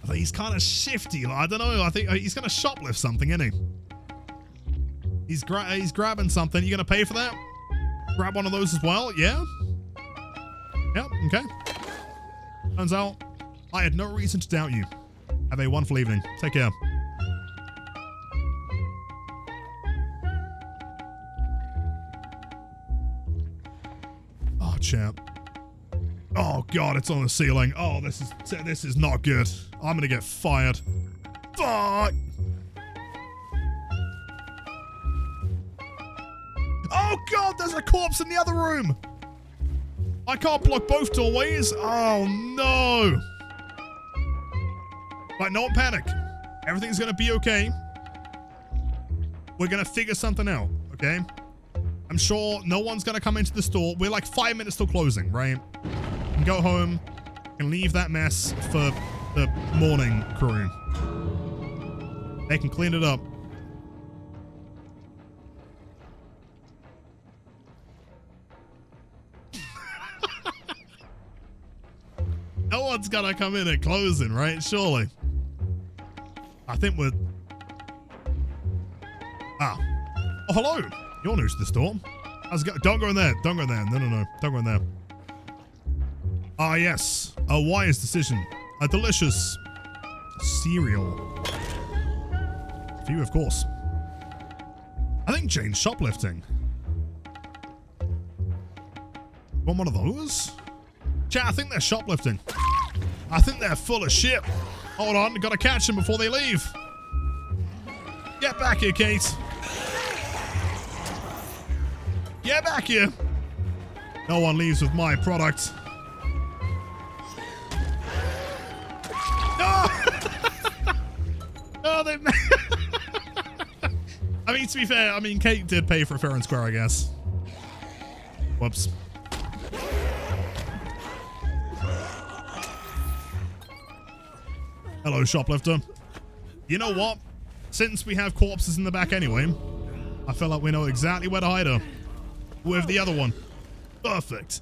I think he's kind of shifty. I don't know. I think he's going to shoplift something, isn't he? He's grabbing something. You going to pay for that? Grab one of those as well? Yeah? Yep, okay. Turns out, I had no reason to doubt you. Have a wonderful evening. Take care. Oh, champ. Oh, God, it's on the ceiling. Oh, this is not good. I'm gonna get fired. Fuck! Oh, God, there's a corpse in the other room! I can't block both doorways. Oh, no! Right, no panic. Everything's gonna be okay. We're gonna figure something out, okay? I'm sure no one's gonna come into the store. We're like 5 minutes till closing, right? And go home and leave that mess for the morning crew. They can clean it up. No one's gonna come in at closing, right? Surely. I think we're... Ah. Oh, hello. You're new to the store. Don't go in there. Don't go in there. No. Don't go in there. Ah, yes. A wise decision. A delicious cereal. For you, of course. I think Jane's shoplifting. Want one of those? Chat, I think they're shoplifting. I think they're full of shit. Hold on, gotta catch them before they leave. Get back here, Kate. Get back here. No one leaves with my product. No! Oh, they... I mean, to be fair, I mean, Kate did pay for fair and square, I guess. Whoops. Hello, shoplifter. You know what? Since we have corpses in the back anyway, I feel like we know exactly where to hide her. With the other one. Perfect.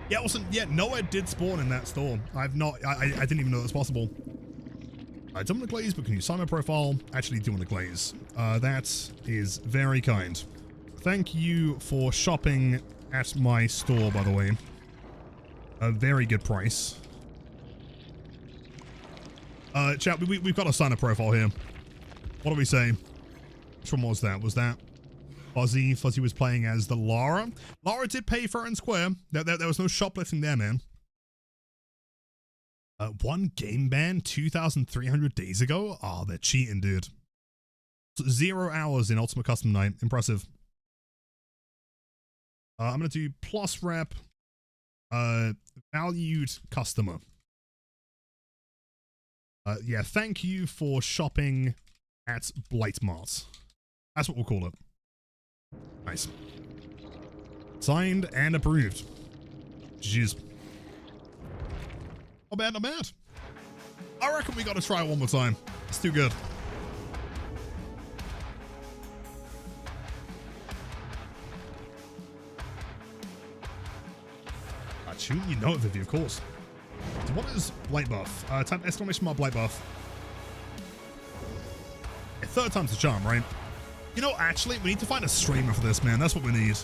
Yeah, also, yeah, Noah did spawn in that store. I didn't even know that was possible. I don't want to glaze, but can you sign my profile? Actually do want to glaze. That is very kind. Thank you for shopping at my store, by the way. A very good price. Chat, we've got a sign a profile here. What do we say? Which one was that? Was that Fuzzy? Fuzzy was playing as the Lara. Lara did pay fair and square. There was no shoplifting there, man. One game ban 2,300 days ago? Oh, they're cheating, dude. 0 hours in Ultimate Custom Night. Impressive. I'm going to do plus rep valued customer. Yeah, thank you for shopping at Blight Mart. That's what we'll call it. Nice. Signed and approved. Jeez. Not bad, not bad. I reckon we got to try it one more time. It's too good. Tune, you know it, Vivi, of course. So what is Blight buff? Type exclamation mark Blight buff. Yeah, third time's the charm, right? You know, actually, we need to find a streamer for this, man. That's what we need.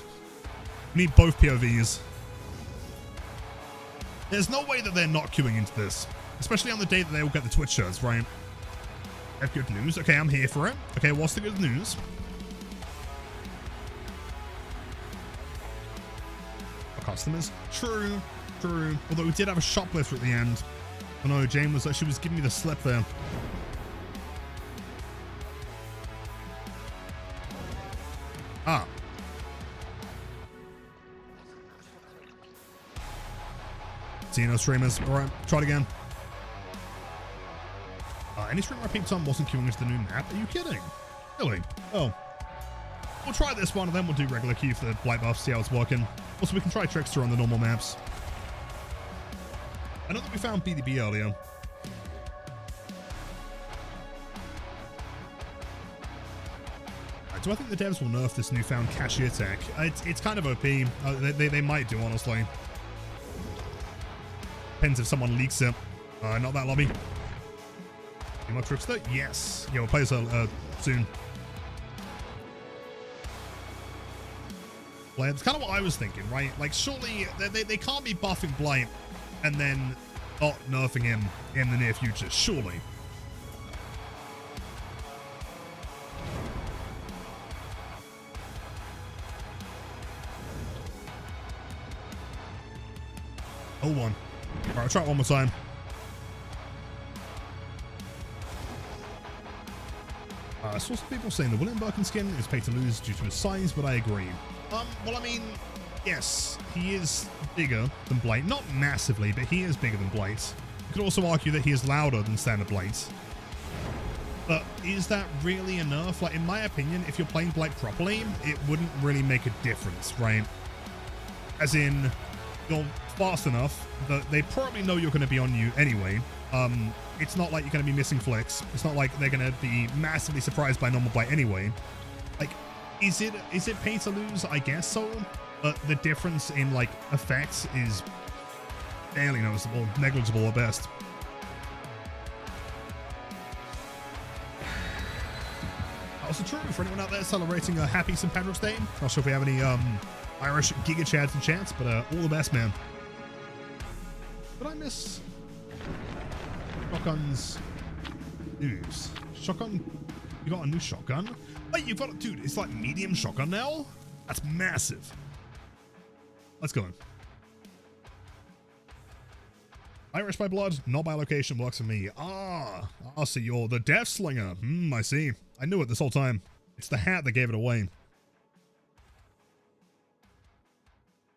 We need both POVs. There's no way that they're not queuing into this. Especially on the day that they all get the Twitch shows, right? Have good news. Okay, I'm here for it. Okay, what's the good news? Customers. True. Although we did have a shoplifter at the end. Oh no, Jane was she was giving me the slip there. Ah. See no streamers. Alright, try it again. Any stream I peeped on wasn't queuing into the new map? Are you kidding? Really? Oh. We'll try this one and then we'll do regular queue for the blight buff, see how it's working. Also, we can try Trickster on the normal maps. I know that we found BDB earlier. Do I think the devs will nerf this newfound cashier tech? It's kind of OP. They might do, honestly. Depends if someone leaks it. Not that lobby. Any more Trickster? Yes. Yeah, we'll play this soon. Blight. It's kind of what I was thinking, right? Like, surely they can't be buffing Blight and then not nerfing him in the near future. Surely. Oh, one. All right, I'll try it one more time. I saw some people saying the William Birkin skin is paid to lose due to his size, but I agree. Well, I mean, yes, he is bigger than Blight. Not massively, but he is bigger than Blight. You could also argue that he is louder than standard Blight. But is that really enough? Like, in my opinion, if you're playing Blight properly, it wouldn't really make a difference, right? As in, you're fast enough that they probably know you're going to be on you anyway. It's not like you're going to be missing flicks. It's not like they're going to be massively surprised by normal Blight anyway. Like, is it pay to lose? I guess so. But the difference in, like, effects is barely noticeable, negligible at best. Also true for anyone out there celebrating a happy St. Patrick's Day. Not sure if we have any Irish Giga Chads and chats, but all the best, man. Did I miss Shotgun's news? Shotgun, you got a new shotgun? Wait, you've got, dude, it's like medium shotgun now? That's massive. Let's go. Irish by blood, not by location, works for me. Ah, so you're the Death Slinger. I see. I knew it this whole time. It's the hat that gave it away.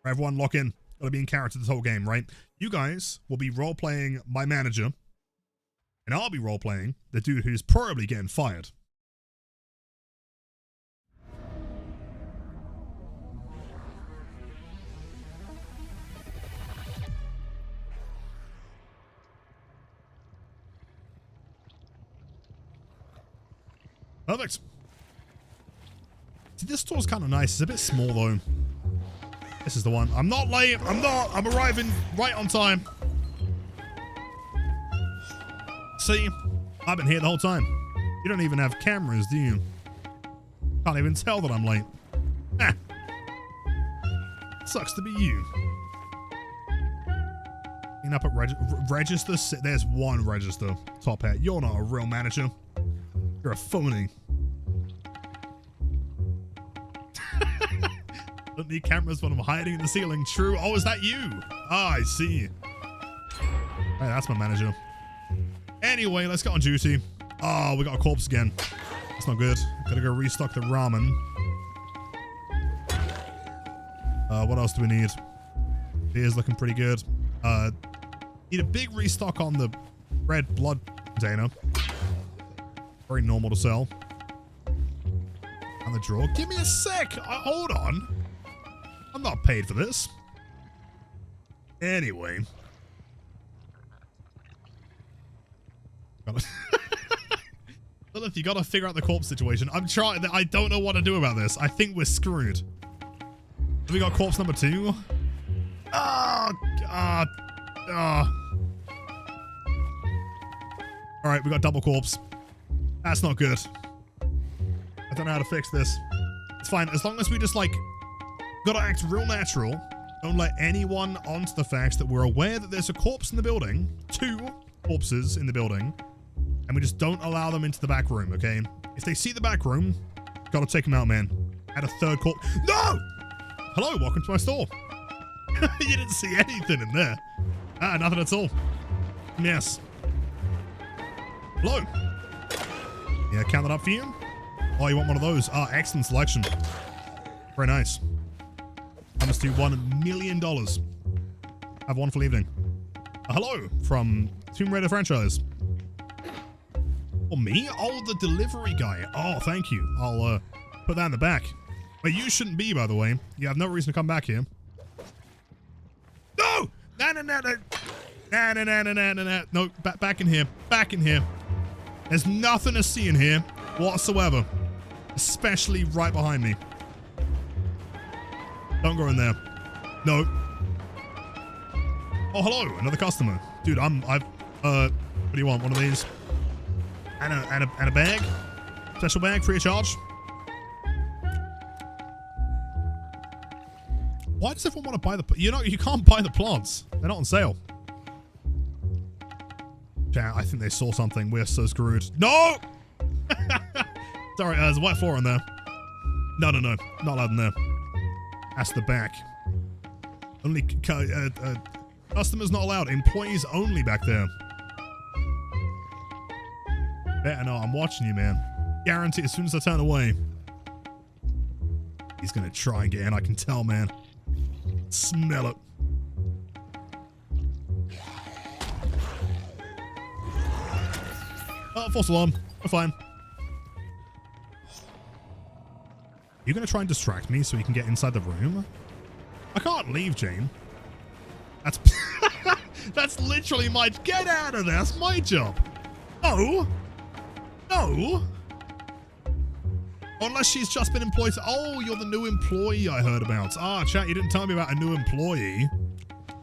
Right, everyone, lock in. Gotta be in character this whole game, right? You guys will be role-playing my manager, and I'll be role-playing the dude who's probably getting fired. Perfect. See, this store's kind of nice. It's a bit small, though. This is the one. I'm not late. I'm not. I'm arriving right on time. See? I've been here the whole time. You don't even have cameras, do you? Can't even tell that I'm late. Ah. Sucks to be you. Clean up at register. There's one register. Top hat. You're not a real manager. You're a phony. Don't need cameras when I'm hiding in the ceiling. True. Oh, is that you? Ah, I see. Hey, that's my manager. Anyway, let's get on duty. Oh, we got a corpse again. That's not good. Gotta go restock the ramen. What else do we need? Beer's looking pretty good. Need a big restock on the red blood container. Very normal to sell. And the drawer. Give me a sec. Hold on. I'm not paid for this. Anyway. Lilith, you gotta figure out the corpse situation. I'm trying. I don't know what to do about this. I think we're screwed. Have we got corpse number 2? Alright, we got double corpse. That's not good. I don't know how to fix this. It's fine. As long as we just, like, gotta act real natural. Don't let anyone onto the facts that we're aware that there's a corpse in the building. 2 corpses in the building. And we just don't allow them into the back room, okay? If they see the back room, gotta take them out, man. Add a 3rd corpse. No! Hello, welcome to my store. You didn't see anything in there. Ah, nothing at all. Yes. Hello. Yeah, count that up for you. Oh, you want one of those? Ah, excellent selection. Very nice. I must do $1 million. Have a wonderful evening. Hello from Tomb Raider franchise. Oh, me? Oh, the delivery guy. Oh, thank you. I'll put that in the back. But you shouldn't be, by the way. You have no reason to come back here. No! No, no, no, no. No, no, no, no, no, no, no. No, back in here. Back in here. There's nothing to see in here whatsoever. Especially right behind me. Don't go in there. No. Oh, hello. Another customer. Dude, what do you want? One of these? And a bag? Special bag, free of charge? Why does everyone want to buy the... You can't buy the plants. They're not on sale. Chat, I think they saw something. We're so screwed. No! Sorry, there's a white floor in there. No, no, no. Not allowed in there. That's the back. Only... customers not allowed. Employees only back there. Better not. I'm watching you, man. Guarantee as soon as I turn away. He's gonna try and get in. I can tell, man. Smell it. Oh, false alarm. We're fine. You're gonna try and distract me so you can get inside the room? I can't leave, Jane. That's that's literally my... Get out of there. That's my job. No. No. Unless she's just been employed to... Oh, you're the new employee I heard about. Ah, chat, you didn't tell me about a new employee.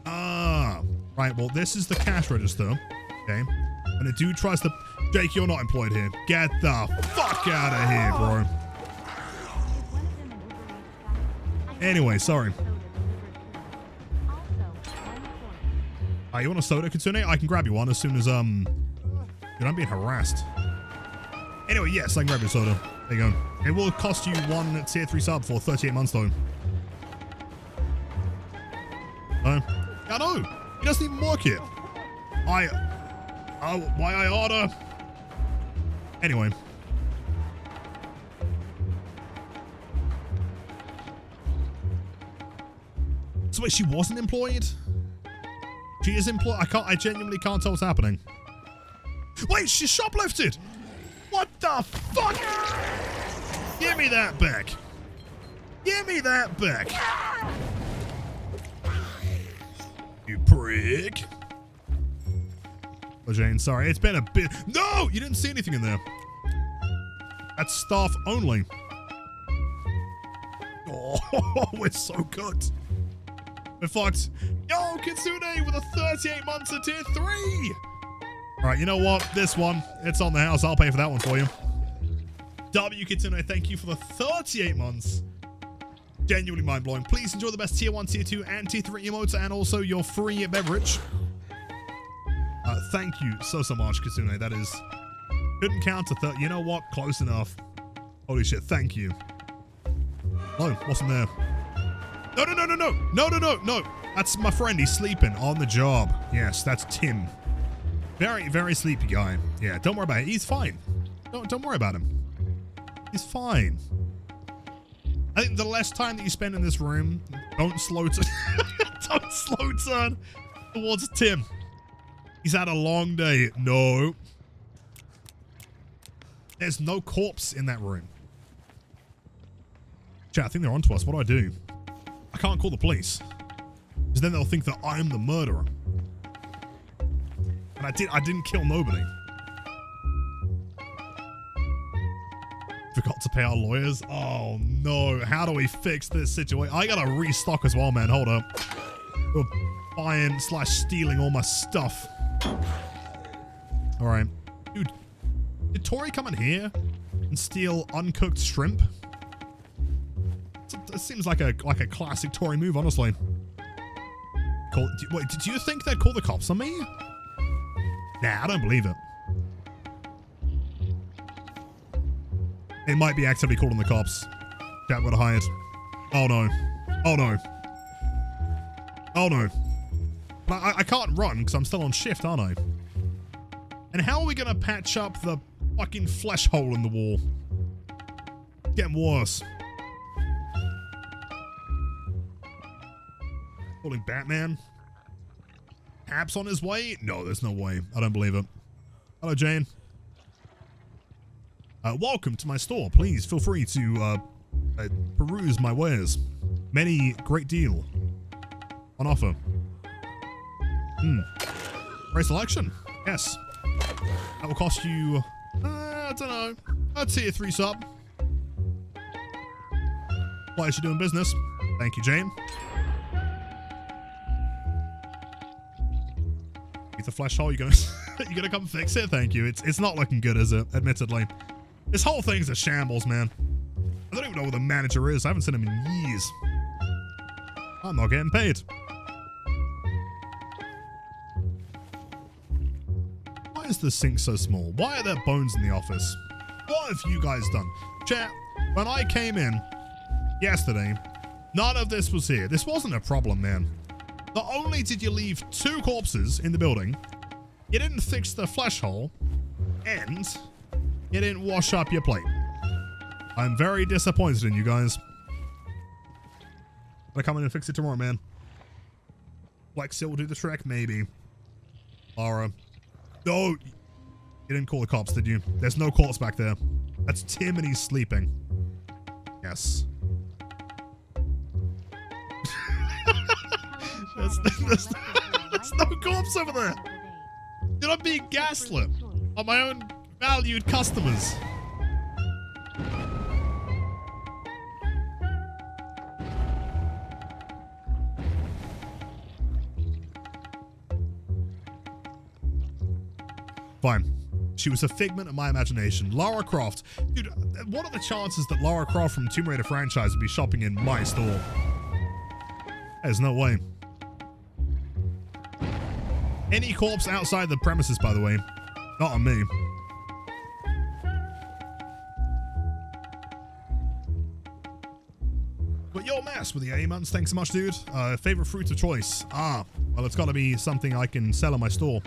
Ah. Right, well, this is the cash register. Okay. And a dude tries to... Jake, you're not employed here. Get the fuck out of here, bro. Anyway, sorry. You want a soda, Kitsune? I can grab you one as soon as, Dude, I'm being harassed. Anyway, yes, I can grab your soda. There you go. It will cost you one tier 3 sub for 38 months, though. Yeah, I know. He doesn't even work here. Why I order? Anyway. So wait, she wasn't employed? She is employed. I genuinely can't tell what's happening. Wait, she shoplifted! What the fuck? Give me that back. Give me that back. You prick. Oh, Jane, sorry. It's been a bit... No! You didn't see anything in there. That's staff only. Oh, we're so good. We're fucked. Yo, Kitsune with a 38 months of tier 3. All right, you know what? This one, it's on the house. I'll pay for that one for you. W Kitsune, thank you for the 38 months. Genuinely mind-blowing. Please enjoy the best tier 1, tier 2, and tier 3 emotes, and also your free beverage. Thank you so much, Kitsune. That is... Couldn't count to 30. You know what? Close enough. Holy shit, thank you. Oh, what's in there? No, no, no, no, no. No, no, no, no. That's my friend. He's sleeping on the job. Yes, that's Tim. Very, very sleepy guy. Yeah, don't worry about it. He's fine. Don't worry about him. He's fine. I think the less time that you spend in this room, don't slow turn. Don't slow turn towards Tim. He's had a long day. No. There's no corpse in that room. Chat, I think they're onto us. What do? I can't call the police. Because then they'll think that I'm the murderer. And I didn't kill nobody. Forgot to pay our lawyers. Oh no. How do we fix this situation? I gotta restock as well, man. Hold up. We're buying / stealing all my stuff. Alright. Dude, did Tori come in here and steal uncooked shrimp? It seems like a classic Tori move, honestly. Wait, did you think they'd call the cops on me? Nah, I don't believe it. They might be actively calling the cops. Chat would have hired. Oh no. Oh no. Oh no. But I can't run because I'm still on shift, aren't I? And how are we going to patch up the fucking flesh hole in the wall? Getting worse. Calling Batman? Hab's on his way? No, there's no way. I don't believe it. Hello, Jane. Welcome to my store. Please feel free to peruse my wares. Many great deal on offer. Great selection. Yes. That will cost you, I don't know, a tier 3 sub. Pleasure doing business. Thank you, Jane. The flesh hole, you gonna come fix it? Thank you. It's not looking good, is it? Admittedly, this whole thing's a shambles, man. I don't even know who the manager is. I haven't seen him in years. I'm not getting paid. Why is the sink so small? Why are there bones in the office? What have you guys done? Chat, when I came in yesterday, none of this was here. This wasn't a problem, man. Not only did you leave 2 corpses in the building, you didn't fix the flesh hole, and you didn't wash up your plate. I'm very disappointed in you guys. I'll come in and fix it tomorrow, man. Flexi will do the trick, maybe. Laura. No, you didn't call the cops, did you? There's no corpse back there. That's Tim and he's sleeping. Yes. There's no corpse over there. You're not being gaslit on my own valued customers. Fine. She was a figment of my imagination. Lara Croft. Dude, what are the chances that Lara Croft from Tomb Raider franchise would be shopping in my store? There's no way. Any corpse outside the premises, by the way. Not on me. But yo, Mass with the 8 months. Thanks so much, dude. Favorite fruit of choice. Well, it's got to be something I can sell in my store.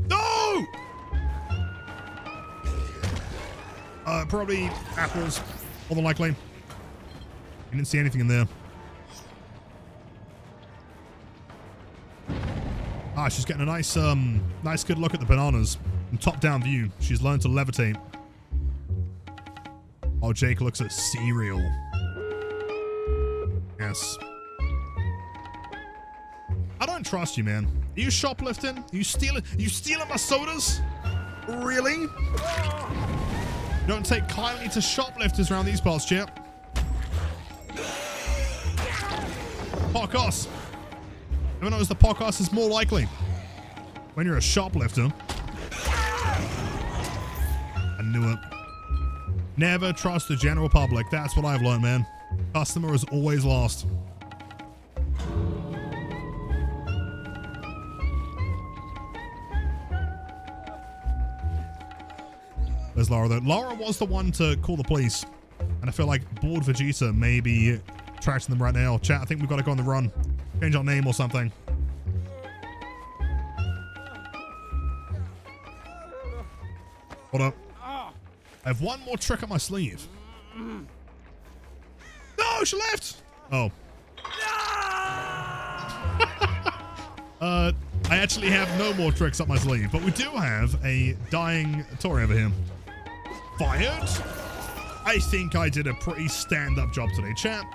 No! Probably apples. More than likely. You didn't see anything in there. She's getting a nice good look at the bananas. From top-down view. She's learned to levitate. Oh, Jake looks at cereal. Yes. I don't trust you, man. Are you shoplifting? Are you stealing my sodas? Really? You don't take kindly to shoplifters around these parts, champ. Podcast. Everyone knows the podcast is more likely when you're a shoplifter. I knew it. Never trust the general public. That's what I've learned, man. Customer is always lost. There's Laura, though. Laura was the one to call the police. And I feel like bored Vegeta may be tracking them right now. Chat, I think we've got to go on the run. Change our name or something. Hold up. I have one more trick up my sleeve. No, she left! Oh. I actually have no more tricks up my sleeve, but we do have a dying Tori over here. Fired? I think I did a pretty stand-up job today, chat.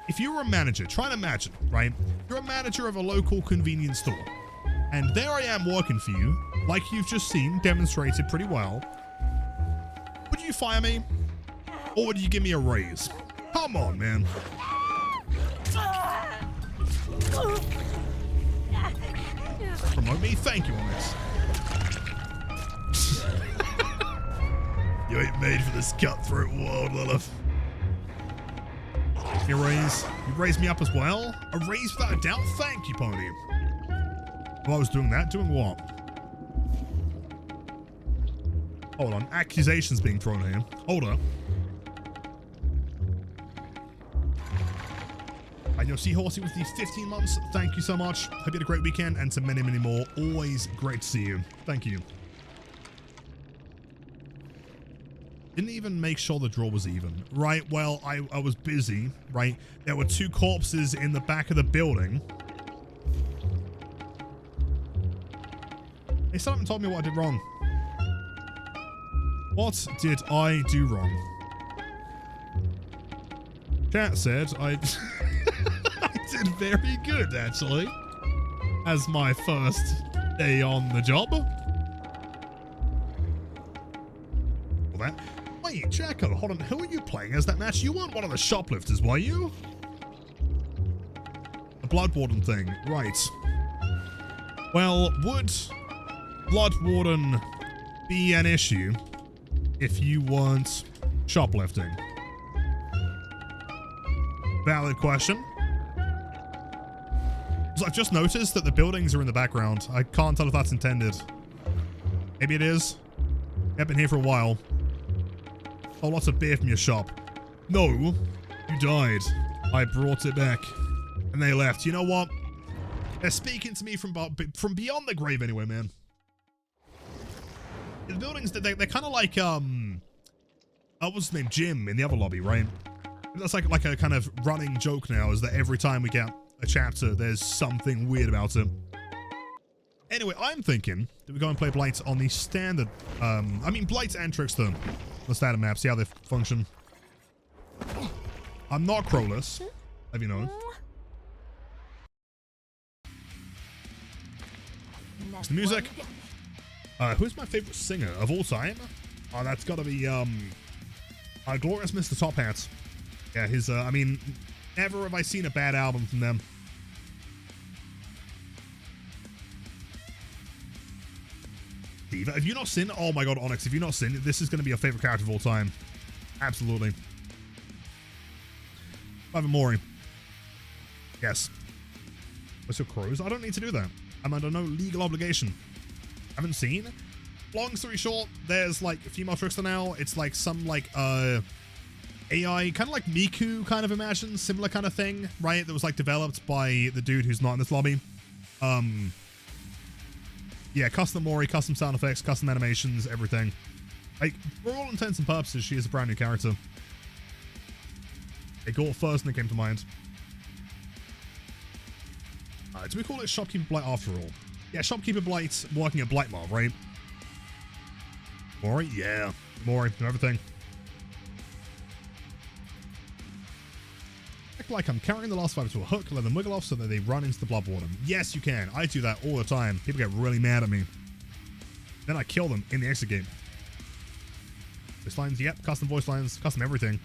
If you were a manager, try and imagine, right? You're a manager of a local convenience store. And there I am working for you, like you've just seen demonstrated pretty well. Would you fire me? Or would you give me a raise? Come on, man. Promote me? Thank you on this. You ain't made for this cutthroat world, Lilith. You raised me up as well? A raise without a doubt? Thank you, Pony. Well, I was doing that. Doing what? Hold on. Accusations being thrown at him. Hold up. And your Seahorsey with the 15 months. Thank you so much. Hope you had a great weekend and to many, many more. Always great to see you. Thank you. Didn't even make sure the draw was even. Right, well, I was busy, right? There were 2 corpses in the back of the building. They still haven't told me what I did wrong. What did I do wrong? Chat said I, I did very good, actually, as my first day on the job. Well, that. Wait, Jacko, hold on. Who are you playing as that match? You weren't one of the shoplifters, were you? The Blood Warden thing, right. Well, would Blood Warden be an issue if you weren't shoplifting? Valid question. So I've just noticed that the buildings are in the background. I can't tell if that's intended. Maybe it is. I've been here for a while. Oh, lots of beer from your shop. No, you died. I brought it back. And they left. You know what? They're speaking to me from beyond the grave anyway, man. The buildings, they're kind of like, what's his name? Jim in the other lobby, right? That's like a kind of running joke now, is that every time we get a chapter, there's something weird about it. Anyway, I'm thinking that we go and play Blight on the standard, I mean Blight and Trickster, the standard map, see how they function. I'm not crowless, have you known. It's the music. Who's my favorite singer of all time? Oh, that's gotta be, Glorious Mr. Top Hat. Yeah, his, I mean, never have I seen a bad album from them. Diva, have you not seen? Oh my god, Onyx, if you've not seen it, this is going to be your favorite character of all time. Absolutely. I have a mory. Yes. What's your crows? I don't need to do that. I'm under no legal obligation. Haven't seen. Long story short, there's like a female Trickster now. It's like some like AI, kind of like Miku, kind of imagine, similar kind of thing, right? That was like developed by the dude who's not in this lobby. Yeah, custom mory, custom sound effects, custom animations, everything. Like, for all intents and purposes, she is a brand new character. They got it first and it came to mind. Do we call it Shopkeeper Blight after all? Yeah, Shopkeeper Blight working at Blight Mob, right? Mory? Yeah. Mory, everything. Act like I'm carrying the last five to a hook, let them wiggle off so that they run into the Blood Warden. Yes, you can. I do that all the time. People get really mad at me. Then I kill them in the exit game. Voice lines, yep. Custom voice lines, custom everything.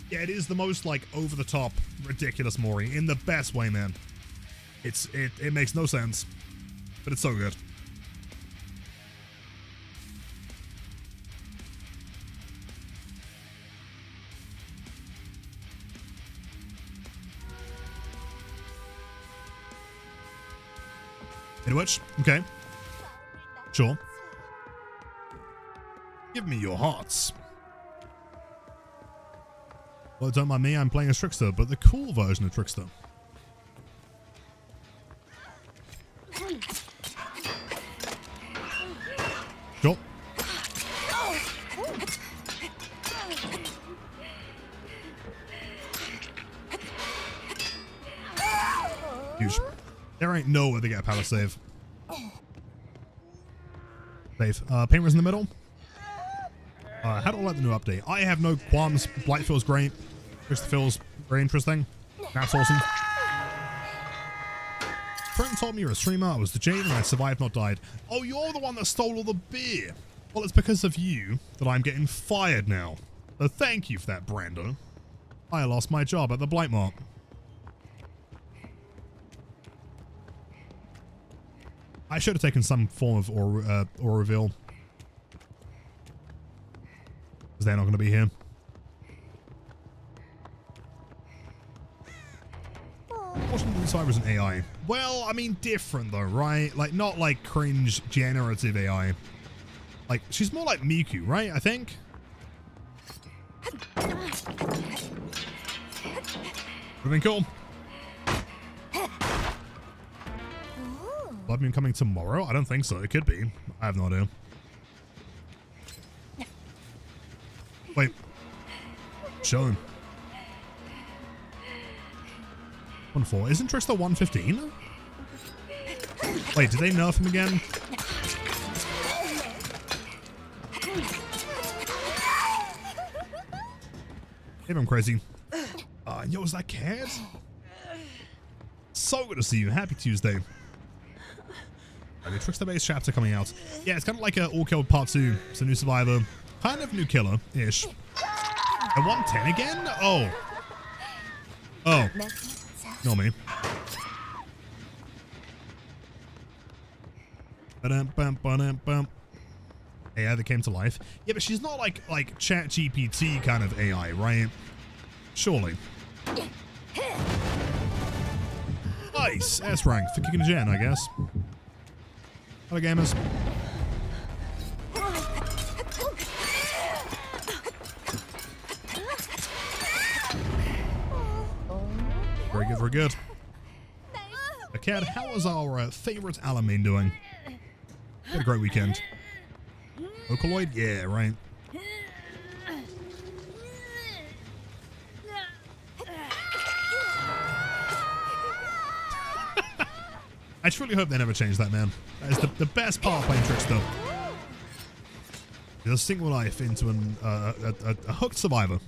Yeah, it is the most, like, over-the-top, ridiculous mory. In the best way, man. It makes no sense. But it's so good. In which? Okay. Sure. Give me your hearts. Well, don't mind me, I'm playing as Trickster, but the cool version of Trickster. Sure. Huge. There ain't no way to get a power save. Save. Painters in the middle. How do I like the new update? I have no qualms. Blight feels great. Trickster feels very interesting. That's awesome. Friend told me you're a streamer. I was the Jade and I survived, not died. Oh, you're the one that stole all the beer. Well, it's because of you that I'm getting fired now. So thank you for that, Brando. I lost my job at the Blight Mart. I should have taken some form of aura reveal. Because they're not going to be here. Unfortunately, Cyber's an AI. Well, I mean, different though, right? Like, not like cringe generative AI. Like, she's more like Miku, right? I think. Would've been cool. Blood Moon coming tomorrow? I don't think so. It could be. I have no idea. Wait. Show him. 1-4. Isn't Trickster 115? Wait, did they nerf him again? Maybe I'm crazy. Yo, is that cat? So good to see you. Happy Tuesday. Okay, Trickster base chapter coming out. Yeah, it's kind of like a All Kill Part 2. It's a new survivor. Kind of new killer-ish. And 110 again? Oh. Oh. Not me. Ba-dum-bum-ba-dum-bum. AI that came to life. Yeah, but she's not like ChatGPT kind of AI, right? Surely. Nice. S rank for kicking Jen, I guess. Hello, gamers. Very good, very good. Cat, how was our favorite Alamein doing? Had a great weekend. Vocaloid? Yeah, right. I truly hope they never change that, man. That is the best part of playing Trickster. You'll sink your life into a hooked survivor.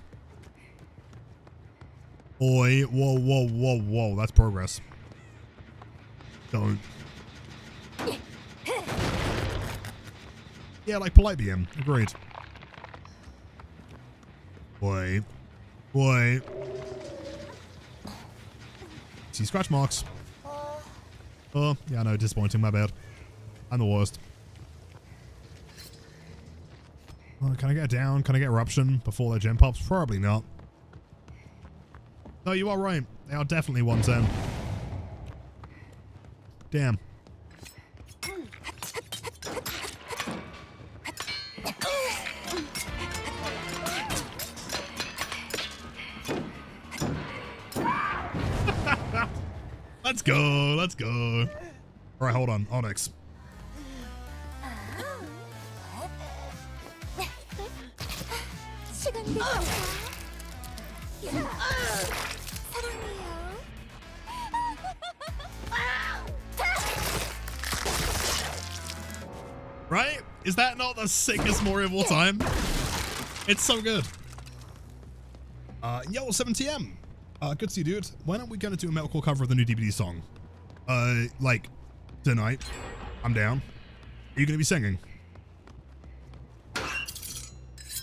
Boy, whoa, whoa, whoa, whoa. That's progress. Don't. Yeah, like polite BM. Agreed. Boy. Boy. See scratch marks. Oh, yeah, no, disappointing. My bad. I'm the worst. Oh, can I get down? Can I get eruption before their gem pops? Probably not. No, you are right. They are definitely 110. Damn. Let's go. Let's go. All right, hold on. Onyx. Right? Is that not the sickest mory of all time? It's so good. Yo, 7TM. Good to see you, dude. When are we going to do a metalcore cover of the new DBD song? Like, tonight. I'm down. Are you going to be singing?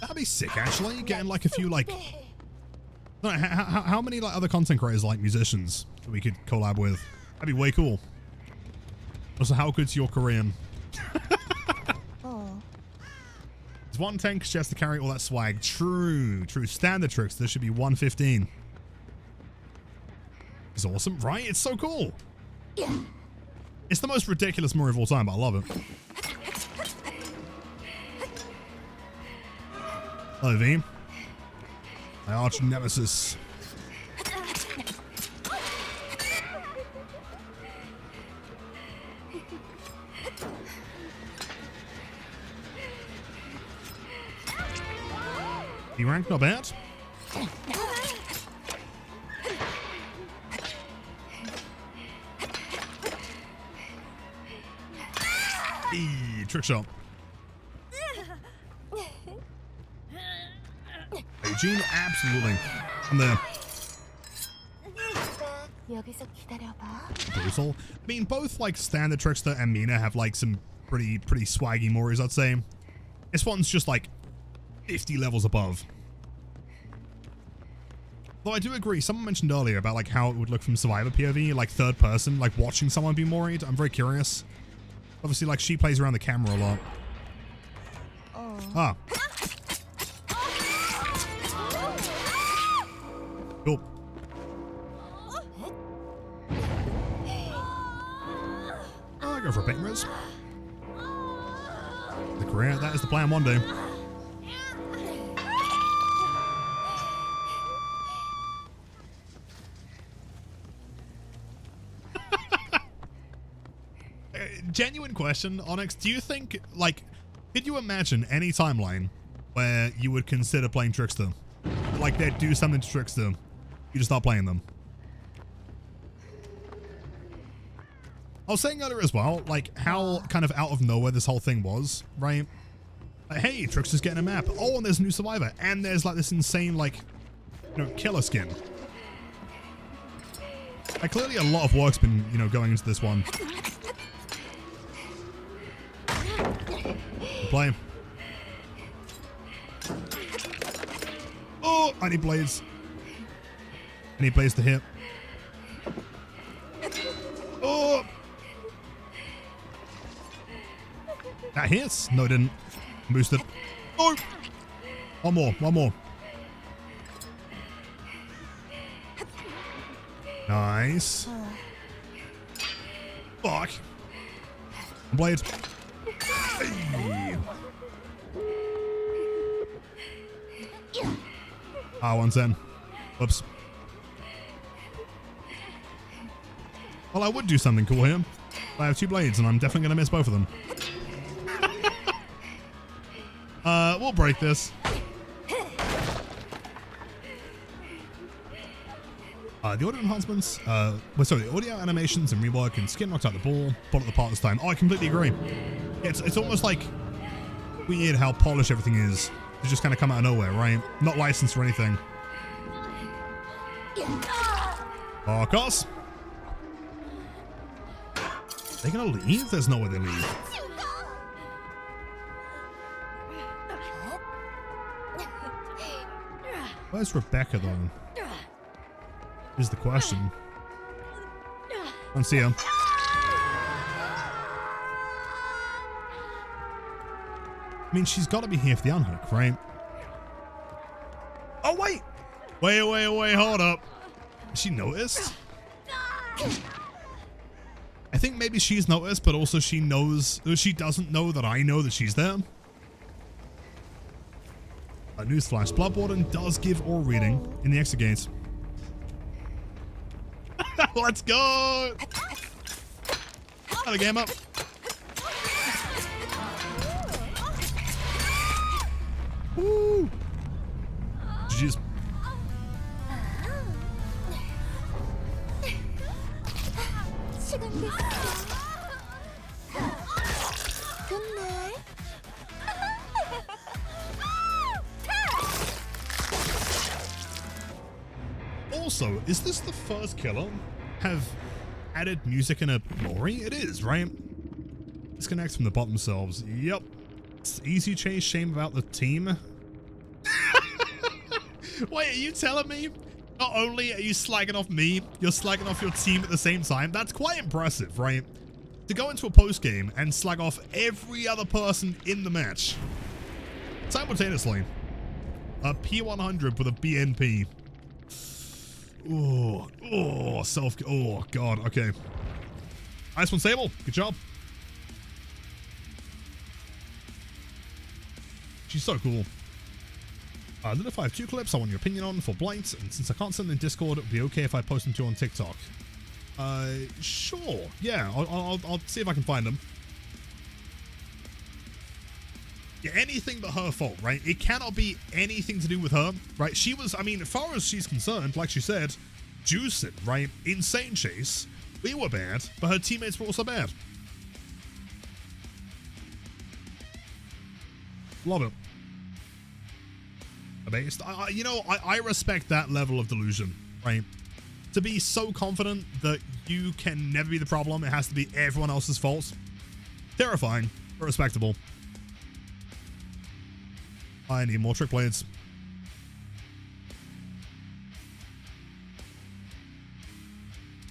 That'd be sick, actually. Getting like a few, like... No, how many like other content creators, like musicians, that we could collab with? That'd be way cool. Also, how good's your Korean? It's 110 because she has to carry all that swag. True, true. Standard tricks. There should be 115. It's awesome, right? It's so cool. It's the most ridiculous mory of all time, but I love it. Hello, V. My arch nemesis. B rank, not bad. Trick shot. Eugene, absolutely. I'm there. Brutal. I mean, both like standard Trickster and Mina have like some pretty swaggy mories, I'd say. This one's just like 50 levels above. Though I do agree, someone mentioned earlier about like how it would look from Survivor POV, like third person, like watching someone be moried. I'm very curious. Obviously, like, she plays around the camera a lot. Ah. Cool. Oh, I go for a paint res. The career, that is the plan one day. Genuine question, Onyx, do you think, like, could you imagine any timeline where you would consider playing Trickster? Like, they'd do something to Trickster, you just start playing them? I was saying earlier as well, like how kind of out of nowhere this whole thing was, right? Like, hey, Trickster's getting a map. Oh, and there's a new survivor. And there's like this insane, like, you know, killer skin. Like, clearly a lot of work's been, you know, going into this one. Play. Oh, I need blades. I need blades to hit. Oh! That hits? No, it didn't. Boosted. Oh! One more, one more. Nice. Fuck. Blade. Hey. Ah, one's in. Whoops. Well, I would do something cool here. I have 2 blades, and I'm definitely going to miss both of them. We'll break this. The audio enhancements, the audio animations and rework and skin knocked out the ball, pulled it apart this time. Oh, I completely agree. It's almost like weird how polished everything is. It just kind of come out of nowhere, right? Not licensed or anything. Fuck us. They're gonna leave? There's no way they leave. Where's Rebecca though? Is the question. I don't see her. I mean, she's got to be here for the unhook, right? Oh, wait! Wait, hold up. Has she noticed? I think maybe she's noticed, but also she knows, she doesn't know that I know that she's there. A newsflash, Blood Warden does give ore reading in the exit gates. Let's go! Another game up. Woo! Jeez. Also, is this the first killer have added music in a mory? It is, right? Disconnect from the bot themselves. Yep. It's easy chase, shame about the team. Wait, are you telling me not only are you slagging off me, you're slagging off your team at the same time? That's quite impressive, right? To go into a post game and slag off every other person in the match simultaneously. A P100 with a BNP. Oh, oh, God, okay. Nice one, Sable. Good job. She's so cool. Then if I have 2 clips I want your opinion on for Blight, and since I can't send them in Discord, it would be okay if I post them to you on TikTok. Sure. Yeah, I'll see if I can find them. Yeah, anything but her fault, right? It cannot be anything to do with her, right? She was, I mean, as far as she's concerned, like she said, juicing, right? Insane chase. We were bad, but her teammates were also bad. Love it. Based. You know, I respect that level of delusion, right? To be so confident that you can never be the problem, it has to be everyone else's fault. Terrifying, but respectable. I need more trick blades.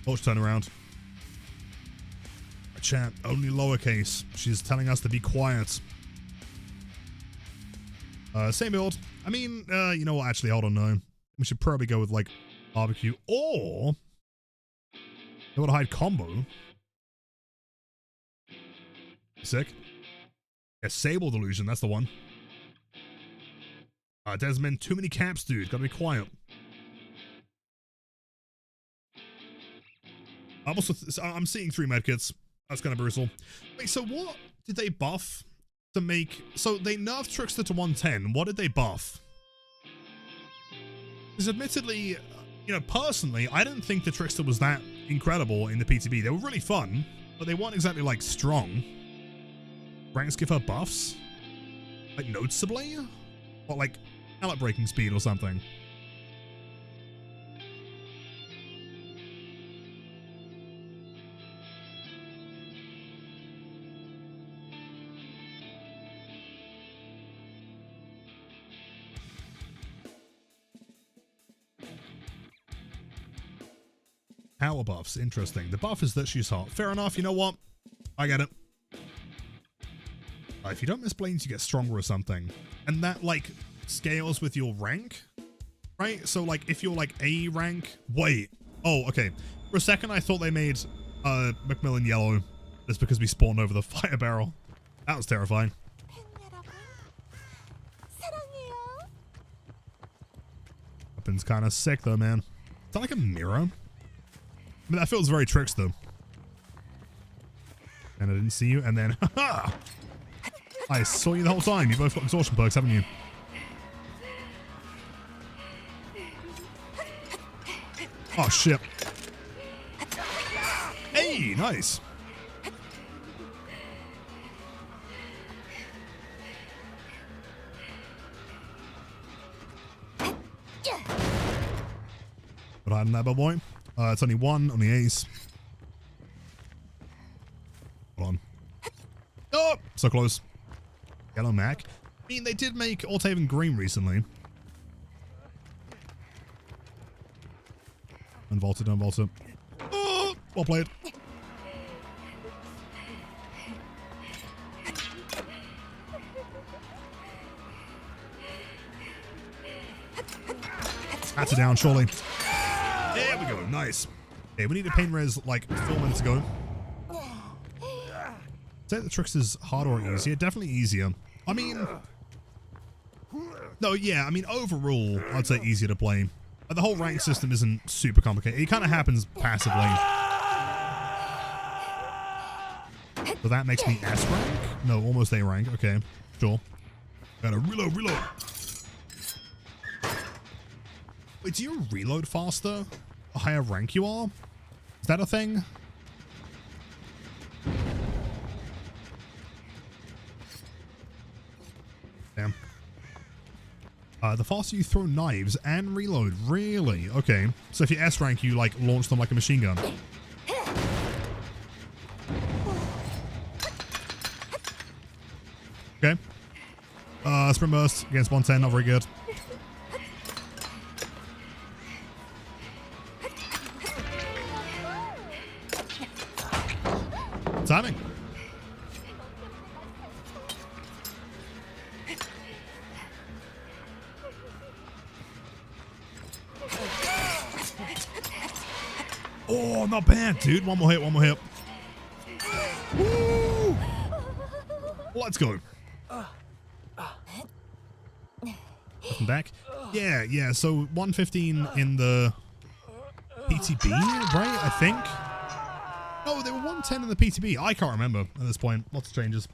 Watch turn around. Chat, only lowercase. She's telling us to be quiet. Same build. I mean, you know what? Actually, hold on, no. We should probably go with, like, barbecue. Or they want to hide combo. Sick. Yeah, Sable Delusion. That's the one. Desmond, too many caps, dude. Gotta be quiet. I'm seeing 3 medkits. That's kind of brutal. Wait, so what did they buff to make? So they nerfed Trickster to 110. What did they buff? Because admittedly, you know, personally, I didn't think the Trickster was that incredible in the PTB. They were really fun. But they weren't exactly like strong. Ranks give her buffs? Like noticeably? Or like pallet breaking speed or something? Power buffs, interesting. The buff is that she's hot. Fair enough, you know what? I get it. If you don't miss blades, you get stronger or something. And that, like, scales with your rank, right? So, like, if you're, like, A rank... Wait. Oh, okay. For a second, I thought they made Macmillan yellow just because we spawned over the fire barrel. That was terrifying. Weapon's kind of sick, though, man. Is that like a mirror? I mean, that feels very Trickster. And I didn't see you, and then, haha! I saw you the whole time. You both got exhaustion perks, haven't you? Oh, shit. Hey, nice. But hiding that, boy. It's only one on the ace. Hold on. Oh, so close. Yellow Mac. I mean, they did make Althaven green recently. Unvaulted, unvaulted. Oh, well played. That's it down, surely. There we go, nice. Okay, we need a pain res like 4 minutes ago. Say the Trickster's harder or easier? Definitely easier. I mean... No, yeah, I mean, overall, I'd say easier to play. The whole rank system isn't super complicated. It kind of happens passively. So that makes me S rank? No, almost A rank. Okay, sure. Gotta reload, reload. Wait, do you reload faster? The higher rank you are? Is that a thing? Damn. The faster you throw knives and reload. Really? Okay. So if you S rank, you like launch them like a machine gun. Okay. Sprint burst against 110, not very good. Timing. Oh, not bad, dude. One more hit, one more hit. Woo! Let's go. Welcome back. Yeah, yeah. So 115 in the PTB, right? I think. No, they were 110 in the PTB. I can't remember at this point. Lots of changes.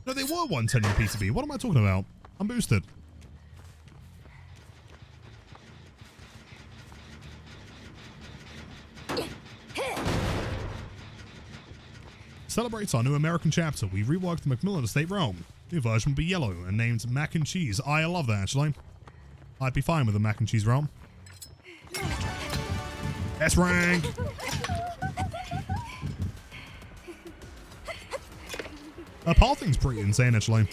No, they were 110 in the PTB. What am I talking about? I'm boosted. Celebrates our new American chapter. We reworked the Macmillan Estate realm. New version will be yellow and named Mac and Cheese. I love that, actually. I'd be fine with the Mac and Cheese realm. S rank! Pathing's pretty insane, actually.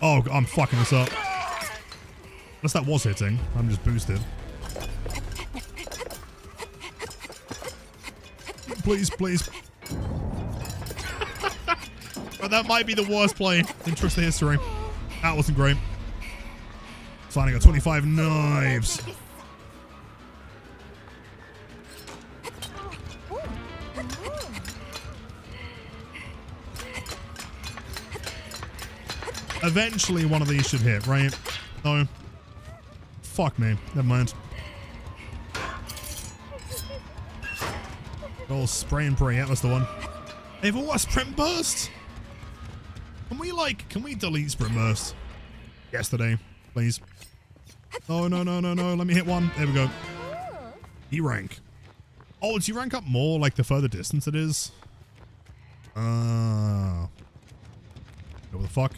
Oh, I'm fucking this up. Unless that was hitting. I'm just boosted. Please, please. But that might be the worst play in Trickster history. That wasn't great. Finally got 25 knives. Eventually one of these should hit, right? No. Fuck me. Never mind. Oh, spray and pray. Yeah, that's the one. They've all got sprint burst? Can we delete sprint burst? Yesterday, please. Oh, no, no, no, no. Let me hit one. There we go. E rank. Oh, do you rank up more like the further distance it is? What the fuck?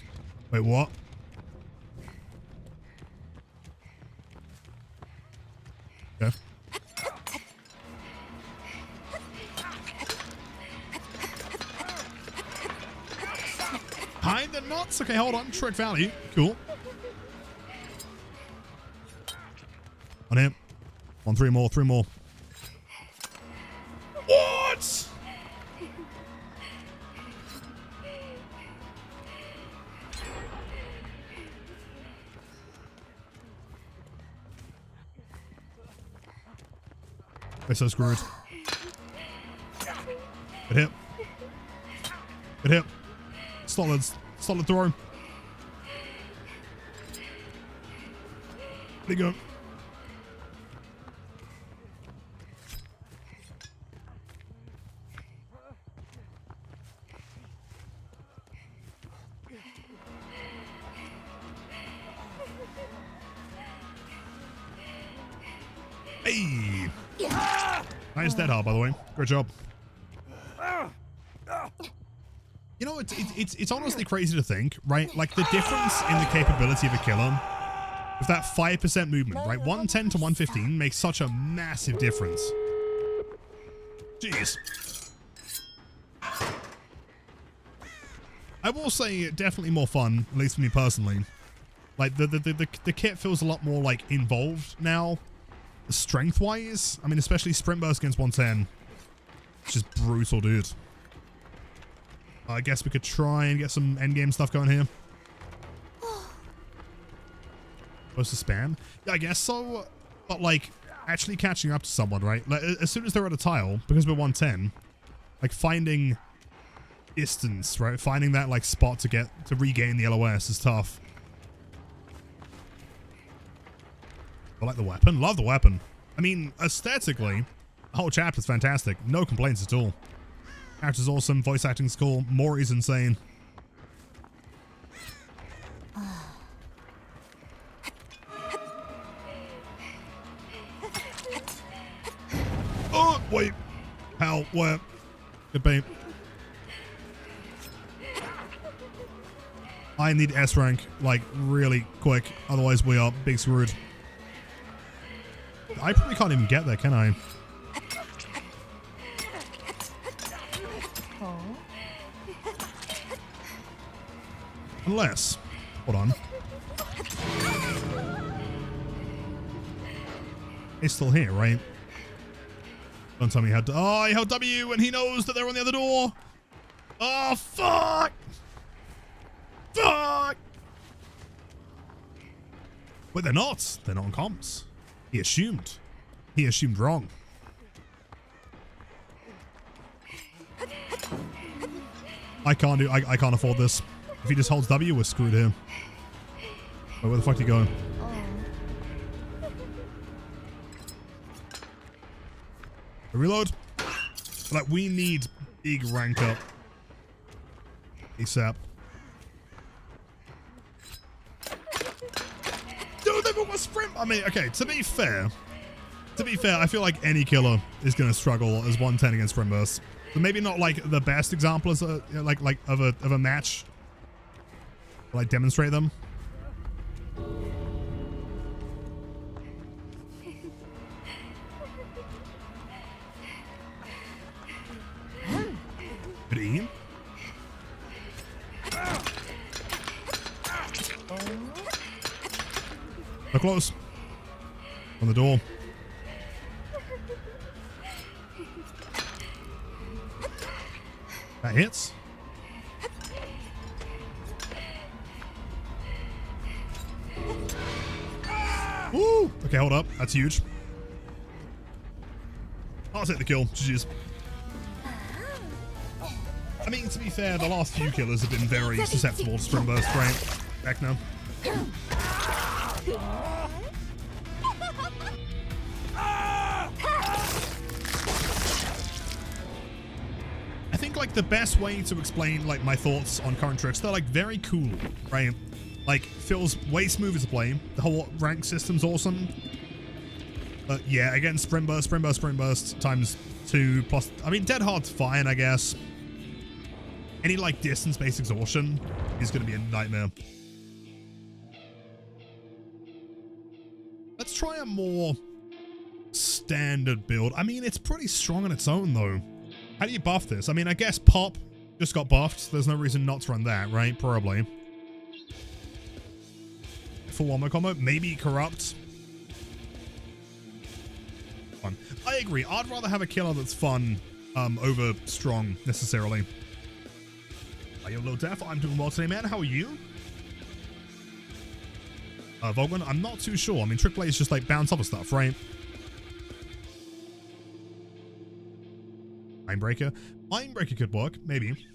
Wait, what? Okay. Hide the nuts. Okay, hold on. Trick value. Cool. On him. On 3 more. 3 more. What? We're so screwed. Good hit. Good hit. Solid throw. Where'd he go? Hey! Nice dead hard, by the way. Great job. You know, it's honestly crazy to think, right? Like, the difference in the capability of a killer with that 5% movement, right? 110 to 115 makes such a massive difference. Jeez. I will say, definitely more fun, at least for me personally. Like, the kit feels a lot more, like, involved now. Strength-wise, I mean, especially sprint burst against 110. It's just brutal, dude. I guess we could try and get some endgame stuff going here. Supposed to spam? Yeah, I guess so. But, like, actually catching up to someone, right? Like, as soon as they're at a tile, because we're 110, like, finding distance, right? Finding that, like, spot to regain the LOS is tough. I like the weapon. Love the weapon. I mean, aesthetically, the whole chapter's fantastic. No complaints at all. Character's awesome. Voice acting's cool. Mory's insane. Oh, wait. How? Where? Good bait. I need S rank, like, really quick. Otherwise, we are big screwed. I probably can't even get there, can I? Unless... Hold on. He's still here, right? Don't tell me how to... Oh, he held W and he knows that they're on the other door! Oh, fuck! Fuck! Wait, they're not. They're not on comms. He assumed. He assumed wrong. I can't afford this. If he just holds W, we're screwed here. Wait, where the fuck are you going? Reload. Like, we need big rank up. ASAP. Dude, they've got a sprint. I mean, okay, to be fair, I feel like any killer is going to struggle as 110 against sprint burst. So maybe not like the best example as a, like of a match. Like demonstrate them. Good aim. So close. On the door. That hits. Woo! Okay, hold up. That's huge. I'll take the kill. GG's. I mean, to be fair, the last few killers have been very susceptible to sprint burst, right? Back now. I think, like, the best way to explain, like, my thoughts on current tricks, they're, like, very cool, right? Like, feels way smoother to play. The whole rank system's awesome. But yeah, again, sprint burst times 2 plus, I mean, dead hard's fine, I guess. Any like distance-based exhaustion is going to be a nightmare. Let's try a more standard build. I mean, it's pretty strong on its own, though. How do you buff this? I mean, I guess Pop just got buffed. There's no reason not to run that, right? Probably. Full armor combo. Maybe Corrupt. Fun. I agree. I'd rather have a killer that's fun over strong, necessarily. Are you a little deaf? I'm doing well today, man. How are you? Vogman, I'm not too sure. I mean, Trick Blaze just like bounce off of stuff, right? Mindbreaker. Mindbreaker could work, maybe.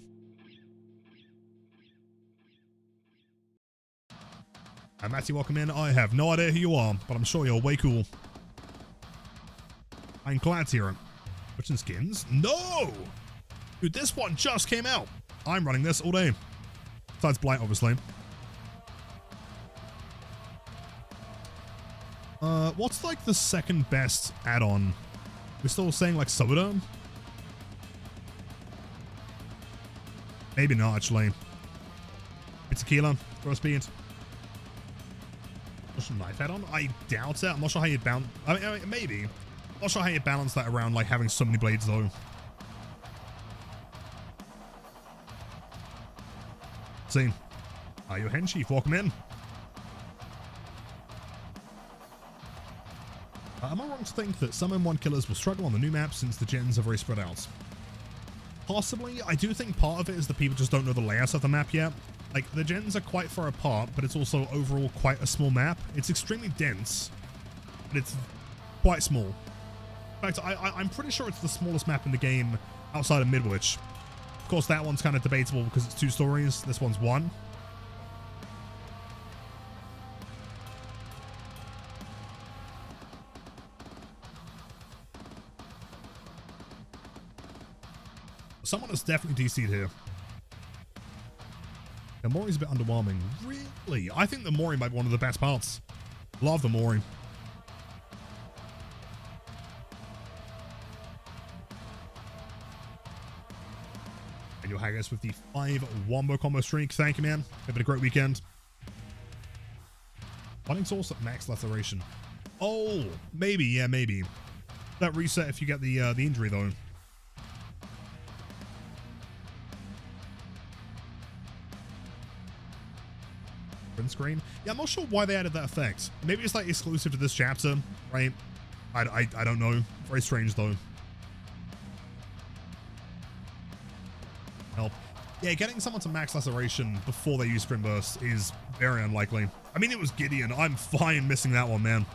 Matty, welcome in. I have no idea who you are, but I'm sure you're way cool. I'm glad to hear it. Switching skins? No! Dude, this one just came out. I'm running this all day. Besides Blight, obviously. What's like the second best add-on? We're still saying like soda? Maybe not, actually. It's tequila. Grow speed. What's a knife add-on? I doubt it. I'm not sure how you'd balance. I mean, maybe. I'm not sure how you balance that around like having so many blades, though. See. Are you a hen chief? Welcome in. Am I wrong to think that some M1 killers will struggle on the new map since the gens are very spread out? Possibly. I do think part of it is that people just don't know the layouts of the map yet. Like, the gens are quite far apart, but it's also overall quite a small map. It's extremely dense, but it's quite small. In fact, I'm pretty sure it's the smallest map in the game outside of Midwich. Of course, that one's kind of debatable because it's 2 stories. This one's 1. Someone has definitely DC'd here. The mory's a bit underwhelming. Really? I think the mory might be one of the best parts. Love the mory. And you'll hang us with the 5 wombo combo streak. Thank you, man. Have been a great weekend. Running source at max laceration. Oh, maybe. Yeah, maybe. That reset if you get the injury, though. Screen. Yeah, I'm not sure why they added that effect. Maybe it's like exclusive to this chapter, right? I don't know. Very strange though. Help. Yeah, getting someone to max laceration before they use sprint burst is very unlikely. I mean, it was Gideon. I'm fine missing that one, man.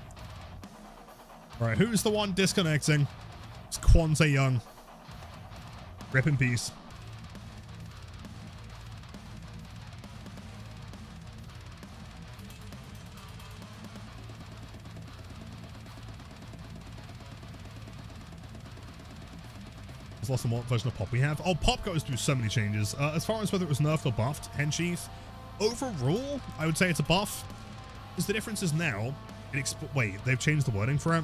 All right, who's the one disconnecting? It's Quante Young. Rip in peace. Lost the what version of Pop we have. Oh, Pop goes through so many changes. As far as whether it was nerfed or buffed, Hen Chief, overall, I would say it's a buff. Because the difference is now, wait, they've changed the wording for it.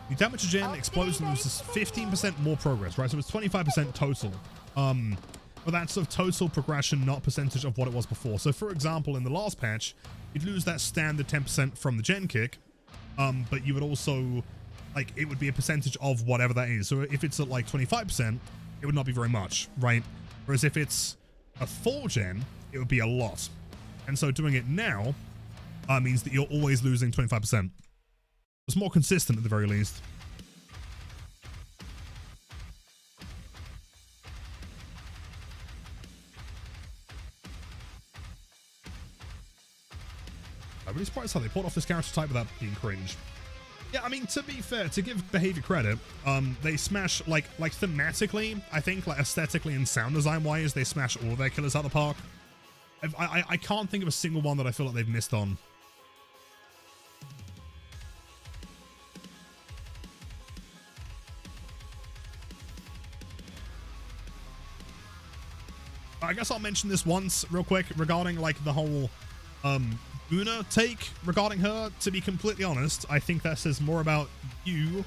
The damage to gen explodes and loses 15% more progress, right? So it's 25% total. But that's sort of total progression, not percentage of what it was before. So for example, in the last patch, you'd lose that standard 10% from the gen kick, but you would also, like, it would be a percentage of whatever that is. So if it's at like 25%, it would not be very much, right? Whereas if it's a full gen, it would be a lot. And so doing it now means that you're always losing 25%. It's more consistent at the very least. I'm really surprised how they pulled off this character type without being cringe. Yeah, I mean, to be fair, to give behavior credit, they smash, like thematically, I think, like aesthetically and sound design wise, they smash all their killers out of the park. I can't think of a single one that I feel like they've missed on. I guess I'll mention this once real quick regarding like the whole Una take regarding her, to be completely honest, I think that says more about you,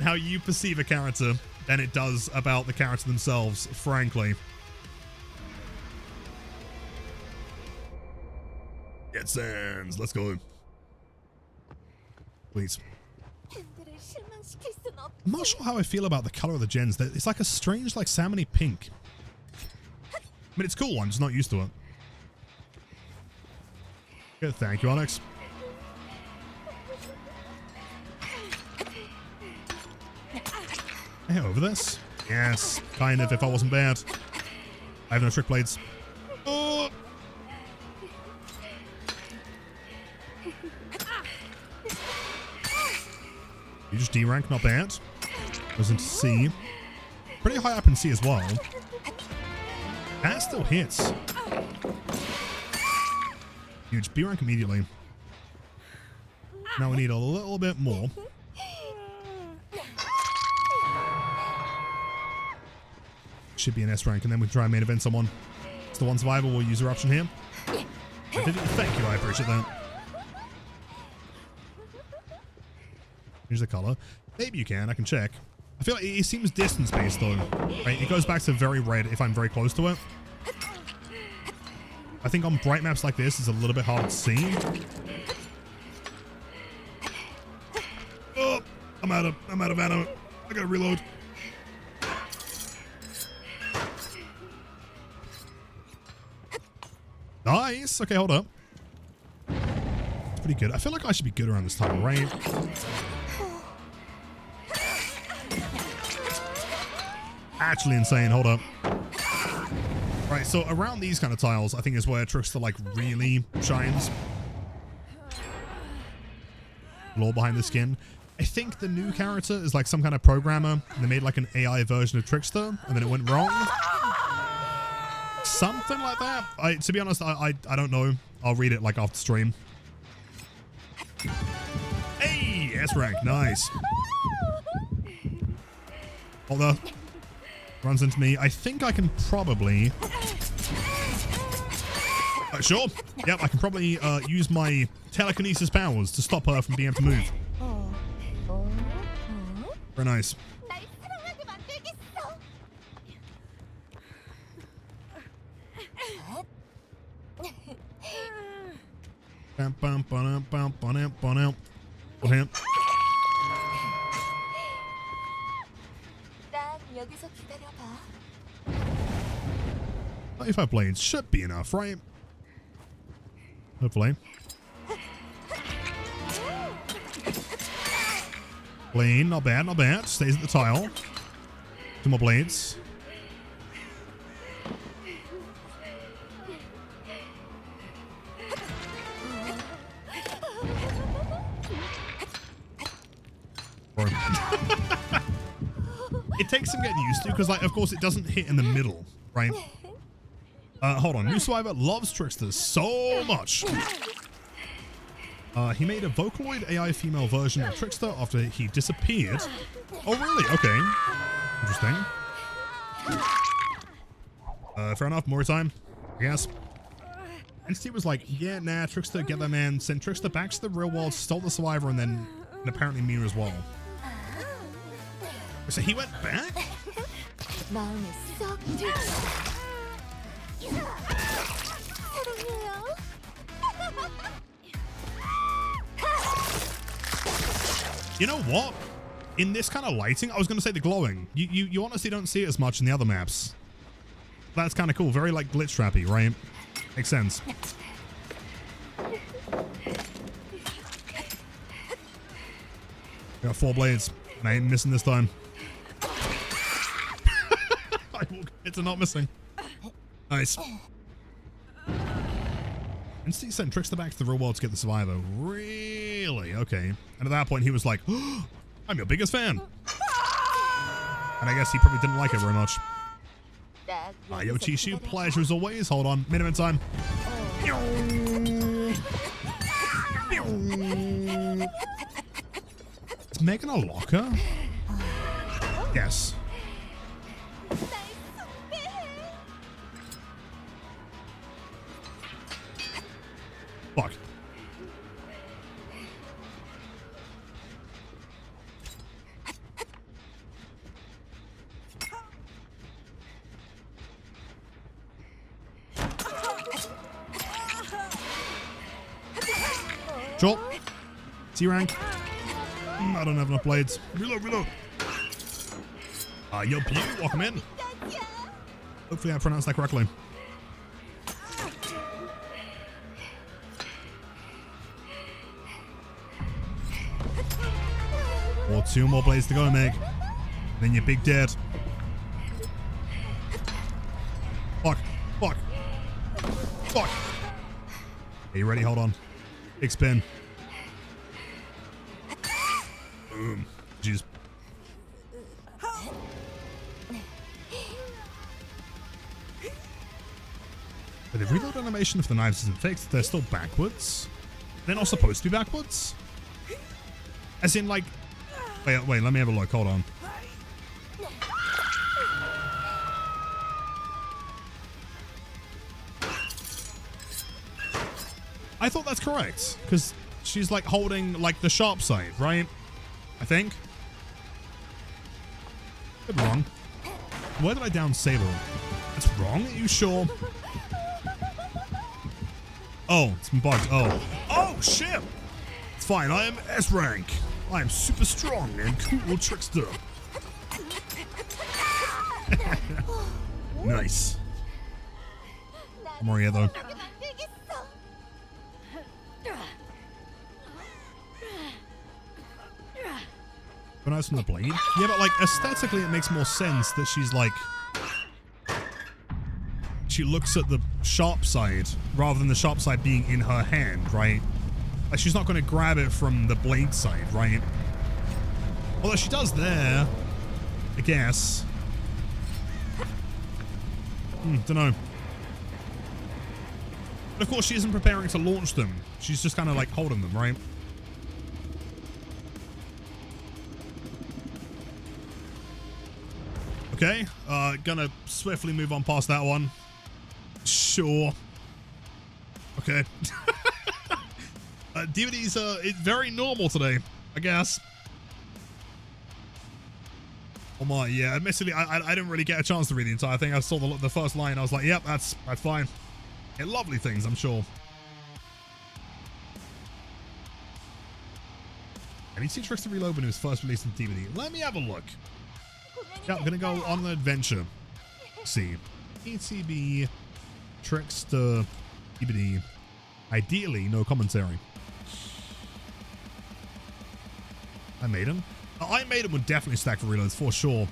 how you perceive a character, than it does about the character themselves, frankly. Get Sands, let's go. Please. I'm not sure how I feel about the color of the gens. It's like a strange, like salmony pink. I mean, it's cool. I'm just not used to it. Good, thank you, Onyx. Hey, over this? Yes, kind of, if I wasn't bad. I have no trick blades. Oh! You just D rank, not bad. Goes into C. Pretty high up in C as well. That still hits. Huge B rank immediately. Now we need a little bit more. Should be an S rank, and then we try and main event someone. It's the one survivor. We'll use eruption here. Thank you, I appreciate that. Change the color. Maybe you can. I can check. I feel like it seems distance based though. Right? It goes back to very red if I'm very close to it. I think on bright maps like this, it's a little bit hard to see. Oh, I'm out of ammo. I gotta reload. Nice. Okay, hold up. It's pretty good. I feel like I should be good around this time, right? Actually insane. Hold up. Right, so around these kind of tiles, I think is where Trickster like really shines. Lore behind the skin. I think the new character is like some kind of programmer, and they made like an AI version of Trickster, and then it went wrong. Something like that. To be honest, I don't know. I'll read it like after stream. Hey, S rank, nice. Hold up. Runs into me. I think I can probably... sure. Yep, I can probably use my telekinesis powers to stop her from being able to move. Very nice. Okay. 95 blades should be enough, right? Hopefully. Blade, not bad, not bad. Stays at the tile. 2 more blades. It takes some getting used to because, like, of course, it doesn't hit in the middle, right? Hold on. New survivor loves Trickster so much. He made a Vocaloid AI female version of Trickster after he disappeared. Oh, really? Okay. Interesting. Fair enough. More time, I guess. Entity was like, yeah, nah, Trickster, get that man. Sent Trickster back to the real world, stole the survivor, and apparently me as well. So he went back? You know what? In this kind of lighting, I was going to say the glowing. You honestly don't see it as much in the other maps. That's kind of cool. Very like glitch trappy, right? Makes sense. Got 4 blades. And I ain't missing this time. It's not missing. Nice. Instinct sent Trickster back to the real world to get the survivor. Really? Okay. And at that point, he was like, oh, I'm your biggest fan. And I guess he probably didn't like it very much. Yo, Chishu, pleasure as always. Hold on. Minimum time. Is Megan a locker? Yes. Sure. C rank. I don't have enough blades. Reload, reload. Yo, Pew, welcome in. Hopefully I pronounced that correctly. Or 2 more blades to go, Meg. Then you're big dead. Fuck. Fuck. Fuck. Are you ready? Hold on. Big spin. Boom. Jeez. But the reload animation of the knives isn't fixed. They're still backwards. They're not supposed to be backwards. As in, like... Wait, let me have a look. Hold on. I thought that's correct. Because she's, like, holding, like, the sharp side, right? I think. Could be wrong. Where did I down Sable? That's wrong? Are you sure? Oh, it's been bugged. Oh. Oh, shit! It's fine. I am S rank. I am super strong and cool Trickster. Nice. Moria, though. When I was from the blade? Yeah, but like aesthetically it makes more sense that she's like... She looks at the sharp side rather than the sharp side being in her hand, right? Like she's not going to grab it from the blade side, right? Although she does there, I guess. Don't know. But of course she isn't preparing to launch them. She's just kind of like holding them, right? Okay, gonna swiftly move on past that one. Sure. Okay. DVD's it's very normal today, I guess. Oh my, yeah. Admittedly, I didn't really get a chance to read the entire thing. I saw the first line. I was like, yep, that's fine. Yeah, lovely things, I'm sure. I need to see Trickster reload when it was first released on DVD. Let me have a look. Yeah, I'm gonna go on an adventure. Let's see. ETB, Trickster, DVD. Ideally, no commentary. I made him. I made him would definitely stack for reloads for sure.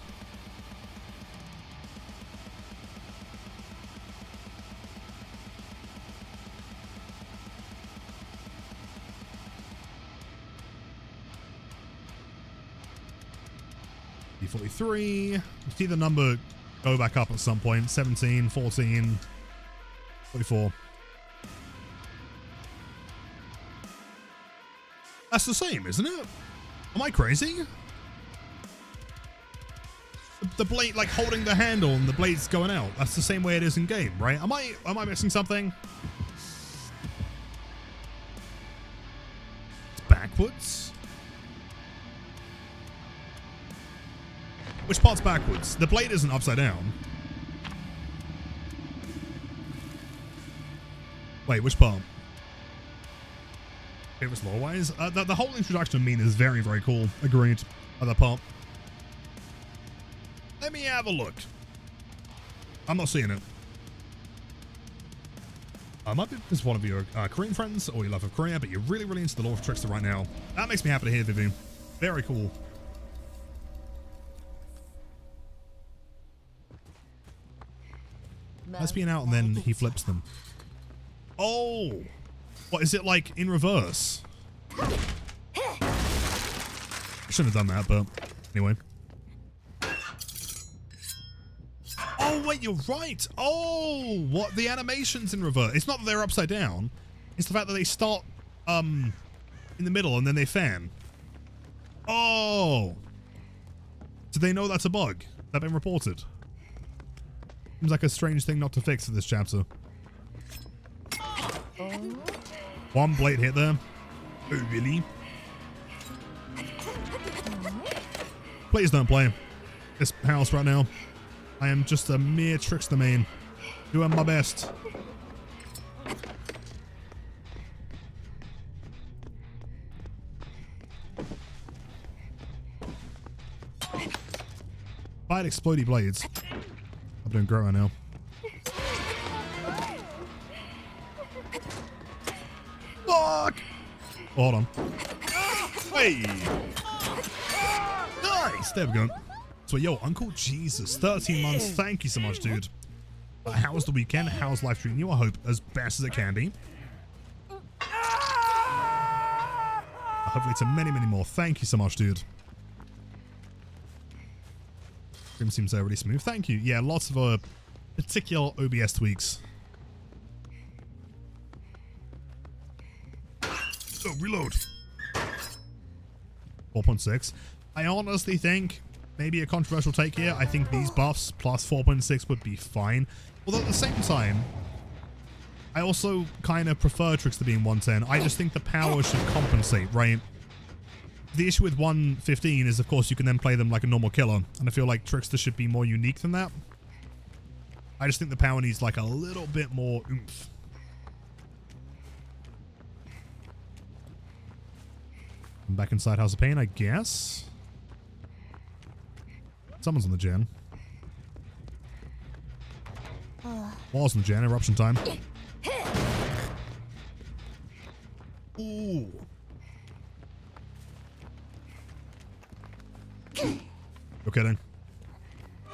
D43. You see the number go back up at some point. 17, 14, 44. That's the same, isn't it? Am I crazy? The blade, like holding the handle and the blade's going out. That's the same way it is in game, right? Am I missing something? It's backwards. Which part's backwards? The blade isn't upside down. Wait, which part? Favorites lore-wise? The whole introduction of Mean is very, very cool. Agreed. Other part. Let me have a look. I'm not seeing it. Might be because one of your Korean friends or you love of Korea, but you're really, really into the lore of Trickster right now. That makes me happy to hear, Vivi. Very cool. Let's be out and then he flips them. Oh! What, is it like in reverse? I shouldn't have done that, but anyway. Oh, wait, you're right. Oh, what? The animation's in reverse. It's not that they're upside down. It's the fact that they start in the middle and then they fan. Oh. Do they know that's a bug? That's been reported? Seems like a strange thing not to fix for this chapter. One blade hit there. Oh, really? Please don't play this house right now. I am just a mere Trickster main. Doing my best. If I had explodey blades, I'm doing great right now. Fuck! Oh, hold on. Hey! Nice! There we go. So, yo, Uncle Jesus, 13 months. Thank you so much, dude. How was the weekend? How's life treating you? I hope as best as it can be. Hopefully to many, many more. Thank you so much, dude. Stream seems really smooth. Thank you. Yeah, lots of particular OBS tweaks. Oh, reload. 4.6. I honestly think maybe a controversial take here. I think these buffs plus 4.6 would be fine. Although at the same time, I also kind of prefer Trickster being 110. I just think the power should compensate, right? The issue with 115 is, of course, you can then play them like a normal killer. And I feel like Trickster should be more unique than that. I just think the power needs like a little bit more oomph. I'm back inside House of Pain, I guess. Someone's on the gen. Walls on the gen, eruption time. Ooh. You're kidding.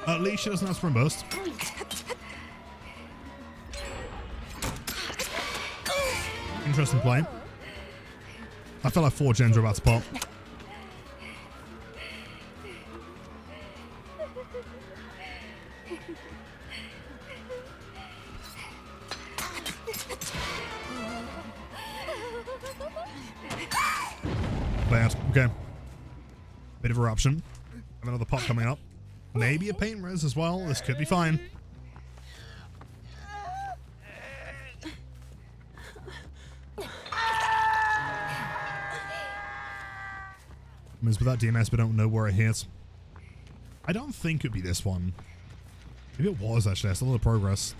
At least she doesn't have sprint burst. Interesting play. I feel like 4 gens are about to pop. Bad. Okay. Bit of eruption. Have another pop coming up. Maybe a pain res as well. This could be fine. With that DMS, we don't know where it hits. I don't think it'd be this one. Maybe it was actually. That's a lot of progress.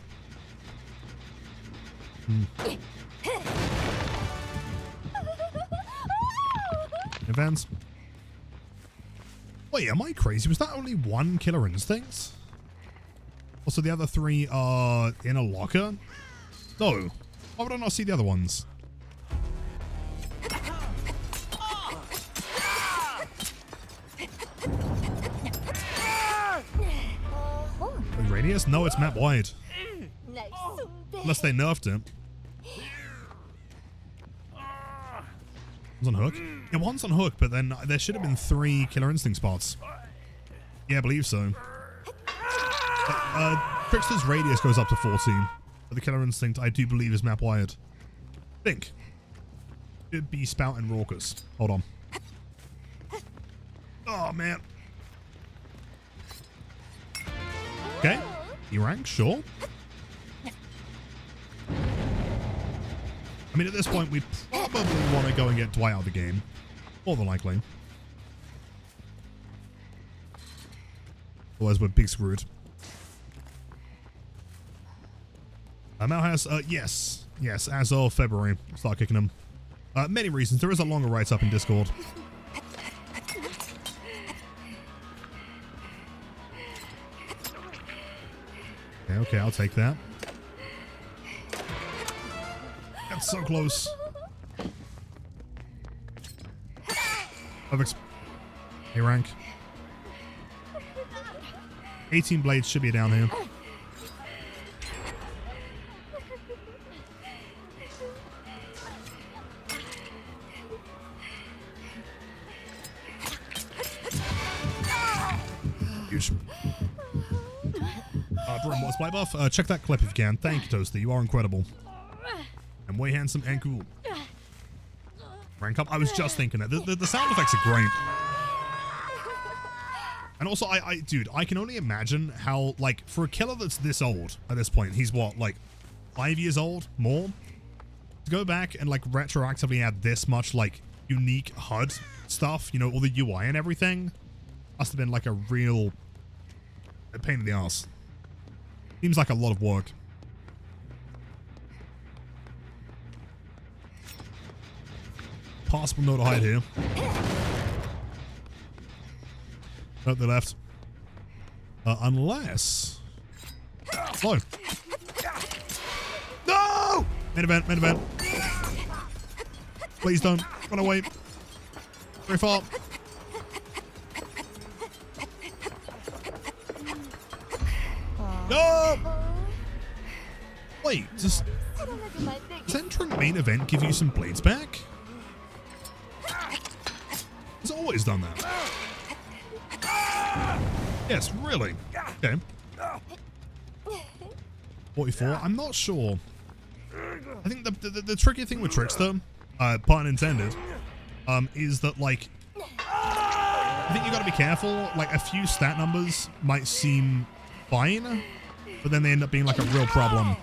Events. Wait, am I crazy? Was that only 1 killer instinct? Also, the other 3 are in a locker? No. Why would I not see the other ones? Radius? No, it's map wide. Unless they nerfed it. One's on hook? Yeah, one's on hook, but then there should have been 3 killer instinct spots. Yeah, I believe so. Trickster's radius goes up to 14. But the killer instinct, I do believe, is map wide. Think. It'd be Spout and Raucous. Hold on. Oh, man. Okay. E-rank, sure. I mean, at this point, we probably want to go and get Dwight out of the game. More than likely. Otherwise, we're big screwed. Mao has, yes. Yes, as of February. Start kicking him. Many reasons. There is a longer write-up in Discord. Okay, I'll take that. That's so close. Perfect. A rank. 18 blades should be down here. Huge. Brim, what's my buff? Check that clip if you can. Thank you, Toasty. You are incredible. And way handsome and cool. Rank up. I was just thinking that. The sound effects are great. And also, dude, I can only imagine how, like, for a killer that's this old at this point, he's what, like, 5 years old? More? To go back and, like, retroactively add this much, like, unique HUD stuff, you know, all the UI and everything, must have been, like, a real pain in the ass. Seems like a lot of work. Possible no to hide here. Oh, they left. Unless... Slow. No! Main event, main event. Please don't. Run away. Very far. No! Wait, does entering main event give you some blades back? It's always done that. Yes, really. Okay. 44. I'm not sure. I think the tricky thing with Trickster, pun intended, is that like I think you got to be careful. Like a few stat numbers might seem fine, but then they end up being like a real problem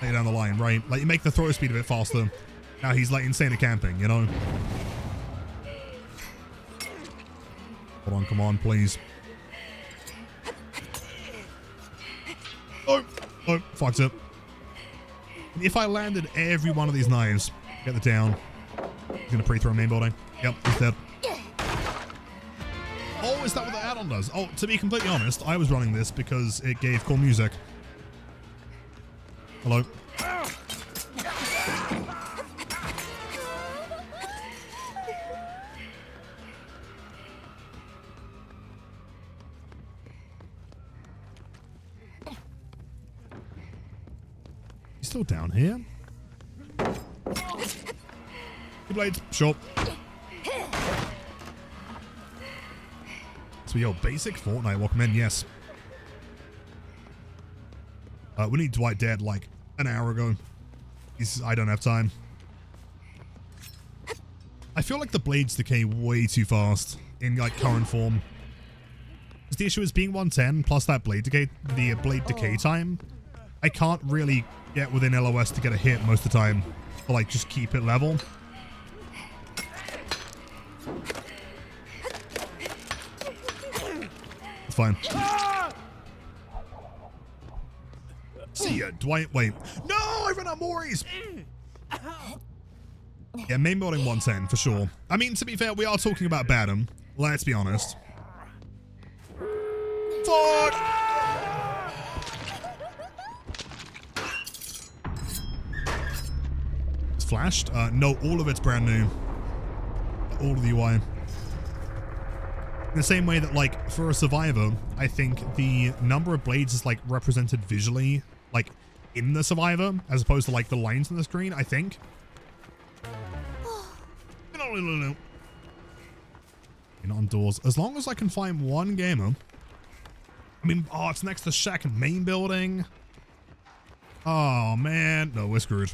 later down the line, right? Like you make the throw speed a bit faster. Now he's like insane at camping, you know? Hold on, come on, please. Oh, oh, fucked up. If I landed every one of these knives, get the down. He's gonna pre-throw main building. Yep, he's dead. Oh, is that what the add-on does? Oh, to be completely honest, I was running this because it gave cool music. Hello. He's still down here. Two blades, sure. So yo, basic Fortnite, welcome in, yes. We need Dwight dead like an hour ago. I don't have time. I feel like the blades decay way too fast in like current form. Because the issue is being 110 plus that blade decay, the blade decay time. I can't really get within LOS to get a hit most of the time. To like just keep it level. It's fine. See ya, Dwight. Wait. No, I ran out of mories. Yeah, main building 110 for sure. I mean, to be fair, we are talking about Badham. Let's be honest. Fuck! It's flashed. No, all of it's brand new. All of the UI. In the same way that, like, for a survivor, I think the number of blades is, like, represented visually, like, in the survivor, as opposed to, like, the lines on the screen, I think. No. On doors. As long as I can find one gamer. I mean, oh, it's next to Shack and main building. Oh, man. No, we're screwed.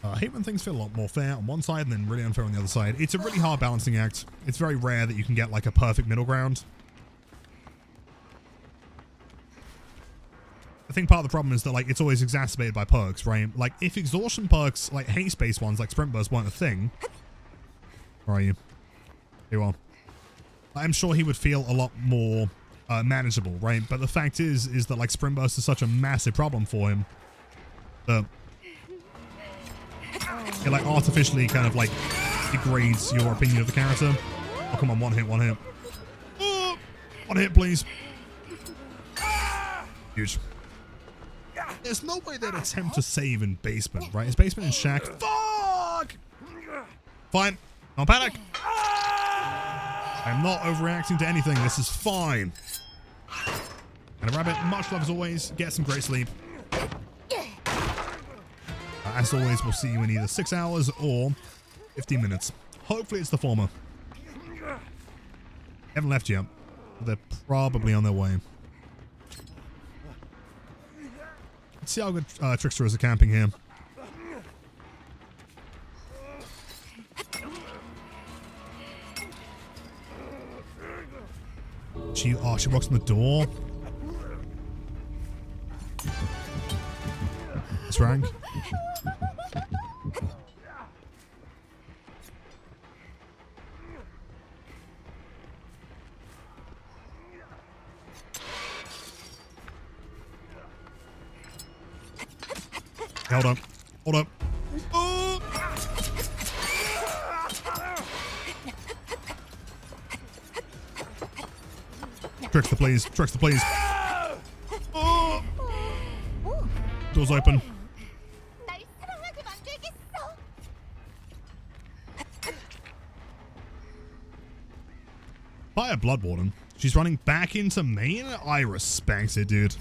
I hate when things feel a lot more fair on one side and then really unfair on the other side. It's a really hard balancing act. It's very rare that you can get like a perfect middle ground. I think part of the problem is that like it's always exacerbated by perks, right? Like if exhaustion perks, like haste-based ones like sprint burst weren't a thing. Where are you? Here you are. I'm sure he would feel a lot more manageable, right? But the fact is that like sprint burst is such a massive problem for him that it like artificially kind of like degrades your opinion of the character. Oh, come on, one hit. Oh, one hit, please. Huge. There's no way they'd attempt to save in basement, right? Is basement in Shack? Fuck! Fine. Don't panic. I'm not overreacting to anything. This is fine. And a rabbit, much love as always. Get some great sleep. As always, we'll see you in either 6 hours or 15 minutes. Hopefully it's the former. Haven't left yet. They're probably on their way. Let's see how good Trickster is at camping here. She walks on the door. This rank. Hold up. Oh. Trickster, please. Trickster, please. Oh. Doors open. Fire Blood Warden. She's running back into main? I respect it, dude.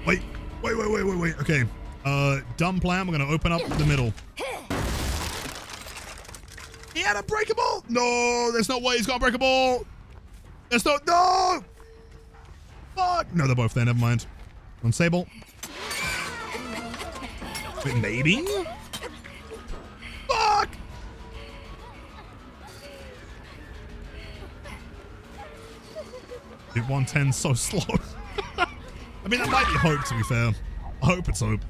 Wait. Okay. Dumb plan. We're going to open up the middle. He had a breakable. No, there's no way he's got a breakable. There's no. Fuck. No, they're both there. Never mind. Unsable. Wait, maybe? Fuck. Dude, 110 so slow. I mean, that might be hope, to be fair. I hope it's hope.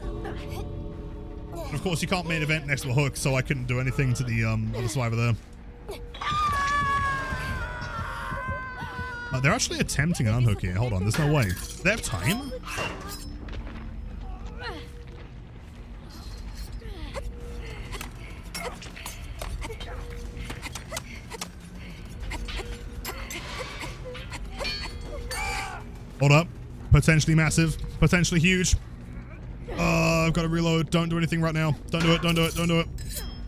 And of course, you can't main event next to a hook, so I couldn't do anything to the other survivor there. They're actually attempting an unhook here. Hold on, there's no way. They have time? Hold up. Potentially massive. Potentially huge. I've got to reload. Don't do anything right now. Don't do it. Don't do it. Don't do it.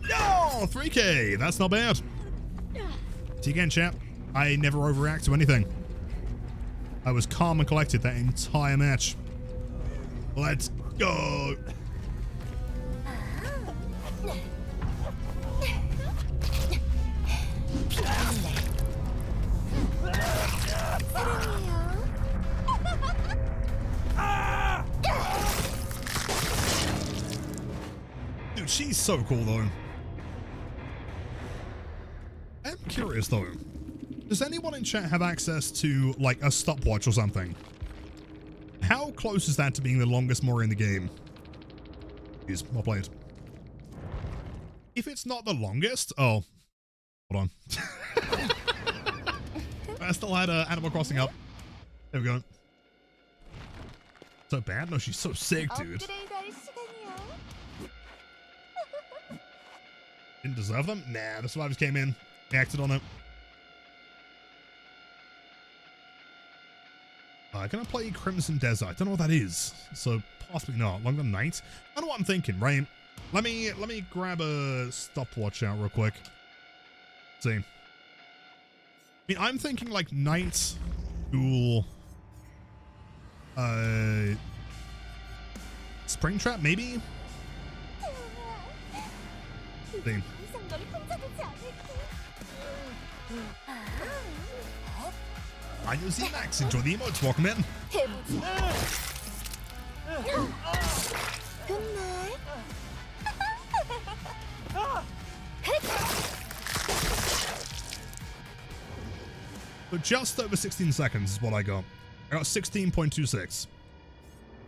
Yo! 3K. That's not bad. See you again, chap. I never overreact to anything. I was calm and collected that entire match. Let's go. Dude, she's so cool, though. I'm curious, though. Does anyone in chat have access to, like, a stopwatch or something? How close is that to being the longest mory in the game? Jeez, well played. If it's not the longest... Oh. Hold on. I still had Animal Crossing up. There we go. So bad? No, she's so sick, dude. Didn't deserve them? Nah, the survivors came in. They acted on it. I'm gonna play Crimson Desert. I don't know what that is, so possibly not. Longer Night. I don't know what I'm thinking, right? Let me grab a stopwatch out real quick. Let's see. I mean, I'm thinking like Night, Ghoul, Springtrap, maybe? Let's see. I know Z-Max, enjoy the emotes, welcome in. So just over 16 seconds is what I got. I got 16.26.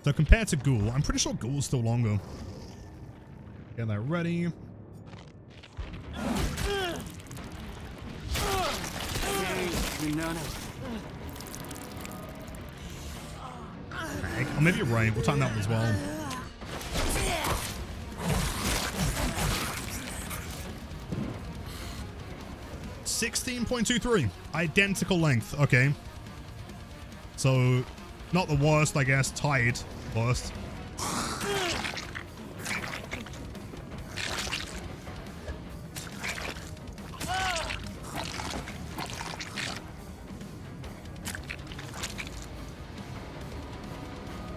So compared to Ghoul, I'm pretty sure Ghoul's still longer. Get that ready. Oh, maybe you're right. We'll time that one as well. $16.23. Identical length. Okay. So, not the worst, I guess. Tied worst.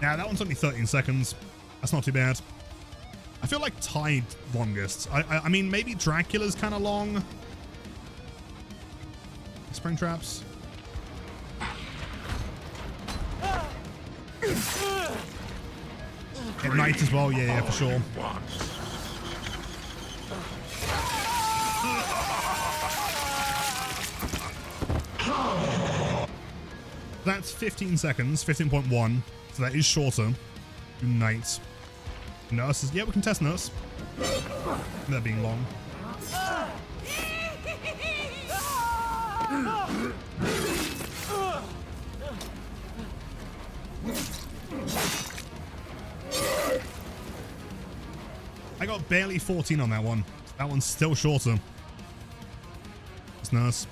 Nah, that one's only 13 seconds. That's not too bad. I feel like tied longest. I mean, maybe Dracula's kind of long. Spring traps. At night as well, yeah, for sure. That's 15 seconds, 15.1. So that is shorter. Night. Nurses. Yeah, we can test nurse. That being long. I got barely 14 on that one. That one's still shorter. nurse.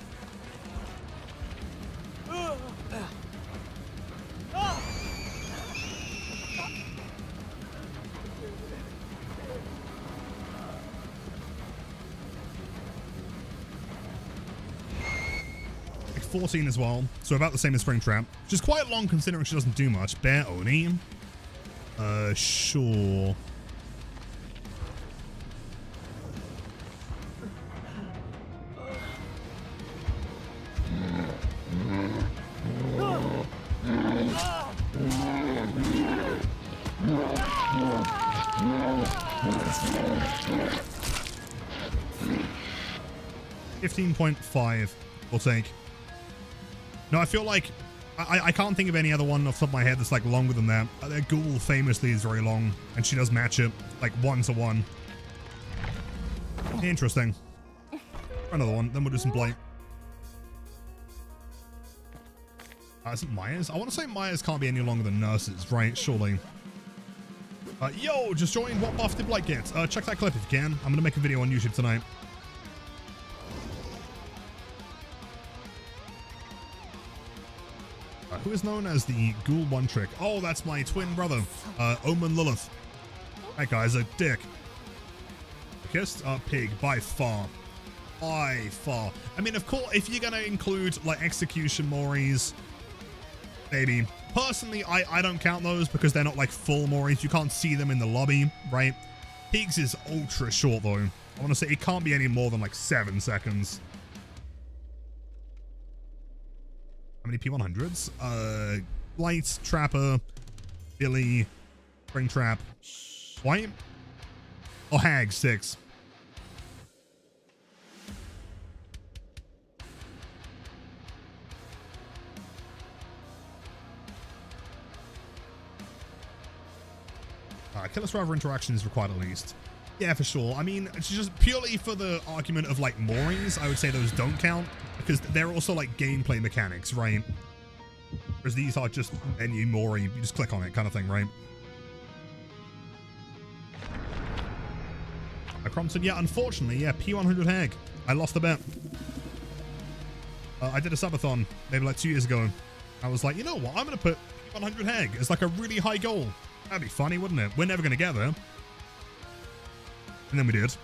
Like 14 as well, so about the same as Springtrap, which is quite long considering she doesn't do much. Bear Oni. Sure. $15.5 we'll take. No, I feel like I can't think of any other one off the top of my head that's like longer than that. Ghoul famously is very long, and she does match it like 1-to-1. Interesting. Another one, then we'll do some blight. Isn't Myers? I want to say Myers can't be any longer than nurses, right? Surely. Yo, just joined. What buff did Blight get? Check that clip if you can. I'm gonna make a video on YouTube tonight. Who is known as the Ghoul One Trick? Oh, that's my twin brother, Omen Lilith. That guy's a dick. Kissed pig by far. By far. I mean, of course, if you're gonna include like execution mories, maybe. Personally, I don't count those because they're not like full mories. You can't see them in the lobby, right? Pigs is ultra short though. I want to say it can't be any more than like 7 seconds. How many P100s? Blight, Trapper, Billy, Springtrap, White, oh, Hag, 6. Killer Survivor interaction is required at least. Yeah, for sure. I mean, it's just purely for the argument of like moorings, I would say those don't count because they're also like gameplay mechanics, right? Whereas these are just menu mory, you just click on it kind of thing, right? Cromson, yeah, unfortunately, yeah, P100 Hag. I lost the bet. I did a subathon maybe like 2 years ago. I was like, you know what? I'm going to put P100 Hag as like a really high goal. That'd be funny, wouldn't it? We're never going to get there. And then we did.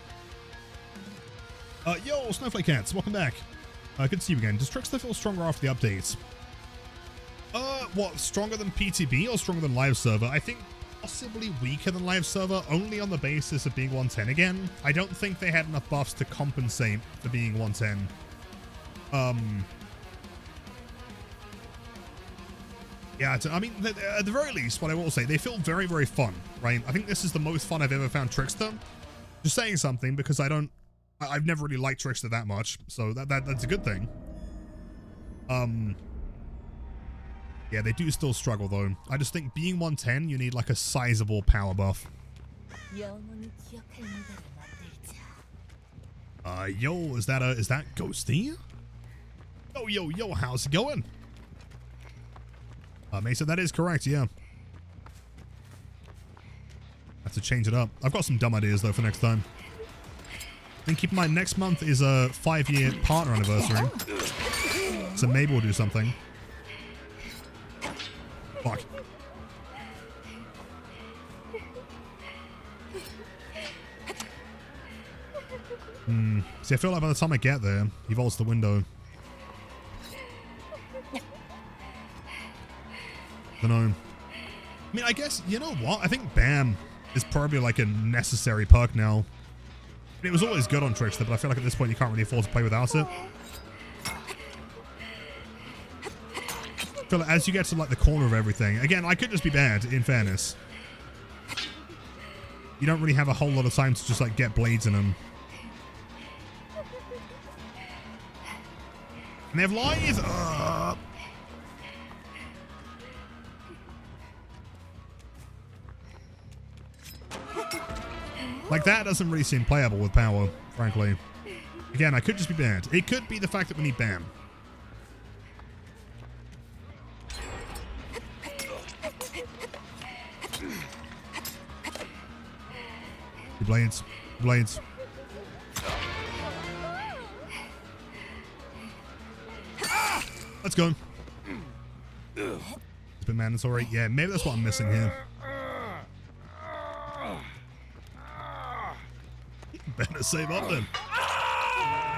Yo, Snowflake Cats, welcome back. Good to see you again. Does Trickster feel stronger after the updates? What, stronger than PTB or stronger than live server? I think possibly weaker than live server, only on the basis of being 110 again. I don't think they had enough buffs to compensate for being 110. Yeah, I mean, at the very least, what I will say, they feel very, very fun, right? I think this is the most fun I've ever found Trickster. Just saying something because I've never really liked Trickster that much, so that's a good thing. Yeah, they do still struggle though. I just think being 110, you need like a sizable power buff. Yo, is that Ghosty? Yo, how's it going? Mesa, that is correct, yeah. Have to change it up. I've got some dumb ideas though for next time. And keep in mind, next month is a 5-year partner anniversary. So maybe we'll do something. Fuck. See, I feel like by the time I get there, he vaults the window. I don't know. I mean, I guess, you know what? I think BAM is probably like a necessary perk now. It was always good on Trickster, but I feel like at this point you can't really afford to play without it. I feel like as you get to like the corner of everything, again, I could just be bad, in fairness. You don't really have a whole lot of time to just like get blades in them. And they have live! Like, that doesn't really seem playable with power, frankly. Again, I could just be bad. It could be the fact that we need BAM. Blades. Blades. let's go. It's been mandatory. Yeah, maybe that's what I'm missing here. You better save up then.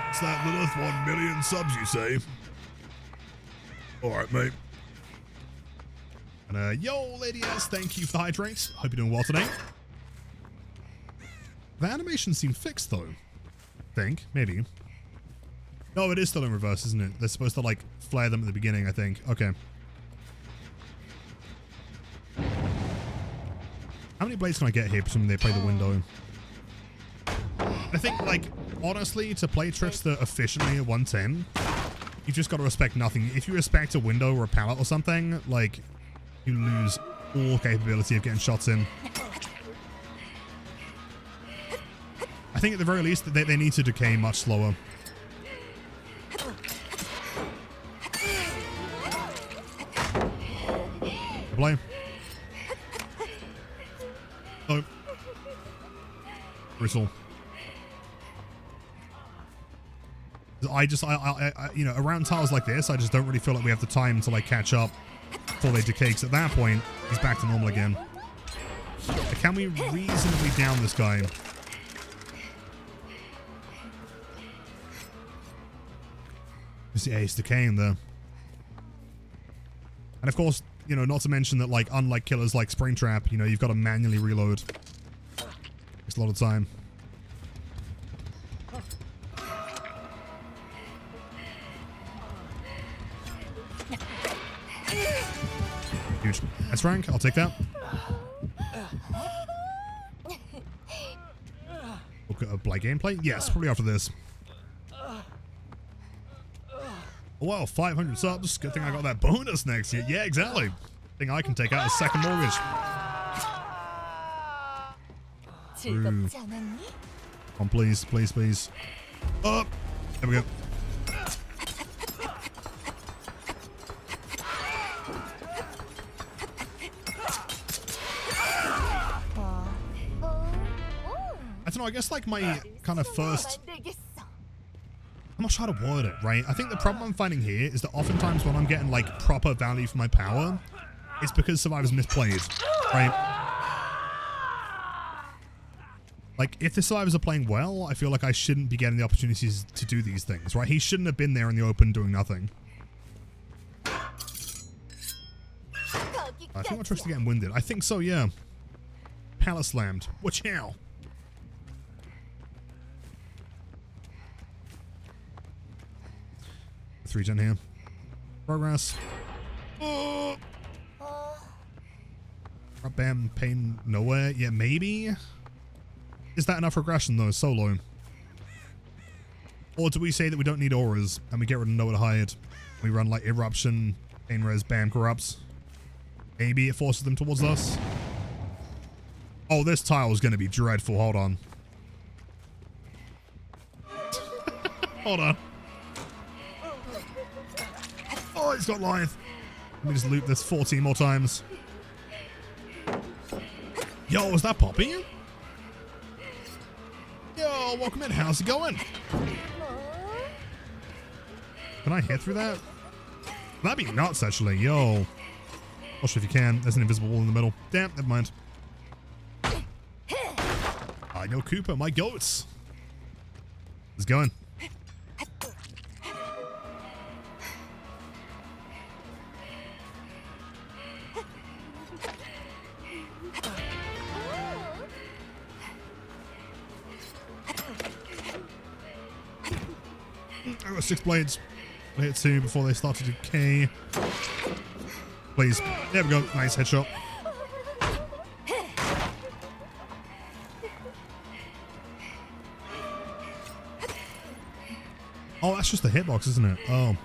It's that Lilith 1 million subs, you say? Alright, mate. And yo, Lady S, thank you for the hydrates. Hope you're doing well today. The animations seem fixed though. Think, maybe. No, it is still in reverse, isn't it? They're supposed to like flare them at the beginning, I think. Okay. How many blades can I get here when they play the window? I think, like, honestly, to play Trickster efficiently at 110, you've just got to respect nothing. If you respect a window or a pallet or something, like, you lose all capability of getting shots in. I think at the very least they need to decay much slower. Play. Oh. Bristle. I you know, around tiles like this, I just don't really feel like we have the time to like catch up before they decay. Because at that point, he's back to normal again. Can we reasonably down this guy? Yeah, he's decaying there. And of course, you know, not to mention that, like, unlike killers like Springtrap, you know, you've got to manually reload. Takes a lot of time. Huge. S rank, I'll take that. Look at a Blight gameplay? Yes, probably after this. Oh, well, 500 subs. Good thing I got that bonus next year. Yeah, exactly. Think I can take out a second mortgage. Come on, please, please, please. Up. There we go. I don't know, I guess like my kind of first... I'm not sure how to word it, right? I think the problem I'm finding here is that oftentimes when I'm getting like proper value for my power, it's because Survivor's misplayed, right? Like, if the Survivors are playing well, I feel like I shouldn't be getting the opportunities to do these things, right? He shouldn't have been there in the open doing nothing. I think my Trickster getting winded. I think so, yeah. Pallet slammed. Watch out. Regen here. Progress. Bam, pain nowhere. Yeah, maybe. Is that enough regression though, solo? Or do we say that we don't need auras and we get rid of nowhere to hide? We run like eruption, pain res, bam, corrupts. Maybe it forces them towards us. Oh, this tile is going to be dreadful. Hold on. Hold on. Oh, it's got life. Let me just loot this 14 more times. Yo, was that Poppy? Yo, welcome in. How's it going? Can I hit through that? That'd be nuts, actually. Yo. Not sure if you can. There's an invisible wall in the middle. Damn, never mind. I know Cooper, my goats. It's going. I got 6 blades. I'll hit 2 before they start to decay. Please. There we go. Nice headshot. Oh, that's just the hitbox, isn't it? Oh.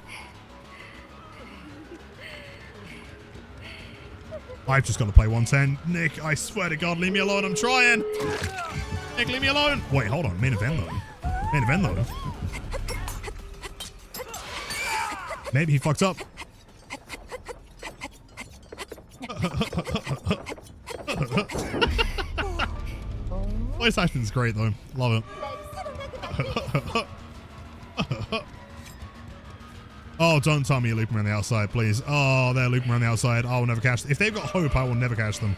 I've just got to play 110. Nick, I swear to God, leave me alone. I'm trying. Nick, leave me alone. Wait, hold on. Main event, though. Main event, though. Maybe he fucked up. Voice acting's great, though. Love it. Oh, Oh, don't tell me you're looping around the outside, please. Oh, they're looping around the outside. I will never catch them. If they've got hope, I will never catch them.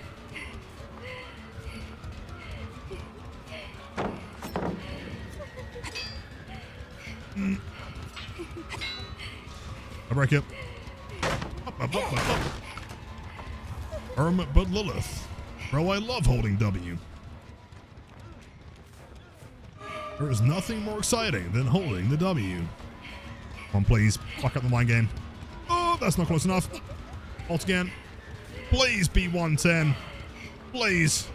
I break it. But Lilith. Bro, I love holding W. There is nothing more exciting than holding the W. Come on, please. Fuck up the mind game. Oh, that's not close enough. Ult again. Please, P100. Please.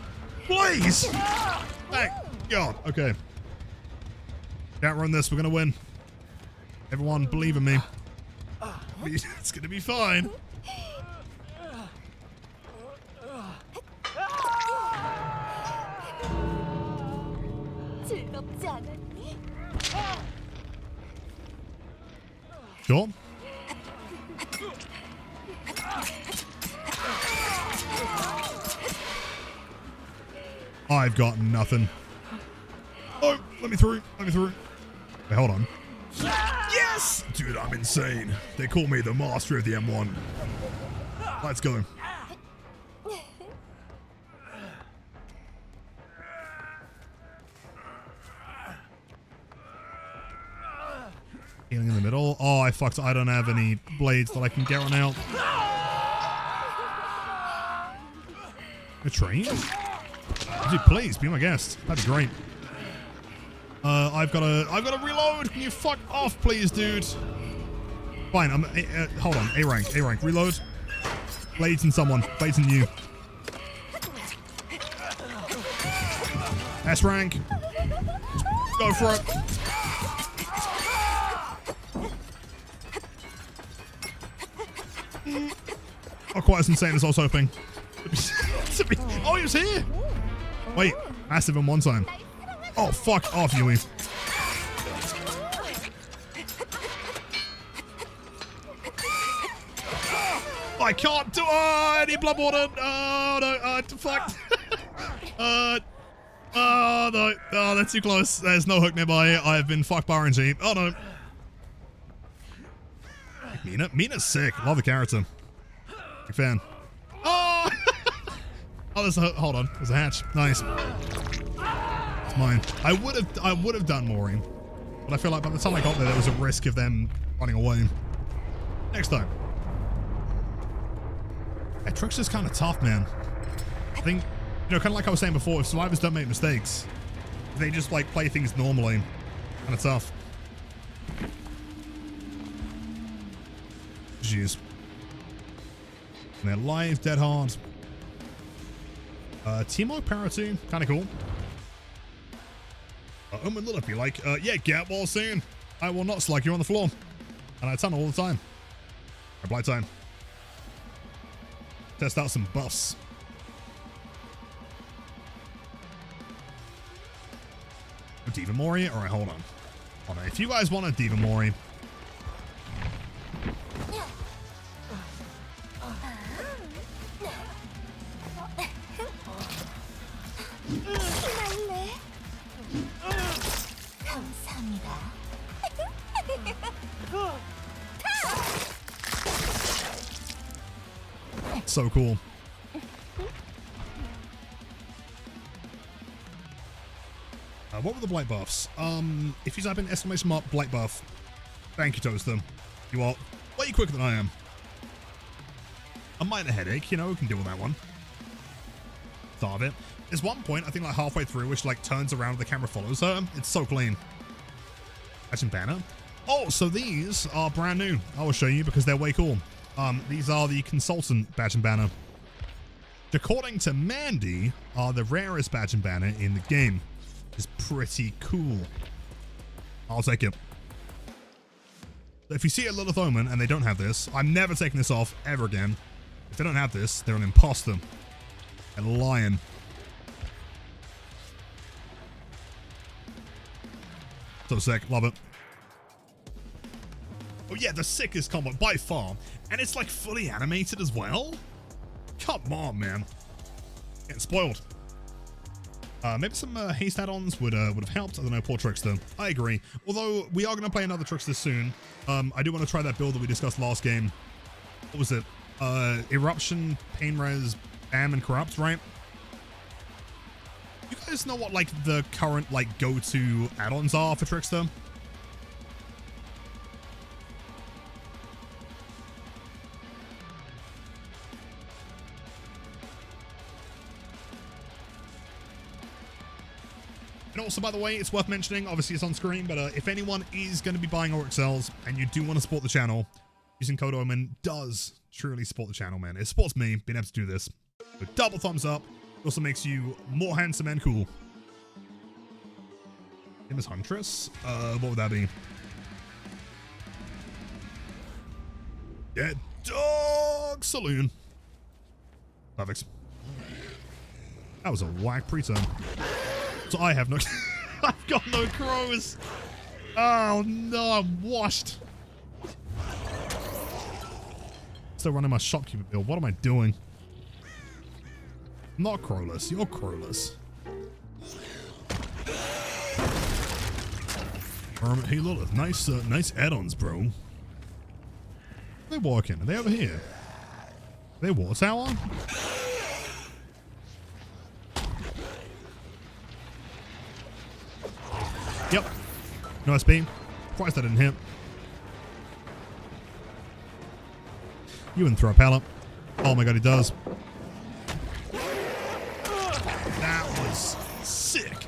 Please! Thank God. Okay. Can't run this. We're going to win. Everyone, believe in me. It's going to be fine. Sure. I've got nothing. Oh, let me through. Let me through. Wait, hold on. Yes! Dude, I'm insane. They call me the master of the M1. Let's go. Healing in the middle. Oh, I fucked. I don't have any blades that I can get right now. A train? Dude, please be my guest. That'd be great. I've got to reload. Can you fuck off, please, dude? Fine. Hold on. A rank. Reload. Blades in someone. Blades in you. S rank. Go for it. Not quite as insane as I was hoping. Oh, he was here. Wait, massive in one time. Oh, fuck off, Yui. I can't do. Oh, I need blood water. Oh no. Fuck. Oh no. Oh, that's too close. There's no hook nearby. I have been fucked by RNG. Oh no. Mina's sick. Love the character. Big fan. Oh! Oh, there's a, hold on. There's a hatch. Nice. It's mine. I would have done mory, but I feel like by the time I got there was a risk of them running away. Next time. Yeah, Trickster's kind of tough, man. I think, you know, kind of like I was saying before, if survivors don't make mistakes, they just like play things normally. Kind of tough. Jeez. And they're live, dead hard. Teamwork Para 2, kind of cool. Omen Lilith be like, yeah, get well soon. I will not slug you on the floor. And I tunnel all the time. Blight time. Test out some buffs. Diva mory? Alright, hold on. Hold on. If you guys want a Diva mory, so cool. What were the blight buffs? If you type in exclamation mark blight buff, thank you, Toaster. You are way quicker than I am. A minor headache, you know, we can deal with that one. Start of it. There's one point, I think like halfway through, which like turns around and the camera follows her. It's so clean. Imagine banner. Oh, so these are brand new. I will show you because they're way cool. These are the consultant badge and banner. According to Mandy, are the rarest badge and banner in the game. It's pretty cool. I'll take it. So if you see a Lilith Omen and they don't have this, I'm never taking this off ever again. If they don't have this, they're an imposter. A lion. So sick. Love it. Oh yeah, the sickest combo by far. And it's like fully animated as well. Come on, man. Getting spoiled. Maybe some haste add-ons would have helped. I don't know, poor Trickster. I agree. Although we are going to play another Trickster soon. I do want to try that build that we discussed last game. What was it? Eruption, Pain Res, Bam, and Corrupt, right? You guys know what like the current like go-to add-ons are for Trickster? And also, by the way, it's worth mentioning, obviously it's on screen, but if anyone is going to be buying Auric cells and you do want to support the channel, using code Omen does truly support the channel, man. It supports me being able to do this. So double thumbs up. It also makes you more handsome and cool. Famous Huntress? What would that be? Dead Dog Saloon. Perfect. That was a whack pre-turn. So I have no... I've got no crows. Oh no, I'm washed. Still running my shopkeeper build. What am I doing? I'm not crowless. You're crowless. Hey Lilith, nice add-ons, bro. Where are they walking? Are they over here? Are they water tower? Yep. Nice beam. Surprised I didn't hit. You wouldn't throw a pallet. Oh my god, he does. That was sick.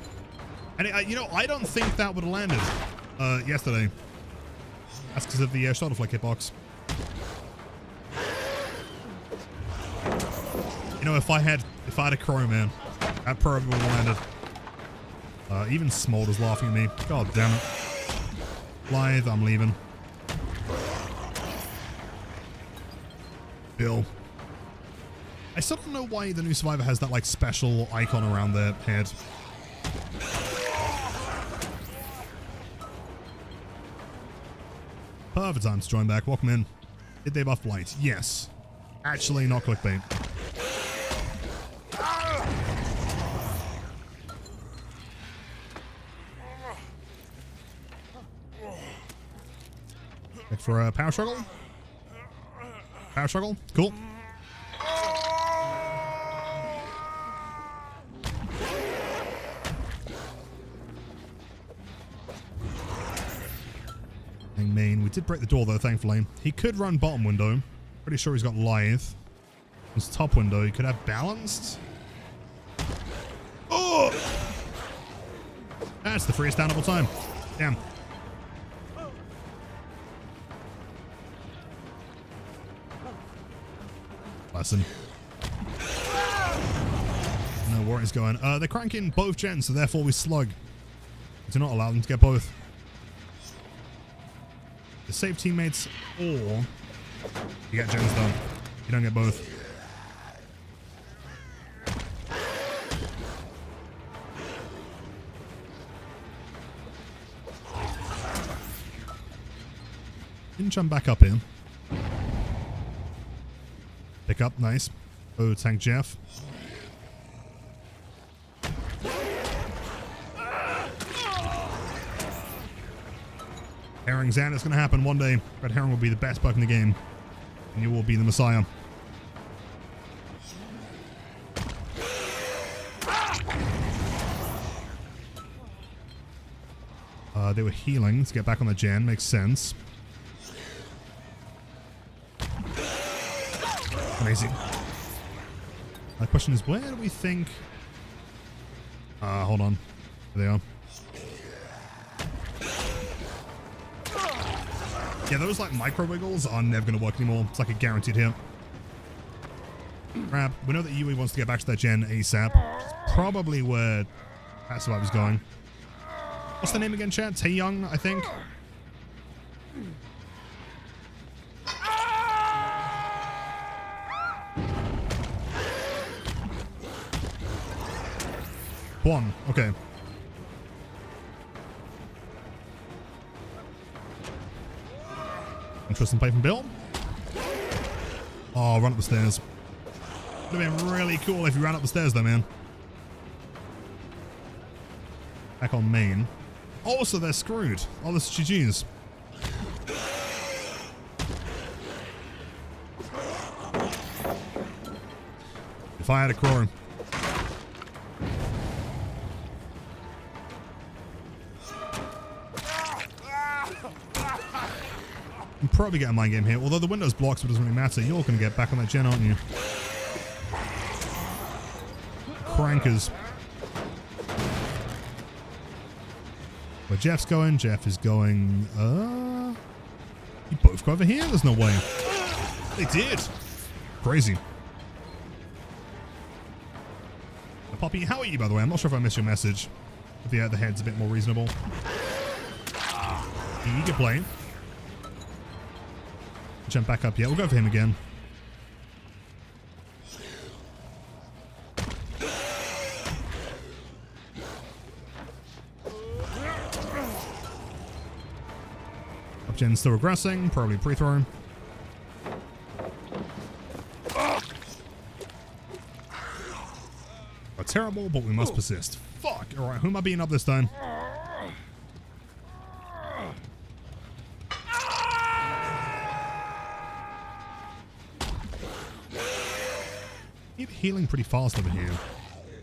And you know, I don't think that would have landed yesterday. That's because of the shoulder flick hitbox. You know, if I had a crow, man, that probably would have landed. Even Smolder's laughing at me. God damn it. Blythe, I'm leaving. Bill. I still don't know why the new Survivor has that like special icon around their head. Perfect time to join back. Welcome in. Did they buff Blight? Yes. Actually, not clickbait. Look for a power struggle. Power struggle. Cool. Main. We did break the door though, thankfully. He could run bottom window. Pretty sure he's got lithe. His top window, he could have balanced. Oh! That's the freest downable time. Damn. Lesson. No worries going. They're cranking both gens, so therefore we slug. Do not allow them to get both. To save teammates, or you get gens done. You don't get both. Didn't jump back up here. Pick up, nice. Oh, tank Jeff. Herring Zan, it's going to happen one day. Red Herring will be the best buck in the game. And you will be the Messiah. They were healing to get back on the gen. Makes sense. Amazing. My question is, where do we think... hold on. There they are. Yeah, those like micro wiggles are never going to work anymore. It's like a guaranteed hit. Crap. We know that Yui wants to get back to that gen ASAP. It's probably where that's what I was going. What's the name again, chat? Taeyong, I think. One. Okay. Interesting play from Bill. Oh, run up the stairs. Would have been really cool if you ran up the stairs though, man. Back on main. Oh, so they're screwed. Oh, this is GG's. If I had a crow. I'm probably getting mind game here. Although the window's blocked, so it doesn't really matter. You're going to get back on that gen, aren't you? Crankers. Where Jeff's going, Jeff is going, you both go over here? There's no way. They did. Crazy. Poppy, how are you, by the way? I'm not sure if I missed your message. If the head's a bit more reasonable. Eager play. Jump back up. Yeah, we'll go for him again. Up gen's still regressing. Probably pre-throw. Terrible, but we must persist. Fuck. Alright, who am I beating up this time? Keep healing pretty fast over here.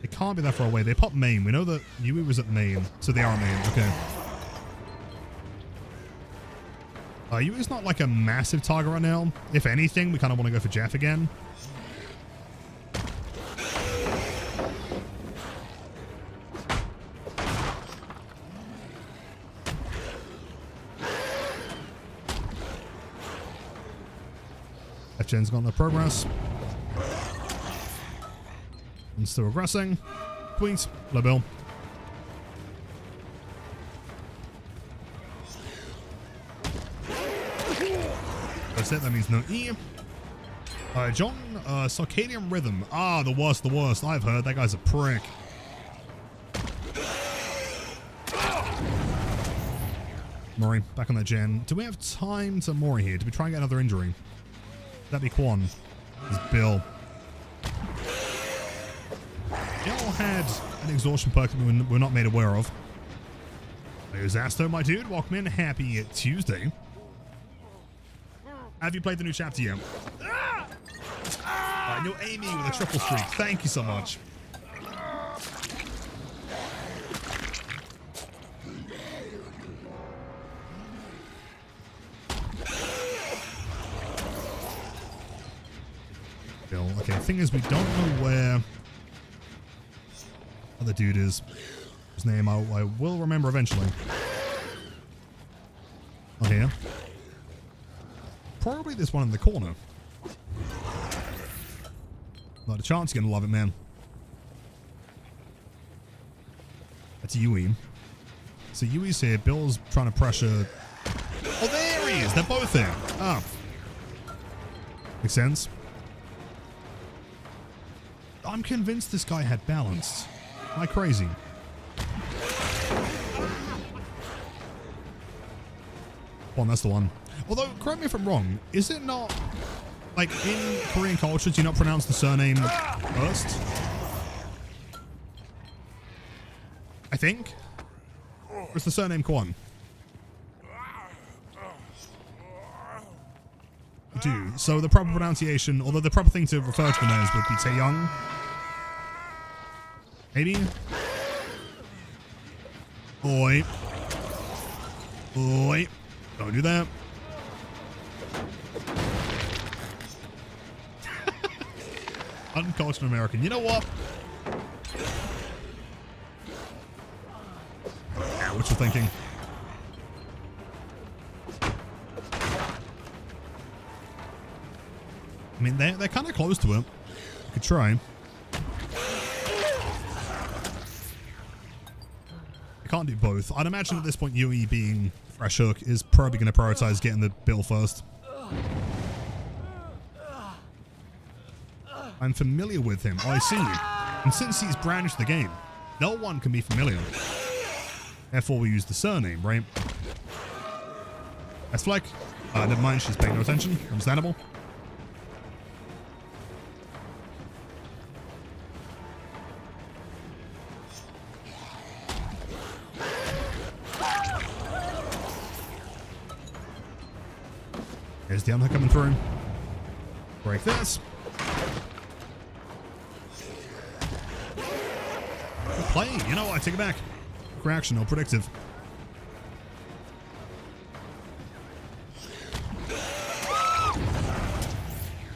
It can't be that far away. They popped main. We know that Yui was at main, so they are main. Okay. Yui's not like a massive target right now. If anything, we kind of want to go for Jeff again. Gen's got no progress. And still regressing. Tweets. Low bill. That's it. That means no E. John, Circadian Rhythm. Ah, the worst, the worst. I've heard that guy's a prick. Mory, back on that gen. Do we have time to Mory here? Do we try and get another injury? That'd be Quan. It's Bill. Bill had an exhaustion perk that we're not made aware of. There's Asto, my dude. Welcome in. Happy Tuesday. Have you played the new chapter yet? No Amy with a triple streak. Thank you so much. Okay, the thing is, we don't know where the dude is. His name I will remember eventually. Oh, here. Probably this one in the corner. Not a chance, you're gonna love it, man. That's Yui. So Yui's here, Bill's trying to pressure. Oh, there he is! They're both there. Oh. Makes sense. I'm convinced this guy had balanced. Am I crazy? Oh, that's the one. Although, correct me if I'm wrong, is it not, like, in Korean culture, do you not pronounce the surname first? I think? Or is the surname Kwon? You do. So the proper pronunciation, although the proper thing to refer to the nose would be Taeyong. Maybe? Oi. Oi. Don't do that. Uncultured American. You know what? Yeah, what you thinking? I mean, they're kind of close to it. I could try. I can't do both. I'd imagine at this point Yui being fresh hook is probably going to prioritize getting the bill first. I'm familiar with him. Oh, I see. And since he's branched the game, no one can be familiar. Therefore, we use the surname, right? That's Fleck. Never mind, she's paying no attention. Understandable. There's the other coming through. Break this. Good play. You know what? I take it back. Reaction, no predictive.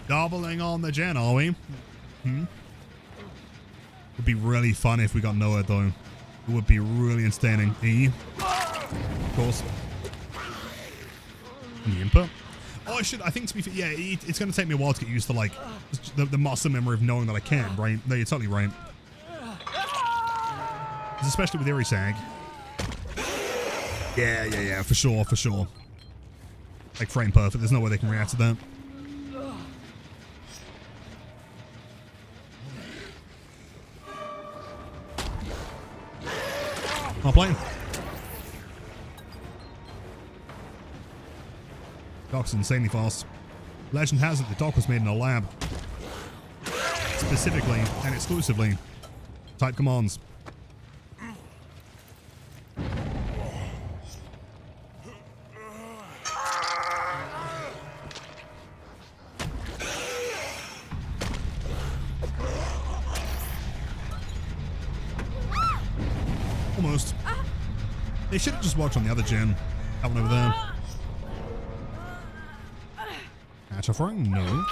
Doubling on the gen, are we? Would be really fun if we got nowhere though. It would be really entertaining. E. Of course. And the input. Oh, I think to be fair, yeah, it's going to take me a while to get used to like the muscle memory of knowing that I can, right? No, you're totally right. Especially with Eerie Sag. Yeah, for sure. Like frame perfect. There's no way they can react to that. Not playing. Doc's insanely fast. Legend has it the dock was made in a lab. Specifically and exclusively. Type commands. Almost. They should have just walked on the other gen. That one over there. Match offering? No.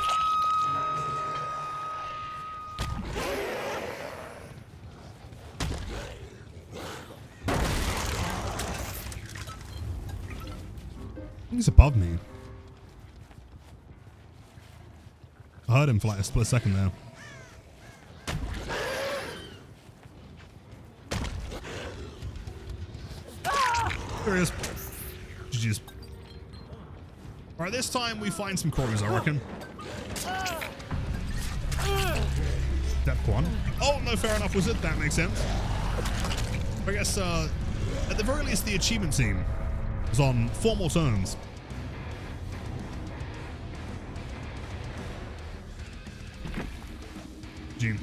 He's above me. I heard him for like a split second there. There he is. GG's. Alright, this time we find some crows, I reckon. Step one. Oh, no, fair enough, was it? That makes sense. I guess, at the very least, the achievement team is on formal terms. Gene.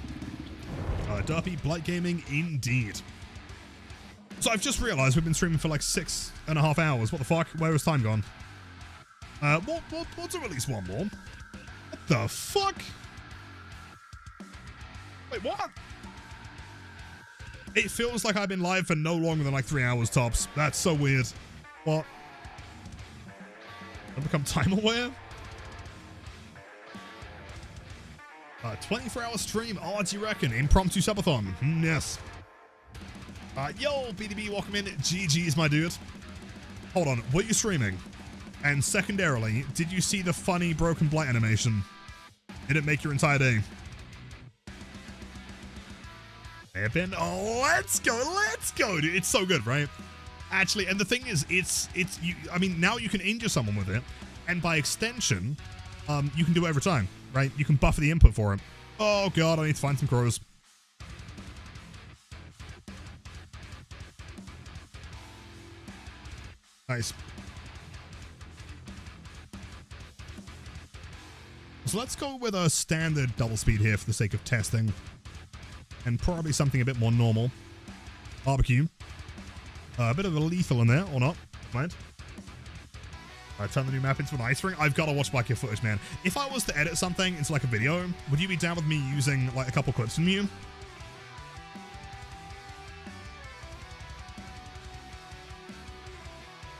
Derpy, Blight Gaming, indeed. So I've just realized we've been streaming for like 6.5 hours. What the fuck? Where was time gone? We'll do at least one more. What the fuck? Wait, what? It feels like I've been live for no longer than like 3 hours tops. That's so weird. What? I've become time aware? 24-hour stream. Oh, what do you reckon? Impromptu subathon. Yes. Yo, BDB, welcome in. GG's, my dude. Hold on, were you streaming? And secondarily, did you see the funny broken blight animation? Did it make your entire day? Oh, let's go, dude. It's so good, right? Actually, and the thing is, I mean, now you can injure someone with it, and by extension, you can do it every time, right? You can buffer the input for it. Oh god, I need to find some crows. Nice. So let's go with a standard double speed here for the sake of testing. And probably something a bit more normal. Barbecue. A bit of a lethal in there, or not. Mind. Alright, turn the new map into an ice ring. I've got to watch back your footage, man. If I was to edit something into like a video, would you be down with me using like a couple clips from you?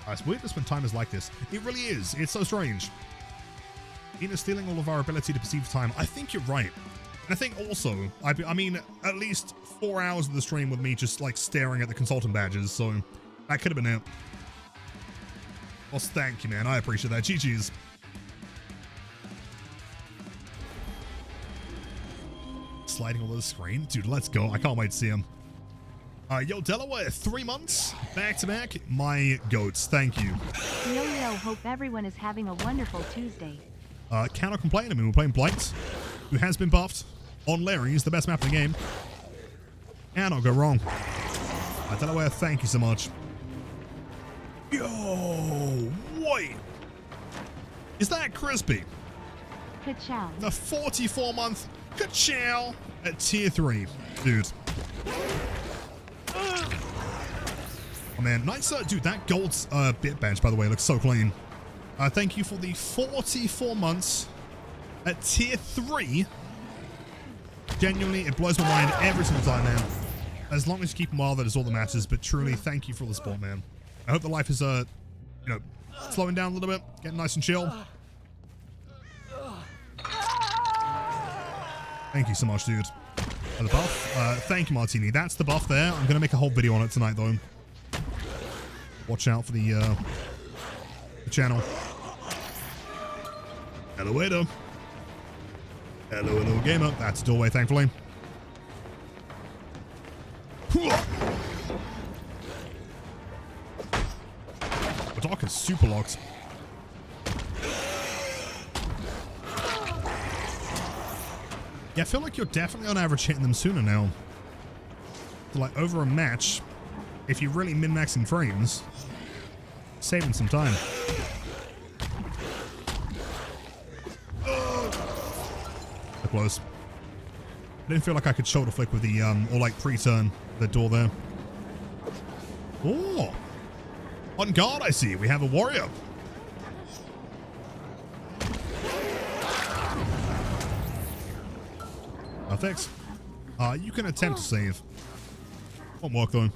It's weird to spend time is like this. It really is. It's so strange. Ina's stealing all of our ability to perceive time. I think you're right. And I think also, I mean, at least 4 hours of the stream with me just like staring at the consultant badges. So that could have been it. Well, thank you, man. I appreciate that. GG's. Sliding all over the screen. Dude, let's go. I can't wait to see him. Yo, Delaware, 3 months, back to back, my goats, thank you. Yo, hope everyone is having a wonderful Tuesday. Cannot complain, I mean, we're playing Blight, who has been buffed on Larry, he's the best map in the game. Cannot go wrong. Delaware, thank you so much. Yo, wait. Is that crispy? Ka-chow. The 44-month ka-chow at tier 3, dude. Oh man, nice, dude, that gold's bit bench, by the way, looks so clean. Thank you for the 44 months at tier 3. Genuinely, it blows my mind every single time, man. As long as you keep them wild, that is all that matters. But truly, thank you for all the support, man. I hope the life is, you know, slowing down a little bit, getting nice and chill. Thank you so much, dude. The buff. Thank you, Martini. That's the buff there. I'm gonna make a whole video on it tonight, though. Watch out for the channel. Hello, Ada. Hello, hello, gamer. That's the doorway, thankfully. The dock is super locked. Yeah, I feel like you're definitely on average hitting them sooner now. So like over a match, if you're really min-maxing frames, saving some time. So close. I didn't feel like I could shoulder flick with the, or like pre-turn the door there. Oh! On guard, I see. We have a warrior. No fix. You can attempt to save. Won't work though.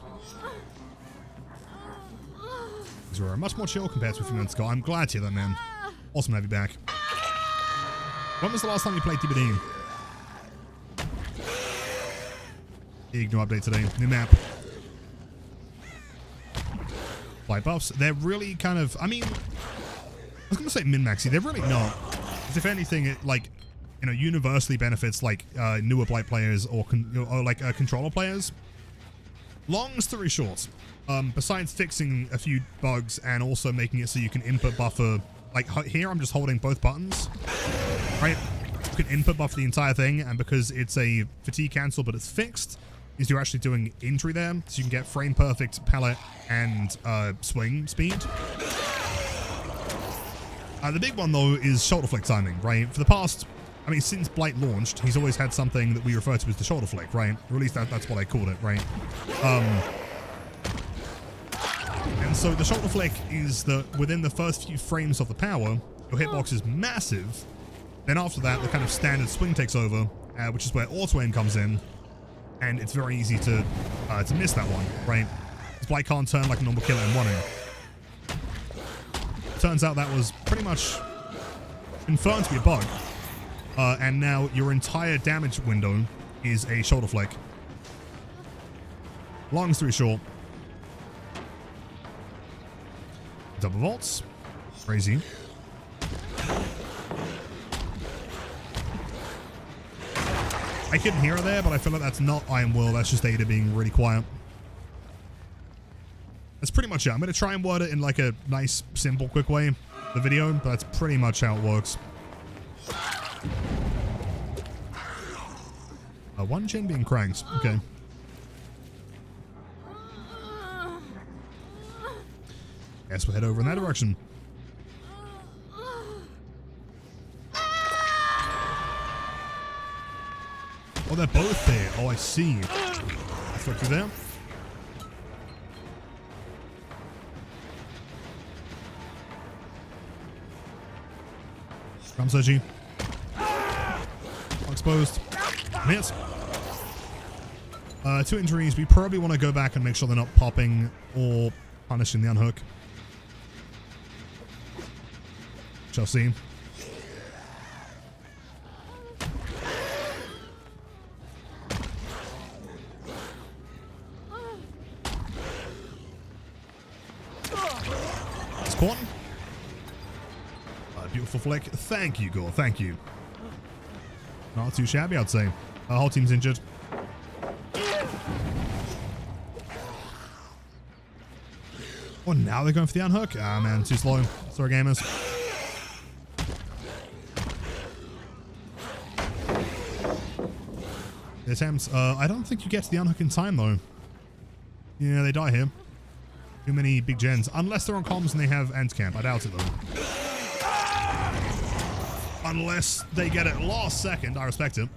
These are much more chill compared to a few minutes ago. I'm glad to hear that, man. Awesome to have you back. When was the last time you played TBD? Big new update today. New map. Blight buffs. They're really kind of, I mean, I was going to say min-maxy. They're really not. Because if anything, it like, you know, universally benefits like newer Blight players or like controller players. Long story short, besides fixing a few bugs and also making it so you can input buffer, like here I'm just holding both buttons, right? You can input buffer the entire thing, and because it's a fatigue cancel but it's fixed, is you're actually doing injury there, so you can get frame perfect pallet and swing speed. The big one though is shoulder flick timing, right? For the past, I mean, since Blight launched, he's always had something that we refer to as the shoulder flick, right? Or at least that's what I called it, right? And so the shoulder flick is that within the first few frames of the power, your hitbox is massive. Then after that, the kind of standard swing takes over, which is where auto aim comes in. And it's very easy to miss that one, right? Because Blight can't turn like a normal killer in one aim. Turns out that was pretty much confirmed to be a bug. And now your entire damage window is a shoulder flick. Long story short. Double vaults. Crazy. I couldn't hear her there, but I feel like that's not Iron Will. That's just Ada being really quiet. That's pretty much it. I'm going to try and word it in like a nice, simple, quick way, the video, but that's pretty much how it works. One chin being cranks. Okay. Guess we'll head over in that direction. Oh, they're both there. Oh, I see. Let's look through there. Come, Sergi. Exposed. Miss. 2 injuries. We probably want to go back and make sure they're not popping or punishing the unhook. Shall see. Spawn. Beautiful flick. Thank you, Gore. Thank you. Not too shabby, I'd say. Our whole team's injured. Oh, now they're going for the unhook? Ah, man, too slow. Sorry, gamers. The attempts. I don't think you get to the unhook in time, though. Yeah, they die here. Too many big gens. Unless they're on comms and they have end camp. I doubt it, though. Unless they get it last second. I respect it.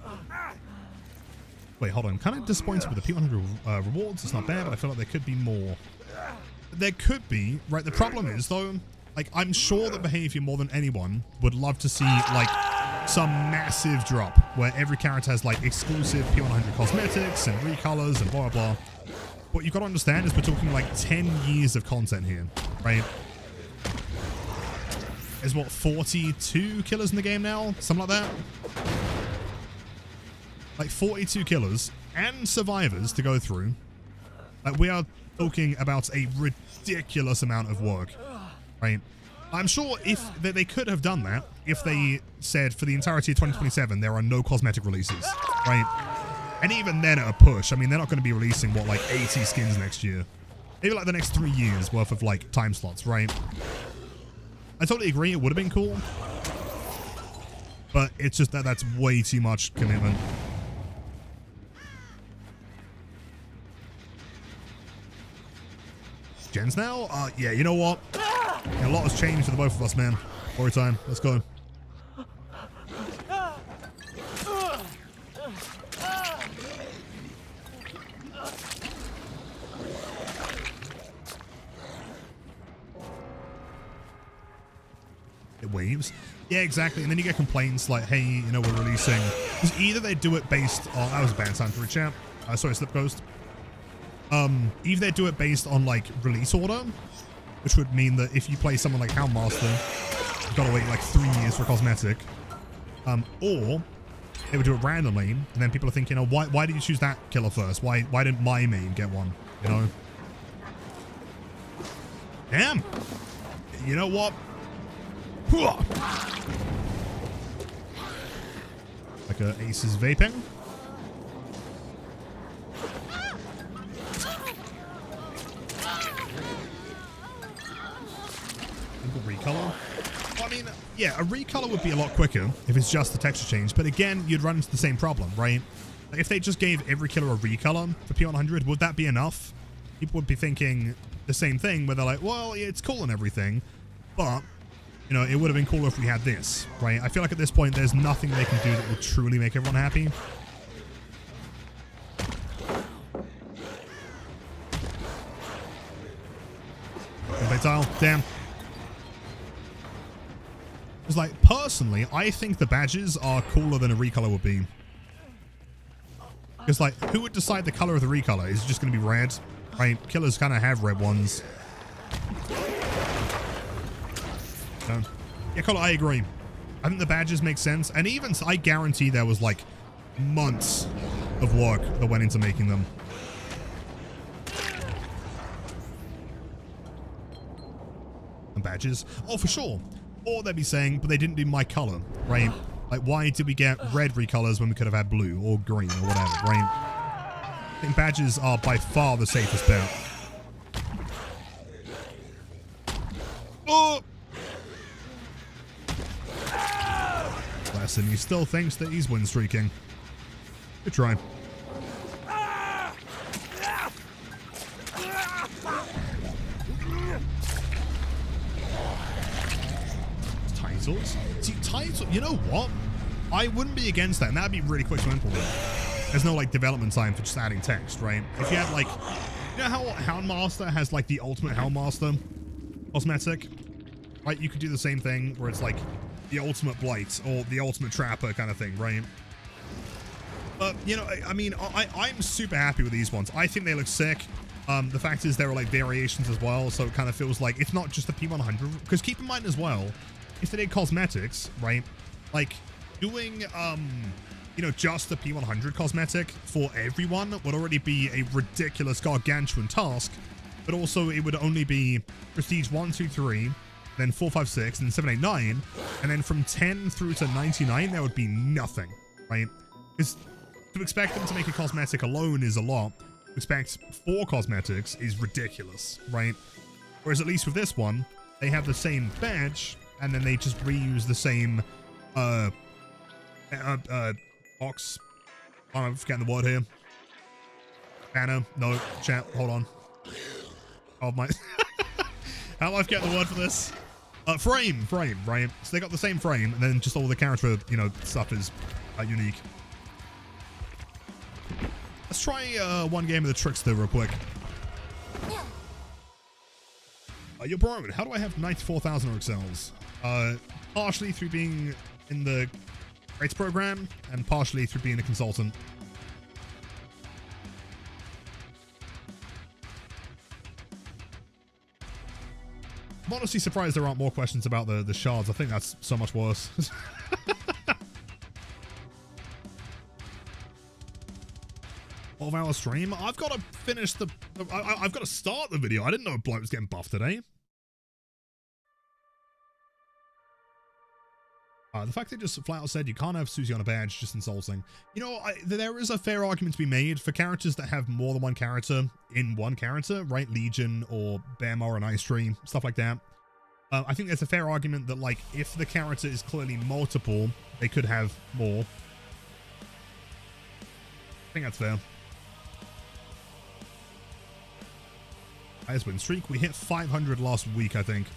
Wait, hold on. I'm kind of disappointed with the P100 rewards. It's not bad, but I feel like there could be more. There could be. Right, the problem is, though, Like, I'm sure that Behavior more than anyone would love to see, like, some massive drop where every character has, like, exclusive P100 cosmetics and recolors and blah, blah, blah. What you've got to understand is we're talking, like, 10 years of content here, right? There's, what, 42 killers in the game now? Something like that? Like, 42 killers and survivors to go through. Like, we are talking about a ridiculous amount of work, right? I'm sure if they could have done that if they said for the entirety of 2027 there are no cosmetic releases, right? And even then at a push, I mean, they're not going to be releasing, what, like 80 skins next year. Maybe like the next 3 years worth of, like, time slots, right? I totally agree, it would have been cool. But it's just that that's way too much commitment. Gens now? Yeah, you know what? A lot has changed for the both of us, man. Mory time. Let's go. It waves. Yeah, exactly. And then you get complaints like, hey, you know, we're releasing. Because either they do it based on... That was a bad time for a chat. Sorry, Slip Ghost. Either they do it based on, like, release order, which would mean that if you play someone like Houndmaster, you've got to wait, like, 3 years for a cosmetic. Or they would do it randomly, and then people are thinking, oh, why did you choose that killer first? Why didn't my main get one? You know? Damn! You know what? Like Ace is vaping. Recolor. I mean, yeah, a recolor would be a lot quicker if it's just the texture change, but again, you'd run into the same problem, right? Like if they just gave every killer a recolor for P100, would that be enough? People would be thinking the same thing, where they're like, well, yeah, it's cool and everything, but, you know, it would have been cooler if we had this, right? I feel like at this point, there's nothing they can do that will truly make everyone happy. Tile. Damn. It's like, personally, I think the badges are cooler than a recolor would be. Because, like, who would decide the color of the recolor? Is it just going to be red? Right? Killers kind of have red ones. So, yeah, color, I agree. I think the badges make sense. And even, I guarantee there was, like, months of work that went into making them. And badges? Oh, for sure. Or they'd be saying, but they didn't do my color, right? Like, why did we get red recolors when we could have had blue or green or whatever, right? I think badges are by far the safest bet. Oh! Bless him, he still thinks that he's win streaking. Good try. See, titles, you know what? I wouldn't be against that, and that'd be really quick to implement. There's no, like, development time for just adding text, right? If you had, like, you know how Houndmaster has, like, the ultimate Houndmaster cosmetic? Right? You could do the same thing where it's, like, the ultimate blight or the ultimate trapper kind of thing, right? But, you know, I mean, I'm super happy with these ones. I think they look sick. The fact is there are, like, variations as well, so it kind of feels like it's not just the P100. Because keep in mind as well, if they did cosmetics, right, like doing, you know, just the P100 cosmetic for everyone would already be a ridiculous gargantuan task, but also it would only be prestige 1, 2, 3, then 4, 5, 6, and 7, 8, 9, and then from 10 through to 99, there would be nothing, right? Because to expect them to make a cosmetic alone is a lot. To expect 4 cosmetics is ridiculous, right? Whereas at least with this one, they have the same badge, and then they just reuse the same, box. Oh, I'm forgetting the word here. Banner. No, chat. Hold on. Oh, my. How am I forgetting the word for this? Frame, right? So they got the same frame, and then just all the character, you know, stuff is unique. Let's try one game of the Trickster real quick. You're borrowing. How do I have 94,000 orc cells? Partially through being in the rates program and partially through being a consultant. I'm honestly surprised there aren't more questions about the shards. I think that's so much worse. 12-hour stream. I've got to finish the... I've got to start the video. I didn't know Blight was getting buffed today. The fact they just flat out said you can't have Susie on a badge, just insulting. You know, there is a fair argument to be made for characters that have more than one character in one character, right? Legion or Bama or an Ice Tree, stuff like that. I think there's a fair argument that, like, if the character is clearly multiple, they could have more. I think that's fair. Highest win streak. We hit 500 last week, I think.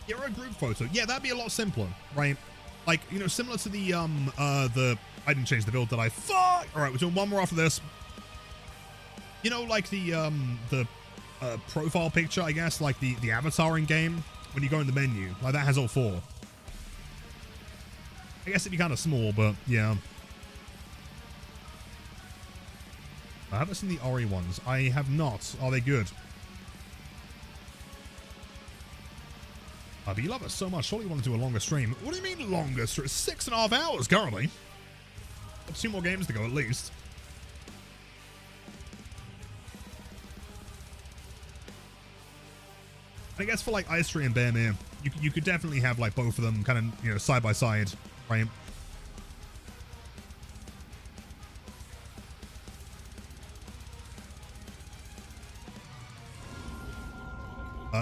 Yeah, a group photo. Yeah, that'd be a lot simpler, right? Like, you know, similar to the I didn't change the build, did I? Fuck! All right, we're doing one more after this. You know, like the profile picture, I guess, like the avatar in game, when you go in the menu, like that has all four. I guess it'd be kind of small, but yeah. I haven't seen the Ori ones. I have not. Are they good? But you love it so much. Surely you want to do a longer stream. What do you mean longer? It's 6.5 hours currently. Got 2 more games to go at least. I guess for like Ice Tree and Bear Mere, you could definitely have like both of them kind of, you know, side by side, right?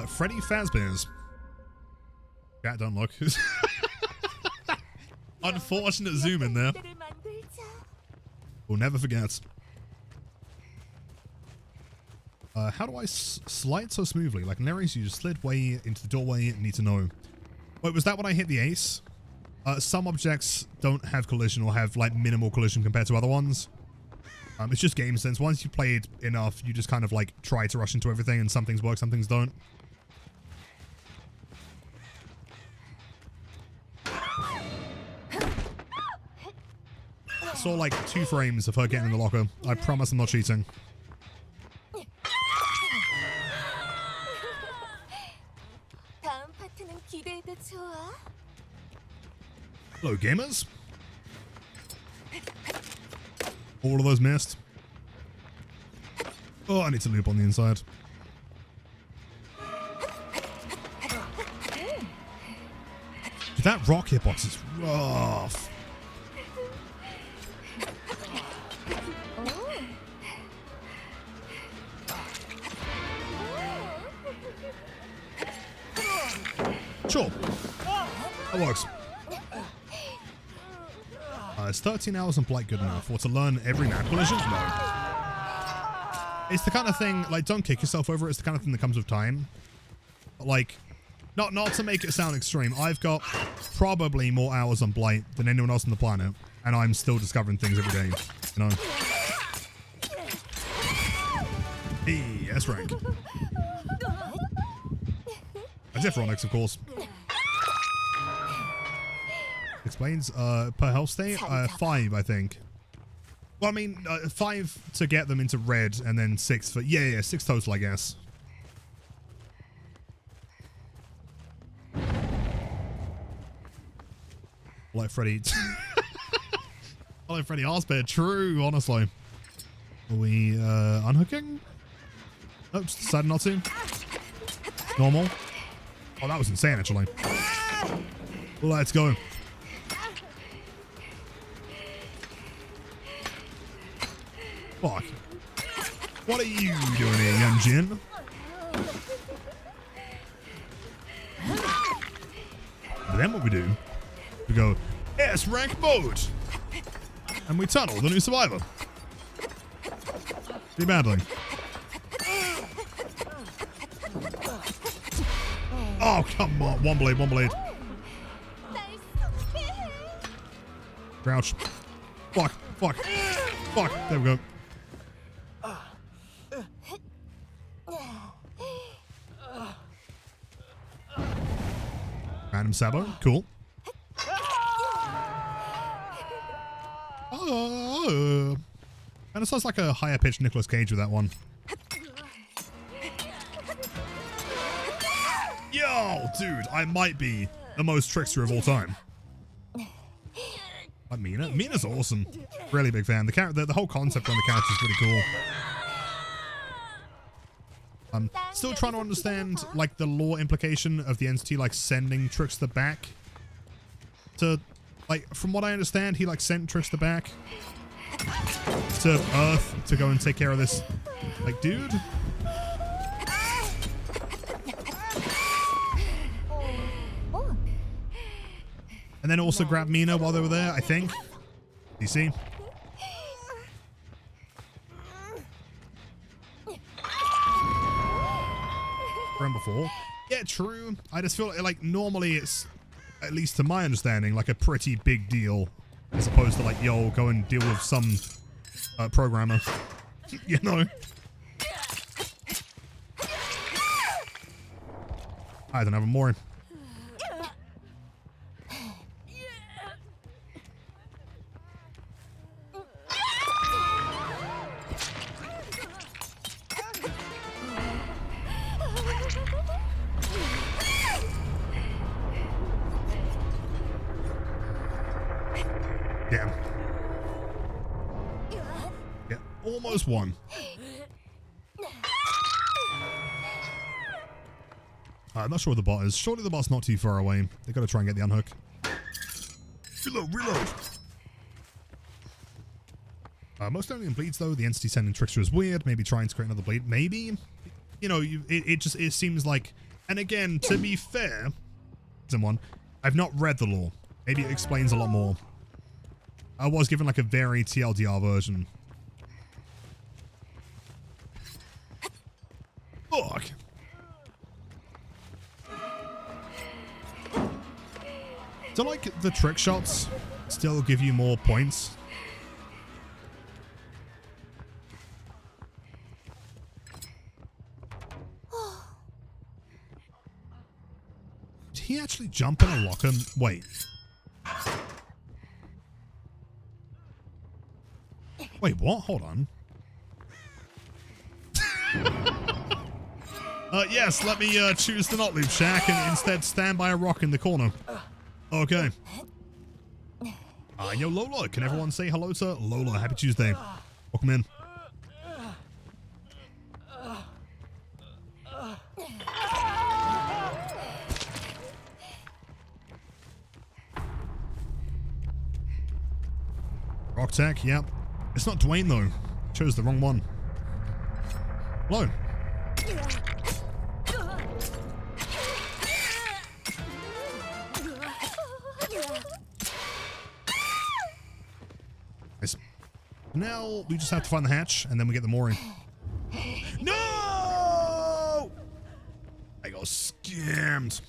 Freddy Fazbear's. Chat, don't look. Unfortunate zoom in there. We'll never forget. How do I slide so smoothly? Like Nere's, you just slid way into the doorway. Need to know. Wait, was that when I hit the ace? Some objects don't have collision or have like minimal collision compared to other ones. It's just game sense. Once you play it enough, you just kind of like try to rush into everything, and some things work, some things don't. I saw like 2 frames of her getting in the locker. I promise I'm not cheating. Hello, gamers. All of those missed. Oh, I need to loop on the inside. Dude, that rock hitbox is rough. Sure. That works. It's 13 hours on Blight good enough? Or to learn every map collision? No. It's the kind of thing, like, don't kick yourself over it. It's the kind of thing that comes with time. Like, not to make it sound extreme, I've got probably more hours on Blight than anyone else on the planet. And I'm still discovering things every day. You know? Hey, S rank. That's it for Onyx, of course. Explains per health state 5, I think. Well, I mean 5 to get them into red, and then 6 for 6 total, I guess. Like Freddy. Like Freddy Arsbear, true, honestly. Are we unhooking? Oh, just decided not to. Normal. Oh, that was insane, actually. Let's go. Fuck. What are you doing here, young Jin? But then what we do, we go S rank mode. And we tunnel the new survivor. Pretty badly. Oh, come on. One blade, one blade. Crouch. Fuck, fuck, fuck. There we go. Random Sabo. Cool. And it sounds like a higher pitched Nicolas Cage with that one. Yo, dude, I might be the most Trickster of all time. Like Mina. Mina's awesome. Really big fan. The whole concept on the character is really cool. I'm still trying to understand like the lore implication of the entity like sending Trickster back to, like, from what I understand, he like sent Trickster back to Earth to go and take care of this like dude. And then also grab Mina while they were there, I think. You see? From before. Yeah, true. I just feel like normally it's, at least to my understanding, like a pretty big deal. As opposed to like, yo, go and deal with some programmer. You know? I don't have a mory. Damn. Yeah, almost won. I'm not sure where the bot is. Surely the bot's not too far away. They gotta try and get the unhook. Reload, reload. Most only in bleeds though. The entity sending Trickster is weird. Maybe trying to create another bleed. Maybe. You know, it seems like. And again, to be fair, someone, I've not read the lore. Maybe it explains a lot more. I was given like a very TLDR version. Fuck. Do like the trick shots still give you more points? Did he actually jump in a locker? Wait. Wait, what? Hold on. Yes, let me choose the not loop shack and instead stand by a rock in the corner. Okay. Yo, Lola. Can everyone say hello to Lola? Happy Tuesday. Welcome in. Rock tech, yep. It's not Dwayne though. Chose the wrong one. Hello. Nice. Now we just have to find the hatch and then we get the mooring. No! I got scammed.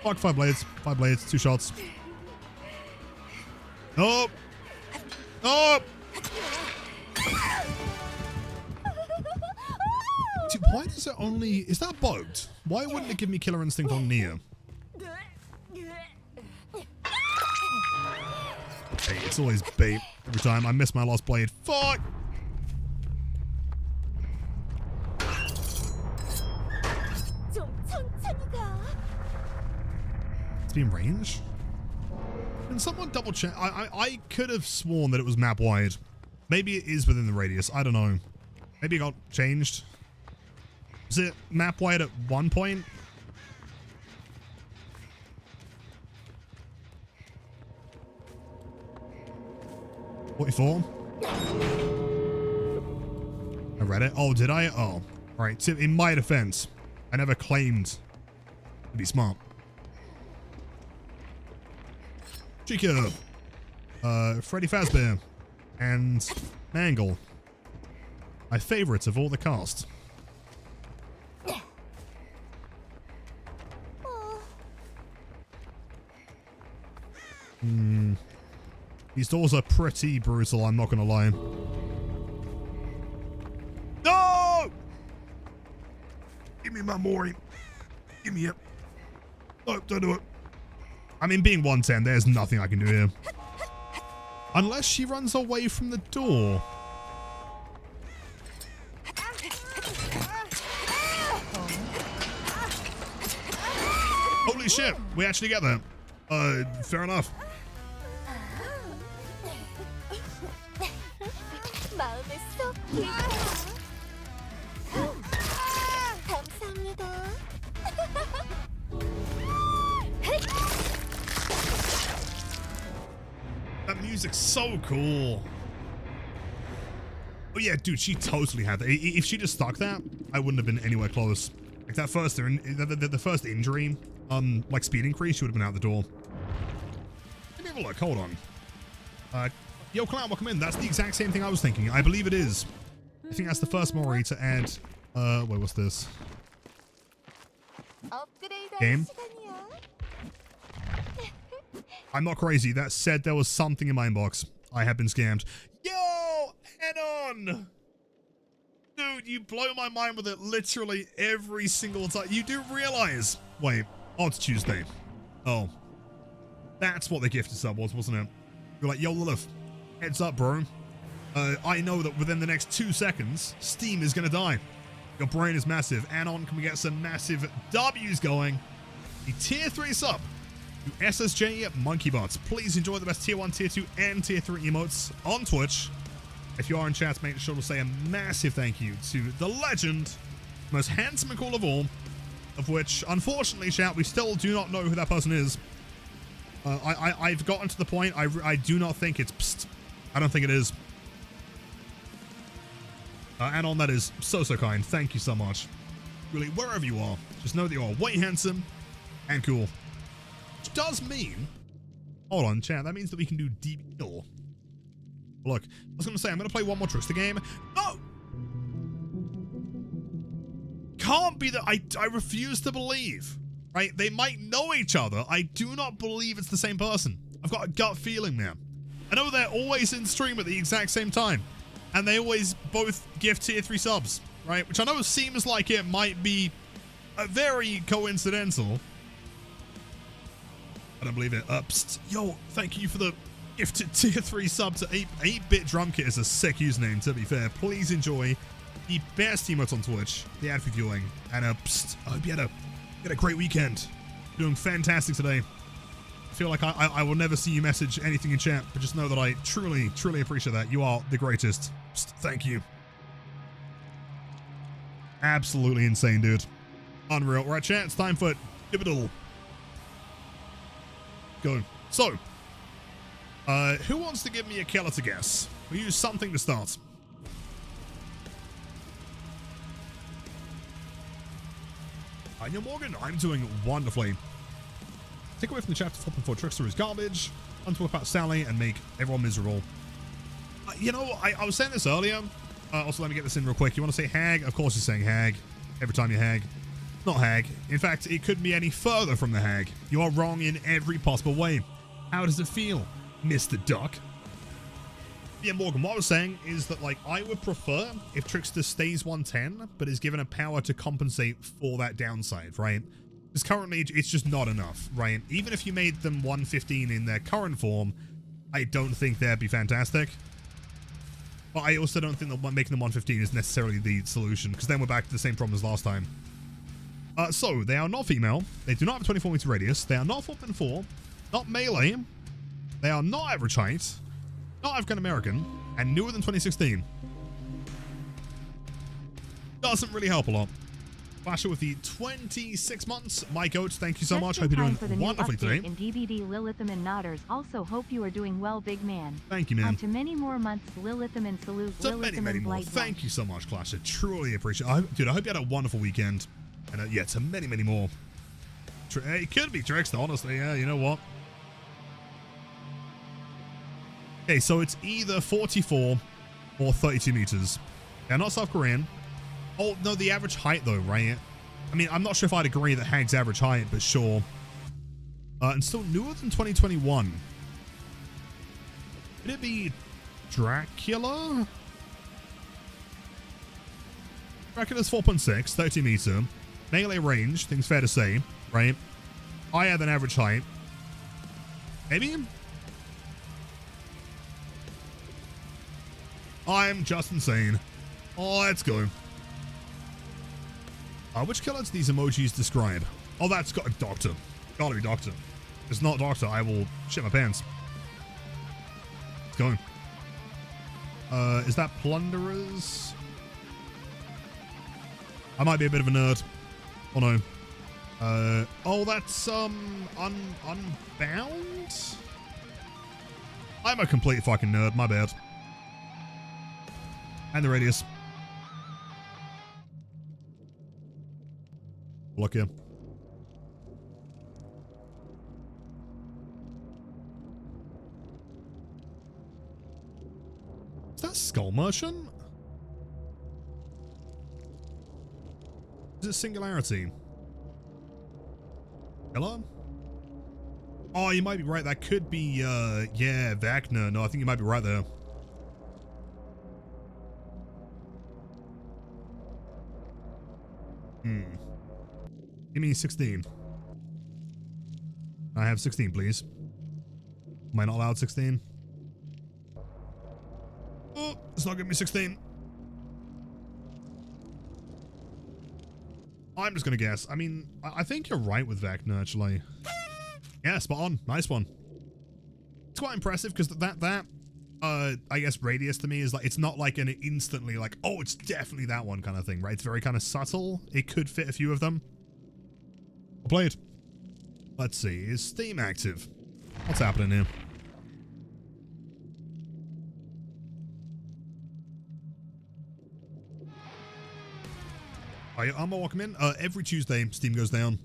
Fuck, 5 blades. 5 blades, 2 shots. Nope. Nope. Dude, why does it only... Is that bugged? Why wouldn't it give me Killer Instinct on Nia? Hey, it's always bait every time. I miss my last blade. Fuck! It's in range? Can someone double check? I could have sworn that it was map wide. Maybe it is within the radius. I don't know. Maybe it got changed. Is it map wide at one point? $44. I read it. Oh, did I? Oh. All right. So in my defense, I never claimed to be smart. Chica, Freddy Fazbear, and Mangle. My favorites of all the cast. These doors are pretty brutal, I'm not gonna lie. on, mory. Give me it. No, don't do it. I mean, being 110, there's nothing I can do here. Unless she runs away from the door. Holy shit, we actually get that. Fair enough. That music's so cool. Oh yeah, dude, she totally had that. If she just stuck that, I wouldn't have been anywhere close. Like that first, the first injury, like speed increase, she would have been out the door. Let me have a look, hold on. Yo, Clown, welcome in. That's the exact same thing I was thinking. I believe it is. I think that's the first mory to add, wait, what's this? Game? I'm not crazy. That said, there was something in my inbox. I have been scammed. Yo, head on. Dude, you blow my mind with it literally every single time. You do realize. Wait, it's Tuesday. Oh. That's what the gifted sub was, wasn't it? You're like, yo, Lilith, heads up, bro. I know that within the next 2 seconds, Steam is going to die. Your brain is massive. Anon, can we get some massive W's going? The tier 3 sub to SSJ Monkeybots. Please enjoy the best tier 1, tier 2, and tier 3 emotes on Twitch. If you are in chat, make sure to say a massive thank you to the legend, most handsome and cool of all, of which, unfortunately, chat, we still do not know who that person is. I've gotten to the point, I do not think it's psst. I don't think it is. Anon, that is so kind. Thank you so much. Really, wherever you are, just know that you are way handsome and cool. Which does mean, hold on, chat, that means that we can do deep kill. Look, I was going to say, I'm going to play one more Trickster game. No! Can't be that. I refuse to believe. Right? They might know each other. I do not believe it's the same person. I've got a gut feeling, man. I know they're always in stream at the exact same time. And they always both gift tier 3 subs. Right? Which I know seems like it might be very coincidental. I don't believe it. Yo, thank you for the gifted tier 3 sub to 8-bit drum kit is a sick username, to be fair. Please enjoy the best emotes on Twitch, the ad for viewing, and I hope you had a great weekend. You're doing fantastic today. I feel like I will never see you message anything in chat, but just know that I truly, truly appreciate that. You are the greatest. Thank you. Absolutely insane, dude. Unreal. Right, chat, it's time for Dividal. Go. So, who wants to give me a killer to guess? We'll use something to start. Anya Morgan, I'm doing wonderfully. Take away from the chat to flip for Trickster is garbage. Don't talk about Sally and make everyone miserable. You know, I was saying this earlier. Also, let me get this in real quick. You want to say hag? Of course you're saying hag. Every time you hag. Not hag. In fact, it couldn't be any further from the hag. You are wrong in every possible way. How does it feel, Mr. Duck? Yeah, Morgan, what I was saying is that, like, I would prefer if Trickster stays 110, but is given a power to compensate for that downside, right? Because currently, it's just not enough, right? Even if you made them 115 in their current form, I don't think that'd be fantastic. But I also don't think that making them 115 is necessarily the solution, because then we're back to the same problem as last time. So, they are not female. They do not have a 24-meter radius. They are not 4.4. Not melee. They are not average height. Not African American. And newer than 2016. Doesn't really help a lot. Flasher with the 26 months. Mike Oates, thank you so much. Hope you're doing wonderfully today. In DVD, Lilitham and Nodders also hope you are doing well, big man. Thank you, man. On to many more months, Lilitham and salute. So many more. Thank you so much, Clash. I truly appreciate it. Dude, I hope you had a wonderful weekend. And yeah, to many more. It could be Trickster, honestly. Yeah, you know what? Okay, so it's either 44 or 32 meters. They're not South Korean. Oh, no, the average height, though, right? I mean, I'm not sure if I'd agree that Hag's average height, but sure. And still newer than 2021. Could it be Dracula? Dracula's 4.6, 30 meter. Melee range, things fair to say, right? Higher than average height. Maybe? I'm just insane. Oh, let's go. Which killer do these emojis describe? Oh, that's got a doctor. Gotta be doctor. If it's not doctor, I will shit my pants. Let's go. Is that plunderers? I might be a bit of a nerd. Oh no. Oh, that's unbound? I'm a complete fucking nerd, my bad. And the radius. Look here. Is that Skull Merchant? Is it Singularity? Hello? Oh, you might be right. That could be, yeah, Wagner. No, I think you might be right there. Give me 16. I have 16, please. Am I not allowed 16? Oh, it's not giving me 16. I'm just gonna guess. I mean, I think you're right with Wagner, actually. Yeah, spot on. Nice one. It's quite impressive because I guess radius to me is like, it's not like an instantly like, oh, it's definitely that one kind of thing, right? It's very kind of subtle. It could fit a few of them. I'll play it. Let's see. Is Steam active? What's happening here? I'm welcome in. Every Tuesday, Steam goes down.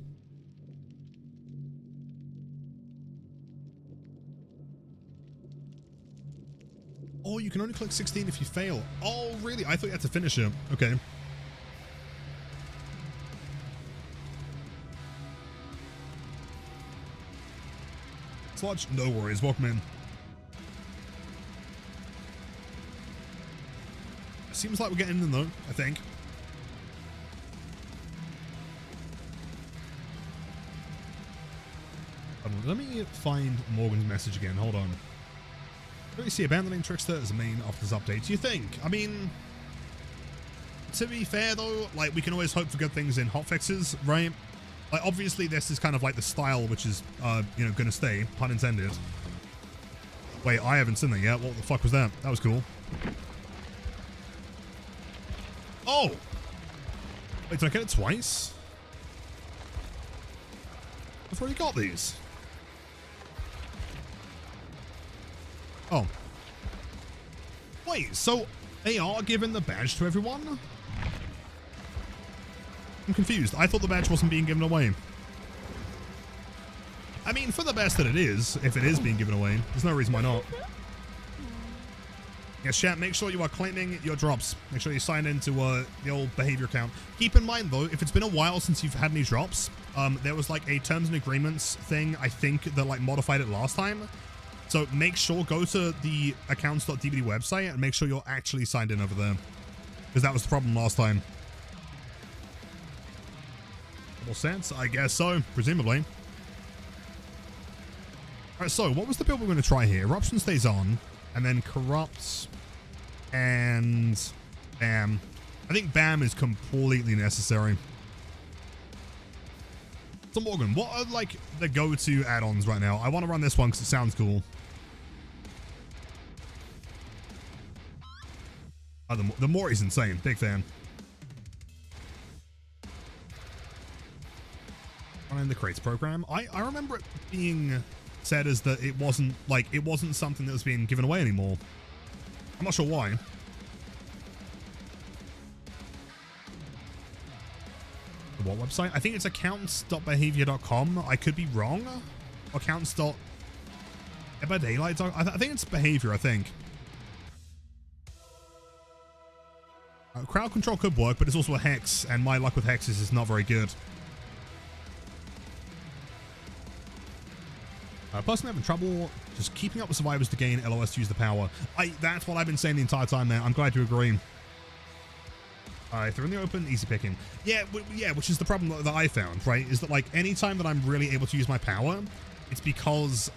Oh, you can only click 16 if you fail. Oh, really? I thought you had to finish it. Okay. Sludge, no worries. Welcome in. Seems like we're getting in though, I think. Let me find Morgan's message again. Hold on. Really see abandoning Trickster as a main after this update. Do you think? I mean, to be fair though, like we can always hope for good things in hotfixes, right? Like obviously this is kind of like the style which is, you know, gonna stay, pun intended. Wait, I haven't seen that yet. What the fuck was that? That was cool. Oh! Wait, did I get it twice? I've already got these. Oh. Wait, so they are giving the badge to everyone? I'm confused. I thought the badge wasn't being given away. I mean, for the best that it is, if it is being given away, there's no reason why not. Yes, chat, make sure you are claiming your drops. Make sure you sign into the old behavior account. Keep in mind, though, if it's been a while since you've had any drops, there was like a terms and agreements thing, I think, that like modified it last time. So make sure, go to the accounts.dvd website and make sure you're actually signed in over there. Because that was the problem last time. More sense? I guess so, presumably. Alright, so what was the build we're going to try here? Eruption stays on, and then Corrupt, and Bam. I think Bam is completely necessary. So Morgan, what are like the go-to add-ons right now? I want to run this one because it sounds cool. Oh, the mory's insane. Big fan. Running the crates program. I remember it being said as that it wasn't something that was being given away anymore. I'm not sure why. The what website? I think it's accounts.behavior.com. I could be wrong. Accounts. By Daylight. I think it's behavior. I think. Crowd control could work, but it's also a hex, and my luck with hexes is not very good. Personally, having trouble just keeping up with survivors to gain LOS to use the power. That's what I've been saying the entire time, man. I'm glad you agree. If they're in the open, easy picking. Yeah, yeah, which is the problem that I found, right? Is that like anytime that I'm really able to use my power, it's because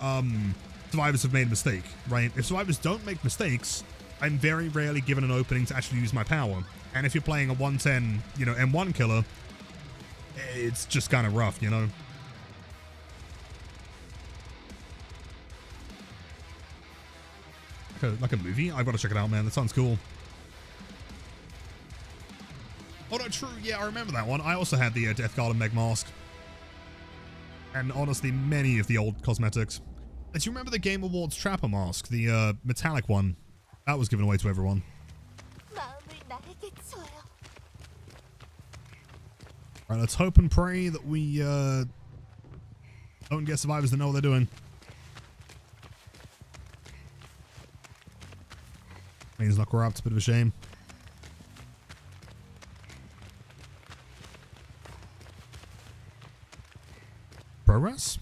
survivors have made a mistake, right? If survivors don't make mistakes, I'm very rarely given an opening to actually use my power. And if you're playing a 110, you know, M1 killer, it's just kind of rough, you know? Like a movie? I've got to check it out, man. That sounds cool. Oh, no, true. Yeah, I remember that one. I also had the Death Guard and Meg mask. And honestly, many of the old cosmetics. Do you remember the Game Awards Trapper mask? The metallic one? That was given away to everyone. Right, let's hope and pray that we don't get survivors that know what they're doing. He's not corrupt, a bit of a shame. Progress?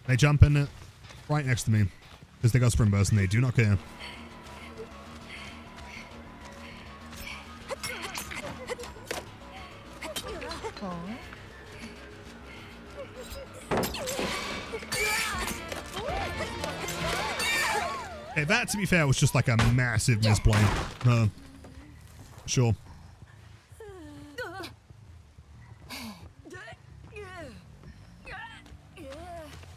They jump in it right next to me because they got sprint burst and they do not care. Okay, that, to be fair, was just like a massive misplay. Sure.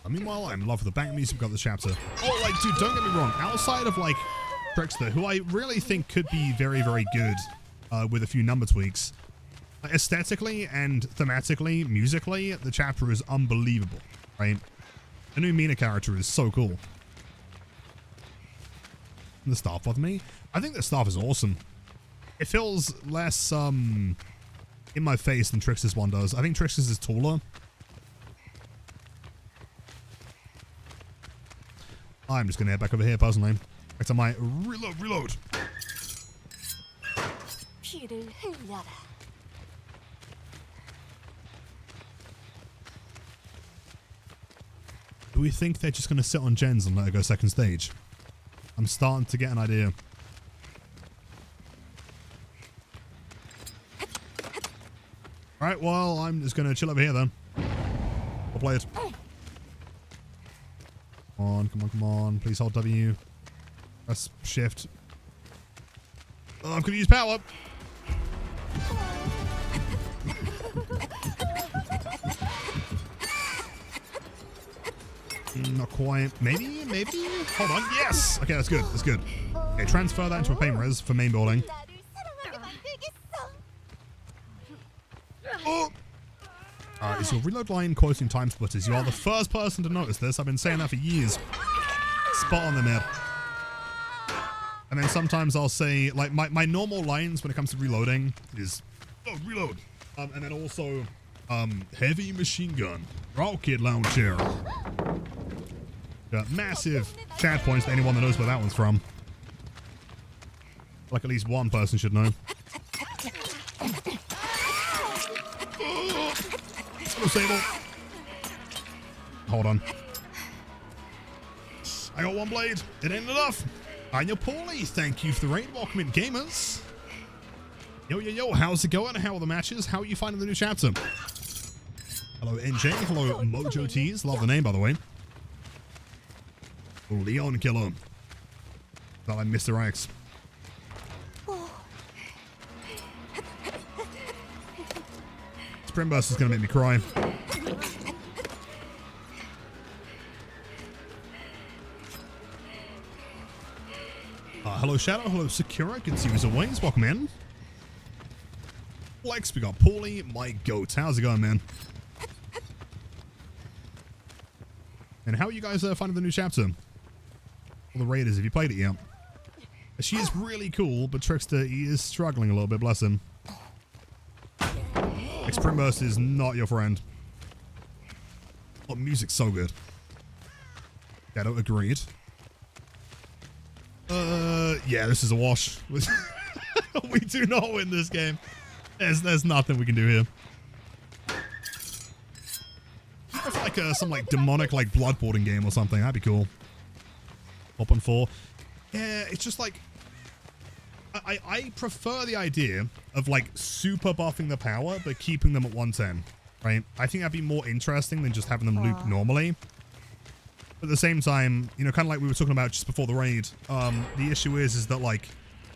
Meanwhile, I'm in love with the back music of the chapter. Oh, like, dude, don't get me wrong. Outside of, like, Trickster, who I really think could be very, very good with a few number tweaks, aesthetically and thematically, musically, the chapter is unbelievable, right? The new Mina character is so cool. And the staff with me? I think the staff is awesome. It feels less in my face than Trickster's one does. I think Trickster's is taller. I'm just going to head back over here, personally. Back to my reload. Do we think they're just going to sit on gens and let her go second stage? I'm starting to get an idea. Alright, well, I'm just going to chill over here then. I'll play it. Come on, come on, come on. Please hold W. Press shift. Oh, I'm going to use power. Not quite. Maybe? Hold on. Yes! Okay, that's good. That's good. Okay, transfer that into a pain res for main building. Oh! Alright, is your reload line quoting time splitters? You are the first person to notice this. I've been saying that for years. Spot on the map. And then sometimes I'll say, like, my normal lines when it comes to reloading is, oh, reload. And then also, heavy machine gun, rocket launcher. Got massive chat points to anyone that knows where that one's from. Like at least one person should know. Sable. Hold on. I got one blade. It ain't enough. And you're poorly. Thank you for the raid. Welcome in, gamers. Yo, yo, yo. How's it going? How are the matches? How are you finding the new chapter? Hello, NJ. Hello, Mojo Tees. Love the name, by the way. Leon Killer. That like Mr. X. Sprint burst is going to make me cry. Hello, Shadow. Hello, Sakura. Good to see you as always. Welcome in. Flex, we got Paulie, my goat. How's it going, man? And how are you guys finding the new chapter? All the raiders, have you played it yet? She is really cool, but Trickster, he is struggling a little bit, bless him. Sprint burst is not your friend. Oh, music's so good. Shadow agreed. Yeah, this is a wash. We do not win this game. There's nothing we can do here. It's like some like demonic like bloodboarding game or something. That'd be cool. Hop on 4. Yeah, it's just like I prefer the idea of like super buffing the power, but keeping them at 110, right? I think that'd be more interesting than just having them loop normally. But at the same time, you know, kind of like we were talking about just before the raid, the issue is that like,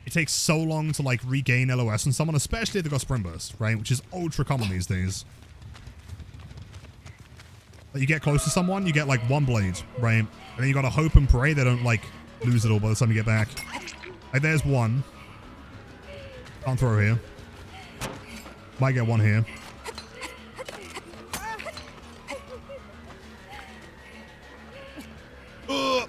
it takes so long to like regain LOS on someone, especially if they've got sprint burst, right? Which is ultra common these days. Like, you get close to someone, you get like one blade, right? And then you gotta hope and pray they don't like lose it all by the time you get back. Like there's one. Can't throw here. Might get one here. Oh.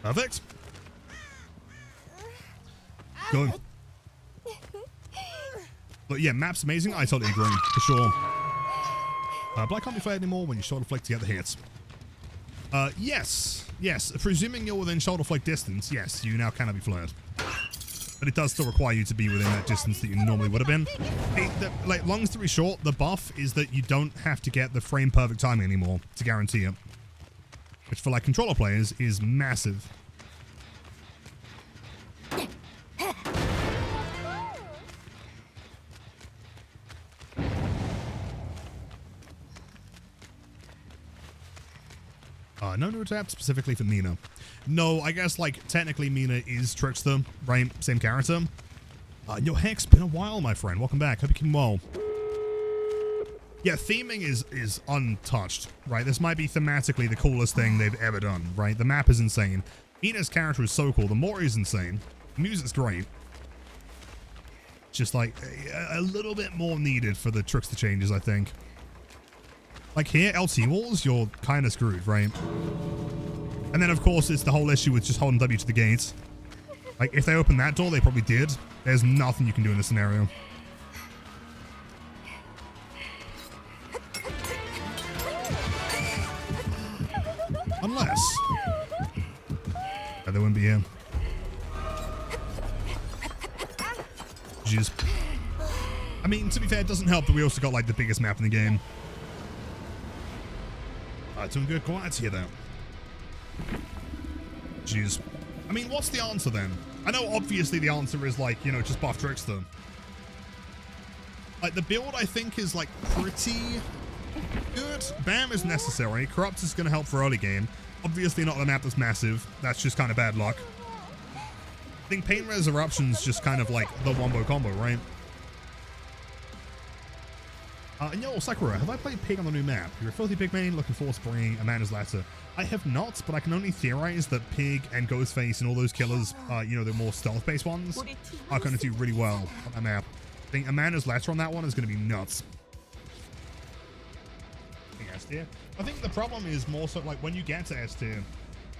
Perfect. Go. But yeah, map's amazing. I totally agree, for sure. Blight can't be flared anymore when you shoulder flick to get the hits. Yes. Presuming you're within shoulder flick distance, yes, you now cannot be flared. But it does still require you to be within that distance that you normally would have been. Like, long story short, the buff is that you don't have to get the frame perfect timing anymore to guarantee it. Which for like controller players is massive. No new tab specifically for Mina. No, I guess like technically Mina is Trickster, right? Same character. Yo, Hex, been a while, my friend. Welcome back. Hope you keep well. Yeah, theming is untouched, right? This might be thematically the coolest thing they've ever done, right? The map is insane. Mina's character is so cool. The mory is insane. The music's great. Just like a little bit more needed for the Trickster changes, I think. Like here, LT walls, you're kind of screwed, right? And then, of course, it's the whole issue with just holding W to the gates. Like, if they opened that door, they probably did. There's nothing you can do in this scenario. Unless... they wouldn't be here. Jeez. I mean, to be fair, it doesn't help that we also got, like, the biggest map in the game. Doing good quality here, though. Jeez. I mean, what's the answer, then? I know, obviously, the answer is, like, you know, just buff Trickster. Like, the build, I think, is, like, pretty good. Bam is necessary. Corrupt is going to help for early game. Obviously not the map that's massive. That's just kind of bad luck. I think Pain Res Eruption's just kind of, like, the wombo combo, right? And yo, Sakura, have I played Pig on the new map? You're a filthy pig main looking forward to bringing Amanda's Ladder. I have not, but I can only theorize that Pig and Ghostface and all those killers, you know, the more stealth-based ones, are going to do really well on that map. I think Amanda's Ladder on that one is going to be nuts. I think the problem is more so, like, when you get to S tier,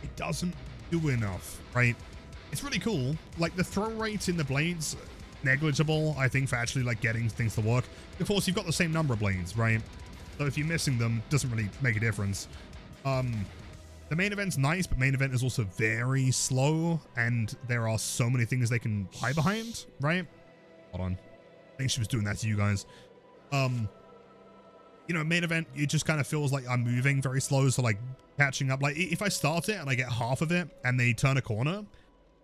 it doesn't do enough, right? It's really cool. Like, the throw rate in the blades... negligible, I think, for actually like getting things to work. Of course, you've got the same number of blades, right? So if you're missing them, it doesn't really make a difference. The main event's nice, but main event is also very slow, and there are so many things they can hide behind, right? Hold on. I think she was doing that to you guys. You know, main event, it just kind of feels like I'm moving very slow, so like catching up. Like if I start it and I get half of it and they turn a corner,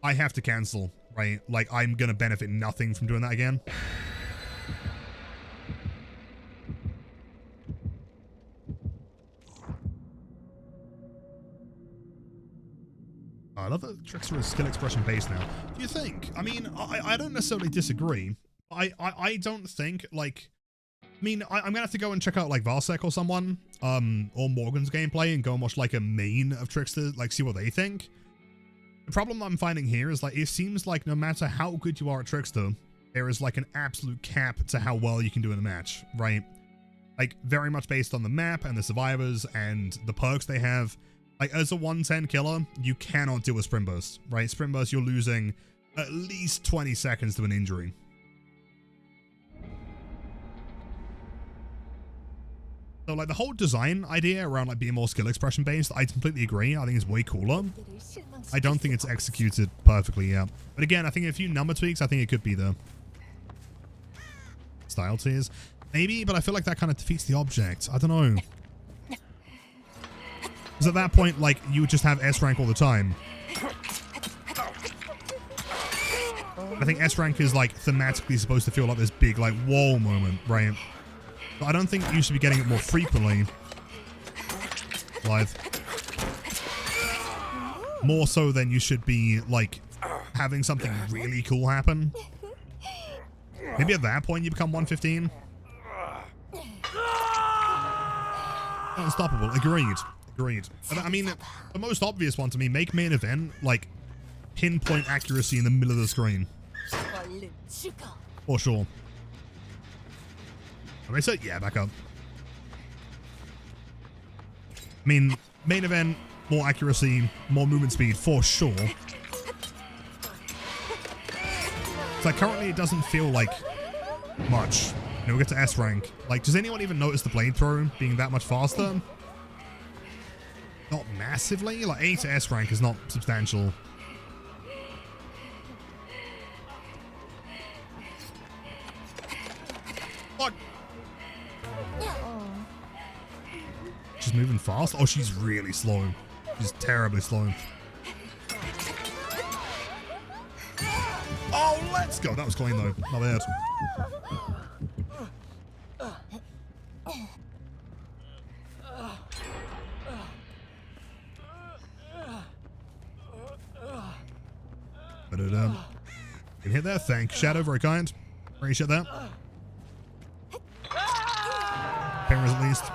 I have to cancel. Right, like I'm gonna benefit nothing from doing that again. I love that Trickster is skill expression based now. Do you think? I mean, I don't necessarily disagree. I don't think, like, I mean, I'm gonna have to go and check out like Varsek or someone, or Morgan's gameplay and go and watch like a main of Trickster, like see what they think. The problem I'm finding here is, like, it seems like no matter how good you are at Trickster, there is, like, an absolute cap to how well you can do in a match, right? Like, very much based on the map and the survivors and the perks they have. Like, as a 110 killer, you cannot do a sprint burst, right? Sprint burst, you're losing at least 20 seconds to an injury. So like the whole design idea around like being more skill expression based, I completely agree. I think it's way cooler. I don't think it's executed perfectly yet. But again, I think a few number tweaks, I think it could be there. Style tiers. Maybe, but I feel like that kind of defeats the object. I don't know. Because at that point, like, you would just have S rank all the time. I think S rank is like thematically supposed to feel like this big, like, whoa moment, right? But I don't think you should be getting it more frequently. Live. More so than you should be, like, having something really cool happen. Maybe at that point you become 115. Unstoppable. Agreed. Agreed. I mean, the most obvious one to me, make main event, like, pinpoint accuracy in the middle of the screen. For sure. I said, yeah, back up. I mean, main event, more accuracy, more movement speed, for sure. It's like, currently it doesn't feel like much. You know, we get to S rank. Like, does anyone even notice the blade throw being that much faster? Not massively. Like, A to S rank is not substantial. Fuck. She's moving fast. Oh, she's really slow. She's terribly slow. Oh, let's go. That was clean, though. Not bad. Can hit that. Thank Shadow, very kind. Appreciate that. Cameras at least.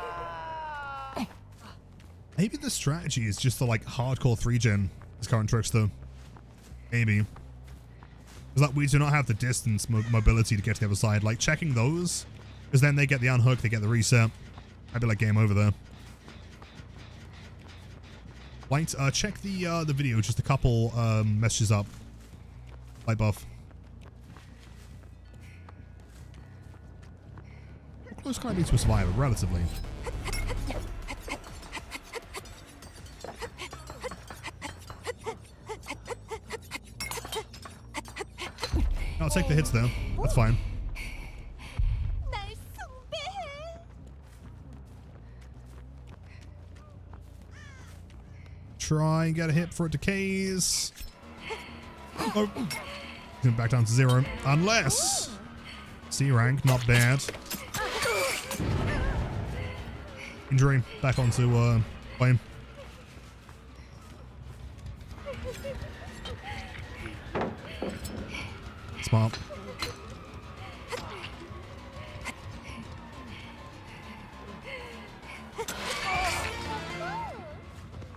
Maybe the strategy is just the like hardcore 3-gen this current Trickster. Maybe. Because like we do not have the distance mobility to get to the other side. Like checking those, because then they get the unhook, they get the reset. I'd be like game over there. Blight, check the video, just a couple messages up. Light buff. How close can I be to a survivor, relatively? I'll take the hits though. That's fine. Try and get a hit before it decays. Oh. Back down to 0. Unless C rank, not bad. Injury. Back onto flame. Smart.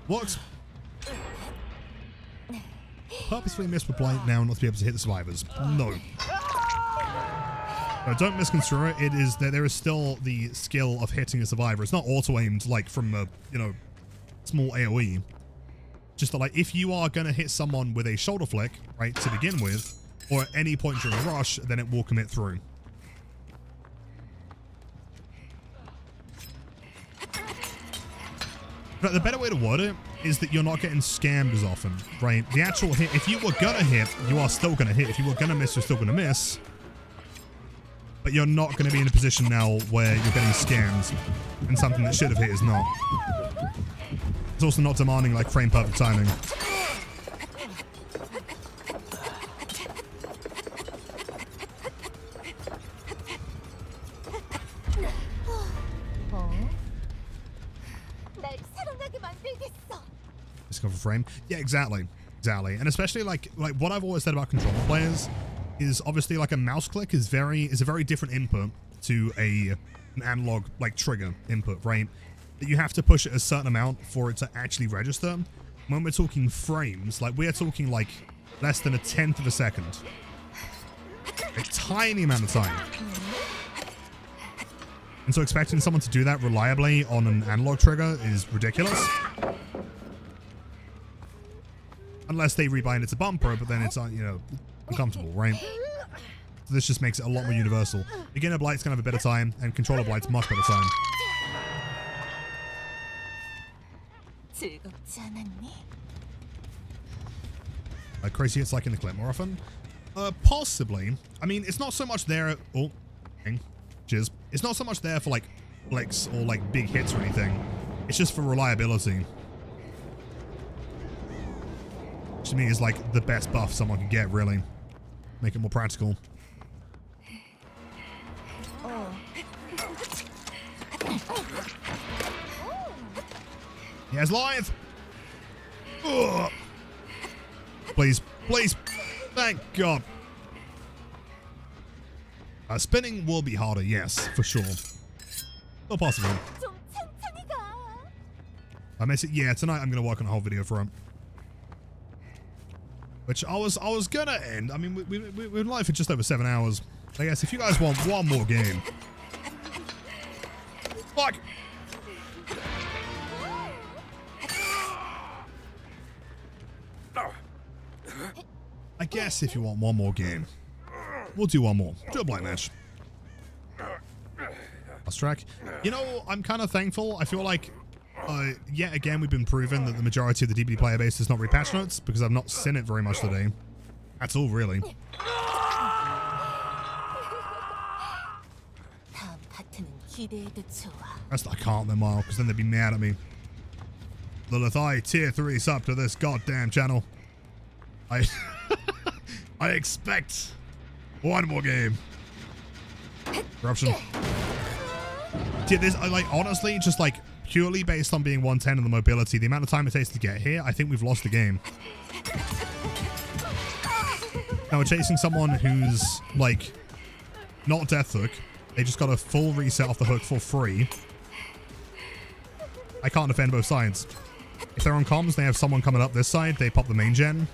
What? Purposefully missed with Blight now not to be able to hit the survivors. No. No, don't misconstrue it. It is there is still the skill of hitting a survivor. It's not auto-aimed like from a, you know, small AoE. Just that, like, if you are going to hit someone with a shoulder flick, right, to begin with, or at any point during a rush, then it will commit through. But the better way to word it is that you're not getting scammed as often, right? The actual hit, if you were gonna hit, you are still gonna hit. If you were gonna miss, you're still gonna miss. But you're not gonna be in a position now where you're getting scammed and something that should have hit is not. It's also not demanding like frame perfect timing. Discover frame. Yeah, exactly. Exactly. And especially like what I've always said about controller players is obviously like a mouse click is a very different input to an analog like trigger input, right? That you have to push it a certain amount for it to actually register. When we're talking frames, like we're talking like less than 1/10 of a second. A tiny amount of time. And so expecting someone to do that reliably on an analog trigger is ridiculous. Unless they rebind it to bumper, but then it's, you know, uncomfortable, right? So this just makes it a lot more universal. Beginner Blight's gonna have a better time, and Controller Blight's much better time. 즐겁지 않았니? Crazy hits like in the clip more often? Possibly. I mean, it's not so much there. Oh, cheers. It's not so much there for like flicks or like big hits or anything. It's just for reliability. Which to me is like the best buff someone can get, really. Make it more practical. Yes, live! Ugh. Please, please. Thank God. Spinning will be harder, yes, for sure. Not possible. I miss it. Yeah, tonight I'm gonna work on a whole video for him. Which I was gonna end. I mean, we've been live for just over 7 hours. I guess if you guys want one more game. Fuck! I guess if you want one more game, we'll do one more. Do a blight match. Last track. You know, I'm kind of thankful. I feel like, yet again, we've been proven that the majority of the DBD player base does not read patch notes because I've not seen it very much today. That's all, really. I can't then, Mile, because then they'd be mad at me. Lilith, I tier 3 sub to this goddamn channel. I expect one more game. Corruption. Yeah, this, like, honestly, just like purely based on being 110 and the mobility, the amount of time it takes to get here, I think we've lost the game. Now we're chasing someone who's like not death hook. They just got a full reset off the hook for free. I can't defend both sides. If they're on comms, they have someone coming up this side. They pop the main gen.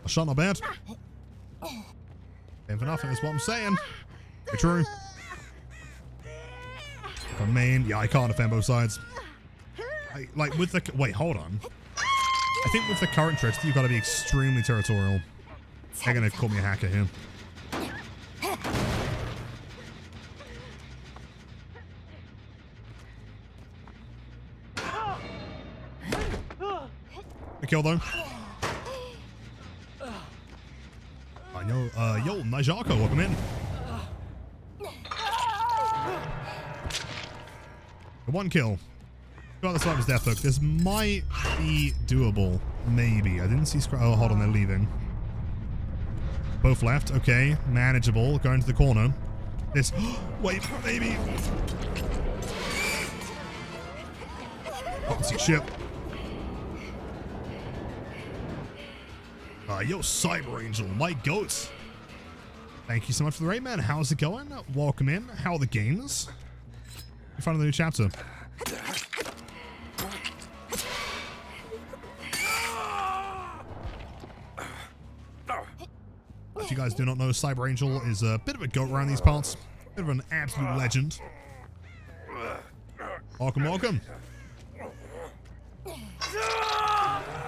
A shot, not bad. Aim for nothing is what I'm saying. Be true. On main, yeah, I can't defend both sides. Like with the wait, hold on. I think with the current Trickster, you've got to be extremely territorial. They're gonna call me a hacker here. A kill though. Yo, Najako, welcome in. One kill. Got this one death hook. This might be doable. Maybe. I didn't see oh, hold on, they're leaving. Both left. Okay. Manageable. Going to the corner. This wait, maybe. Oh, see shit. Yo, Cyber Angel, my goats. Thank you so much for the raid, man. How's it going? Welcome in. How are the games? In front of the new chapter. If you guys do not know, Cyber Angel is a bit of a goat around these parts. Bit of an absolute legend. Welcome, welcome.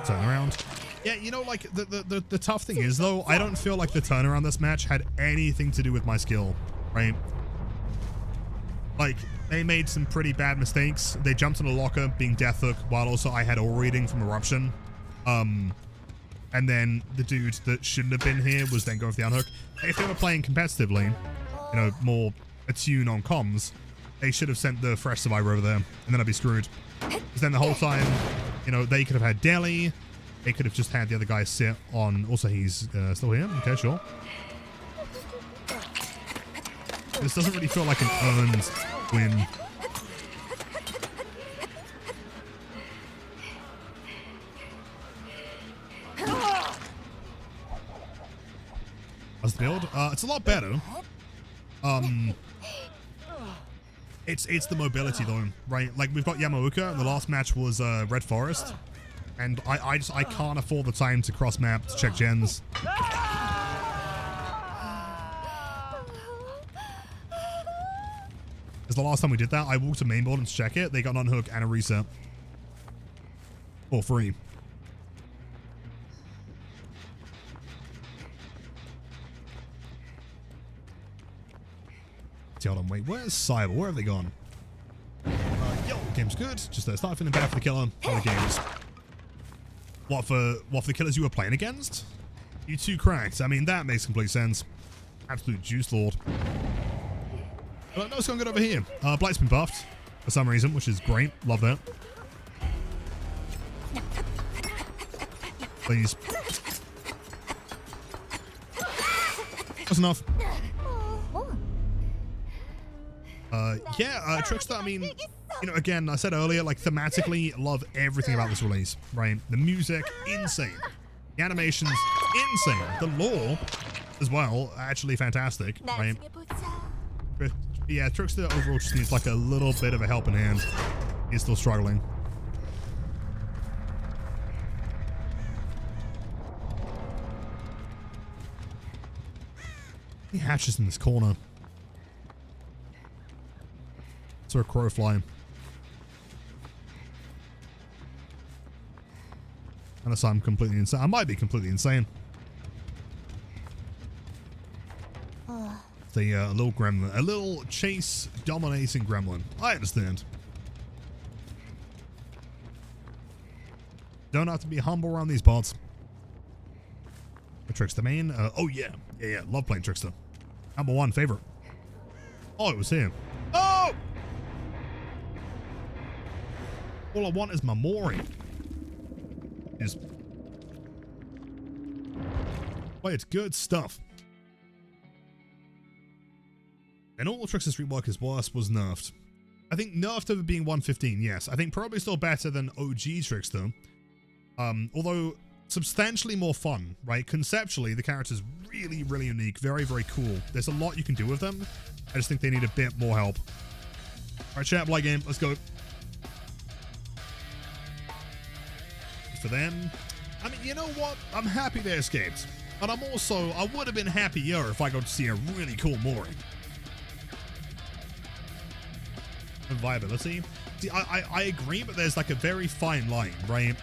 Turn around. Yeah, you know, like, the tough thing is, though, I don't feel like the turnaround this match had anything to do with my skill, right? Like, they made some pretty bad mistakes. They jumped on a locker, being death hook, while also I had all reading from Eruption. And then the dude that shouldn't have been here was then going for the unhook. If they were playing competitively, you know, more attuned on comms, they should have sent the fresh survivor over there, and then I'd be screwed. Because then the whole time, you know, they could have had Deli. They could have just had the other guy sit on. Also, he's still here. Okay, sure. This doesn't really feel like an earned win. How's the build? It's a lot better. It's the mobility though, right? Like we've got Yamaoka, and the last match was Red Forest. And I can't afford the time to cross map to check gens. Because the last time we did that, I walked to main board and to check it. They got an unhook and a reset. For free. Hold on, wait, where's Cyber? Where have they gone? Yo, game's good. Just start feeling bad for the killer. Other games. What for the killers you were playing against? You two cracked. I mean, that makes complete sense. Absolute juice lord. No, it's going good over here. Blight's been buffed for some reason, which is great. Love that. Please. That's enough. Yeah, Trickster, I mean, you know, again, I said earlier, like, thematically, love everything about this release, right? The music, insane. The animations, insane. The lore, as well, actually fantastic, right? Yeah, Trickster overall just needs, like, a little bit of a helping hand. He's still struggling. He hatches in this corner. Saw a crow fly. Unless I'm completely insane. I might be completely insane. It's a little gremlin. A little chase dominating gremlin. I understand. Don't have to be humble around these parts. Trickster main. Oh yeah. Yeah. Love playing Trickster. #1 favorite. Oh, it was him. Oh! All I want is my mory. Is wait, it's good stuff. And all Trickster's rework is worse was nerfed. I think nerfed over being 115, yes. I think probably still better than OG Trickster. Although substantially more fun, right? Conceptually, the character's really, really unique. Very, very cool. There's a lot you can do with them. I just think they need a bit more help. All right, chat, blight game. Let's go. For them. I mean, you know what? I'm happy they escaped. But I'm also, I would have been happier if I got to see a really cool mory. And viability. See, I agree, but there's like a very fine line, right?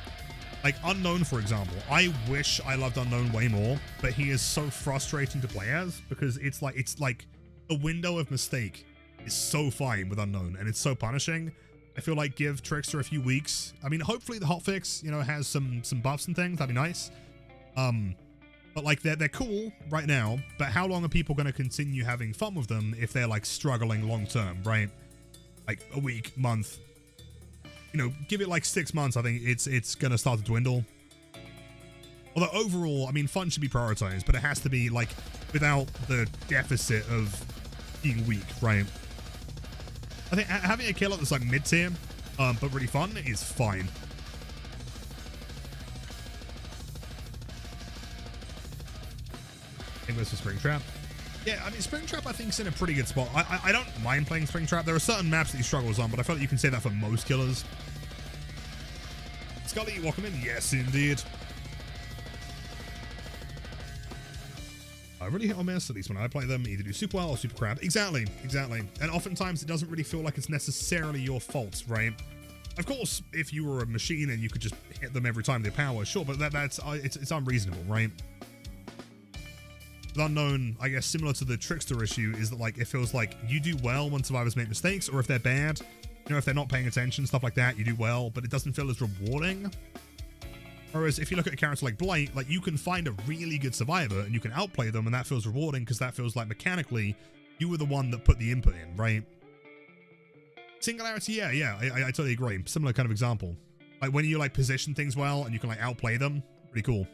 Like Unknown, for example. I wish I loved Unknown way more, but he is so frustrating to play as because it's like the window of mistake is so fine with Unknown and it's so punishing. I feel like give Trickster a few weeks. I mean, hopefully the hotfix, you know, has some buffs and things. That'd be nice. But like they're cool right now. But how long are people going to continue having fun with them if they're like struggling long term, right? Like a week, month. You know, give it like 6 months. I think it's going to start to dwindle. Although overall, I mean, fun should be prioritized, but it has to be like without the deficit of being weak, right? I think having a killer that's like mid-tier, but really fun is fine. I think this is Springtrap. Yeah, I mean, Springtrap I think is in a pretty good spot. I don't mind playing Springtrap. There are certain maps that he struggles on, but I feel like you can say that for most killers. Scully, welcome in. Yes, indeed. I really hit or miss, at least when I play them, either do super well or super crap. Exactly. And oftentimes it doesn't really feel like it's necessarily your fault, right? Of course, if you were a machine and you could just hit them every time they power, sure, but it's unreasonable, right? The Unknown, I guess, similar to the Trickster issue, is that like it feels like you do well when survivors make mistakes, or if they're bad, you know, if they're not paying attention, stuff like that, you do well, but it doesn't feel as rewarding. Whereas if you look at a character like Blight, like you can find a really good survivor and you can outplay them, and that feels rewarding because that feels like mechanically you were the one that put the input in, right? Singularity, yeah, I totally agree. Similar kind of example. Like when you like position things well and you can like outplay them, pretty cool.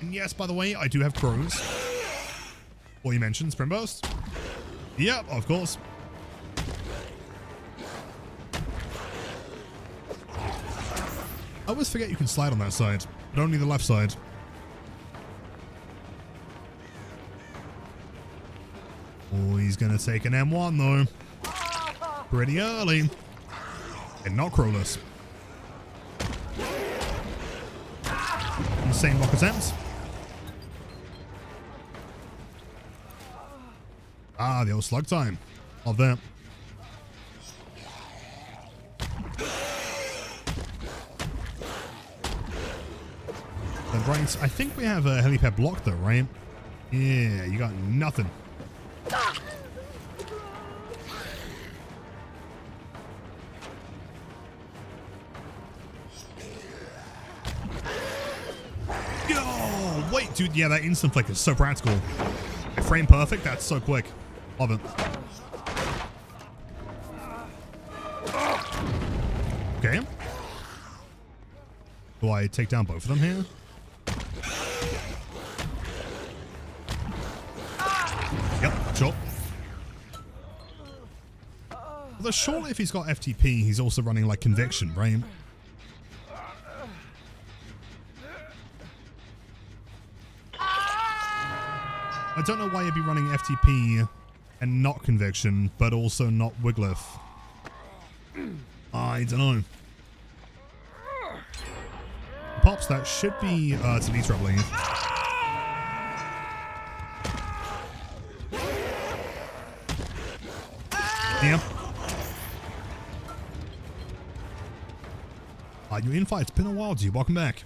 And yes, by the way, I do have crows. Well, you mentioned Sprint Burst. Yep, of course. I always forget you can slide on that side, but only the left side. Oh, he's going to take an M1 though. Pretty early. And not crowless. Insane block attempt. Ah, the old slug time. Love that. Right, I think we have a helipad block though, right? Yeah, you got nothing. Yo, wait, dude, yeah, that instant flick is so practical. Frame perfect, that's so quick. Love it. Okay. Do I take down both of them here? Yep, sure. Although surely if he's got FTP, he's also running like conviction, right? I don't know why you'd be running FTP and not conviction, but also not Wiglith. I don't know. Pops, that should be delete, I believe. Yeah. Are you in fight? It's been a while, dude. Welcome back.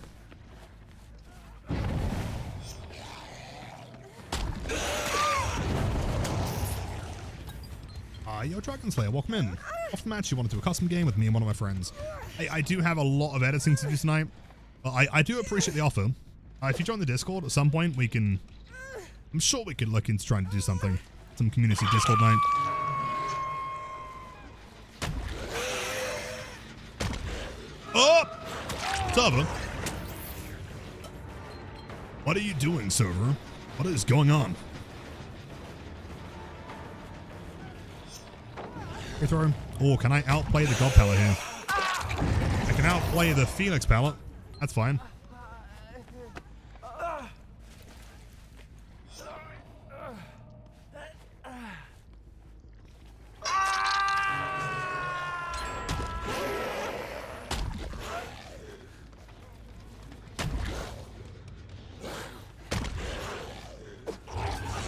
Yo, Dragon Slayer, welcome in. Off the match, you want to do a custom game with me and one of my friends. I do have a lot of editing to do tonight. I do appreciate the offer. If you join the Discord at some point, we can... I'm sure we could look into trying to do something. Some community Discord night. Oh! Server? What are you doing, server? What is going on? Throw. Oh, can I outplay the God Palette here? I can outplay the Phoenix Palette. That's fine.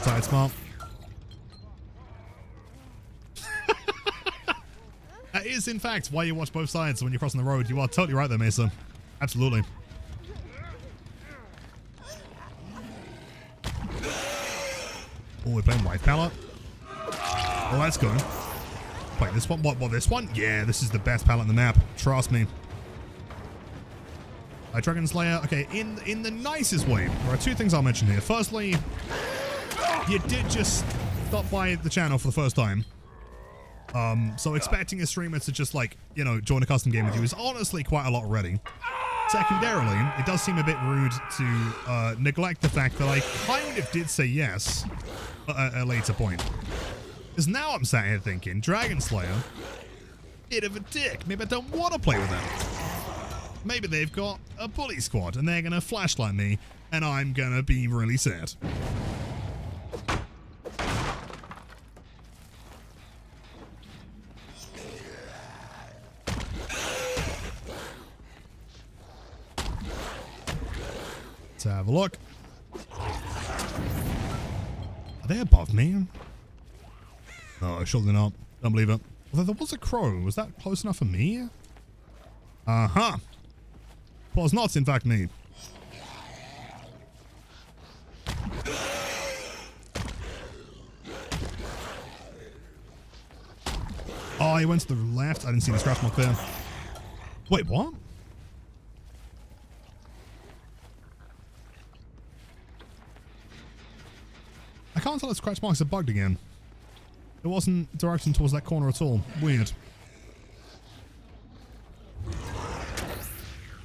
Side smart. That is, in fact, why you watch both sides when you're crossing the road. You are totally right there, Mesa. Absolutely. Oh, we're playing white palette. Well, let's go. Wait, this one? What, this one? Yeah, this is the best palette on the map. Trust me. Dragon Slayer. Okay, in the nicest way, there are two things I'll mention here. Firstly, you did just stop by the channel for the first time. So expecting a streamer to just, like, you know, join a custom game with you is honestly quite a lot already. Secondarily, it does seem a bit rude to neglect the fact that I kind of did say yes at a later point. Because now I'm sat here thinking, Dragon Slayer, bit of a dick. Maybe I don't want to play with them. Maybe they've got a bully squad and they're going to flashlight me and I'm going to be really sad. Let's have a look. Are they above me? No, surely not. Don't believe it. Although there was a crow. Was that close enough for me? Uh-huh. Was not, in fact, me. Oh, he went to the left. I didn't see the scratch mark there. Wait, what? I can't tell if scratch marks are bugged again. It wasn't directing towards that corner at all. Weird.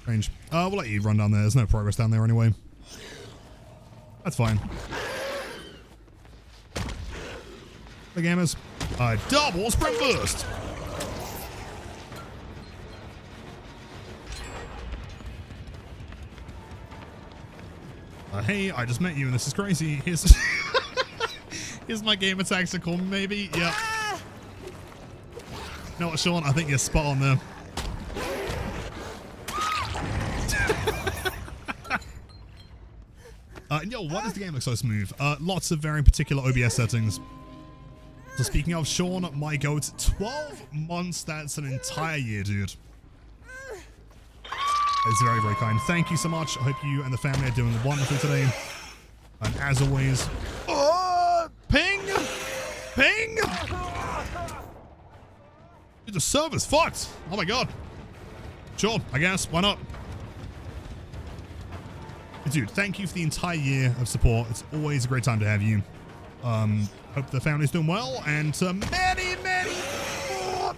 Strange. We'll let you run down there. There's no progress down there anyway. That's fine. The gamers. Double sprint burst. Hey, I just met you and this is crazy. Here's here's my game attacks to call maybe. Yep. You know what, Sean? I think you're spot on there. Yo, why does the game look so smooth? Lots of very particular OBS settings. So speaking of, Sean, my goat, 12 months, that's an entire year, dude. It's very, very kind. Thank you so much. I hope you and the family are doing wonderful today. And as always, ping! Ping! Dude, the server's fucked. Oh my god. Sure, I guess. Why not? Dude, thank you for the entire year of support. It's always a great time to have you. Hope the family's doing well, and many, many more.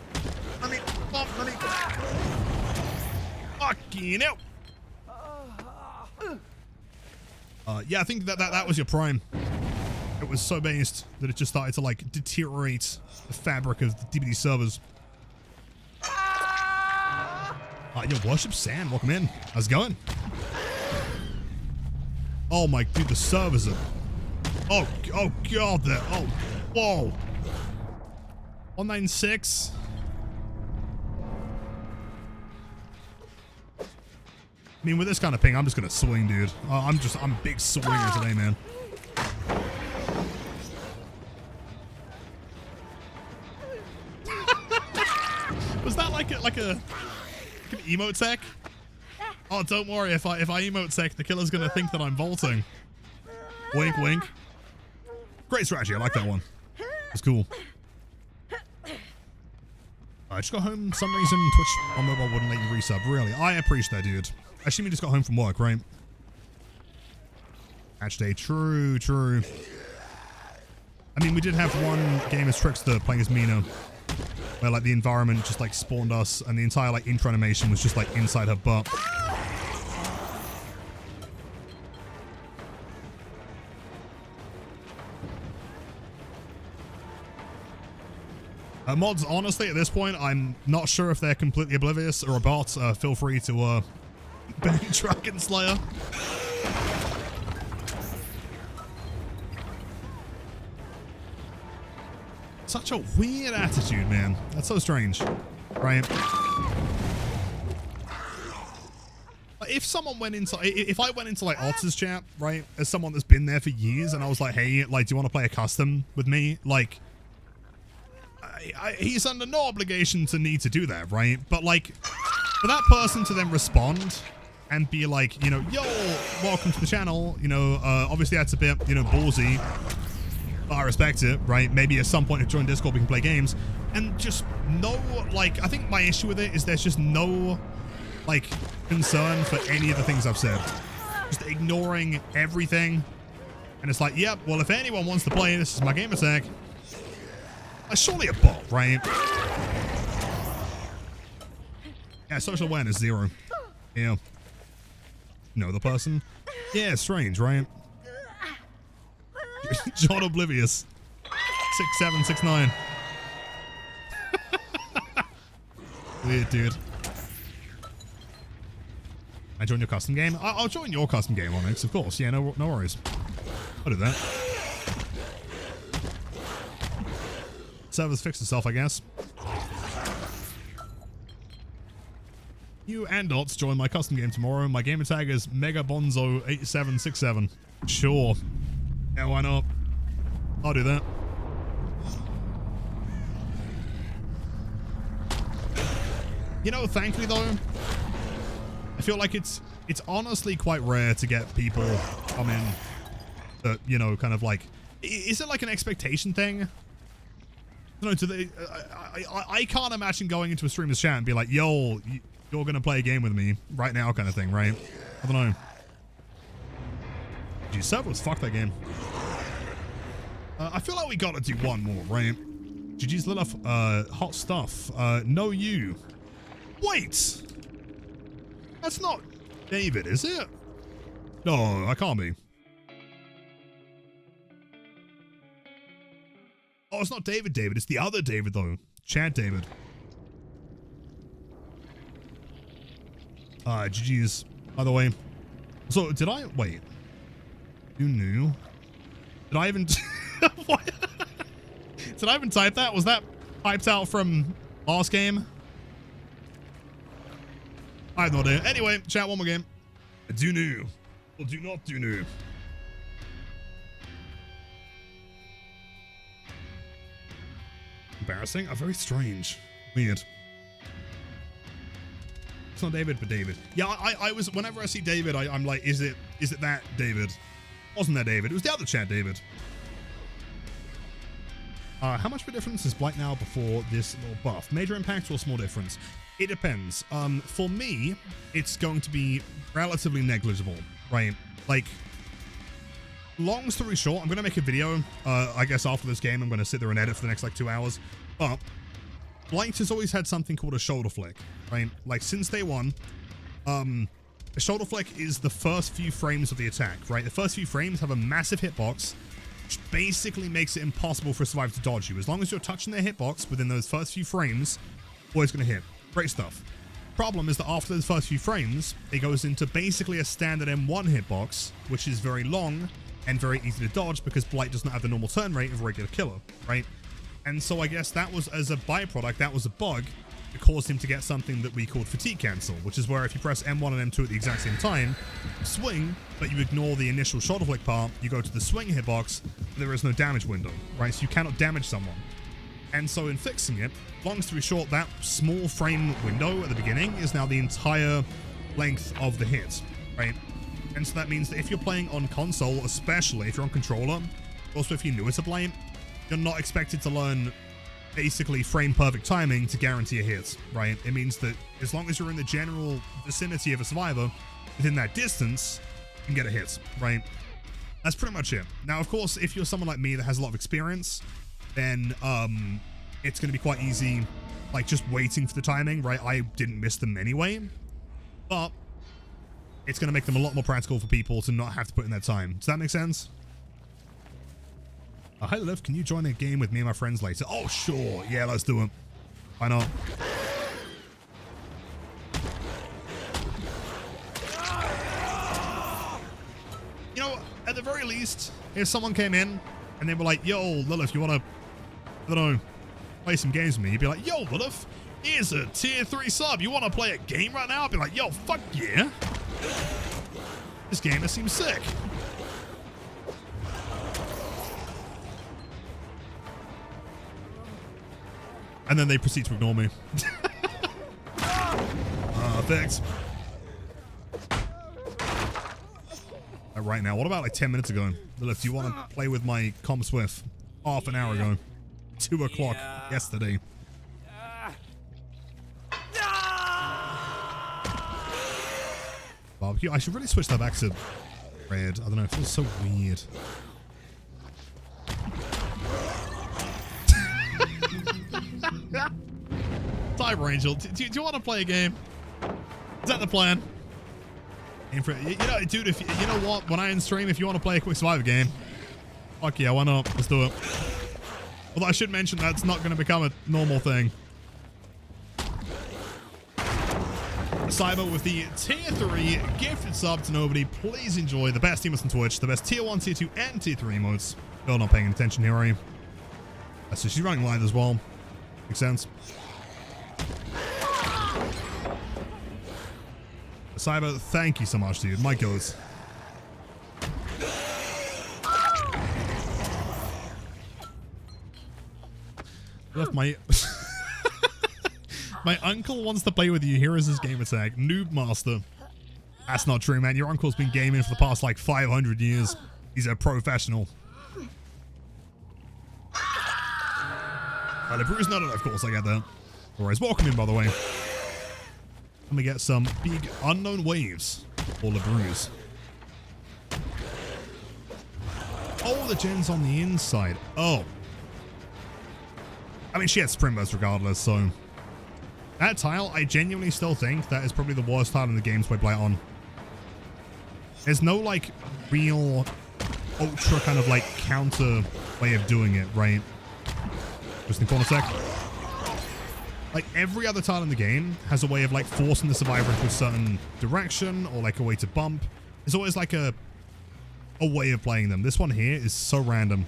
Let me. Fucking hell. Yeah, I think that was your prime. It was so based that it just started to like deteriorate the fabric of the DBD servers. Your worship Sam, welcome in. How's it going? Oh my, dude, the servers are. Oh god, there. Oh, whoa. 196. I mean, with this kind of ping, I'm just gonna swing, dude. I'm a big swinger today, man. Was that like an emote tech? Oh, don't worry. If I emote tech, the killer's gonna think that I'm vaulting. Wink, wink. Great strategy. I like that one. It's cool. I just got home. For some reason, Twitch on mobile wouldn't let you resub. Really, I appreciate that, dude. I assume you just got home from work, right? Match day. True, true. I mean, we did have one game as Trickster playing as Mina, where like the environment just like spawned us, and the entire like intro animation was just like inside her butt. Mods, honestly, at this point, I'm not sure if they're completely oblivious or a bot. Feel free to ban Dragon Slayer. Such a weird attitude, man. That's so strange, right? If someone went into, if I went into like Otz's chat, right, as someone that's been there for years, and I was like, hey, like, do you want to play a custom with me? Like, he's under no obligation to need to do that, right? But like, for that person to then respond and be like, you know, yo, welcome to the channel, you know, obviously that's a bit, you know, ballsy, but I respect it, right? Maybe at some point if join Discord we can play games, and just no, like, I think my issue with it is there's just no, like, concern for any of the things I've said. Just ignoring everything, and it's like, yep, well, if anyone wants to play, this is my game attack. Surely a bot, right? Yeah, social awareness 0. Yeah. Know the person? Yeah, strange, right? John Oblivious. 6769. Weird, dude. I join your custom game? I'll join your custom game, Onyx, of course. Yeah, no worries. I'll do that. Server's fixed itself, I guess. You and Dots join my custom game tomorrow. My gamer tag is megabonzo8767. Sure. Yeah, why not? I'll do that. You know, thankfully though, I feel like it's honestly quite rare to get people come in that, you know, kind of like, is it like an expectation thing? No, I can't imagine going into a streamer's chat and be like, yo, you're going to play a game with me right now kind of thing, right? I don't know. Gee, servers, fuck that game. I feel like we got to do one more, right? GG's lit off, hot stuff. No you. Wait! That's not David, is it? No, I can't be. Oh, it's not David. It's the other David, though. Chad David. GG's. By the way. So, did I... Wait. You knew? Did I even... What? Did I even type that? Was that typed out from last game? I have no idea. Anyway, chat one more game. Do new. Or do not do new. Embarrassing? Oh, very strange. Weird. It's not David, but David. Yeah, I was, whenever I see David, I'm like, is it that David? Wasn't that David? It was the other chat David. How much of a difference is Blight now before this little buff? Major impact or small difference? It depends. For me, it's going to be relatively negligible, right? Like, long story short, I'm going to make a video, I guess after this game. I'm going to sit there and edit for the next, like, 2 hours. But Blight has always had something called a shoulder flick, right? Like, since day one, a shoulder flick is the first few frames of the attack, right? The first few frames have a massive hitbox, which basically makes it impossible for a survivor to dodge you. As long as you're touching their hitbox within those first few frames, always going to hit. Great stuff. Problem is that after those first few frames, it goes into basically a standard M1 hitbox, which is very long and very easy to dodge because Blight does not have the normal turn rate of a regular killer, right? And so I guess that was, as a byproduct, that was a bug that caused him to get something that we called fatigue cancel, which is where if you press M1 and M2 at the exact same time, swing, but you ignore the initial shoulder flick part, you go to the swing hitbox, there is no damage window, right? So you cannot damage someone. And so in fixing it, long story short, that small frame window at the beginning is now the entire length of the hit, right? And so that means that if you're playing on console, especially if you're on controller, also if you're newer to Blight, you're not expected to learn basically frame perfect timing to guarantee a hit, right? It means that as long as you're in the general vicinity of a survivor, within that distance, you can get a hit, right? That's pretty much it. Now, of course, if you're someone like me that has a lot of experience, then it's going to be quite easy, like just waiting for the timing, right? I didn't miss them anyway, but it's going to make them a lot more practical for people to not have to put in their time. Does that make sense? Hi, Liv, can you join a game with me and my friends later? Oh, sure. Yeah, let's do it. Why not? You know, at the very least, if someone came in and they were like, yo, Lilith, you want to, I don't know, play some games with me? You'd be like, yo, Lilith, here's a tier 3 sub. You want to play a game right now? I'd be like, yo, fuck yeah. This game, it seems sick. And then they proceed to ignore me. Thanks. Right now, what about like 10 minutes ago? Lilith, do you want to play with my Com Swift? Half an hour ago. 2 o'clock yesterday. Barbecue. I should really switch that back to red. I don't know. It feels so weird. Cyber Angel, do you want to play a game? Is that the plan? You know, dude, if you know what, when I end stream, if you want to play a quick survivor game, fuck yeah, why not? Let's do it. Although I should mention that's not going to become a normal thing. Cyber with the tier 3 gifted sub to nobody. Please enjoy the best teamers on Twitch, the best tier 1, tier 2, and tier 3 emotes. You're not paying attention here, are you? So she's running live as well. Makes sense. Cyber, thank you so much, dude. My goats. Look, my my uncle wants to play with you. Here is his game attack. Noob master. That's not true, man. Your uncle's been gaming for the past like 500 years. He's a professional. LeBruce noted, of course, I get that. Alright, welcome in, by the way. Let me get some big unknown waves for LeBruce. Oh, the gen's on the inside. Oh. I mean, she had sprint burst regardless, so. That tile, I genuinely still think that is probably the worst tile in the game to play Blight on. There's no, like, real ultra kind of, like, counter way of doing it, right? Just in the corner sec. Like, every other tile in the game has a way of, like, forcing the survivor into a certain direction or, like, a way to bump. There's always, like, a way of playing them. This one here is so random.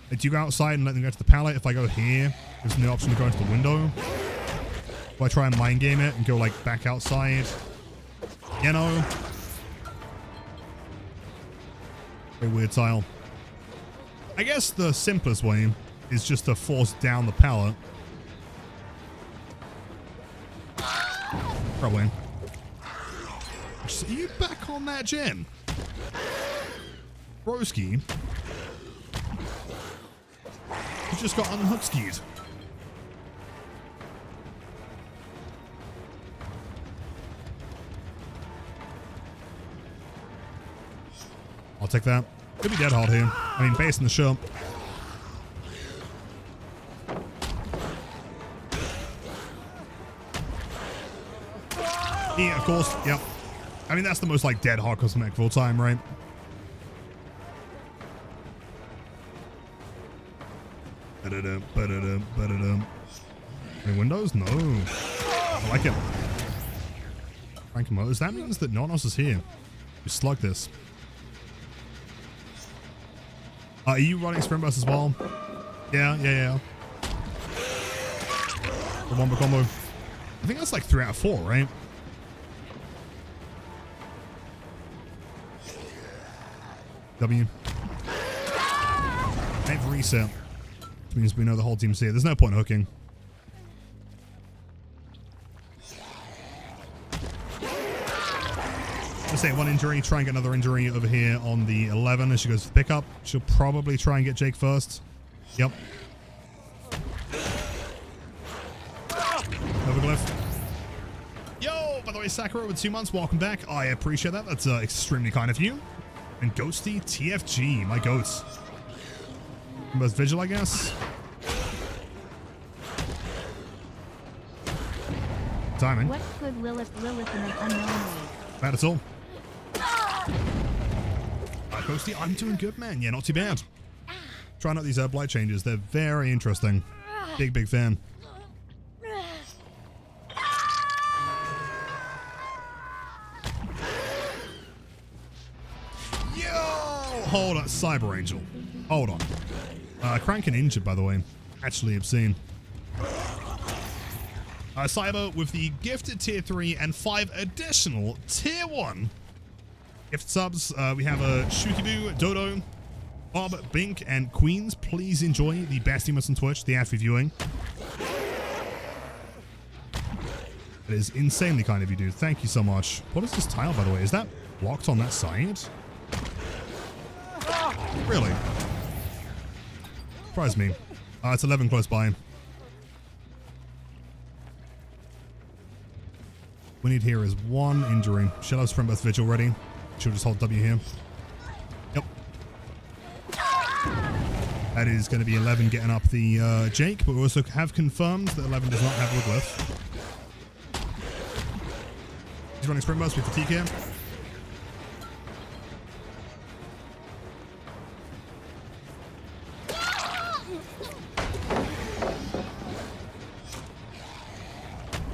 Like, do you go outside and let them go to the pallet? If I go here, there's no option to go into the window. Do I try and mind game it and go, like, back outside? You know? Very weird tile. I guess the simplest way is just to force down the pallet. Probably. Are you back on that gen? Broski. You just got unhook skied. I'll take that. Could be dead hard here. I mean, based on the show. Yeah, of course. Yep. I mean, that's the most like dead hard cosmetic of all time, right? Any windows? No. I like it. Frank Motors. That means that no one else is here. We slug this. Are you running sprint burst as well? Yeah. The wombo combo. I think that's like 3 out of 4, right? W. I've reset. Which means we know the whole team's here. There's no point hooking. Let's say 1 injury. Try and get another injury over here on the 11 as she goes for pickup. She'll probably try and get Jake first. Yep. Overglyph. Yo, by the way, Sakura with 2 months. Welcome back. I appreciate that. That's extremely kind of you. And Ghosty TFG, my goats. Most Vigil, I guess. Timing. What's good, Lilith in an unknown way? Bad at all. Ghosty, I'm doing good, man. Yeah, not too bad. Trying out these blight changes. They're very interesting. Big fan. Hold on, Cyber Angel. Hold on. Crank and injured, by the way. Actually obscene. Cyber with the gifted tier 3 and 5 additional tier 1 gift subs. We have Shukiboo, Dodo, Bob, Bink, and Queens. Please enjoy the best emotes on Twitch, the ad for viewing. It is insanely kind of you, dude. Thank you so much. What is this tile, by the way? Is that blocked on that side? Really? Surprised me. It's 11 close by. We need here is 1 injury. She'll have Sprint Burst Vigil ready. She'll just hold W here. Yep. That is going to be 11 getting up the Jake, but we also have confirmed that 11 does not have Woodglyph. He's running Sprint Burst with fatigue here.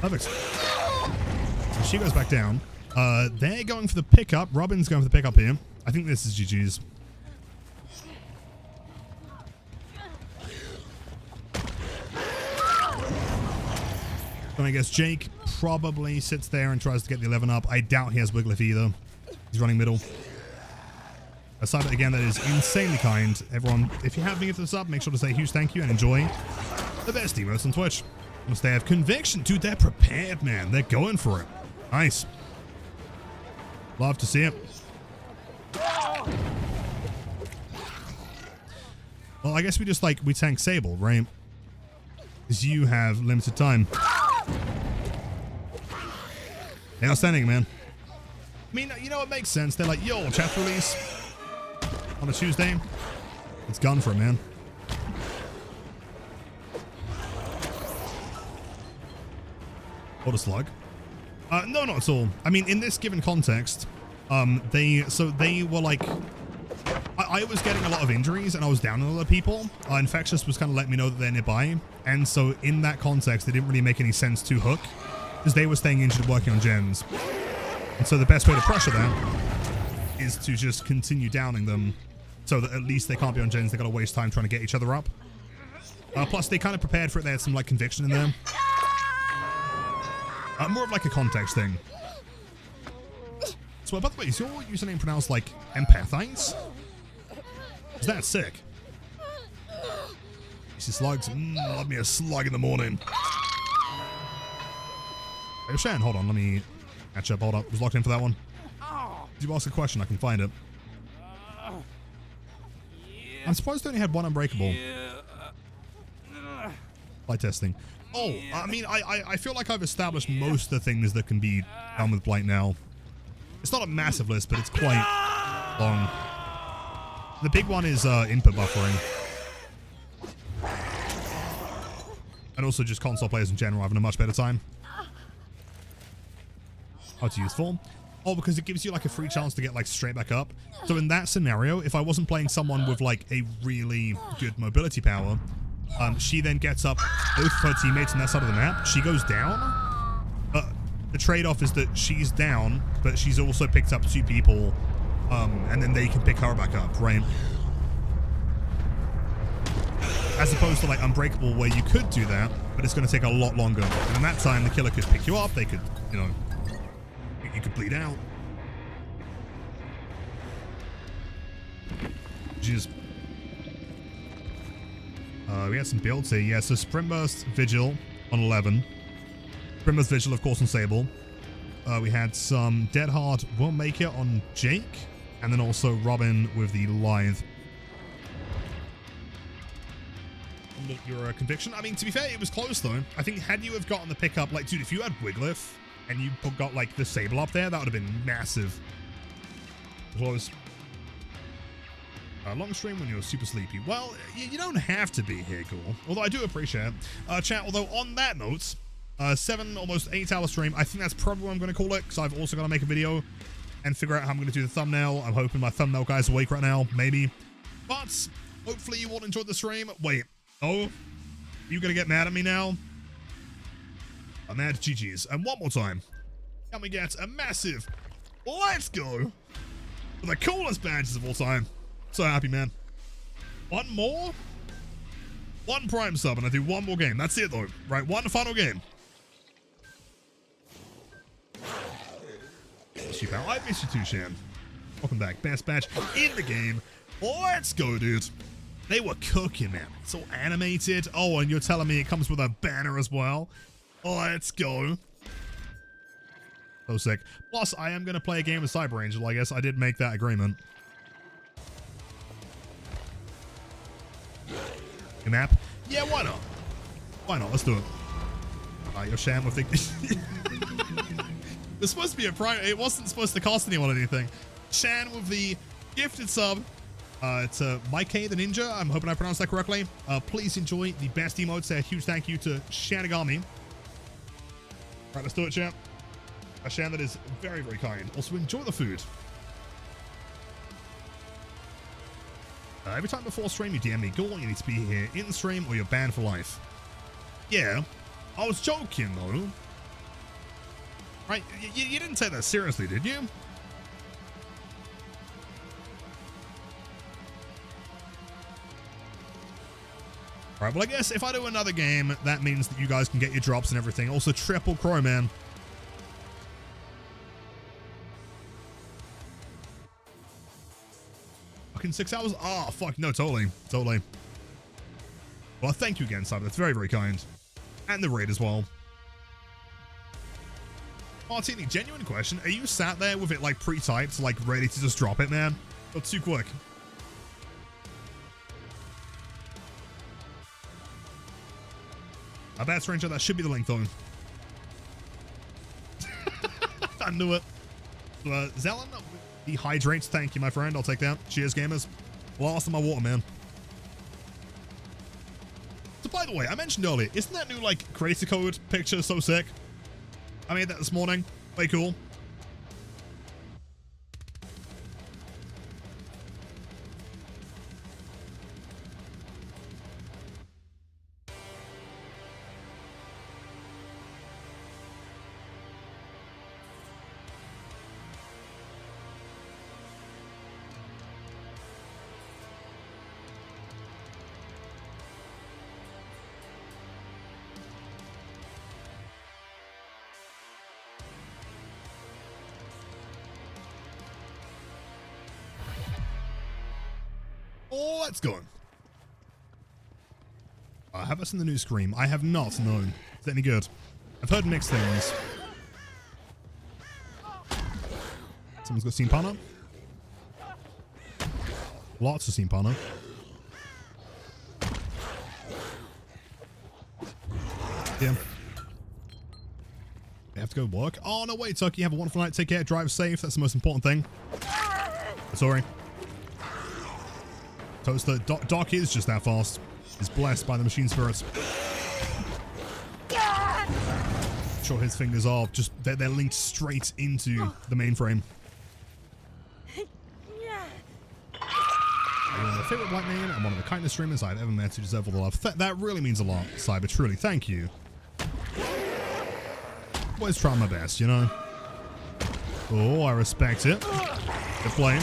Perfect. So she goes back down. They're going for the pickup. Robin's going for the pickup here. I think this is GG's. Then I guess Jake probably sits there and tries to get the 11 up. I doubt he has Wigglyff either. He's running middle. Aside again, that is insanely kind. Everyone, if you have me give this up, make sure to say a huge thank you and enjoy the best emotes on Twitch. Once they have conviction, dude, they're prepared, man. They're going for it. Nice. Love to see it. Well, I guess we just we tank Sable, right? Because you have limited time. They're outstanding, man. I mean, you know, it makes sense. They're like, yo, chat release on a Tuesday. It's gone for it, man. What a slug. No, not at all. I mean, in this given context, they were like, I was getting a lot of injuries and I was down on other people. Infectious was kind of letting me know that they're nearby. And so in that context, it didn't really make any sense to hook because they were staying injured working on gens. And so the best way to pressure them is to just continue downing them so that at least they can't be on gens. They got to waste time trying to get each other up. Plus, they kind of prepared for it. They had some conviction in there. More of a context thing. So, by the way, is your username pronounced empathize? Is that sick? You see slugs? Love me a slug in the morning. Hey, Shan, hold on. Let me catch up. Hold up. Was locked in for that one. Did you ask a question? I can find it. I'm surprised they only had one unbreakable. Blight testing. Oh, I mean, I feel like I've established most of the things that can be done with Blight now. It's not a massive list, but it's quite long. The big one is input buffering. And also just console players in general having a much better time. How it's useful. Oh, because it gives you like a free chance to get like straight back up. So in that scenario, if I wasn't playing someone with like a really good mobility power, she then gets up both of her teammates on that side of the map. She goes down. The trade-off is that she's down, but she's also picked up 2 people, and then they can pick her back up, right? As opposed to like Unbreakable, where you could do that, but it's going to take a lot longer. And in that time, the killer could pick you up. They could, you know, you could bleed out. Jeez. We had some builds here. Yeah, so Sprint Burst Vigil on 11. Sprint Burst Vigil, of course, on Sable. We had some Dead Hard Won't Make It on Jake. And then also Robin with the Lithe. Your conviction. I mean, to be fair, it was close, though. I think had you have gotten the pickup, like, dude, if you had Wiglif and you got, like, the Sable up there, that would have been massive. Close. Long stream when you're super sleepy. Well, you don't have to be here, cool. Although I do appreciate it. Chat, although on that note, 7, almost 8 hour stream, I think that's probably what I'm going to call it, because I've also got to make a video and figure out how I'm going to do the thumbnail. I'm hoping my thumbnail guy's awake right now, maybe. But hopefully you all enjoyed the stream. Wait, oh, you going to get mad at me now? I'm mad at GG's. And one more time, can we get a massive let's go for the coolest badges of all time? So happy, man. One more? One Prime sub, and I do one more game. That's it, though. Right, one final game. I miss you too, Shan. Welcome back. Best badge in the game. Let's go, dude. They were cooking, man. It's all animated. Oh, and you're telling me it comes with a banner as well? Let's go. So sick. Plus, I am going to play a game with Cyber Angel. I guess I did make that agreement. Map? Yeah, why not? Why not? Let's do it. Your Sham with the... There's supposed to be a prime. It wasn't supposed to cost anyone anything. Shan with the gifted sub. It's Mike K the Ninja. I'm hoping I pronounced that correctly. Please enjoy the best emotes. Say a huge thank you to Shanagami. Right, let's do it, chat. A Shan that is very, very kind. Also, enjoy the food. Every time before stream you DM me, go on, you need to be here in the stream or you're banned for life. Yeah, I was joking though. Right, you didn't take that seriously, did you? Right, well I guess if I do another game, that means that you guys can get your drops and everything. Also triple crow, man. In 6 hours? Oh, fuck. No, totally. Totally. Well, thank you again, Cyber. That's very, very kind. And the raid as well. Martini, genuine question. Are you sat there with it, like, pre-typed, like, ready to just drop it, man? But too quick. A bad stranger. That should be the link, though. I knew it. Zelen, the hydrates. Thank you, my friend. I'll take that. Cheers, gamers. Lost in my water, man. So, by the way, I mentioned earlier, isn't that new, like, creator code picture so sick? I made that this morning. Way cool. Let's go. Have us in the new Scream? I have not, no. Is that any good? I've heard mixed things. Someone's got steam partner. Lots of steam partner. Yeah. You have to go work. Oh, no, wait, Tucky. Have a wonderful night. Take care. Drive safe. That's the most important thing. Sorry. Toaster. Doc is just that fast. He's blessed by the machine spirits. Sure, his fingers are just, they're linked straight into the mainframe. You're my favorite black man and one of the kindest streamers I've ever met who deserve all the love. That really means a lot, Cyber. Truly, thank you. Always trying my best, you know. Oh, I respect it. Good play.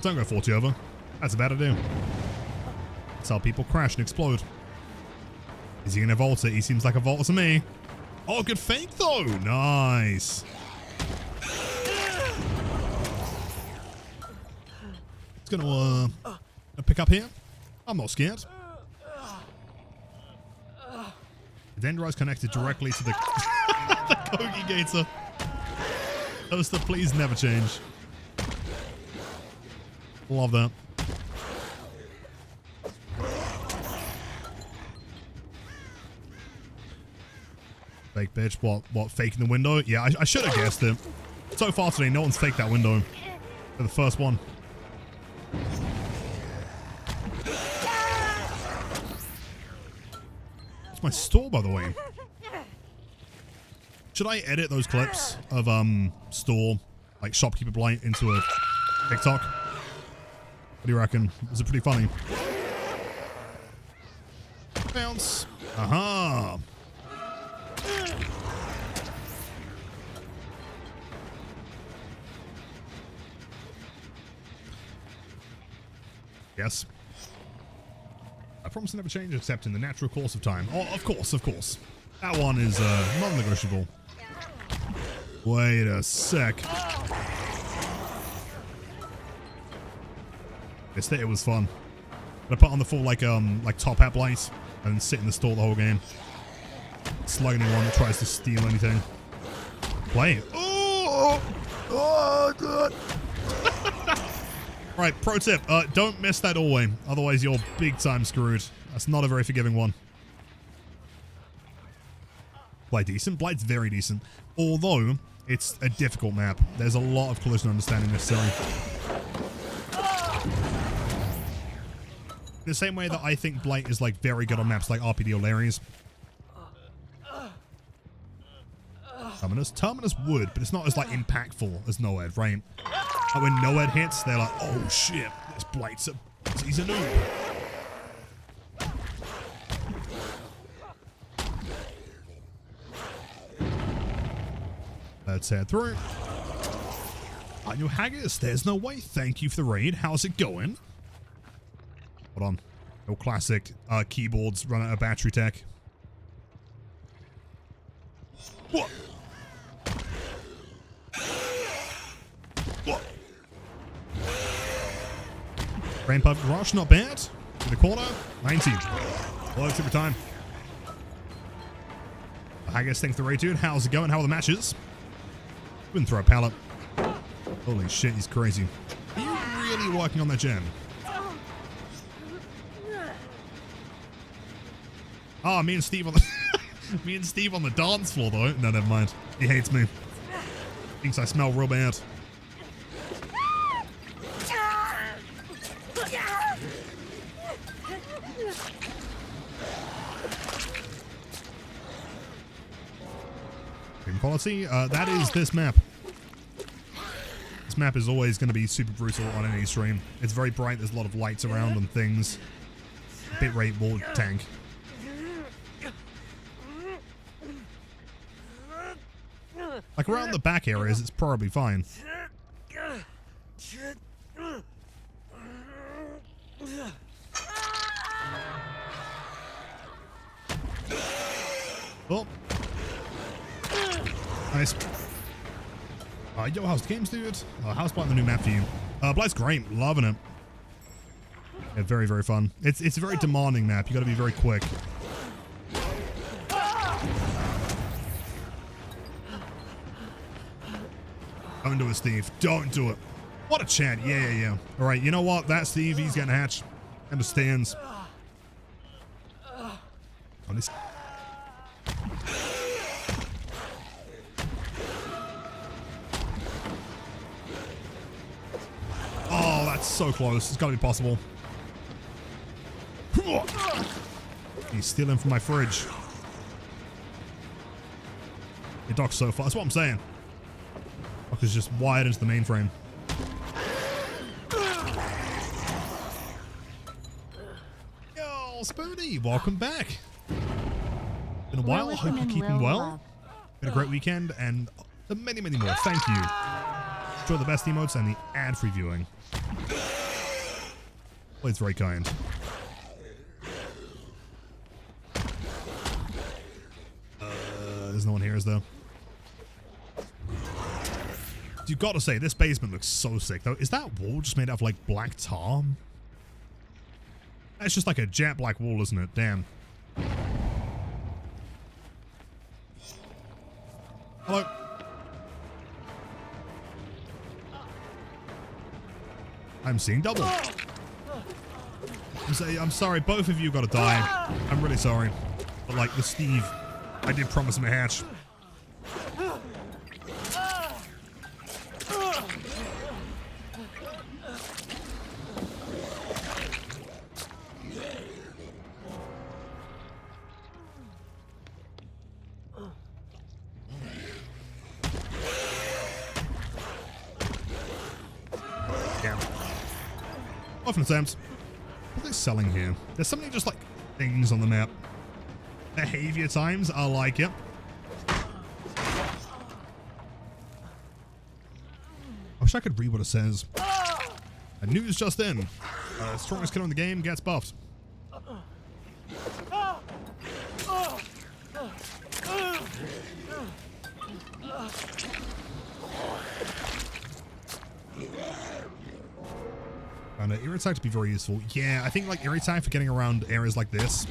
Don't go 40 over. That's a bad idea. That's how people crash and explode. Is he gonna vault it? He seems like a vault to me. Oh, good fake though. Nice. It's gonna pick up here. I'm not scared. The Dendri's connected directly to the the Kogi Gator. Toaster, please never change. Love that. Fake bitch. What? Faking the window? Yeah, I should have guessed it. So far today, no one's faked that window. For the first one. It's my store, by the way. Should I edit those clips of store, like shopkeeper blight, into a TikTok? What do you reckon? Is it pretty funny? Bounce. Aha. Yes. I promise to never change except in the natural course of time. Oh, of course, of course. That one is non-negotiable. Wait a sec. It was fun. I put on the full like top hat light and sit in the store the whole game. Slugging anyone that tries to steal anything. Play. Oh, God. Right, pro tip, don't miss that hallway, otherwise you're big time screwed. That's not a very forgiving one. Blight decent? Blight's very decent. Although, it's a difficult map. There's a lot of collision understanding necessary. The same way that I think Blight is like very good on maps like RPD or Larry's. Terminus would, but it's not as like impactful as Noed, right? Like when Noed hits, they're like, oh shit, this Blight's he's a noob. Let's head through. New Haggis, there's no way. Thank you for the raid. How's it going? Hold on. No classic keyboards run out of battery tech. What? What? Brain Puff Rush, not bad. In the corner, 19. Works every time. Haggis, thanks for the raid, dude. How's it going? How are the matches? Wouldn't throw a pallet. Holy shit, he's crazy. Are you really working on that gem? Ah, me and Steve on the me and Steve on the dance floor though. No, never mind. He hates me. Thinks I smell real bad. Game quality. That is this map. This map is always going to be super brutal on any stream. It's very bright. There's a lot of lights around and things. Bitrate will tank. Like around the back areas, it's probably fine. Oh. Nice. Yo, how's the games, dude? How's Blight the new map for you? Blight's great. Loving it. Yeah, very, very fun. It's a very demanding map. You got to be very quick. Don't do it, Steve. Don't do it. What a chant. Yeah. All right, you know what? That Steve, he's getting hatched. Understands. On this. Oh, that's so close. It's got to be possible. He's stealing from my fridge. It docks so far. That's what I'm saying. Dock is just wired into the mainframe. Yo, Spoony, welcome back. Been a while. I hope you're keeping well. Been a great weekend and many, many more. Thank you. Enjoy the best emotes and the ad-free viewing. Well, it's very kind. There's no one here, is there? You gotta say, this basement looks so sick, though. Is that wall just made out of, like, black tar? That's just like a jet black wall, isn't it? Damn. Hello. I'm seeing double. I'm sorry, both of you gotta die. I'm really sorry. But, like, the Steve, I did promise him a hatch. Often attempts. What are they selling here? There's something just like things on the map. Behavior times, I like it. I wish I could read what it says. A news just in. Strongest killer in the game gets buffed. And ear attack to be very useful. Yeah, I think like ear attack for getting around areas like this,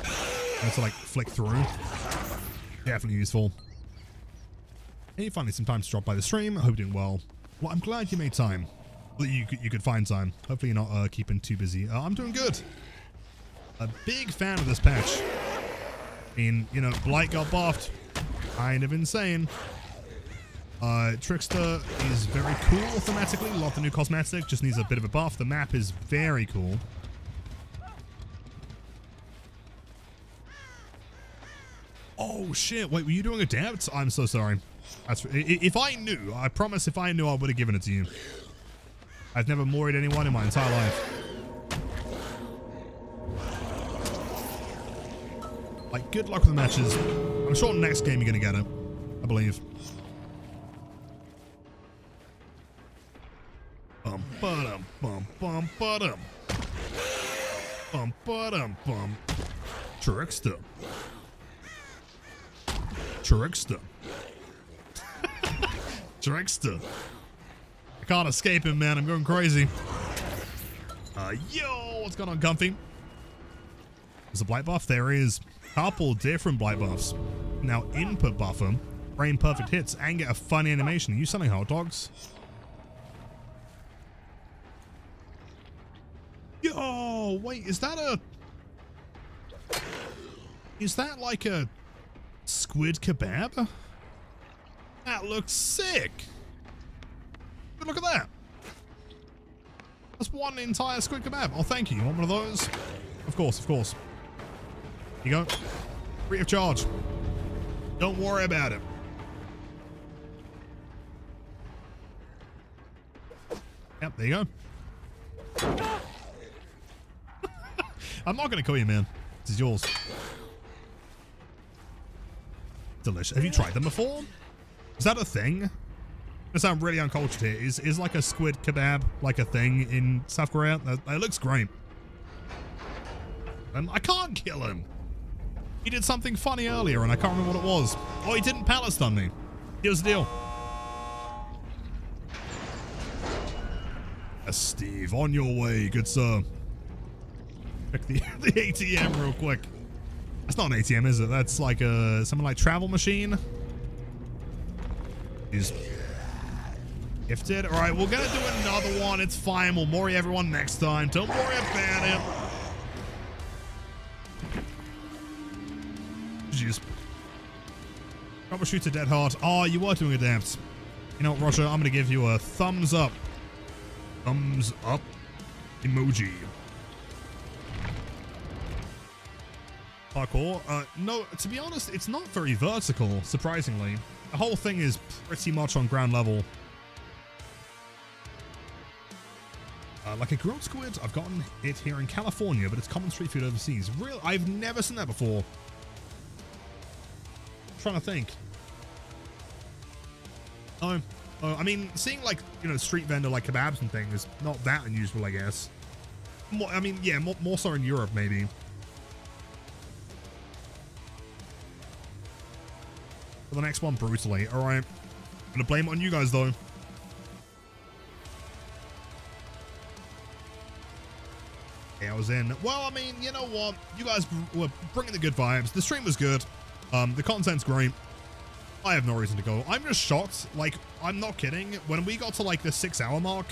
and to like flick through, definitely useful. And you finally some time to drop by the stream. I hope you're doing well. Well, I'm glad you made time. Well, you could find time. Hopefully you're not keeping too busy. I'm doing good. A big fan of this patch. I mean, you know, Blight got buffed. Kind of insane. Trickster is very cool thematically. Love the new cosmetic. Just needs a bit of a buff. The map is very cool. Oh shit! Wait, were you doing a depth? I'm so sorry. If I knew, I promise, if I knew, I would have given it to you. I've never moried anyone in my entire life. Like, good luck with the matches. I'm sure next game you're gonna get it. I believe. Bum ba-dum bum bum ba-dum. Bum ba-dum bum. Trickster. Trickster. Trickster. I can't escape him, man. I'm going crazy. Yo, what's going on, Comfy? There's a blight buff. There is a couple different blight buffs. Now input buffer, brain perfect hits, and get a funny animation. Are you selling hot dogs? Yo, wait, is that like a squid kebab? That looks sick. But look at that. That's one entire squid kebab. Oh, thank you. You want one of those? Of course, of course. Here you go. Free of charge. Don't worry about it. Yep, there you go. I'm not going to kill you, man. This is yours. Delicious. Have you tried them before? Is that a thing? I sound really uncultured here. Is like a squid kebab like a thing in South Korea? That looks great. And I can't kill him. He did something funny earlier and I can't remember what it was. Oh, he didn't pallet stun me. Here's the deal. Steve, on your way, good sir. Check the ATM real quick. That's not an ATM, is it? That's like something like travel machine. Is Gifted. All right, we're gonna do another one. It's fine. We'll mory everyone next time. Don't worry about it. Jeez. Troubleshoot a dead heart. Oh, you were doing adapt. You know what, Roger? I'm gonna give you a thumbs up. Thumbs up emoji. Parkour. No, to be honest, it's not very vertical, surprisingly. The whole thing is pretty much on ground level. Like a grilled squid, I've gotten it here in California, but it's common street food overseas. Real, I've never seen that before. I'm trying to think. Oh, I mean, seeing like, you know, street vendor like kebabs and things is not that unusual, I guess. More, I mean, yeah, more so in Europe, maybe. For the next one, brutally. All right, I'm gonna blame it on you guys though. Yeah, I was in. Well, I mean, you know what? You guys were bringing the good vibes. The stream was good. The content's great. I have no reason to go. I'm just shocked. Like, I'm not kidding. When we got to like the 6-hour mark,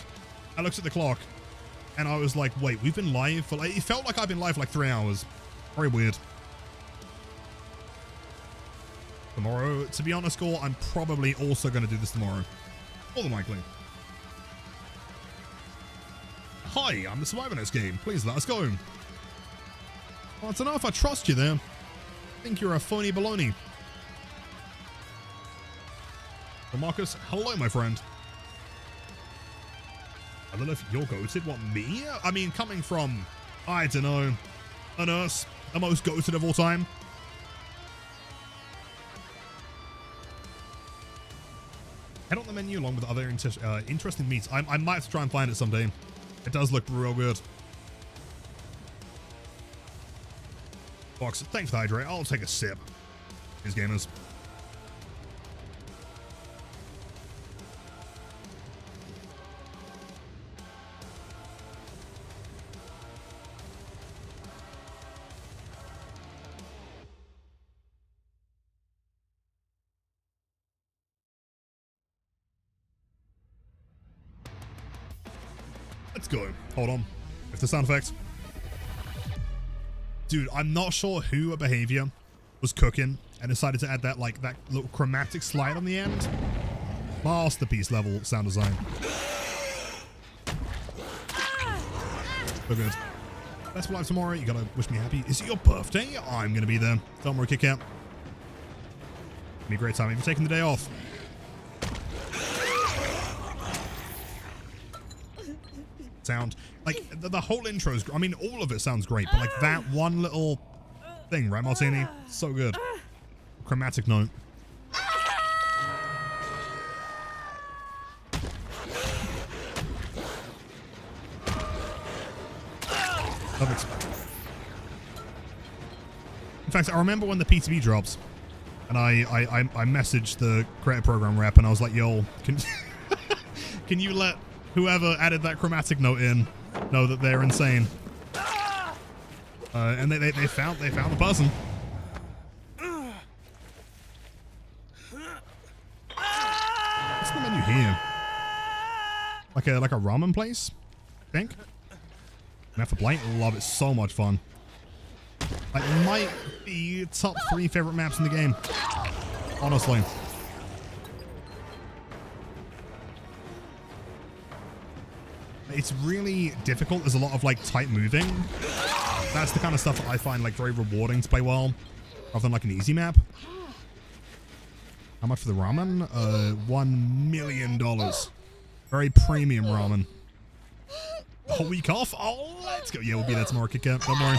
I looked at the clock and I was like, wait, we've been live for like, it felt like I've been live for like 3 hours. Very weird. Tomorrow, to be honest, Gore, I'm probably also going to do this tomorrow. More than likely. Hi, I'm the Survivor in this game. Please let us go. Well, I don't know if I trust you there. I think you're a phony baloney. Well, Marcus, hello, my friend. I don't know if you're goated. What, me? I mean, coming from, I don't know, a nurse, the most goated of all time. Head on the menu along with other interesting meats. I might have to try and find it someday. It does look real good. Box, thanks for the hydrate. I'll take a sip. These gamers. Let's go. Hold on. If the sound effects. Dude, I'm not sure who at Behavior was cooking and decided to add that, like, that little chromatic slide on the end. Masterpiece level sound design. So good. That's live tomorrow. You gotta wish me happy. Is it your birthday? I'm gonna be there. Don't worry, kick out. Be a great time. If you're taking the day off. Sound like the whole intro is, I mean, all of it sounds great, but like that one little thing, right, Martini? So good. Chromatic note. Perfect. In fact, I remember when the PTB drops and I messaged the creative program rep and I was like, yo, can you let whoever added that chromatic note in know that they're insane? And they found the person. What's the menu here? Like a ramen place, I think. Map for Blight, love it, so much fun. Like, might be top 3 favorite maps in the game, honestly. It's really difficult. There's a lot of like tight moving. That's the kind of stuff that I find like very rewarding to play well, rather than like an easy map. How much for the ramen? $1 million. Very premium ramen. A week off? Oh, let's go. Yeah, we'll be there tomorrow, kick out. Don't worry.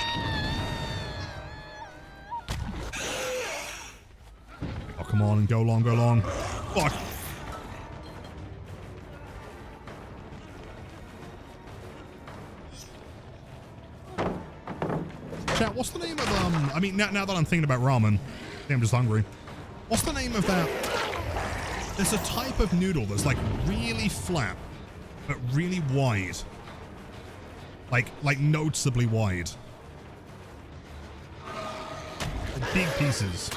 Oh, come on, and go long, go long. Fuck. Chat, what's the name of, I mean, now that I'm thinking about ramen, I think I'm just hungry. What's the name of that? There's a type of noodle that's like really flat, but really wide. Like noticeably wide. Big pieces.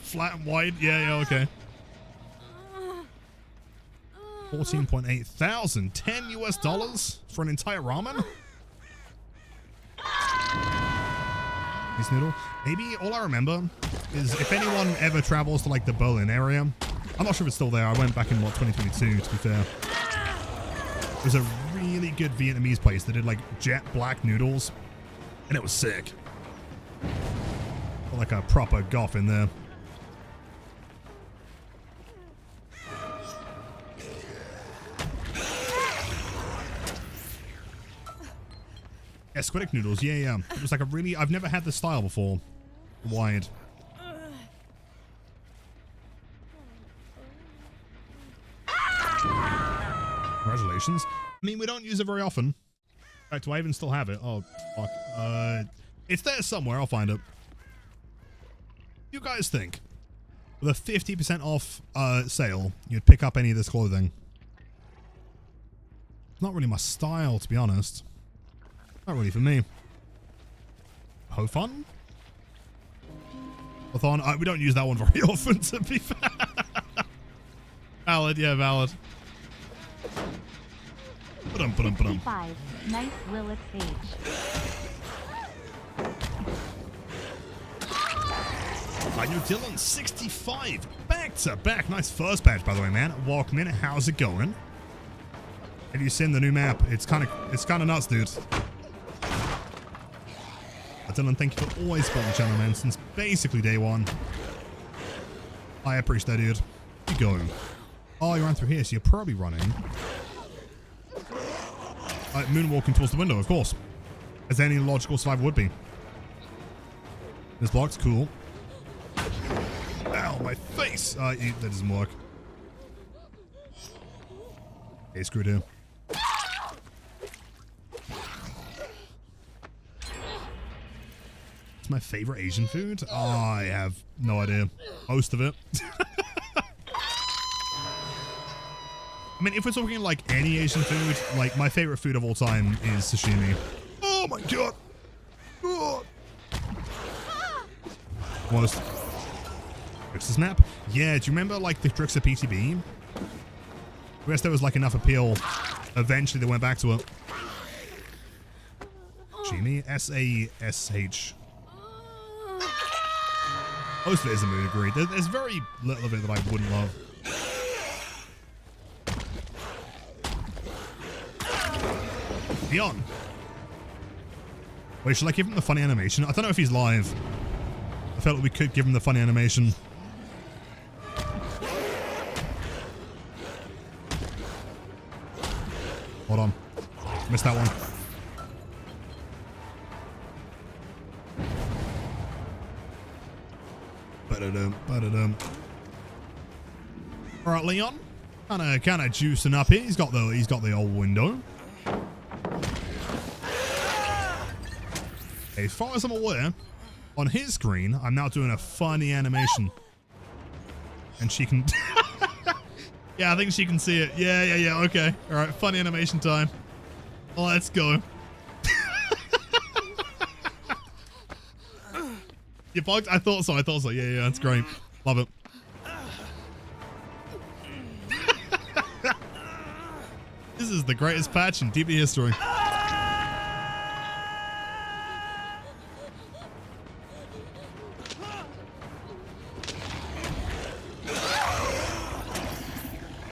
Flat and wide. Yeah, okay. 14.8 thousand. $10 US for an entire ramen? This noodle. Maybe all I remember is if anyone ever travels to like the Berlin area, I'm not sure if it's still there. I went back in 2022 to be fair. There's a really good Vietnamese place that did like jet black noodles and it was sick. Like a proper goth in there. Yeah, squidic noodles. Yeah. It was like a really... I've never had this style before. Wide. Congratulations. I mean, we don't use it very often. In fact, do I even still have it? Oh, fuck. It's there somewhere. I'll find it. You guys think with a 50% off sale, you'd pick up any of this clothing? It's not really my style, to be honest. Not really for me. Hofun? Hothon? We don't use that one very often, to be fair. Valid, yeah, valid. Ba-dum. 65. Nice Lilith Age. I knew Dylan, 65. Back to back. Nice first badge, by the way, man. Welcome in. How's it going? Have you seen the new map? It's kind of nuts, dude. Dylan, thank you for always supporting the channel, man, since basically day one. I appreciate that, dude. Keep going. Oh, you ran through here, so you're probably running. Moonwalking towards the window, of course. As any logical survivor would be. This block's cool. Ow, my face! That doesn't work. Hey, screwed here. It's my favorite Asian food? Oh, I have no idea. Most of it. I mean, if we're talking like any Asian food, like my favorite food of all time is sashimi. Oh my god! Oh. What is Trickster's map? Yeah, do you remember like the Trickster PTB? I guess there was like enough appeal. Eventually they went back to it. Sashimi? S-A-S-H. Most of it is a mood, agreed. There's very little of it that I wouldn't love. Beyond. Wait, should I give him the funny animation? I don't know if he's live. I felt like we could give him the funny animation. Hold on. Missed that one. Ba-da-dum. All right, Leon. Kind of juicing up here. He's got the old window. As far as I'm aware, on his screen, I'm now doing a funny animation. And she can... Yeah, I think she can see it. Yeah, okay. All right, funny animation time. Let's go. You bugged? I thought so. Yeah, that's great. Love it. This is the greatest patch in DB history.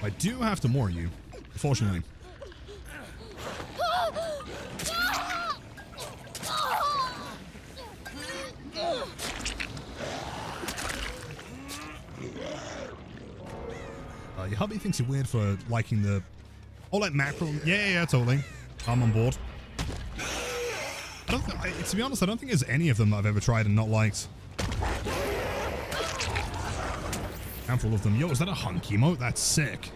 I do have to moor you, unfortunately. Your hubby thinks you're weird for liking the... Oh, like mackerel. Yeah, totally. I'm on board. To be honest, I don't think there's any of them that I've ever tried and not liked. Handful of them. Yo, is that a hunk emote? That's sick.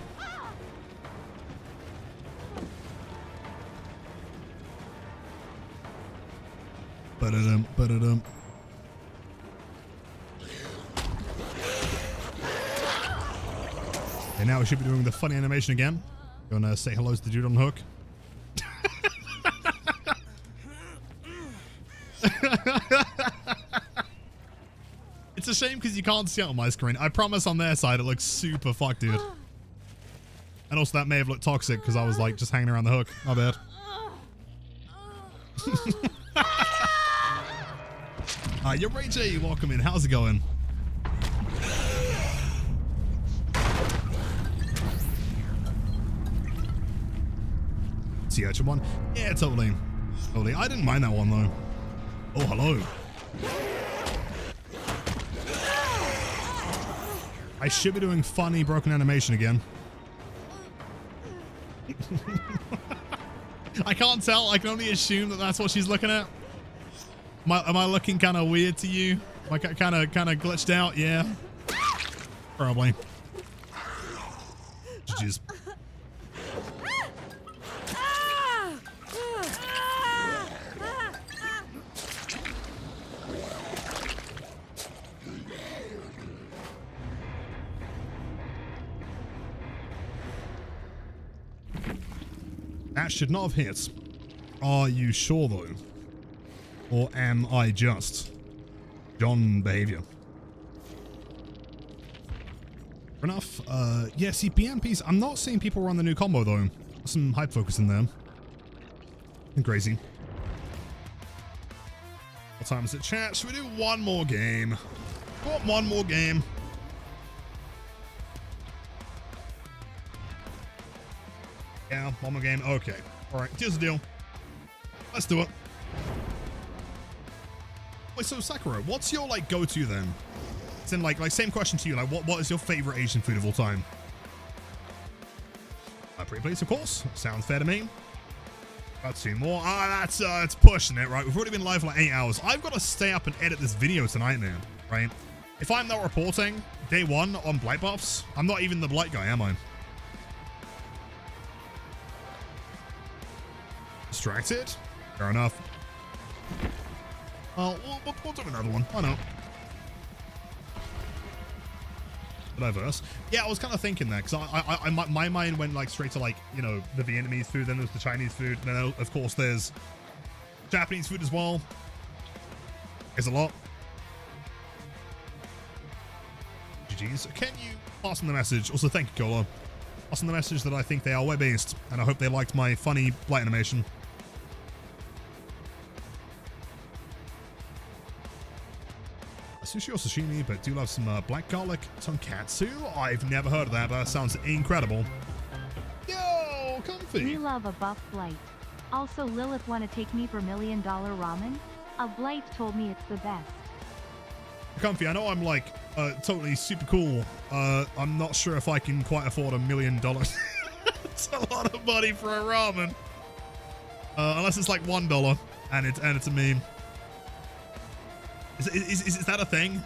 Ba-da-dum. And now we should be doing the funny animation again. Gonna say hello to the dude on the hook. It's a shame because you can't see it on my screen. I promise on their side it looks super fucked, dude. And also that may have looked toxic because I was like just hanging around the hook. My bad. Yo, Ray J, welcome in. How's it going? Sea Urchin one? Yeah, totally. Totally. I didn't mind that one though. Oh, hello. I should be doing funny broken animation again. I can't tell. I can only assume that that's what she's looking at. Am I looking kind of weird to you? Like kind of glitched out? Yeah. Probably. GG's. That should not have hit. Are you sure though? Or am I just John behavior? Fair enough. Yeah, see, BMPs, I'm not seeing people run the new combo though. Some hype focus in there. And crazy. What time is it, chat? Should we do one more game? What, one more game? Yeah, one more game. Okay. Alright, here's the deal. Let's do it. Wait, so Sakura, what's your like go-to then? It's in like same question to you, like what is your favorite Asian food of all time? Pretty please, of course. Sounds fair to me. Got 2 more. That's it's pushing it, right? We've already been live for like 8 hours. I've got to stay up and edit this video tonight, man, right? If I'm not reporting day 1 on blight buffs, I'm not even the blight guy, am I? Distracted? Fair enough. Well, we'll do another one. Why not? Diverse. Yeah, I was kind of thinking that because my mind went like straight to like, you know, the Vietnamese food, then there's the Chinese food, and then of course there's Japanese food as well. There's a lot. GG's. Can you pass on the message? Also, thank you, Cola. Pass on the message that I think they are web-based, and I hope they liked my funny blight animation. Sushi or sashimi, but do love some black garlic tonkatsu. I've never heard of that, but that sounds incredible. Yo, comfy. We love a buff blight. Also, Lilith wanna take me for $1 million ramen? A blight told me it's the best. Comfy, I know I'm like totally super cool. I'm not sure if I can quite afford $1 million. It's a lot of money for a ramen. Unless it's like $1 and it's a meme. Is that a thing?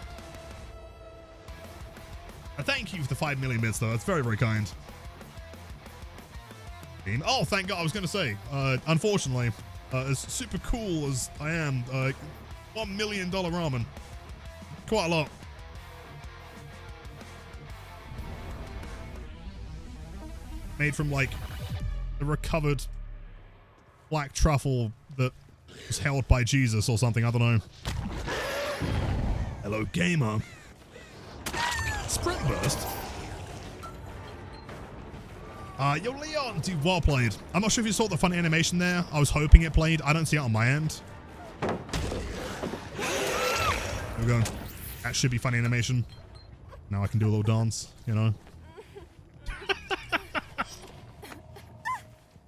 Thank you for the 5 million bits, though. That's very, very kind. Oh, thank God. I was going to say, unfortunately, as super cool as I am, $1 million ramen. Quite a lot. Made from, like, the recovered black truffle that was held by Jesus or something. I don't know. Hello, gamer. Sprint burst. Yo, Leon, dude, well played. I'm not sure if you saw the funny animation there. I was hoping it played. I don't see it on my end. There we go. That should be funny animation. Now I can do a little dance, you know.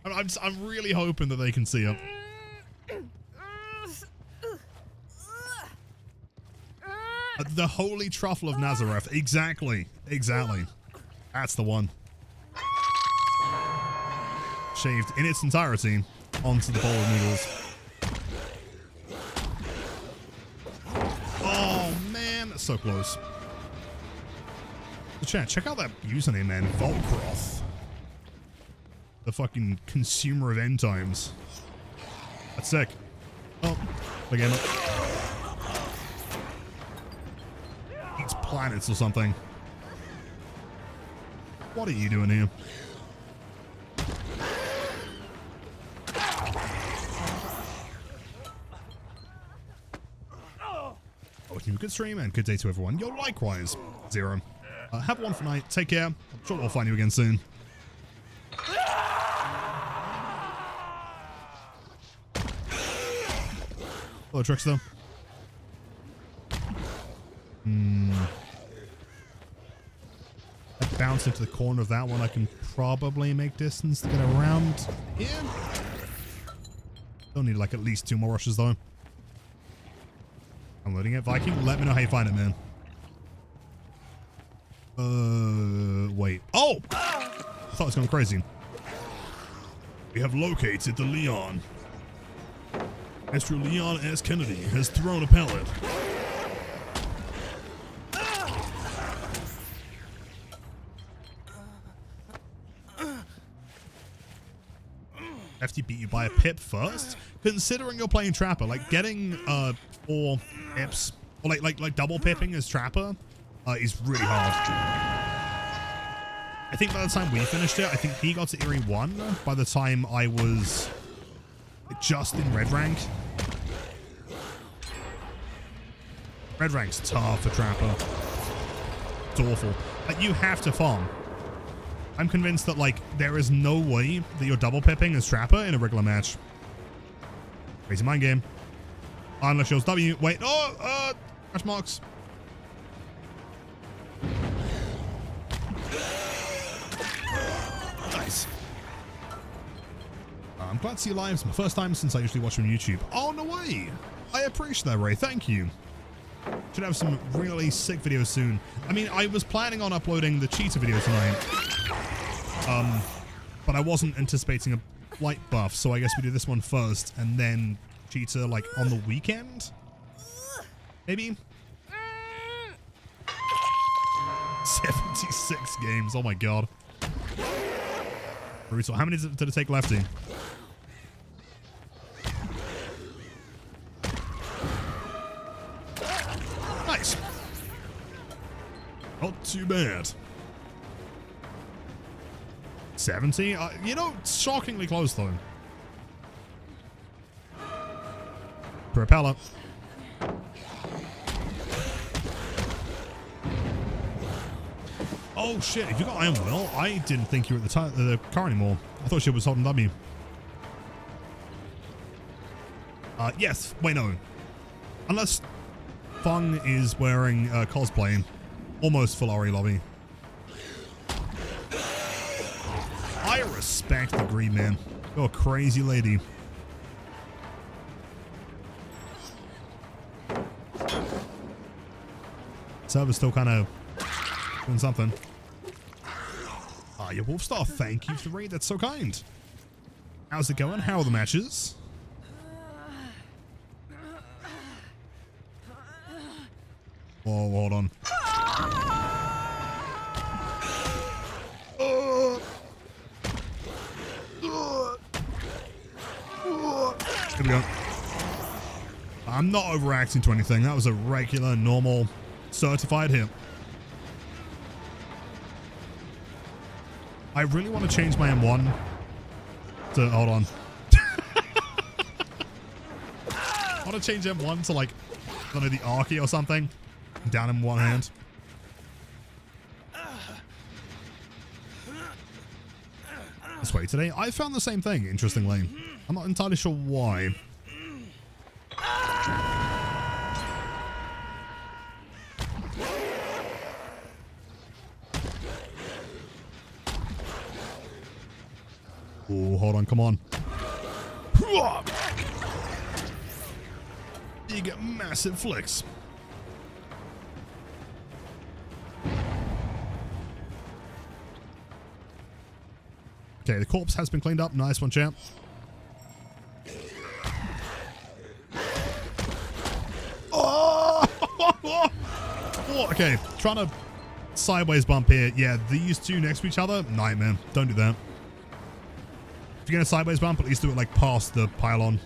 I'm really hoping that they can see it. The Holy Truffle of Nazareth. Exactly. Exactly. That's the one. Shaved in its entirety onto the bowl of noodles. Oh, man. That's so close. So chat, check out that username, man. Volkroth. The fucking consumer of end times. That's sick. Oh, again. Eats planets or something. What are you doing here? Wishing you a good stream and good day to everyone. Yo, likewise, Zero. Have one for night. Take care. I'm sure we'll find you again soon. Hello, Trickster. I bounce into the corner of that one. I can probably make distance to get around here. Don't need like at least 2 more rushes though. I'm loading it. Viking, let me know how you find it, man. Wait. Oh! I thought I was going crazy. We have located the Leon. Mr. Leon S. Kennedy has thrown a pellet. FT beat you by a pip first? Considering you're playing Trapper, like getting 4 pips, or like double pipping as Trapper is really hard. I think by the time we finished it, I think he got to Eerie 1 by the time I was just in red rank. Red rank's tough for Trapper. It's awful. Like, you have to farm. I'm convinced that, like, there is no way that you're double pipping as Trapper in a regular match. Crazy mind game. Unless yours W. Wait, crash marks. Nice. I'm glad to see you live. It's my first time since I usually watch on YouTube. Oh, no way. I appreciate that, Ray. Thank you. Should have some really sick videos soon. I mean, I was planning on uploading the cheetah video tonight. But I wasn't anticipating a blight buff, so I guess we do this one first, and then cheetah, like, on the weekend? Maybe? 76 games, oh my god. Brutal. How many did it take Lefty? Nice. Not too bad. 70? You know, shockingly close though. Propeller. Oh shit, if you got Iron Will, I didn't think you were at the car anymore. I thought she was holding W. Yes, wait, no. Unless Fung is wearing cosplay. Almost full RE lobby. I respect the green man. You're a crazy lady. Server's still kind of doing something. Your Wolfstar, thank you for the raid. That's so kind. How's it going? How are the matches? Oh, hold on. Here we go. I'm not overreacting to anything. That was a regular, normal, certified hit. I really want to change my M1 to... Hold on. I want to change M1 to, like, I don't know, the Arky or something. Down in one hand. This way today. I found the same thing, interestingly. I'm not entirely sure why. Oh, hold on, come on. You get massive flicks. Okay, the corpse has been cleaned up. Nice one, champ. Oh! Okay, trying to sideways bump here. Yeah, these two next to each other, nightmare. Don't do that. If you're gonna sideways bump, at least do it like past the pylon.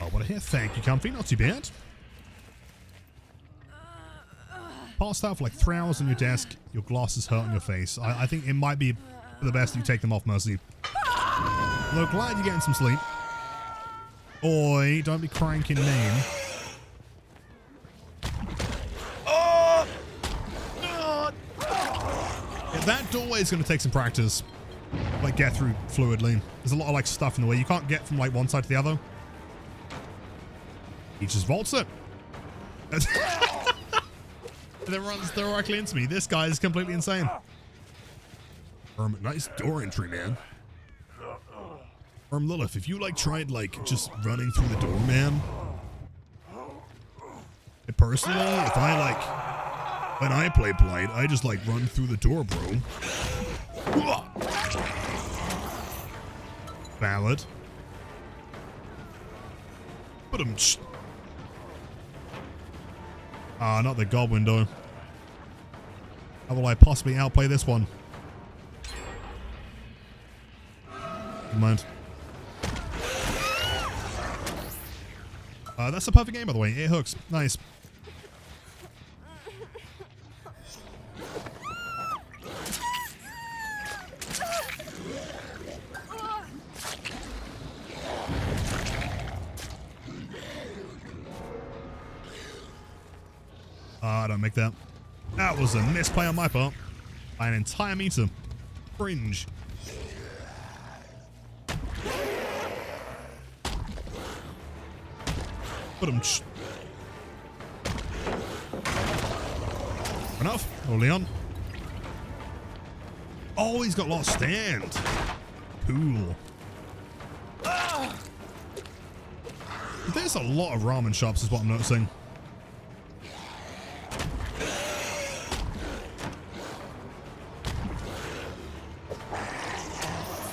Oh, what a hit. Thank you, Comfy. Not too bad. Passed out for like 3 hours on your desk. Your glasses hurt on your face. I think it might be for the best if you take them off, Mercy. Although glad you're getting some sleep. Oi, don't be cranking name. Oh! God! Yeah, that doorway is going to take some practice. Like, get through fluidly. There's a lot of, like, stuff in the way. You can't get from, like, one side to the other. He just vaults it. And then runs directly into me. This guy is completely insane. Nice door entry, man. Lilith, if you like tried like just running through the door, man. Personally, if I like when I play Blight, I just like run through the door, bro. Valid. Put him. Not the god window. How will I possibly outplay this one? Never mind. That's a perfect game, by the way. It hooks. Nice. Don't make that. That was a misplay on my part. By an entire meter. Fringe. Put him. Enough. Oh, Leon. Oh, he's got lost stand. Cool. There's a lot of ramen shops, is what I'm noticing.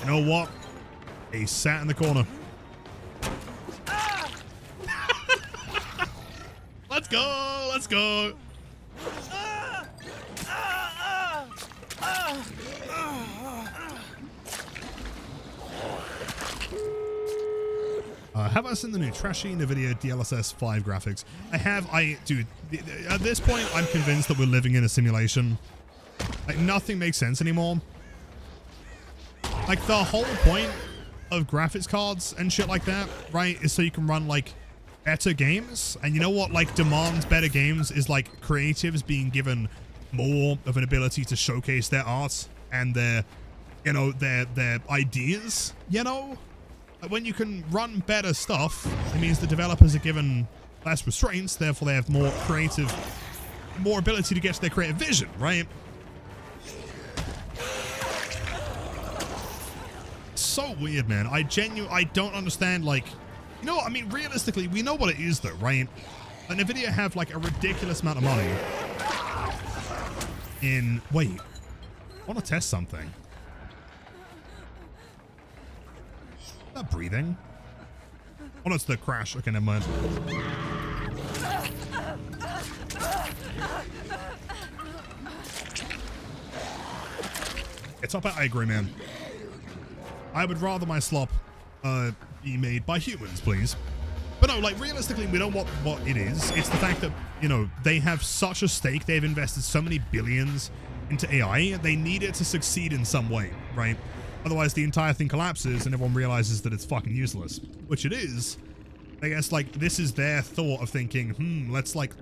You know what? He sat in the corner. Let's go! Let's go! Have I seen the new trashy NVIDIA DLSS 5 graphics? I have. Dude, at this point, I'm convinced that we're living in a simulation. Like, nothing makes sense anymore. Like, the whole point of graphics cards and shit like that, right, is so you can run, like, better games. And you know what, like, demands better games is, like, creatives being given more of an ability to showcase their art and their, you know, their ideas, you know? When you can run better stuff, it means the developers are given less restraints, therefore they have more creative, more ability to get to their creative vision, right? So weird, man. I don't understand, like, you know what, I mean, realistically, we know what it is though, right? And NVIDIA have like a ridiculous amount of money in, wait, I want to test something. Is that breathing? Oh, no, it's the crash. Okay, never mind. It's up. I agree, man. I would rather my slop be made by humans, please. But no, like, realistically, we know what it is. It's the fact that, you know, they have such a stake. They've invested so many billions into AI. They need it to succeed in some way, right? Otherwise, the entire thing collapses and everyone realizes that it's fucking useless, which it is. I guess, like, this is their thought of thinking, let's, like,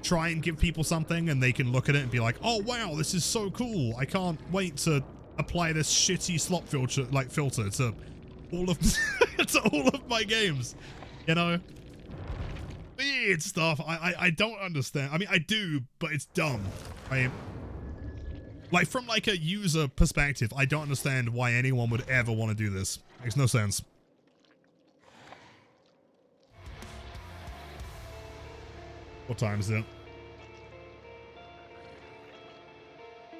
try and give people something, and they can look at it and be like, oh, wow, this is so cool. I can't wait to apply this shitty slop filter to all of to all of my games, you know? Weird stuff. I don't understand. I mean, I do, but it's dumb, right? Like, from like a user perspective, I don't understand why anyone would ever want to do this. Makes no sense. What time is it?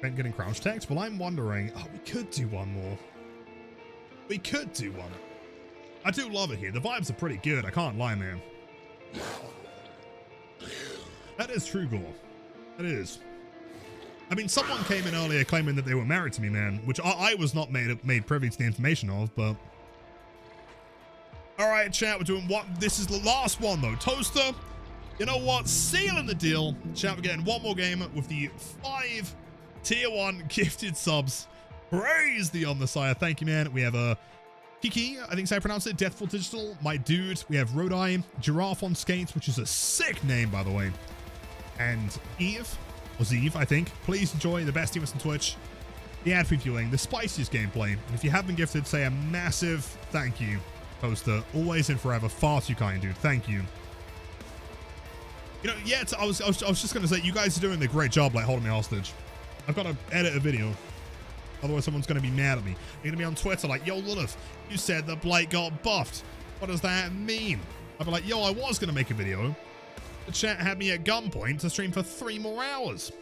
Ben getting crouch text? Well, I'm wondering. Oh, we could do one more. We could do one. I do love it here. The vibes are pretty good. I can't lie, man. That is true, Gore. That is. I mean, someone came in earlier claiming that they were married to me, man, which I was not made privy to the information of, but... Alright, chat, we're doing what? This is the last one, though. Toaster, you know what? Sealing the deal. Chat, we're getting one more game with the 5 tier 1 gifted subs. Praise the Omnissiah. Thank you, man. We have a Kiki, I think is how I pronounce it. Deathful Digital, my dude. We have Rodai, Giraffe on Skates, which is a sick name, by the way. And Eve, or Zeeve, I think. Please enjoy the best teammates on Twitch. The ad-free viewing, the spiciest gameplay. And if you have been gifted, say a massive thank you. Poster, always and forever. Far too kind, dude. Thank you. You know, yeah, I was just going to say, you guys are doing a great job, like, holding me hostage. I've got to edit a video. Otherwise, someone's going to be mad at me. They're going to be on Twitter like, yo, Lilith, you said that Blight got buffed. What does that mean? I'll be like, yo, I was going to make a video. The chat had me at gunpoint to stream for 3 more hours.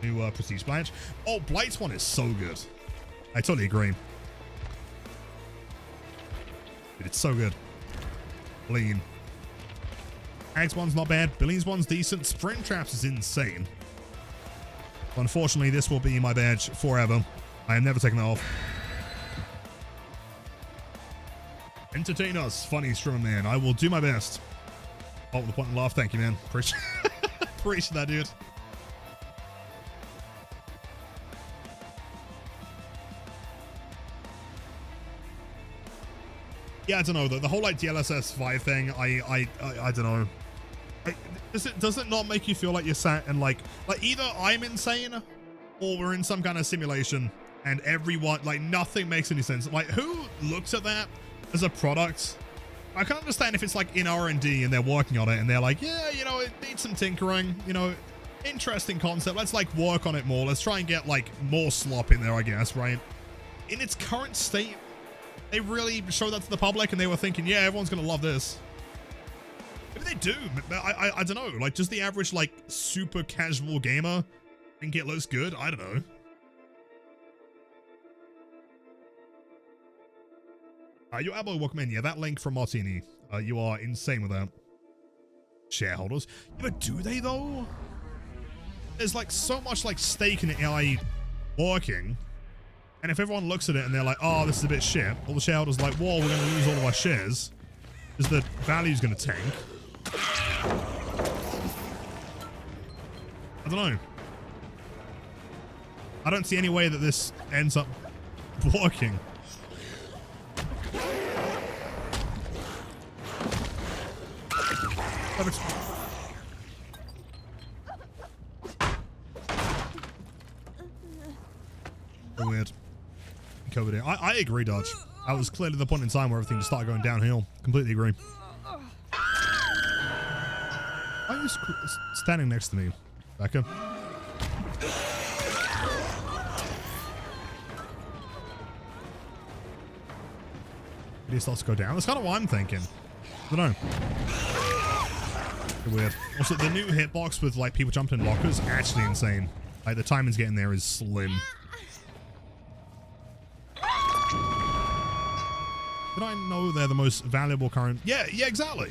New Prestige Blanche. Oh, Blight's one is so good. I totally agree. Dude, it's so good. Lean. Ags one's not bad. Billy's one's decent. Sprint Traps is insane. Unfortunately, this will be my badge forever. I am never taking that off. Entertain us, funny strong man. I will do my best. Oh, the point and laugh. Thank you, man. Appreciate that, dude. Yeah, I don't know. The whole like DLSS 5 thing. I don't know. Does it not make you feel like you're sat and like either I'm insane or we're in some kind of simulation and everyone, like, nothing makes any sense. Like, who looks at that as a product? I can understand if it's like in R&D and they're working on it and they're like, yeah, you know, it needs some tinkering, you know, interesting concept. Let's like work on it more. Let's try and get like more slop in there, I guess, right? In its current state, they really showed that to the public and they were thinking, yeah, everyone's going to love this. Maybe they do. I don't know. Like, does the average, like, super casual gamer think it looks good? I don't know. Your elbow, welcome in. Yeah, that link from Martini. You are insane with that. Shareholders. Yeah, but do they, though? There's, like, so much, like, stake in the AI working. And if everyone looks at it and they're like, oh, this is a bit shit, all the shareholders are like, whoa, we're going to lose all of our shares. Is the value's going to tank? I don't know. I don't see any way that this ends up working. Perfect. Weird. Covered it. I agree, Dodge. That was clearly the point in time where everything just started going downhill. Completely agree. Why are you standing next to me, Becca? It starts to go down. That's kind of what I'm thinking. I don't know. Weird. Also, the new hitbox with like people jumping in lockers, actually insane. Like the timing's getting there is slim. Did I know they're the most valuable current? Yeah, exactly.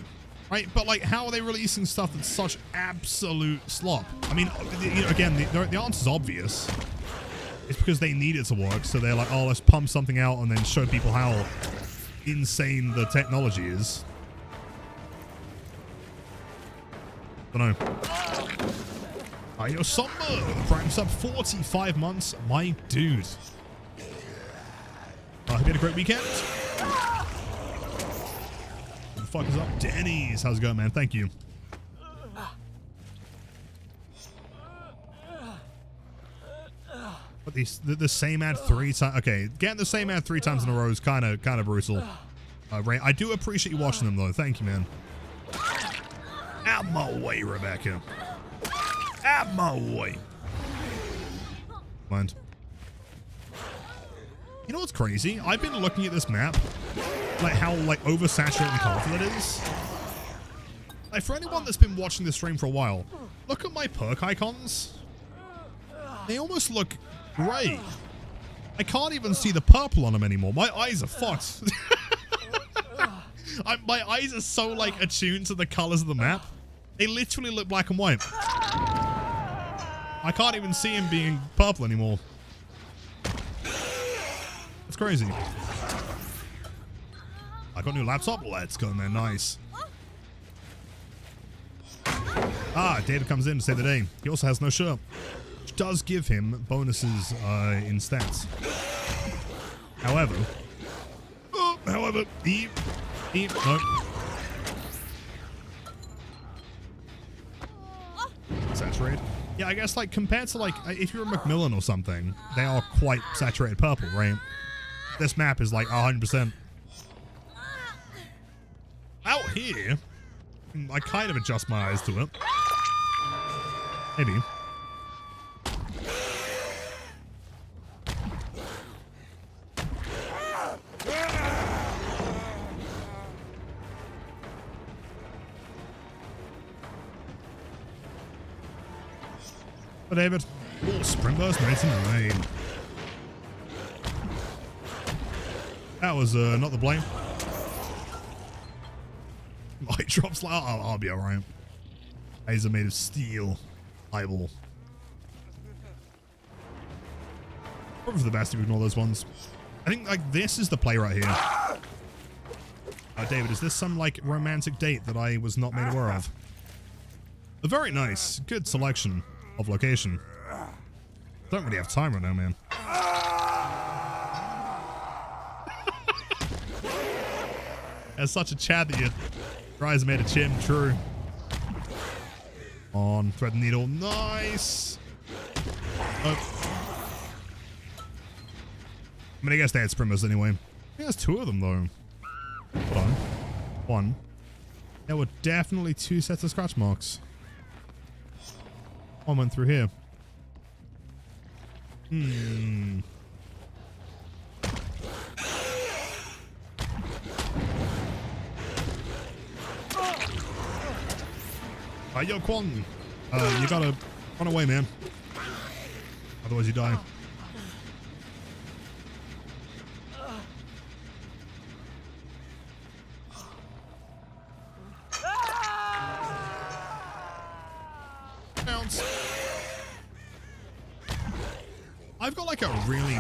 Right, but like, how are they releasing stuff that's such absolute slop? I mean, you know, again, the answer's obvious. It's because they need it to work, so they're like, oh, let's pump something out and then show people how insane the technology is. I don't know. Yo, Summer, Prime sub 45 months, my dude. Hope you had a great weekend. What the fuck is up? Denny's, how's it going, man? Thank you. But the same ad 3 times. Okay, getting the same ad 3 times in a row is kind of brutal. Ray, I do appreciate you watching them though. Thank you, man. Out my way, Rebecca. Out my way. Mind. You know what's crazy? I've been looking at this map, like how like oversaturated and colorful it is. Like for anyone that's been watching this stream for a while, look at my perk icons. They almost look gray. I can't even see the purple on them anymore. My eyes are fucked. My eyes are so like attuned to the colors of the map. They literally look black and white. I can't even see him being purple anymore. It's crazy. I got a new laptop. Let's go, man. Nice. Ah, David comes in to save the day. He also has no shirt, which does give him bonuses in stats. However, no. Saturated. Yeah, I guess like compared to like if you're a Macmillan or something, they are quite saturated purple, right? This map is like 100%. Out here, I kind of adjust my eyes to it. Maybe. Oh, David. Oh, sprint burst, nice and rain. That was not the blame. Light drops. I'll be alright. Eyes are made of steel. Eyeball. Probably for the best if you ignore those ones. I think like this is the play right here. David, is this some like romantic date that I was not made aware of? Very nice. Good selection of location. Don't really have time right now, man. That's such a chat that your eyes made a chin. True. On thread the needle. Nice. Oh. I mean, I guess they had sprimmers anyway. I think there's two of them though. Hold on. One. There were definitely two sets of scratch marks. One went through here. Yo, Quan. You gotta run away, man. Otherwise you die. Bounce. I've got like a really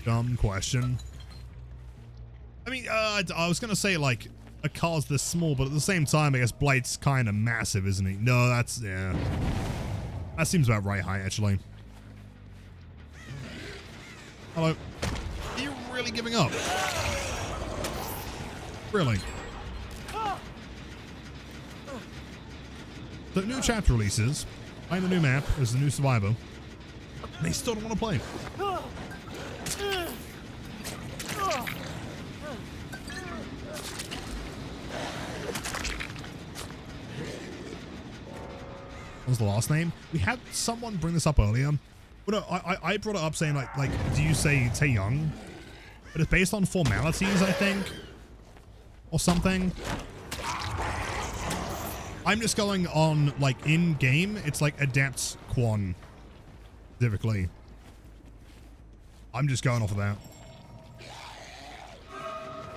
dumb question. I mean, I was gonna say like a car's this small, but at the same time, I guess Blight's kind of massive, isn't he? No, that's, yeah. That seems about right height, actually. Hello. Are you really giving up? Really? The new chapter releases, playing the new map as the new survivor, and they still don't want to play. What was the last name? We had someone bring this up earlier. But no, I brought it up saying like do you say Young? But it's based on formalities, I think, or something. I'm just going on like in game. It's like Adept Quan, specifically. I'm just going off of that.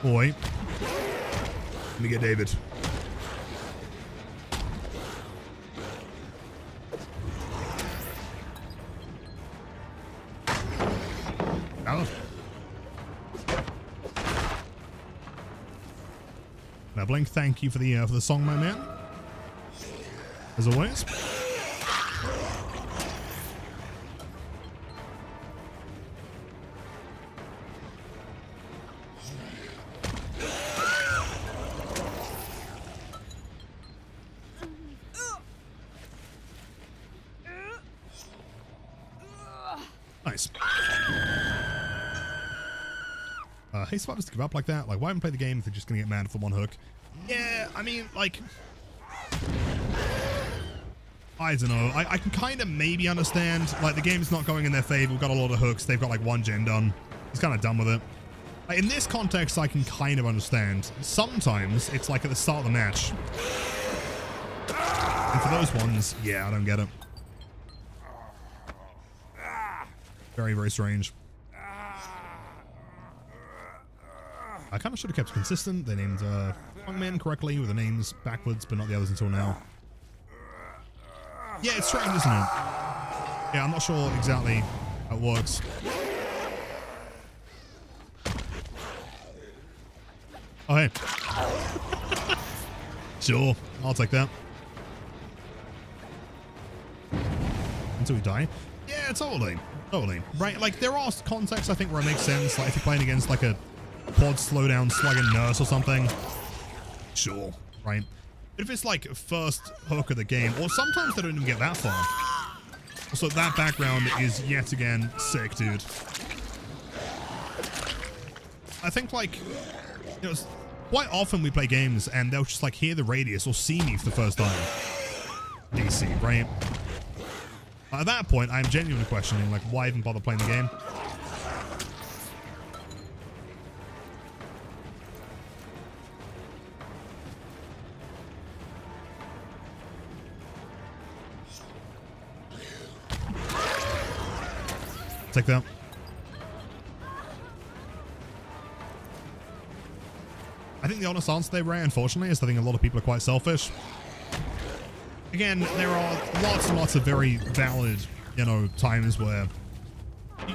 Boy, let me get David. Now, Blink, thank you for the song, my man. As always. Nice. Hey, survivors to give up like that? Like, why even play the game if they're just gonna get mad for one hook? Yeah, I mean, like, I don't know. I can kind of maybe understand. Like, the game's not going in their favor. We've got a lot of hooks. They've got like one gen done. He's kind of done with it. Like, in this context, I can kind of understand. Sometimes it's like at the start of the match. And for those ones, yeah, I don't get it. Very, very strange. I kind of should have kept it consistent. They named Youngman correctly with the names backwards, but not the others until now. Yeah, it's strange, isn't it? Yeah, I'm not sure exactly how it works. Oh, hey. Sure, I'll take that. Until we die. Yeah, totally. Totally. Right, like, there are contexts, I think, where it makes sense. Like, if you're playing against, like, a quad slowdown slugging nurse or something. Sure, right? But if it's, like, first hook of the game, or sometimes they don't even get that far. So that background is, yet again, sick, dude. I think, like, you know, quite often we play games and they'll just, like, hear the radius or see me for the first time. DC, right? At that point, I'm genuinely questioning, like, why even bother playing the game? Take that. I think the honest answer there, Ray, unfortunately, is I think a lot of people are quite selfish. Again, there are lots and lots of very valid, you know, times where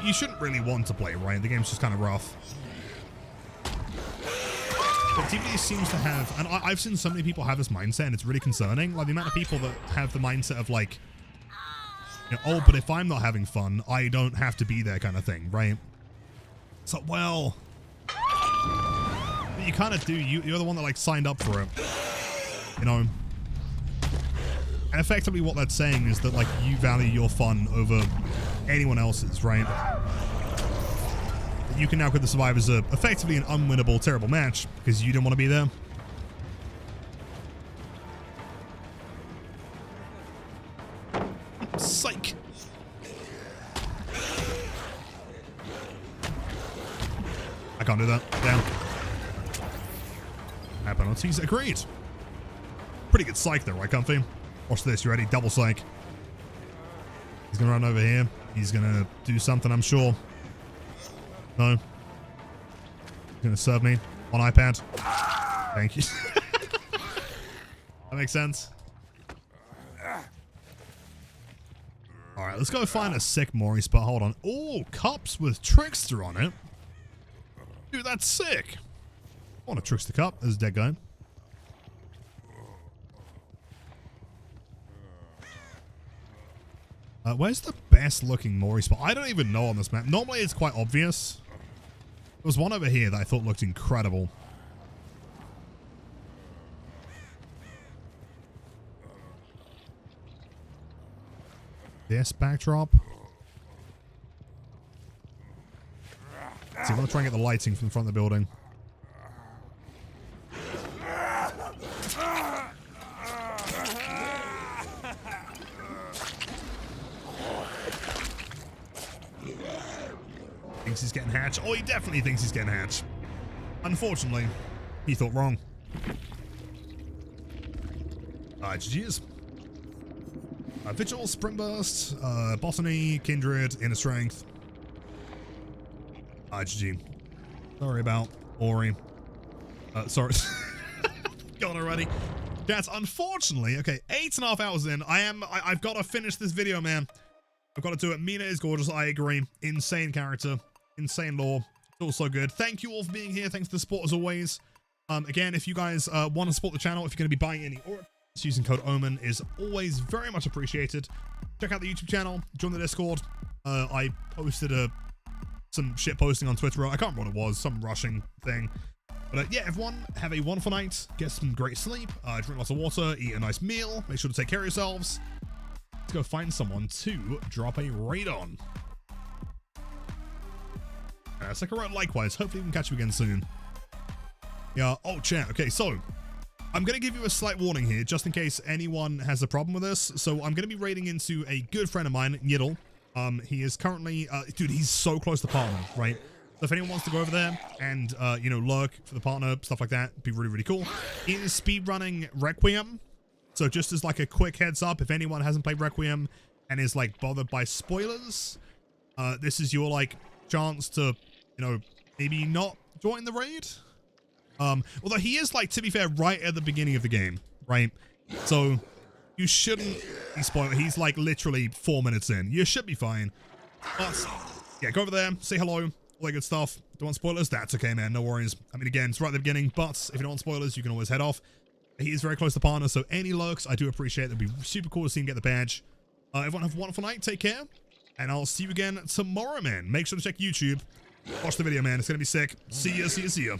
you shouldn't really want to play, right? The game's just kind of rough. But TBD seems to have, and I've seen so many people have this mindset, and it's really concerning. Like, the amount of people that have the mindset of, like, you know, oh, but if I'm not having fun, I don't have to be there kind of thing, right? So, well, you kind of do. You're the one that, like, signed up for it, you know? And effectively what that's saying is that, like, you value your fun over anyone else's, right? You can now quit the survivors effectively an unwinnable, terrible match because you didn't want to be there. Psych. I can't do that. Down. Penalties agreed. Pretty good psych though, right, Comfy? Watch this, you ready? Double psych. He's gonna run over here. He's gonna do something, I'm sure. No. He's gonna serve me on iPad. Thank you. That makes sense. Alright, let's go find a sick mory spot. Hold on. Oh, cups with Trickster on it. Dude, that's sick. I want a Trickster cup. There's a dead guy. Where's the best looking mory spot? I don't even know on this map. Normally it's quite obvious. There was one over here that I thought looked incredible. This backdrop. See, I'm gonna try and get the lighting from the front of the building. Thinks he's getting hatched. Oh, he definitely thinks he's getting hatched. Unfortunately, he thought wrong. GG's. Vigil, Spring Burst, Botany, Kindred, Inner Strength. GG. Sorry about Ori. Sorry. Gone already. That's unfortunately, okay, 8.5 hours in. I've got to finish this video, man. I've got to do it. Mina is gorgeous. I agree. Insane character. Insane lore. It's all so good. Thank you all for being here. Thanks for the support as always. Again, if you guys want to support the channel, if you're going to be buying any aura, using code OMEN is always very much appreciated. Check out the YouTube channel. Join the Discord. I posted some shit posting on Twitter. I can't remember what it was. Some rushing thing. But yeah, everyone, have a wonderful night. Get some great sleep. Drink lots of water. Eat a nice meal. Make sure to take care of yourselves. Let's go find someone to drop a raid on. Sekiro, likewise. Hopefully we can catch you again soon. Yeah. Oh, chat. Okay, so I'm going to give you a slight warning here, just in case anyone has a problem with this. So I'm going to be raiding into a good friend of mine, Yiddle. He is currently, dude, he's so close to partner, right? So if anyone wants to go over there and, you know, lurk for the partner, stuff like that, it'd be really, really cool. He is speedrunning Requiem. So just as like a quick heads up, if anyone hasn't played Requiem and is like bothered by spoilers, this is your like chance to, you know, maybe not join the raid. Although he is like, to be fair, right at the beginning of the game, right? So you shouldn't be spoiled. He's like literally 4 minutes in. You should be fine. But yeah, go over there, say hello, all that good stuff. Don't want spoilers? That's okay, man. No worries. I mean, again, it's right at the beginning, but if you don't want spoilers, you can always head off. He is very close to partner, so any lurks, I do appreciate it. It'd be super cool to see him get the badge. Everyone have a wonderful night. Take care. And I'll see you again tomorrow, man. Make sure to check YouTube. Watch the video, man. It's going to be sick. See ya, see ya, see ya.